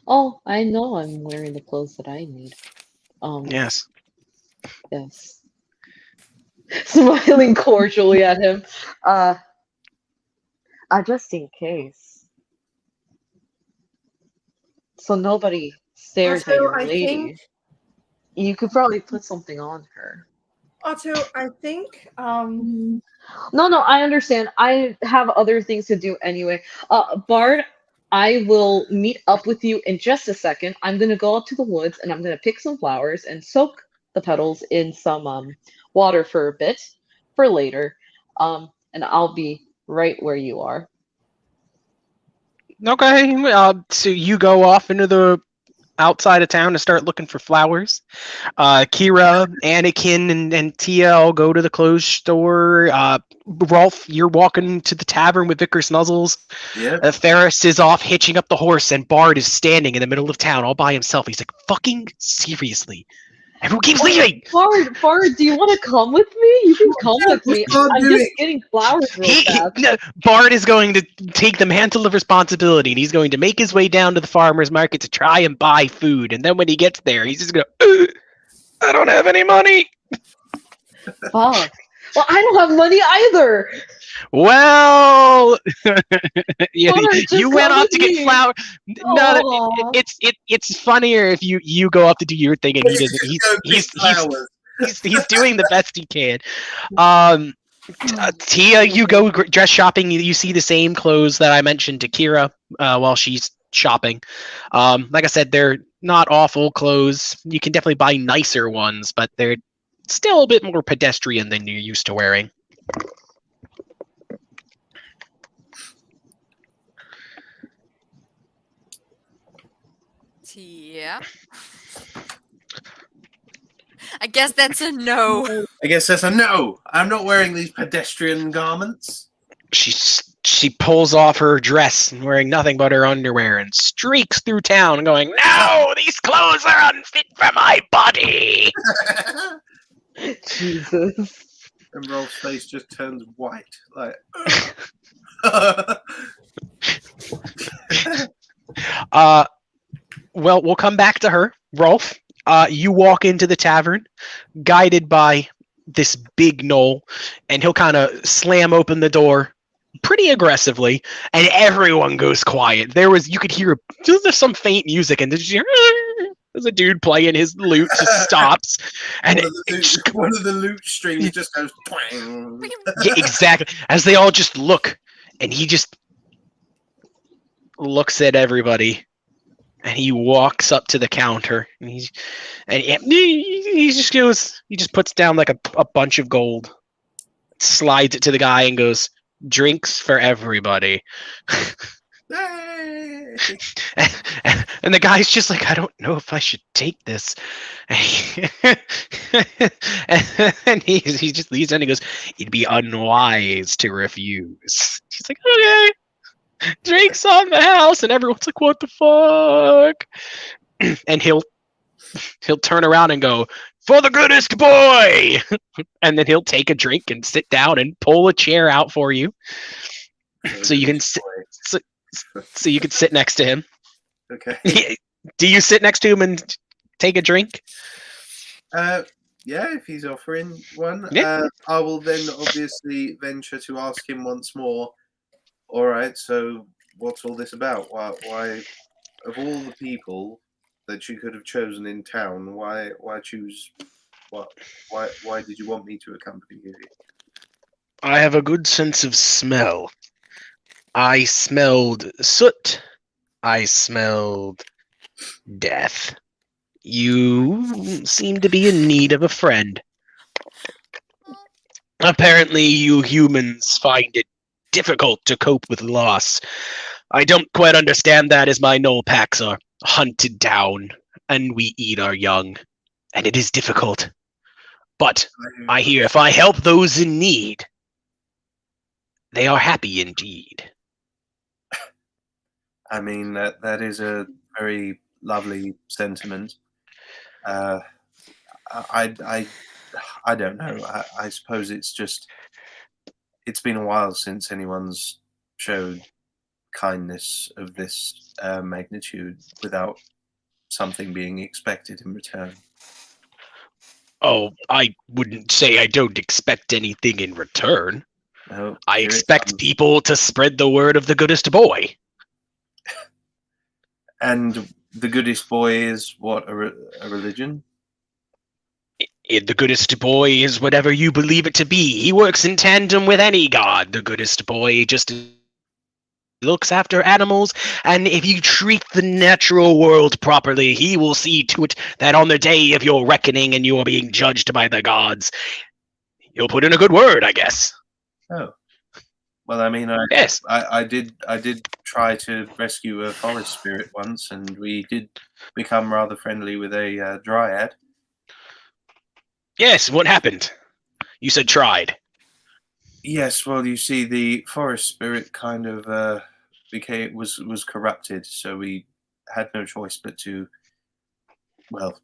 Oh, I know I'm wearing the clothes that I need. Yes. Yes. Smiling cordially at him. Just in case. So nobody stares at Also, your I lady. think- You could probably put something on her. Otto, I think No, I understand. I have other things to do anyway. Bard, I will meet up with you in just a second. I'm gonna go out to the woods and I'm gonna pick some flowers and soak the petals in some water for a bit for later. And I'll be right where you are. Okay. So you go off into the outside of town to start looking for flowers. Kira, Anakin, and Tia all go to the clothes store. Rolf, you're walking to the tavern with Vicar Snuzzles. Yeah. Ferris is off hitching up the horse, and Bard is standing in the middle of town all by himself. He's like, fucking seriously. Everyone keeps leaving! Bard, do you want to come with me? You can come with me. What's Bard I'm doing? just getting flowers real fast. No, Bard is going to take the mantle of responsibility, and he's going to make his way down to the farmer's market to try and buy food. And then when he gets there, he's just going to, I don't have any money. Fuck. Well, I don't have money either. Well, yeah, Bard, just you went come off with to get me. flowers. No, Aw. it's funnier if you go up to do your thing and he doesn't. Go pick flowers. He's doing the best he can. Tia, you go dress shopping. You see the same clothes that I mentioned to Kira while she's shopping. Like I said, they're not awful clothes. You can definitely buy nicer ones, but they're still a bit more pedestrian than you're used to wearing. Yeah. I guess that's a no. I guess that's a no. I'm not wearing these pedestrian garments. She pulls off her dress and wearing nothing but her underwear and streaks through town going, "No, these clothes are unfit for my body." Jesus. And Rolf's face just turns white. Like, Well, we'll come back to her. Rolf, you walk into the tavern, guided by this big gnoll, and he'll kind of slam open the door pretty aggressively, and everyone goes quiet. You could hear just some faint music, and there's a dude playing his lute, just stops, and one of the lute strings just goes twang. yeah, exactly. As they all just look, and he just looks at everybody and he walks up to the counter, and he just puts down like a bunch of gold, slides it to the guy, and goes, "Drinks for everybody." Hey! And the guy's just like, "I don't know if I should take this." And he just leaves and he goes, "It'd be unwise to refuse." He's like, "Okay." Drinks on the house, and everyone's like, "What the fuck?" And he'll turn around and go, "For the goodest boy!" And then he'll take a drink and sit down and pull a chair out for you, so you can sit. So you could sit next to him. Okay. Do you sit next to him and take a drink? Yeah, if he's offering one. Yeah. I will then obviously venture to ask him once more. All right, so what's all this about? Why of all the people that you could have chosen in town, why choose why did you want me to accompany you? I have a good sense of smell. I smelled soot. I smelled death. You seem to be in need of a friend. Apparently, you humans find it difficult to cope with loss. I don't quite understand that, as my null packs are hunted down, and we eat our young, and it is difficult. But I hear if I help those in need, they are happy indeed. I mean, that is a very lovely sentiment. I don't know. I suppose it's been a while since anyone's showed kindness of this magnitude without something being expected in return. Oh, I wouldn't say I don't expect anything in return. Oh, I here it expect comes. people to spread the word of the goodest boy. And the goodest boy is what, a religion? The goodest boy is whatever you believe it to be. He works in tandem with any god. The goodest boy just looks after animals, and if you treat the natural world properly, he will see to it that on the day of your reckoning and you are being judged by the gods, you'll put in a good word, I guess. Oh. Well, I mean, Yes. I did try to rescue a forest spirit once, and we did become rather friendly with a dryad. Yes, what happened? You said tried. Yes, well, you see, the forest spirit kind of was corrupted, so we had no choice but to, well,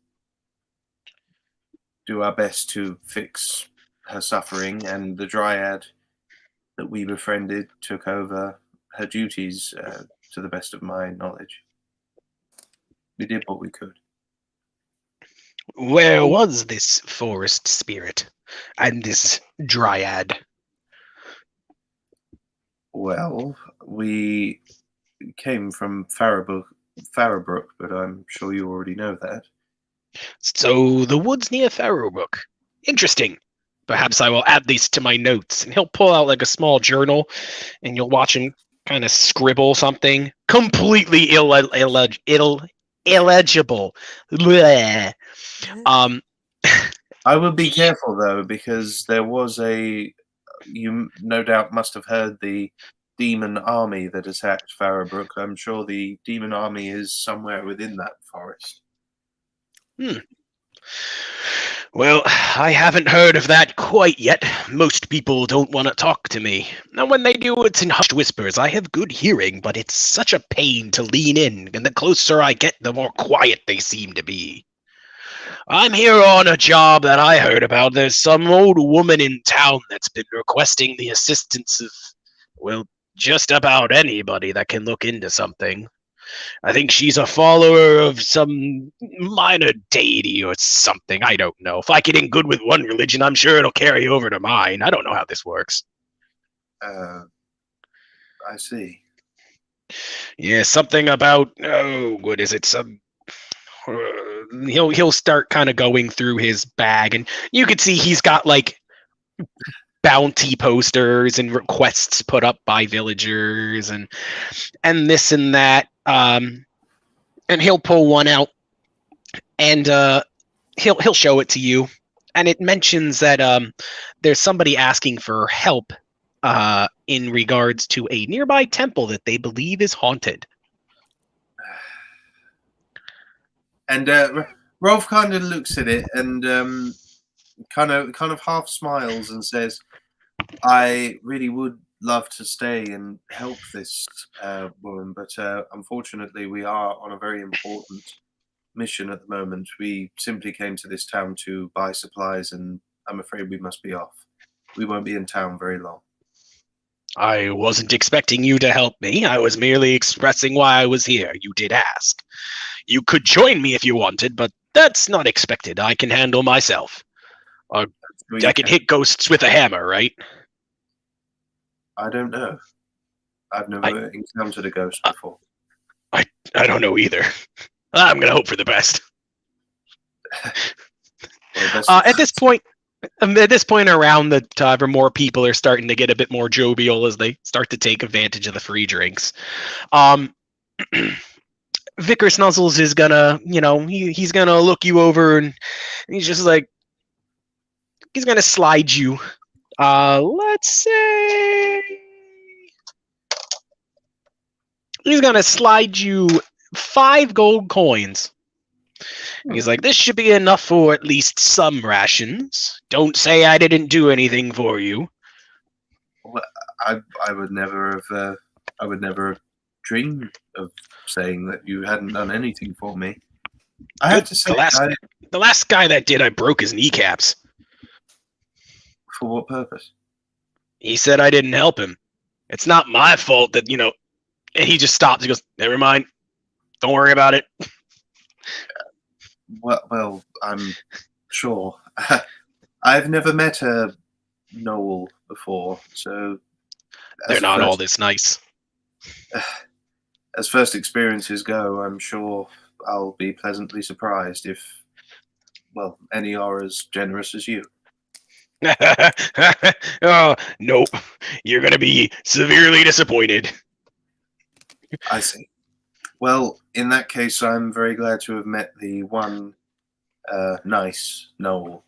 do our best to fix her suffering, and the dryad that we befriended took over her duties, to the best of my knowledge. We did what we could. Where was this forest spirit and this dryad? Well, we came from Farrowbrook, but I'm sure you already know that. So the woods near Farrowbrook. Interesting. Perhaps I will add these to my notes. And he'll pull out like a small journal, and you'll watch him kind of scribble something completely illegible. Bleh. I would be careful though, because there was you no doubt must have heard the demon army that attacked Farrowbrook. I'm sure the demon army is somewhere within that forest. Well, I haven't heard of that quite yet. Most people don't want to talk to me. And when they do, it's in hushed whispers. I have good hearing, but it's such a pain to lean in, and the closer I get, the more quiet they seem to be. I'm here on a job that I heard about. There's some old woman in town that's been requesting the assistance of, well, just about anybody that can look into something. I think she's a follower of some minor deity or something. I don't know. If I get in good with one religion, I'm sure it'll carry over to mine. I don't know how this works. I see. Yeah, something about, what is it? Some he'll start kind of going through his bag, and you can see he's got like bounty posters and requests put up by villagers and this and that. and he'll pull one out, and he'll show it to you, and it mentions that there's somebody asking for help in regards to a nearby temple that they believe is haunted. And Rolf kind of looks at it and kind of half smiles and says, "I really would love to stay and help this woman, but unfortunately, we are on a very important mission at the moment. We simply came to this town to buy supplies, and I'm afraid we must be off. We won't be in town very long." I wasn't expecting you to help me. I was merely expressing why I was here. You did ask. You could join me if you wanted, but that's not expected. I can handle myself. I can hit ghosts with a hammer, right? I don't know. I've never encountered a ghost before. I don't know either. I'm gonna hope for the best. At this point around the tavern, more people are starting to get a bit more jovial as they start to take advantage of the free drinks. Vicar Snuzzles is gonna, he's gonna look you over and he's just like, he's gonna slide you. Let's say he's gonna slide you 5 gold coins. He's like, this should be enough for at least some rations. Don't say I didn't do anything for you. Well, I would never have dreamed of saying that you hadn't done anything for me. I have to say, the last guy that did, I broke his kneecaps. For what purpose? He said I didn't help him. It's not my fault that, and he just stops. He goes, never mind. Don't worry about it. Well, I'm sure. I've never met a Noel before, so they're not all this nice. As first experiences go, I'm sure I'll be pleasantly surprised if, any are as generous as you. Oh, nope. You're going to be severely disappointed. I see. Well, in that case, I'm very glad to have met the one nice Noel.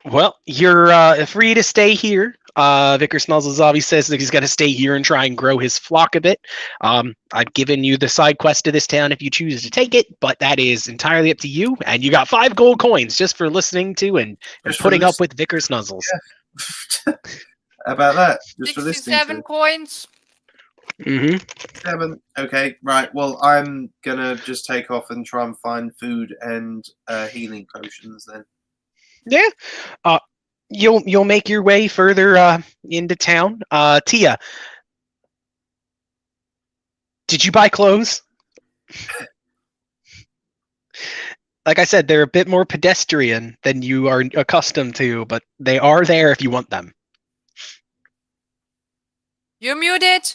Well, you're free to stay here. Vicar Snuzzles obviously says that he's going to stay here and try and grow his flock a bit. I've given you the side quest to this town if you choose to take it, but that is entirely up to you. And you got 5 gold coins just for listening to and putting up with Vicar Snuzzles. Yeah. How about that? Just for listening 67 coins. Mm-hmm. 7. Okay, right. Well, I'm gonna just take off and try and find food and healing potions then. Yeah. You'll make your way further into town. Tia, did you buy clothes? Like I said, they're a bit more pedestrian than you are accustomed to, but they are there if you want them. You muted.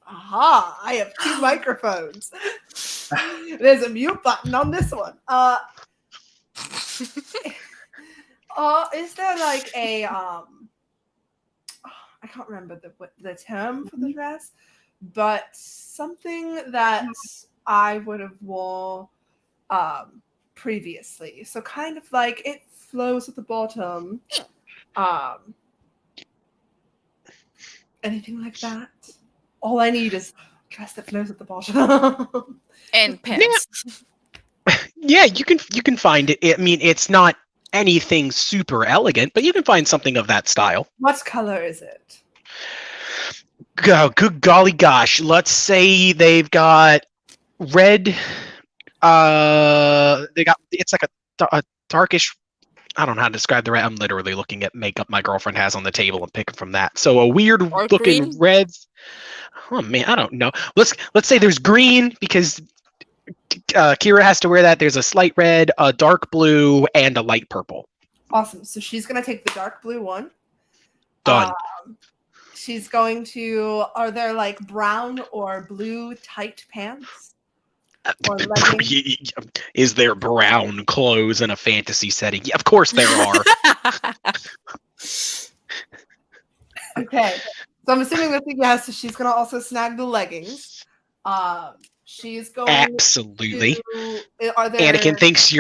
Aha! I have 2 microphones. There's a mute button on this one. Is there like a I can't remember the term for the dress, but something that I would have wore previously. So kind of like it flows at the bottom. Anything like that? All I need is a dress that flows at the bottom. And pants. Yeah, you can find it. I mean, it's not anything super elegant, but you can find something of that style. What color is it? Good golly gosh. Let's say they've got red. It's like a darkish. I don't know how to describe the red. I'm literally looking at makeup my girlfriend has on the table and picking from that. So a weird looking red. Oh man, I don't know. Let's say there's green because Kira has to wear that. There's a slight red, a dark blue, and a light purple. Awesome. So she's gonna take the dark blue one. Done. She's going to. Are there like brown or blue tight pants? Or leggings? Is there brown clothes in a fantasy setting? Yeah, of course there are. Okay. So I'm assuming that's a yes. So she's gonna also snag the leggings. She's going Absolutely. Are there? Anakin thinks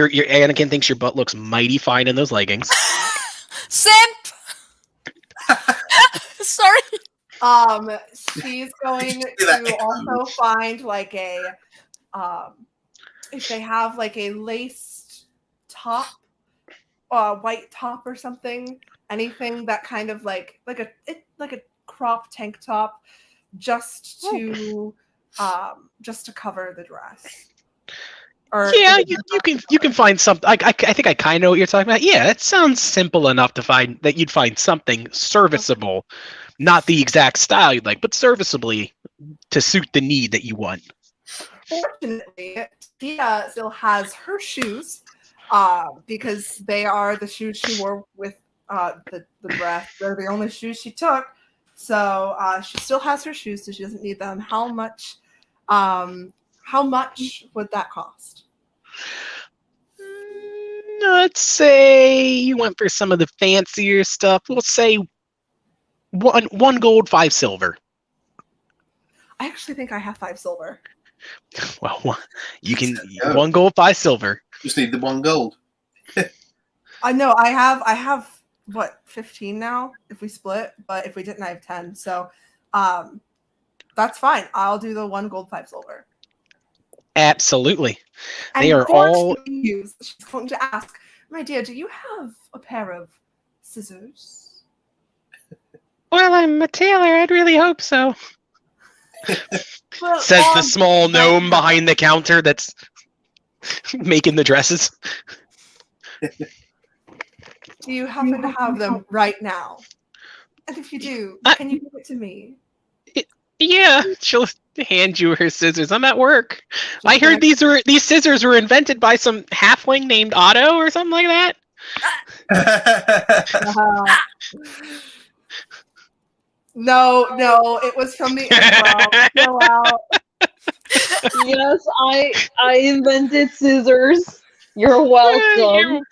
your butt looks mighty fine in those leggings. Simp. Sorry. She's going to also find like a if they have like a laced top, white top or something, anything that kind of like a crop tank top, just to cover the dress. Or Yeah, you can find something. I think I kind of know what you're talking about. Yeah, it sounds simple enough to find that you'd find something serviceable, not the exact style you'd like, but serviceably to suit the need that you want. Fortunately, Tia still has her shoes, because they are the shoes she wore with the dress. They're the only shoes she took, so she still has her shoes, so she doesn't need them. How much would that cost? Let's say you went for some of the fancier stuff. We'll say one gold, 5 silver. I actually think I have 5 silver. Well, you can 1 gold, 5 silver. Just need the 1 gold. I know I have what, 15 now if we split, but if we didn't, I have 10. So that's fine. I'll do the 1 gold, 5 silver. Absolutely. And They are all. she's going to ask, my dear, do you have a pair of scissors? Well, I'm a tailor. I'd really hope so. Well, Says the small gnome behind the counter that's making the dresses. Do you happen to have them right now? And if you do, can you give it to me? Yeah, she'll hand you her scissors. I'm at work. I heard these scissors were invented by some halfling named Otto or something like that. No, it was from the improv. Chill out. Yes, I invented scissors. You're welcome.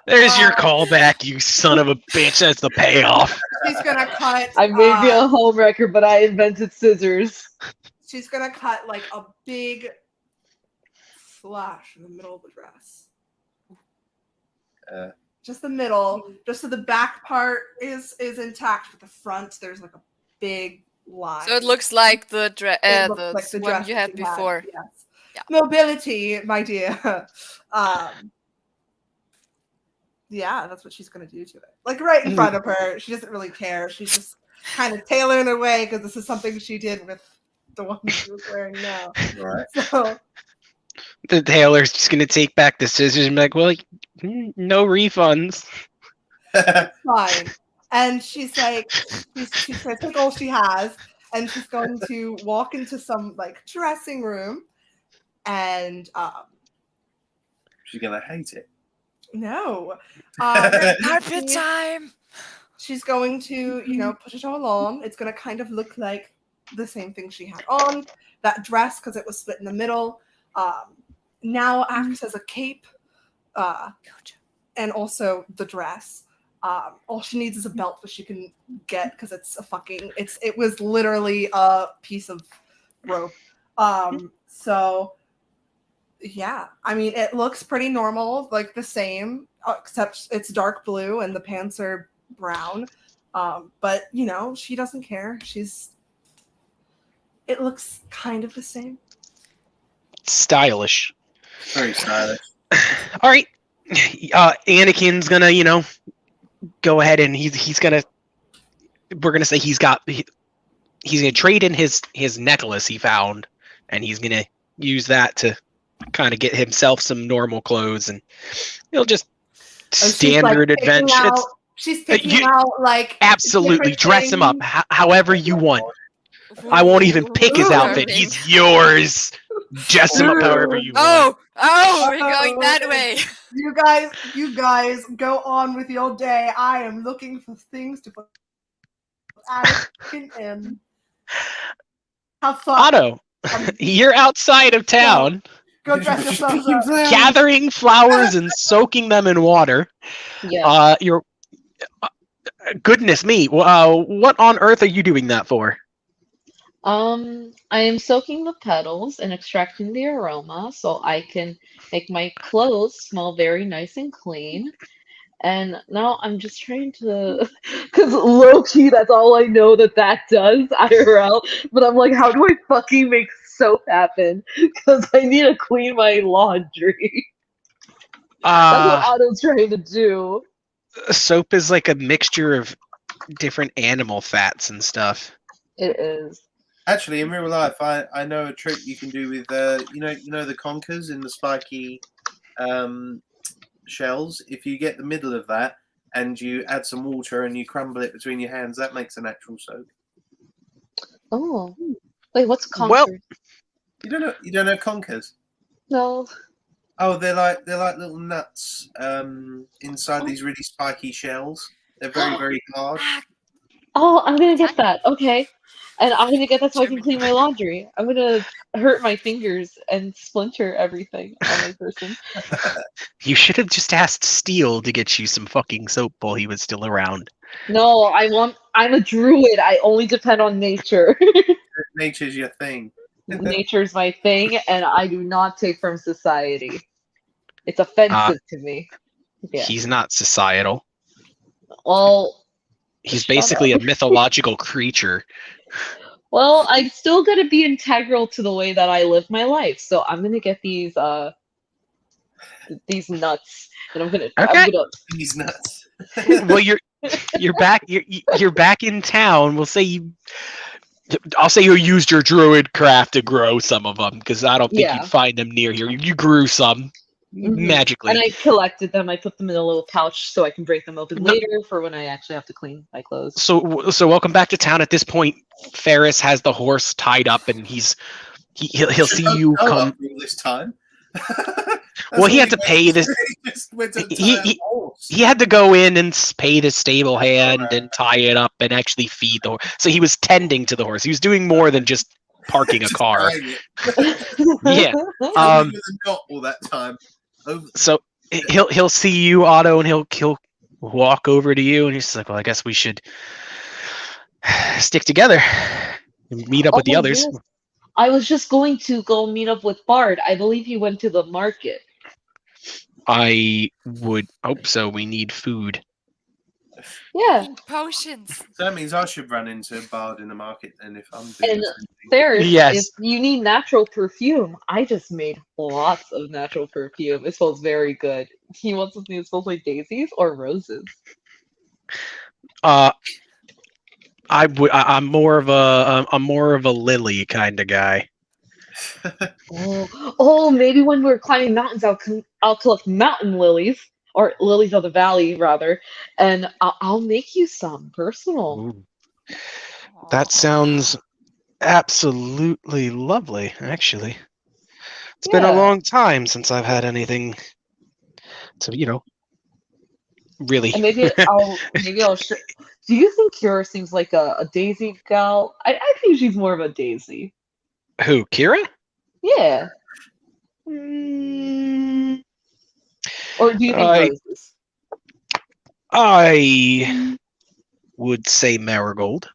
There's your callback, you son of a bitch. That's the payoff. She's gonna cut. I may be a homewrecker, but I invented scissors. She's gonna cut like a big slash in the middle of the dress. Just the middle, just so the back part is intact, but the front there's like a big line. So it looks like the It looks like the one dress you that had before. Yes. Yeah. Mobility, my dear. Yeah, that's what she's gonna do to it. Like right in front of her. She doesn't really care. She's just kind of tailoring her way because this is something she did with the one she was wearing now. Right. So The tailor's just gonna take back the scissors and be like, well, no refunds. fine. And she's like, she's gonna take all she has, and she's going to walk into some like dressing room, and She's gonna hate it. no, Carpet time. she's going to, put it all on. It's going to kind of look like the same thing she had on, that dress, because it was split in the middle. Now acts as a cape, and also the dress. All she needs is a belt that she can get, because it was literally a piece of rope. So yeah, I mean, it looks pretty normal, like the same, except it's dark blue and the pants are brown. But she doesn't care. It looks kind of the same. Stylish. Very stylish. All right. Anakin's gonna, go ahead and we're gonna say he's gonna trade in his necklace he found, and he's gonna use that to kind of get himself some normal clothes, and he'll just standard adventure. She's picking out like Absolutely dress him up however you want. I won't even pick his outfit. He's yours. Dress him up however you want. Oh, we're going that way. You guys go on with your day. I am looking for things to put Anakin in. Have fun. Otto, you're outside of town. Go dress yourself up. Gathering flowers and soaking them in water. Yeah. Goodness me. What on earth are you doing that for? I am soaking the petals and extracting the aroma so I can make my clothes smell very nice and clean. And now I'm just trying to, because low key, that's all I know that does IRL. But I'm like, how do I fucking make soap happen? Because I need to clean my laundry. That's what Otto's trying to do. Soap is like a mixture of different animal fats and stuff. It is. Actually, in real life, I know a trick you can do with you know the conkers in the spiky shells. If you get the middle of that and you add some water and you crumble it between your hands, that makes a natural soap. Oh, wait, what's conker? Well- You don't know conkers? No. Oh, they're like little nuts inside these really spiky shells. They're very, very hard. Oh, I'm gonna get that. Okay. And I'm gonna get that so I can clean my laundry. I'm gonna hurt my fingers and splinter everything on my person. You should have just asked Steel to get you some fucking soap while he was still around. No, I'm a druid. I only depend on nature. Nature's your thing. Nature's my thing, and I do not take from society. It's offensive to me. Yeah. He's not societal. Well, He's shut basically up. a mythological creature. Well, I'm still gonna be integral to the way that I live my life. So I'm gonna get these nuts, and I'm gonna These nuts. Well, you're back in town. I'll say you used your druid craft to grow some of them because I don't think Yeah. you'd find them near here. You grew some magically. And I collected them. I put them in a little pouch so I can break them open No- later for when I actually have to clean my clothes. So welcome back to town. At this point, Ferris has the horse tied up, and he'll see you Oh, come. after all this time. Well, he had to pay this. He just went to He- tie a horse. He had to go in and pay the stable hand and tie it up and actually feed the horse. So he was tending to the horse. He was doing more than just parking a Just car. tying it. Yeah. With a knot all that time. So he'll see you, Otto, and he'll walk over to you, and he's like, "Well, I guess we should stick together and meet up with the Oh, others." yes. I was just going to go meet up with Bard. I believe he went to the market. I would hope so. We need food. Yeah. Potions. So that means I should run into Bard in the market, and if I'm doing And something. Ferris, Yes. if you need natural perfume, I just made lots of natural perfume. It smells very good. He wants something that smells like daisies or roses. I'm more of a lily kind of guy. Oh, maybe when we're climbing mountains, I'll collect mountain lilies, or lilies of the valley, rather, and I'll make you some personal. Ooh. That sounds absolutely lovely, actually. It's been a Yeah. long time since I've had anything to, really. And maybe I'll. Do you think Kira seems like a daisy gal? I think she's more of a daisy. Who, Kira? Yeah. Mm, Or do you think I- roses? I would say marigold.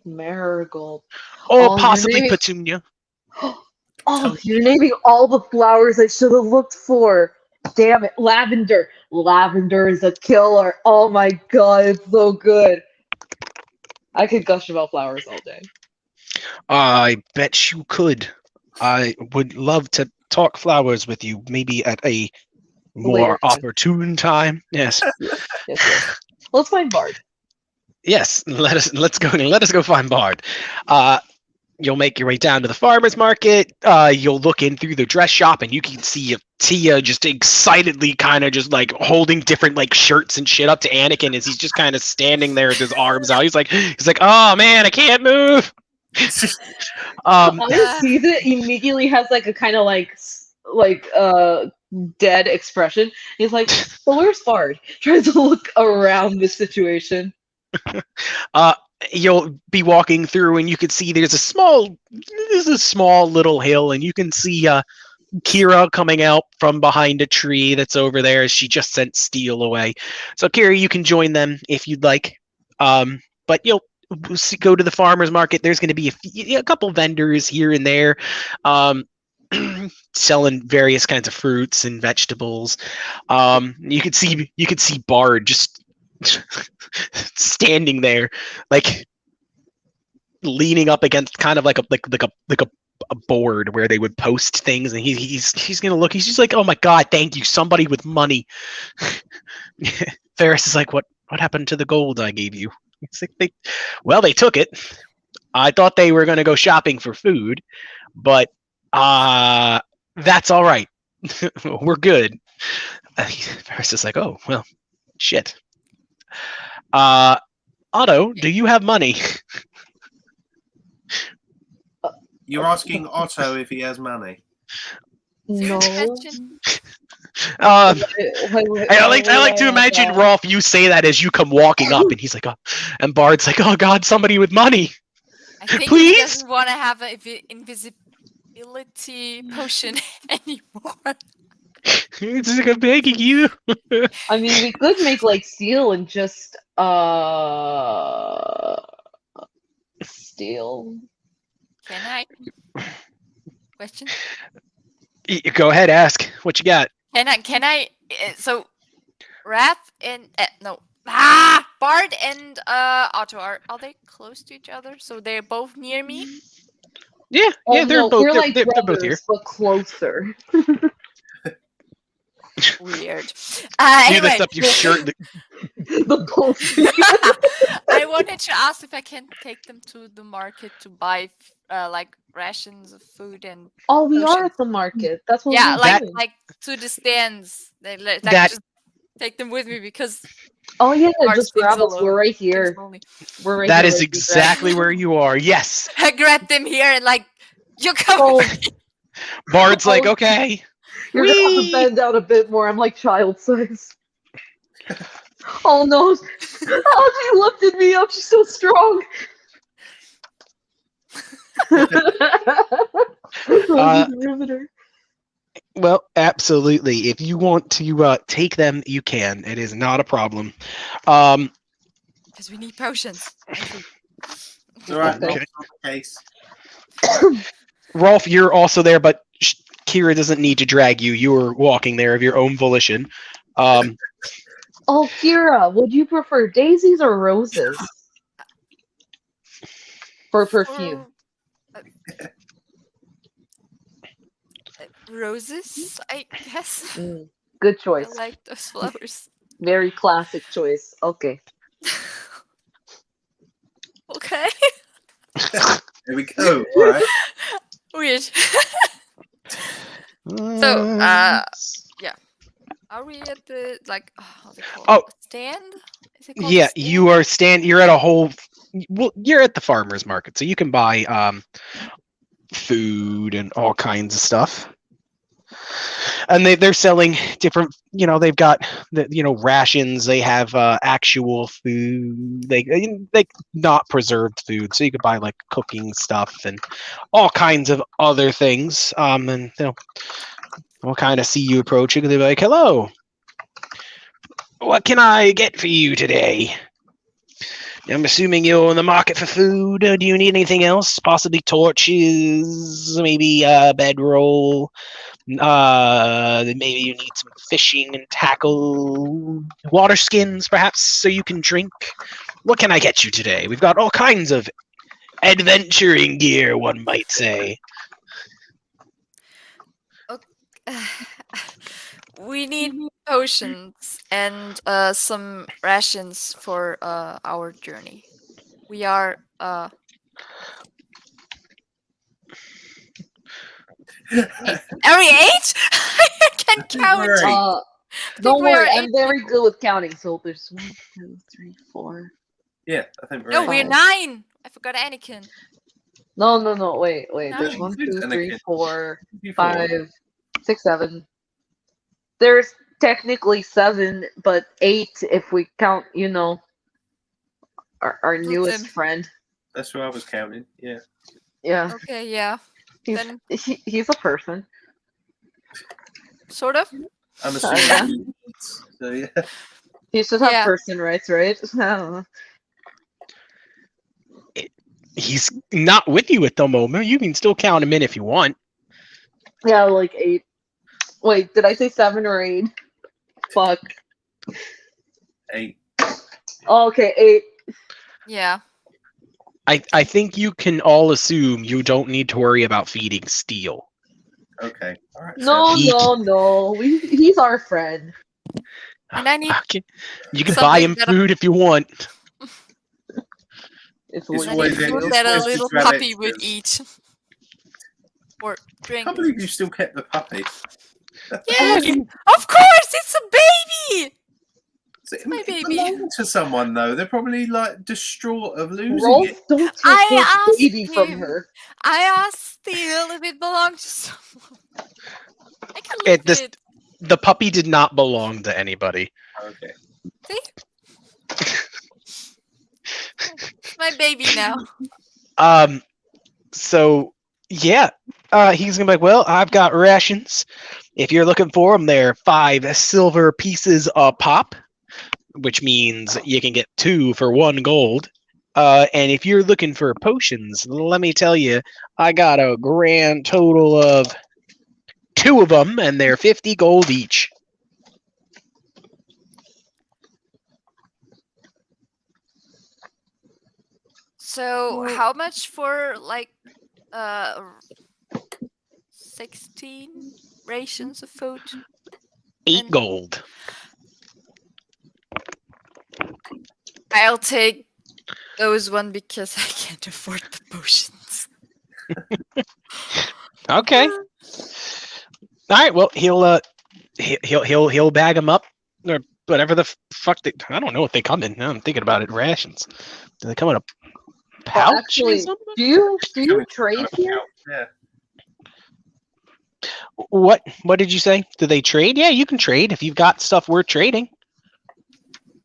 Marigold. Or Oh, you're possibly naming- petunia. Oh, you're naming all the flowers I should have looked for. Damn it. Lavender. Lavender is a killer. Oh my god, it's so good. I could gush about flowers all day. I bet you could. I would love to talk flowers with you, maybe at a more Later time. opportune time. Yes. Yes. Let's find Bard. Yes, let's go find Bard. You'll make your way down to the farmer's market. You'll look in through the dress shop, and you can see Tia just excitedly kind of just like holding different like shirts and shit up to Anakin as he's just kind of standing there with his arms out. He's like, oh man, I can't move. Anya sees it, immediately has like a kind of like dead expression. He's like, well, where's Bard? Tries to look around the situation. You'll be walking through, and you can see there's a small little hill, and you can see Kira coming out from behind a tree that's over there as she just sent Steel away. So Kira, you can join them if you'd like. But you'll go to the farmer's market. There's going to be a couple vendors here and there, selling various kinds of fruits and vegetables. You could see Bard just standing there, like leaning up against kind of like a board where they would post things, and he's gonna look. He's just like, "Oh my god, thank you, somebody with money." Ferris is like, "What happened to the gold I gave you?" It's like they took it. I thought they were gonna go shopping for food, but that's all right. We're good. Ferris is like, "Oh well, shit." Otto, do you have money? You're asking Otto if he has money. No. Question? I like to imagine Rolf. You say that as you come walking up, and he's like, "Oh," and Bard's like, "Oh God, somebody with money." I think he Please? doesn't want to have an invisibility potion anymore. It's like, I'm begging you. I mean, we could make like seal and just steal. Can I? Question? Go ahead, ask what you got. Can I? So, Wrath and no. Bard and Otto are they close to each other? So they're both near me. Yeah, Oh, they're no, both we're like they're both here. brothers, but closer. Weird. You Anyway, lift up your shirt. The bullshit. I wanted to ask if I can take them to the market to buy like rations of food and Oh, we Potion. are at the market. That's what yeah, we're like doing. like to the stands. Like That- just take them with me because Oh yeah, Our just things grab us. alone. We're right things here. only. We're right That here. is like, we exactly grab- where you are. Yes. I grabbed them here and like you come. Oh, with me. Bard's like, Oh. okay. you're gonna have to Whee! bend down a bit more. I'm like child size. Oh no! Oh, she lifted me up. She's so strong. Riveter. Well, absolutely. If you want to take them, you can. It is not a problem. Because we need potions. and food. It's all right, Okay. not the case. Rolf, you're also there, but Kira doesn't need to drag you. You were walking there of your own volition. Oh, Kira, would you prefer daisies or roses for perfume? For, roses, I guess. Mm, good I choice. like those flowers. Very classic choice. Okay. Okay. There we go. All right. Weird. So, are we at the like? How's it called? Oh. Stand? Is it called Yeah, stand? you are you're at a whole. Well, you're at the farmer's market, so you can buy food and all kinds of stuff. And they're selling different. They've got rations. They have actual food. They not preserved food, so you could buy like cooking stuff and all kinds of other things. And they'll kind of see you approaching, and they'll be like, "Hello, what can I get for you today? I'm assuming you're in the market for food. Do you need anything else? Possibly torches, maybe a bedroll. Maybe you need some fishing and tackle, water skins, perhaps, so you can drink. What can I get you today? We've got all kinds of adventuring gear, one might say." We need potions and some rations for our journey. We are are we 8? I can count. Right. Don't we are worry, I'm eight very good with counting. So there's 1, 2, 3, 4. Yeah, I think we're No, right. we're 9. I forgot Anakin. No. Wait. No. There's 1, 2, 3, Anakin. 4, Before. 5, 6, 7. There's technically 7, but 8 if we count, our newest Listen. friend. That's what I was counting. Yeah. Yeah, Okay, yeah, then he's a person. sort of. I'm Yeah. assuming. So yeah. He should have Yeah. person rights, right? I don't know. He's not with you at the moment. You can still count him in if you want. Yeah, like 8. Wait, did I say 7 or 8? Fuck. 8. Oh, okay, 8. Yeah. I think you can all assume you don't need to worry about feeding Steel. Okay. All right. No, He- no. He's our friend. And I need Okay. You can something buy him that- food if you want. It's It's I weird. always- need food it's that a always good little to have puppy would extras. eat. Or I drink. can't believe you still kept the puppy. Yes! Of course! It's a baby! my It baby. belonged to someone though. They're probably like distraught of losing Rolf, it. don't take I his asked baby from him. her. I asked Steel if it belonged to someone. I can It- leave this- it. The puppy did not belong to anybody. Okay. See? It's my baby now. So yeah, he's gonna be like, well, I've got rations. If you're looking for them, they're 5 silver pieces a pop, which means you can get 2 for 1 gold. And if you're looking for potions, let me tell you, I got a grand total of 2 of them, and they're 50 gold each. So how much for like 16 rations of food? 8 And- gold. I'll take those one because I can't afford the potions. Okay. All right. Well, he'll bag them up or whatever the fuck they. I don't know what they come in. Now I'm thinking about it. Rations. Do they come in a pouch? or Actually, something? do you trade here? Yeah. What did you say? Do they trade? Yeah, you can trade if you've got stuff worth trading.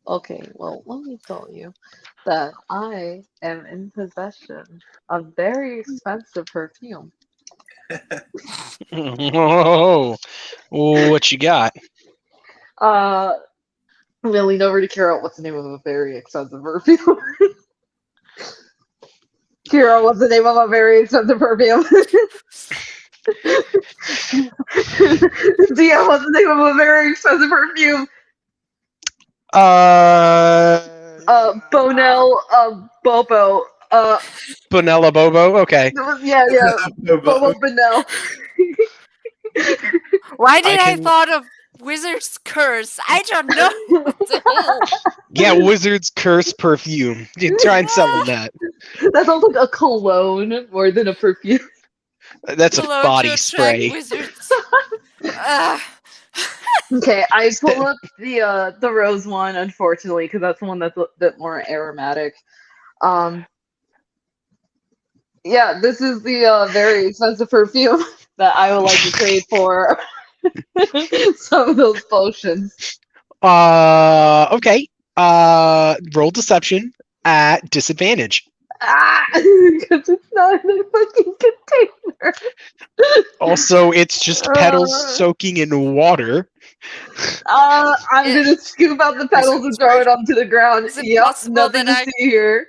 Okay, well, let me tell you that I am in possession of very expensive perfume. Oh, what you got? I'm gonna lean over to Kira. What's the name of a very expensive perfume? Kira, what's the name of a very expensive perfume? DM, what's the name of a very expensive perfume? Bonell, Bobo. Bonella Bobo. Okay. Yeah, Bobo But Bonell. Why did I can- thought of Wizard's Curse? I don't know. What the hell? Yeah, Wizard's Curse perfume. You try and sell them that. That sounds like a cologne more than a perfume. That's a Hello to body attract spray. Wizards. Okay, I pull up the rose one, unfortunately, because that's the one that's a bit more aromatic. Yeah, this is the very expensive perfume that I would like to trade for some of those potions. Okay. Roll deception at disadvantage. Ah, because it's not in a fucking container. Also, it's just petals Uh. soaking in water. I'm gonna scoop out the petals and throw it onto the ground. Is it Yep, possible nothing that to see here.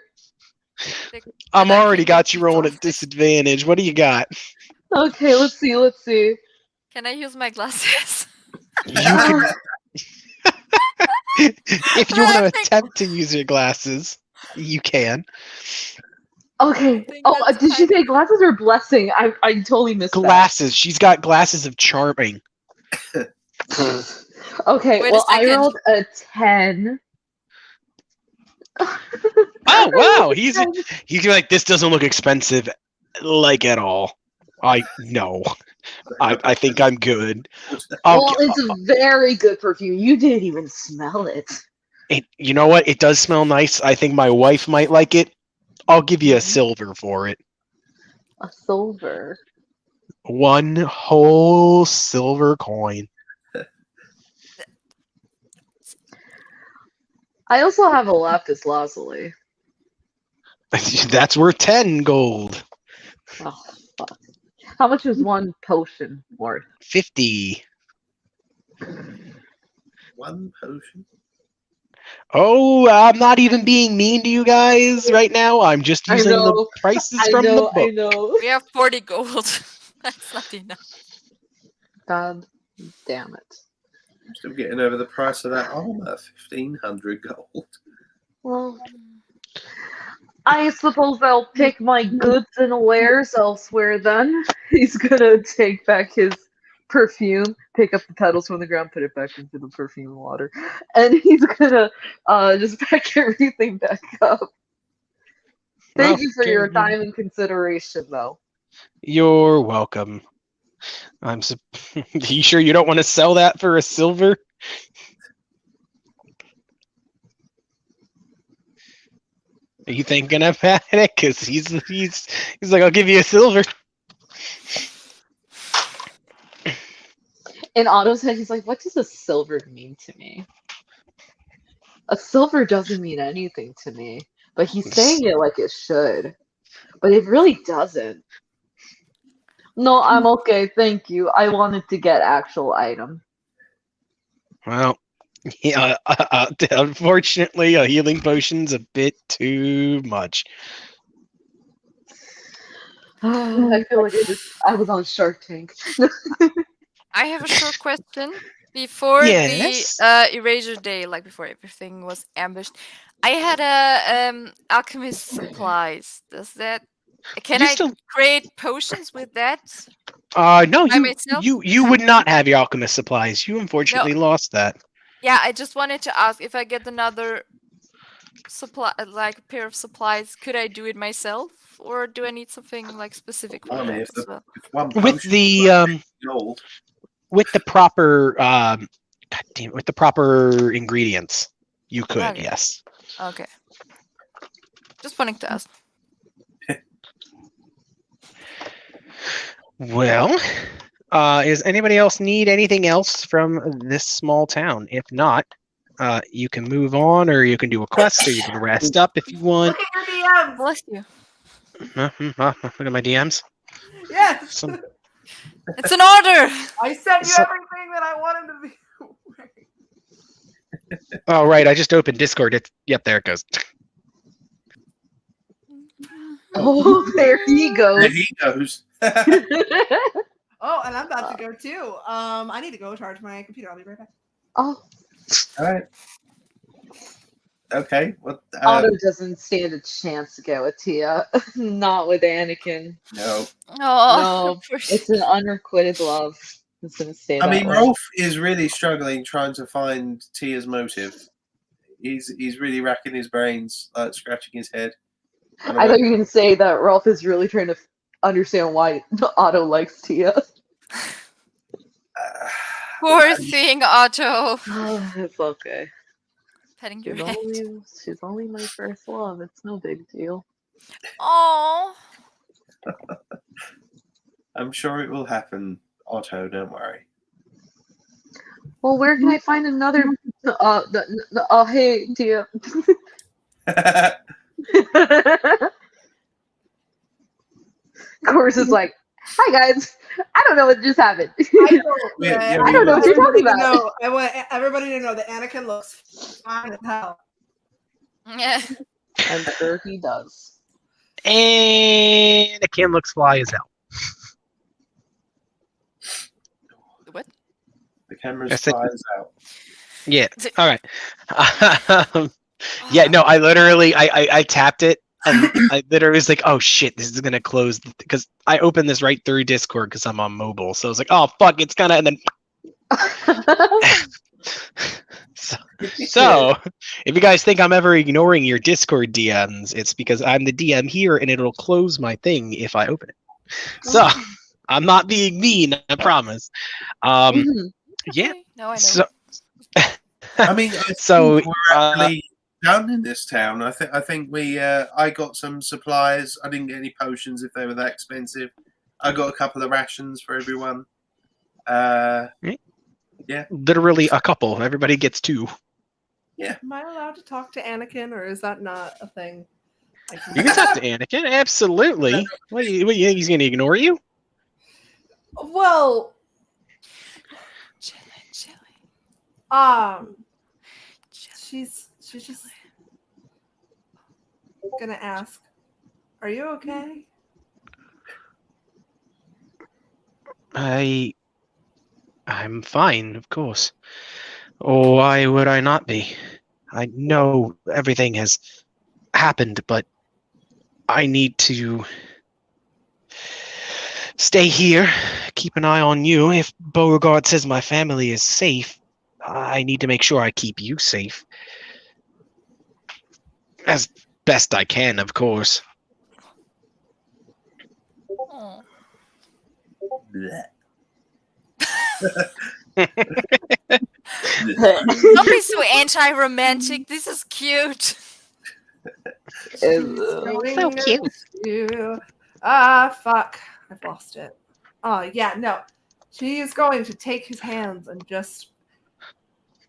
I'm I already can got get you these rolling off at the- disadvantage. What do you got? Okay, let's see. Can I use my glasses? You can, if you want I to think- attempt to use your glasses, you can. Okay. think Oh, that's did she fine. say glasses or blessing? I totally missed Glasses. She's got glasses of charming. that. Okay, Wait a well, I second. rolled a 10. Oh wow, he's like, this doesn't look expensive, like at all. I think I'm good. Well, it's a very good perfume. You didn't even smell it. You know what? It does smell nice. I think my wife might like it. I'll give you a silver for it. A silver. 1 whole silver coin. I also have a lapis lazuli. That's worth 10 gold. Oh, fuck. How much is one potion worth? 50. one potion. Oh, I'm not even being mean to you guys right now. I'm just I using the know, prices I from the know, I book. know. We have 40 gold. That's not enough. God damn it. I'm still getting over the price of that armor, 1,500 gold. Well, I suppose I'll pick my goods and wares elsewhere then. He's gonna take back his perfume, pick up the petals from the ground, put it back into the perfume water, and he's gonna just pack everything back up. Thank you for your time and consideration, though. You're welcome. You sure you don't want to sell that for a silver? Are you thinking about it? Because he's like, I'll give you a silver. In Otto's head, he's like, what does a silver mean to me? A silver doesn't mean anything to me. But he's saying it like it should. But it really doesn't. No, I'm okay, thank you. I wanted to get actual item. Well, yeah, unfortunately, a healing potion's a bit too much. I feel like I was on Shark Tank. I have a short question. Before Yes. the erasure day, like before everything was ambushed, I had a alchemist supplies. Does that can You I still- create potions with that? No, By myself? you would not have your alchemist supplies. You unfortunately lost that. Yeah, I just wanted to ask if I get another supply, like a pair of supplies, could I do it myself, or do I need something like specific for I mean, that if as well? one With potion the is like gold, with the proper with the proper ingredients, you could. Okay. Yes. Okay. Just wanting to ask. Well, does anybody else need anything else from this small town? If not, you can move on, or you can do a quest, or you can rest up if you want. Look at your DMs. Bless you. Look at my DMs. Yes. Some- It's an order. I sent you So- everything that I wanted to be. Oh, right. I just opened Discord. Yep, there it goes. Oh, there he there goes. he goes. Oh, and I'm about to go too. I need to go charge my computer. I'll be right back. Oh, All right. Okay. Well, Otto doesn't stand a chance to get with Tia. Not with Anakin. no. Oh, It's an unrequited love. It's gonna stay I that mean, way. Rolf is really struggling trying to find Tia's motive. He's really racking his brains, like scratching his head. I thought you were gonna say that Rolf is really trying to understand why Otto likes Tia. poor thing, Otto. It's okay. Petting your She's head. she's only my first love. It's no big deal. Oh. I'm sure it will happen, Otto. Don't worry. Well, where can I find another? Hey, Tia. Course is like, hi guys. I don't know what just happened. I don't know what you're talking about. No, I want everybody to know that Anakin looks fine as hell. Yeah. I'm sure he does. And the can looks fly as hell. What? The camera's I said- flies out. Yeah. Is it- All right. Yeah. No. I literally I tapped it. And I literally was like, "Oh shit, this is gonna close," because I opened this right through Discord because I'm on mobile. So I was like, "Oh fuck, it's gonna," and then so if you guys think I'm ever ignoring your Discord DMs, it's because I'm the DM here, and it'll close my thing if I open it. So I'm not being mean, I promise. Mhm. Yeah. Okay, now I know. So I mean, So, we're actually done in this town. I think we. I got some supplies. I didn't get any potions if they were that expensive. I got a couple of rations for everyone. literally a couple. Everybody gets two. Am I allowed to talk to Anakin, or is that not a thing? You can talk to Anakin, absolutely. What, you think he's gonna ignore you? Well, Chilling. she's she's just gonna ask, "Are you okay?" I'm fine, of course. Oh, why would I not be? I know everything has happened, but I need to stay here, keep an eye on you. If Beauregard says my family is safe, I need to make sure I keep you safe. As best I can, of course. Oh. Don't be so anti-romantic. This is cute. So cute. Fuck. I've lost it. Oh, yeah, no. She is going to take his hands and just...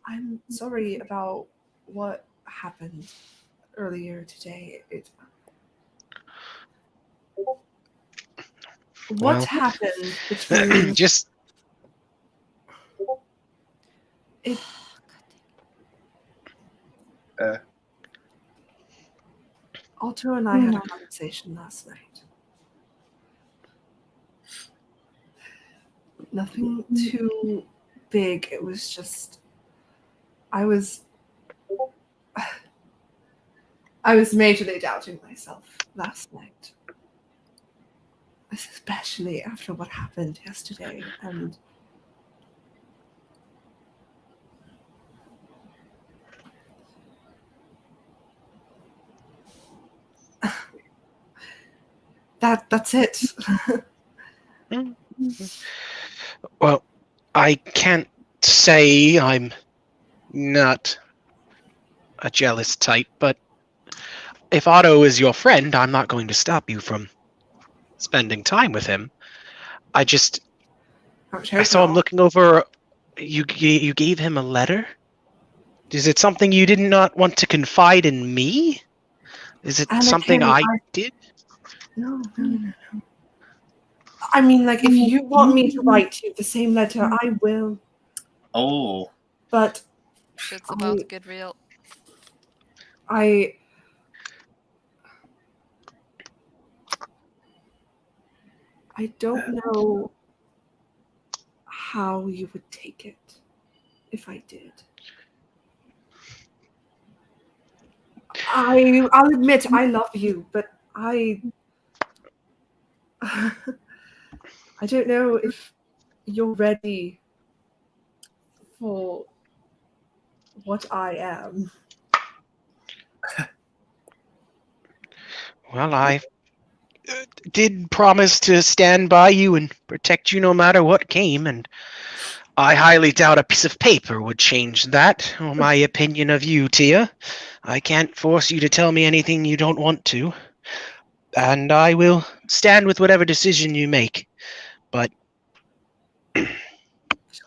I'm sorry about what happened earlier today. What Well, happened between... just Otto and I had a conversation last night. Nothing too big. It was just... I was majorly doubting myself last night. Especially after what happened yesterday. And that's it. well, I can't say I'm not a jealous type, but if Otto is your friend, I'm not going to stop you from spending time with him. I saw him looking over. You gave him a letter? Is it something you did not want to confide in me? Is it something I did? No. I mean, like, if you want me to write you the same letter, I will. Oh. But Shit's about to get real. I don't know how you would take it if I did. I'll admit I love you, but I don't know if you're ready for what I am. Well, I did promise to stand by you and protect you no matter what came, and I highly doubt a piece of paper would change that, or my opinion of you, Tia. I can't force you to tell me anything you don't want to, and I will stand with whatever decision you make. But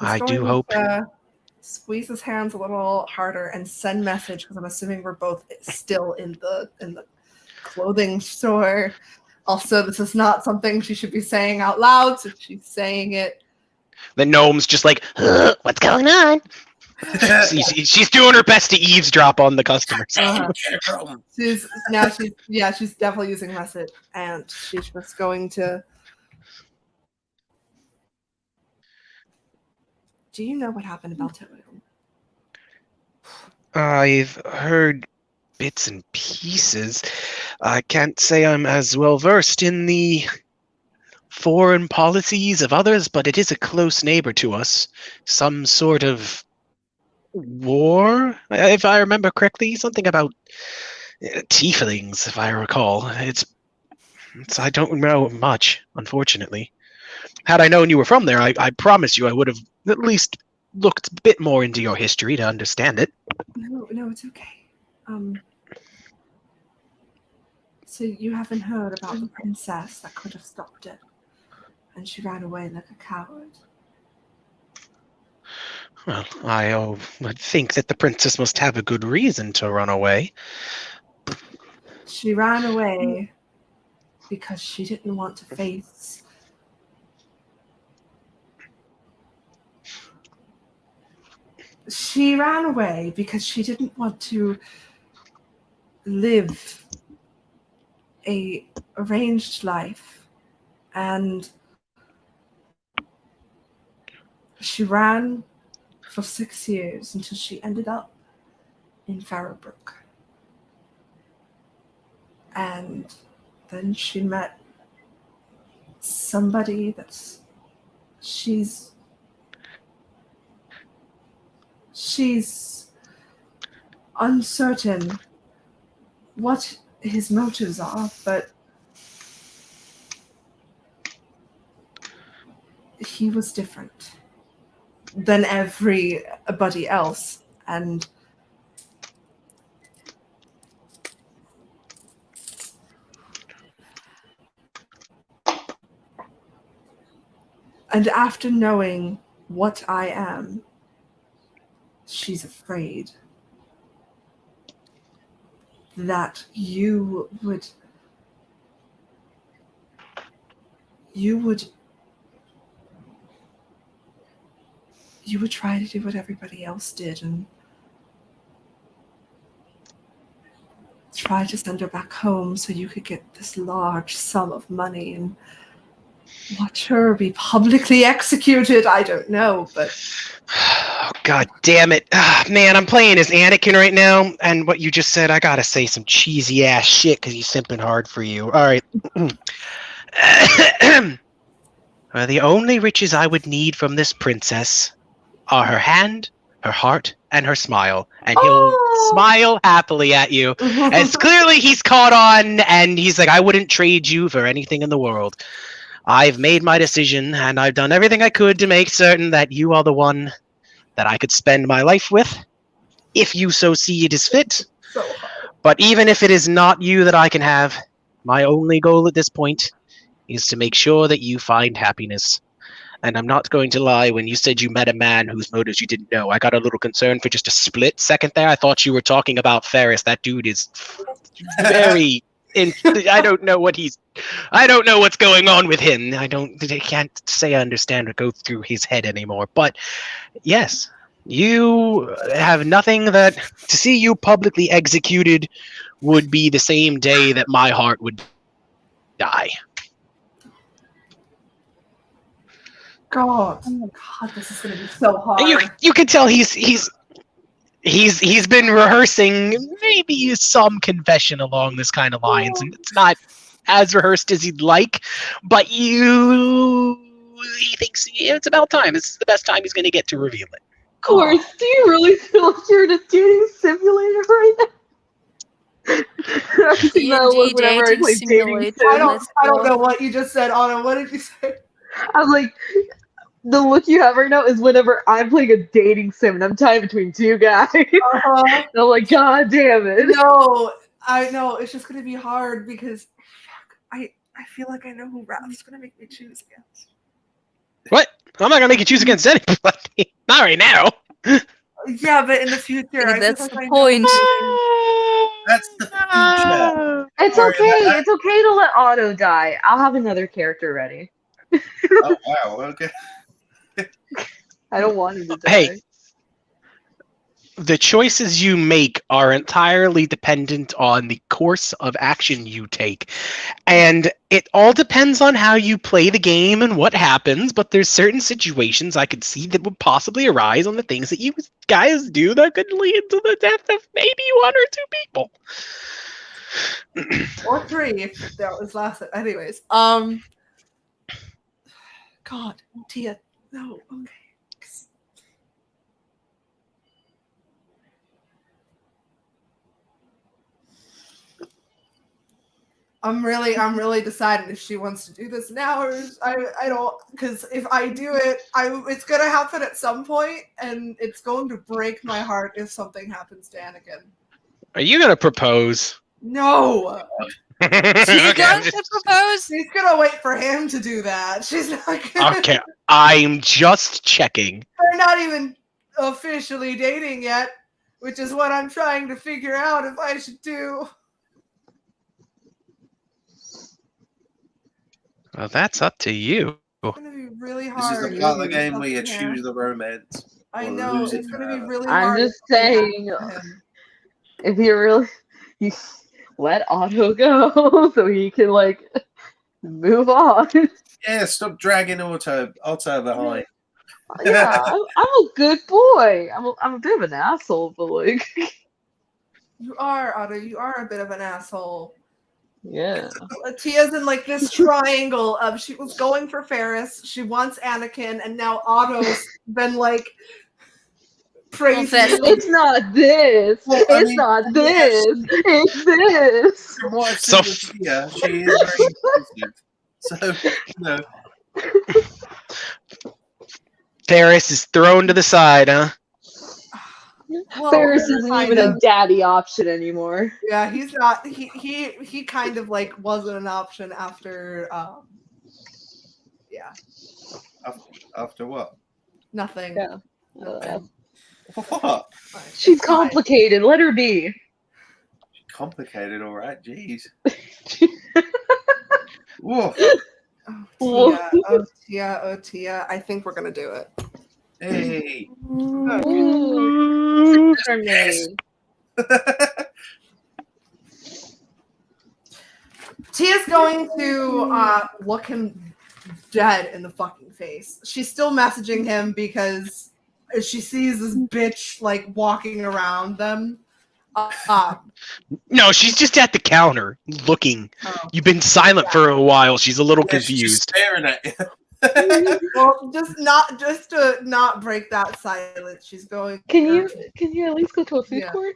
I do hope... Squeeze his hands a little harder and send message, because I'm assuming we're both still in the clothing store. Also, this is not something she should be saying out loud, so she's saying it. The gnome's just like, what's going on? She's doing her best to eavesdrop on the customers. She's definitely using message, and she's just going to... Do you know what happened about Totem? I've heard bits and pieces. I can't say I'm as well versed in the foreign policies of others, but it is a close neighbor to us. Some sort of war, if I remember correctly. Something about tieflings, if I recall. It's I don't know much, unfortunately. Had I known you were from there, I promise you I would have at least looked a bit more into your history to understand it. No, it's okay. So you haven't heard about the princess that could have stopped it, and she ran away like a coward. Well, I would think that the princess must have a good reason to run away. She ran away because she didn't want to face... She ran away because she didn't want to live a arranged life, and she ran for 6 years until she ended up in Farrowbrook. And then she met somebody she's uncertain what his motives are, but he was different than everybody else, and after knowing what I am, she's afraid that you would try to do what everybody else did and try to send her back home so you could get this large sum of money and watch her be publicly executed. I don't know, but Oh, God damn it. Man, I'm playing as Anakin right now, and what you just said, I gotta say some cheesy ass shit because he's simping hard for you. Alright. Well, the only riches I would need from this princess are her hand, her heart, and her smile. And he'll smile happily at you. As clearly he's caught on, and he's like, I wouldn't trade you for anything in the world. I've made my decision, and I've done everything I could to make certain that you are the one that I could spend my life with, if you so see it as fit. so hard. But even if it is not you that I can have, my only goal at this point is to make sure that you find happiness. And I'm not going to lie, when you said you met a man whose motives you didn't know, I got a little concerned for just a split second there. I thought you were talking about Ferris. That dude is very... I don't know what's going on with him. I can't say I understand or go through his head anymore. But yes, you have nothing that to see you publicly executed would be the same day that my heart would die. God, this is gonna be so hard. And you can tell he's been rehearsing maybe some confession along this kind of lines, and it's not as rehearsed as he'd like, but he thinks it's about time. This is the best time he's going to get to reveal it. Of course, do you really feel like you're in a dating simulator right now? I've seen that look whenever I play dating sim. I don't know what you just said, Anna. What did you say? I'm like, the look you have right now is whenever I'm playing a dating sim and I'm tied between two guys. Uh-huh. I'm like, God damn it. No, I know. It's just going to be hard because I feel like I know who Ralph's going to make me choose against. What? I'm not going to make you choose against anybody. Not right now. Yeah, but in the future. Yeah, that's like the I point. That's the future. It's okay. It's okay to let Otto die. I'll have another character ready. Oh, wow. Okay. I don't want him to die. Hey, the choices you make are entirely dependent on the course of action you take. And it all depends on how you play the game and what happens, but there's certain situations I could see that would possibly arise on the things that you guys do that could lead to the death of maybe one or two people. Or three, if that was last. Anyways, God, Tia, no, okay. I'm really deciding if she wants to do this now or I don't, because if I do it, it's gonna happen at some point, and it's going to break my heart if something happens to Anakin. Are you going to propose? No. She's going to propose. She's gonna wait for him to do that. She's not gonna. Okay, I'm just checking. They're not even officially dating yet, which is what I'm trying to figure out if I should do. Well, that's up to you. It's gonna be really This hard. is the part of the game where you choose the romance. I or know lose it it's gonna be forever. really I'm hard. just saying, if you really, You let Otto go so he can like move on. Yeah, stop dragging Otto behind. Yeah, I'm a good boy. I'm a bit of an asshole, but like, You are, Otto. You are a bit of an asshole. yeah. Tia's in like this triangle of she was going for Ferris, she wants Anakin, and now Otto's been like praising. Confessing. It's not this. Well, I It's mean, not yes. this. It's this. From what I've So seen with Tia, she is very positive. So, you know, Ferris is thrown to the side, huh? Well, Ferris isn't kind even a of. daddy option anymore. Yeah, he's not. He kind of like wasn't an option after. Yeah, after what? nothing. Yeah. Nothing. What? She's It's fine. complicated. Let her be. Complicated, all right. Jeez. Whoa. Oh Tia, oh Tia, oh Tia. I think we're gonna do it. Hey. Ooh. Her name. Tia's going to look him dead in the fucking face. She's still messaging him because she sees this bitch like walking around them. No, she's just at the counter looking. Oh. You've been silent for a while. She's a little Yeah, she's just confused. staring at you. Well, just to not break that silence, she's going. Can you at least go to a food Yeah. court?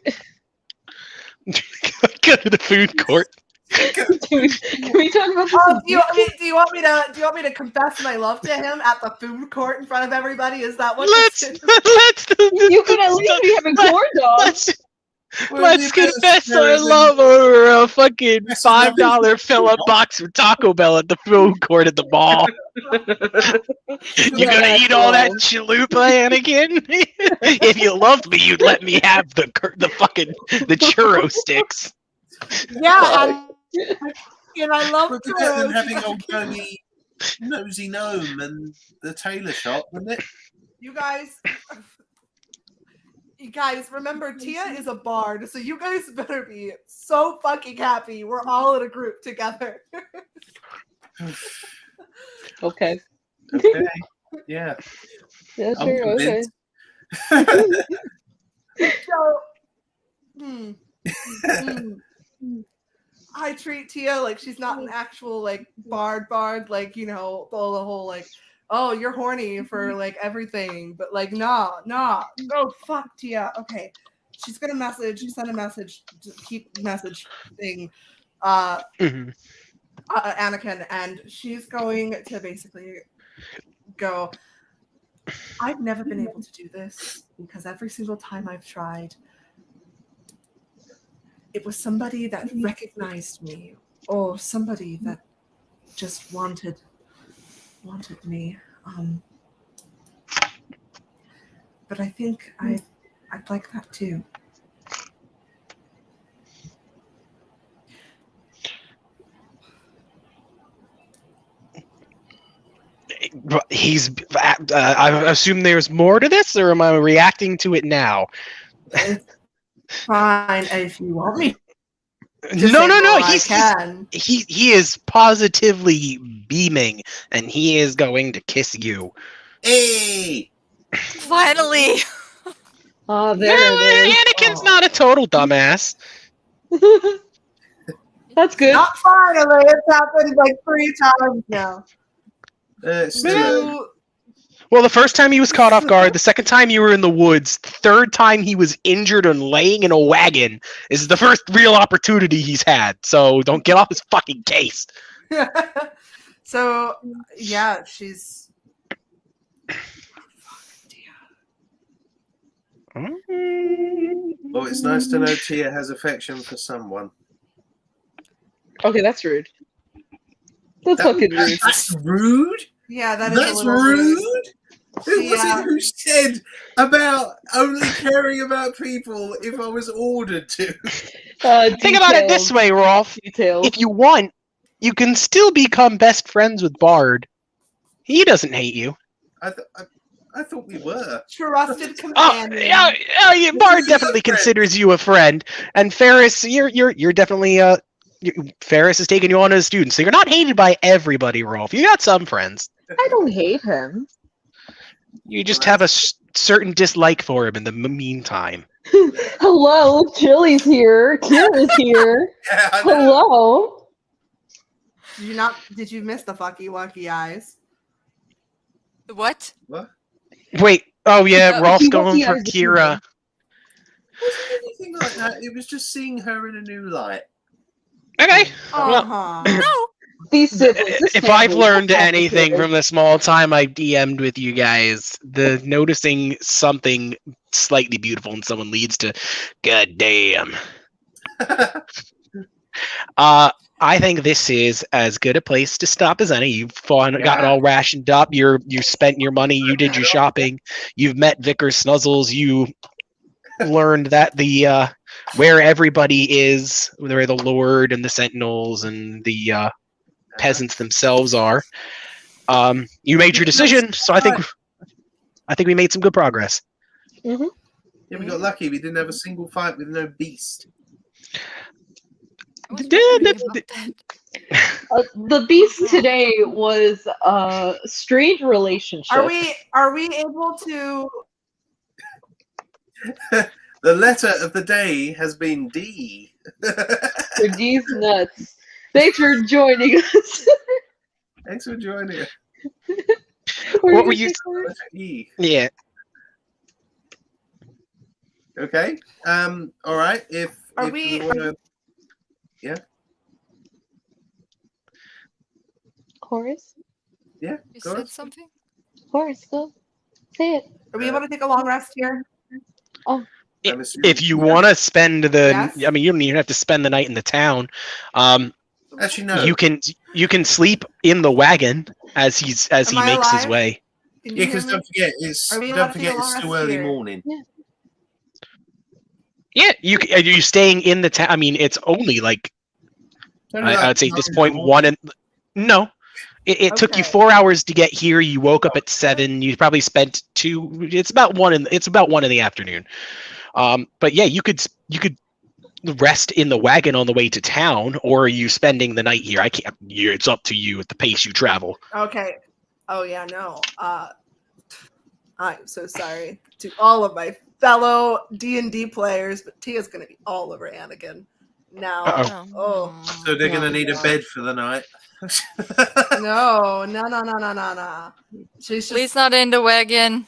Go to the food court. Can we talk about this? Oh, do you want me to confess my love to him at the food court in front of everybody? Is that what? Let's You could at least be having corn dogs. Let's confess our love over a fucking $5 fill-up box of Taco Bell at the food court at the mall. You gonna eat all that chalupa, Anakin? If you loved me, you'd let me have the churro sticks. Yeah, and I love But better than churros. having old nosy gnome and the tailor shop, wouldn't it? You guys, remember Tia is a bard, so you guys better be so fucking happy. We're all in a group together. Okay. Okay. Yeah. Yeah, I'm sure. Okay. convinced. So, I treat Tia like she's not an actual like bard, like, you know, the whole like, oh, you're horny for like everything, but like no, fuck Tia. Okay, she's gonna send a message, keep message thing, Mhm. Anakin, and she's going to basically go, I've never been able to do this because every single time I've tried, it was somebody that recognized me or somebody that just wanted me. But I think I'd like that too. I assume there's more to this, or am I reacting to it now? It's fine if you want me. No. I can. He is positively beaming, and he is going to kiss you. Hey! Finally. Oh, there it is. Anakin's not a total dumbass. That's good. Not finally. It's happened like 3 times now. Still, Well, the first time he was caught off guard, the second time you were in the woods, the third time he was injured and laying in a wagon. This is the first real opportunity he's had, so don't get off his fucking case. So, yeah, she's. well, it's nice to know Tia has affection for someone. Okay, that's rude. That's fucking rude. That's rude? Yeah, that is That's a little rude? Who was Yeah. it who said about only caring about people if I was ordered to? Think about it this way, Rolf. Details. If you want, you can still become best friends with Bard. He doesn't hate you. I I thought we were. Trusted Oh, companion. yeah, Bard definitely considers you a friend, and Ferris, you're definitely Ferris is taking you on as a student, so you're not hated by everybody, Rolf. You got some friends. I don't hate him. You just have a certain dislike for him in the meantime. Hello, Chili's here. Kira's here. Yeah, I know. Hello. Did you miss the fucky wucky eyes? What? What? Wait, oh yeah, Rolf's he going was for the Kira. Wasn't anything like that. It was just seeing her in a new light. Okay. Uh-huh. No. These siblings. this If I've family, learned they're anything complicated. from the small time I DM'd with you guys, the noticing something slightly beautiful in someone leads to, god damn. I think this is as good a place to stop as any. You've gotten all rationed up. You spent your money. You did your shopping. You've met Vicar Snuzzles. You learned that the where everybody is, where the Lord and the Sentinels and the peasants themselves are. You made your decision, so I think we made some good progress. Yeah, we got lucky. We didn't have a single fight with no beast. I was Yeah, wondering about that. The beast today was a strange relationship. Are we able to? The letter of the day has been D. For these nuts. Thanks for joining us. Thanks for joining us. What were you? Letter E. Yeah. Okay. All right. If We want to, Horace? You go said on. something? Horace, go. Say it. Are we able to take a long rest here? I'm assuming- If you want to spend the, Yes. I mean, you don't even have to spend the night in the town. Actually, no. You can sleep in the wagon as he Am I makes his alive? way. Can Yeah, you hear because me? don't forget, it's Are we allowed don't to take a forget long it's rest still early here? morning. Yeah, are you staying in the town? I mean, it's only like I'd say at this point no. It took you Okay. 4 hours to get here. You woke up at 7. You probably spent 2. It's about 1 in the afternoon. But yeah, you could rest in the wagon on the way to town, or are you spending the night here? I can't. It's up to you at the pace you travel. Okay. Oh yeah, no. I'm so sorry to all of my fellow D&D players, but Tia's gonna be all over Anakin now. Uh-oh. Oh. So they're Oh gonna my need a God. bed for the night. No. She's just Please not in the wagon.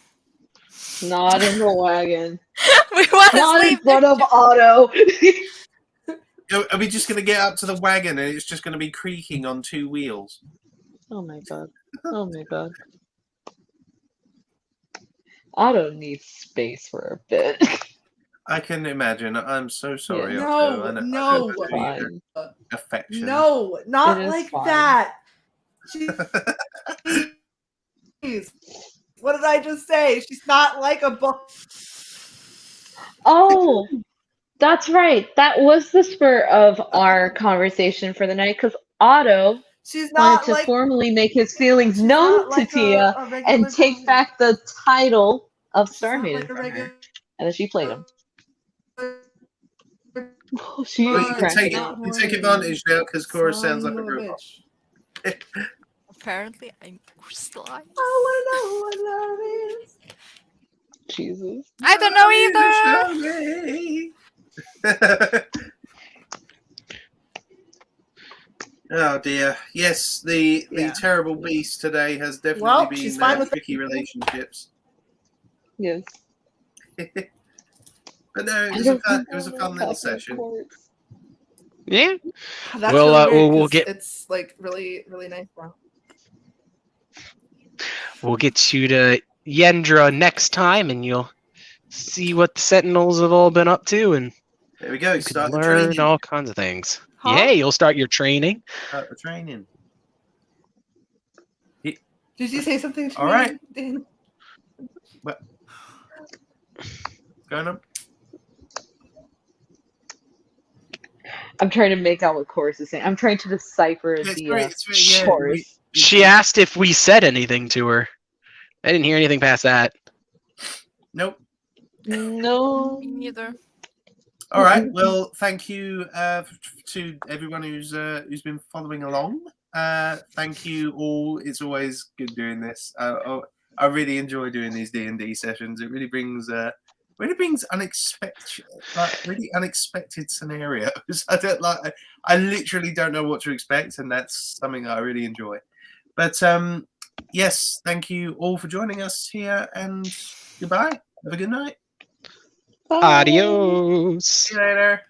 Not in the wagon. We want to Not in sleep. front of Otto. Are we just gonna get up to the wagon and it's just gonna be creaking on 2 wheels? Oh my god. Oh my god. Otto needs space for a bit. I can imagine. I'm so sorry. Yeah. Otto. I No, know- no. I know your Fine. affection. no, not It is like fine. that. Jeez. What did I just say? She's not like a book. Oh, that's right. That was the spur of our conversation for the night because Otto She's wanted not to like formally make his feelings she's known not like to Tia a regular and take woman. back the title of She's Star not Maiden. like a regular- And then she played him. Oh, she Well, is you can take cracking. advantage now because Cora sounds like a Son of robot. bitch. Apparently, I'm sly. All I know what love is. Jesus. I don't know either. Oh dear. Yes, the Yeah. terrible beast today has definitely Well, been she's fine with tricky relationships. Yes. But no, it was a fun little session. Yeah. That's Well, really weird we'll 'cause get- it's like really, really nice. Wow. We'll get you to Yendra next time, and you'll see what the Sentinels have all been up to, and There we go. you can Start the learn training. all kinds of things. Huh? Yeah, you'll start your training. Start the training. Did you say something to All me? right. Dan? Going on. I'm trying to make out what Chorus is saying. I'm trying to decipher It's the very- it's very- yeah, chorus. She asked if we said anything to her. I didn't hear anything past that. Nope. No. Me neither. All right. Well, thank you to everyone who's been following along. Thank you all. It's always good doing this. I really enjoy doing these D&D sessions. It really brings really unexpected scenarios. I literally don't know what to expect, and that's something that I really enjoy. But yes, thank you all for joining us here, and goodbye. Have a good night. Bye. Adios. See you later.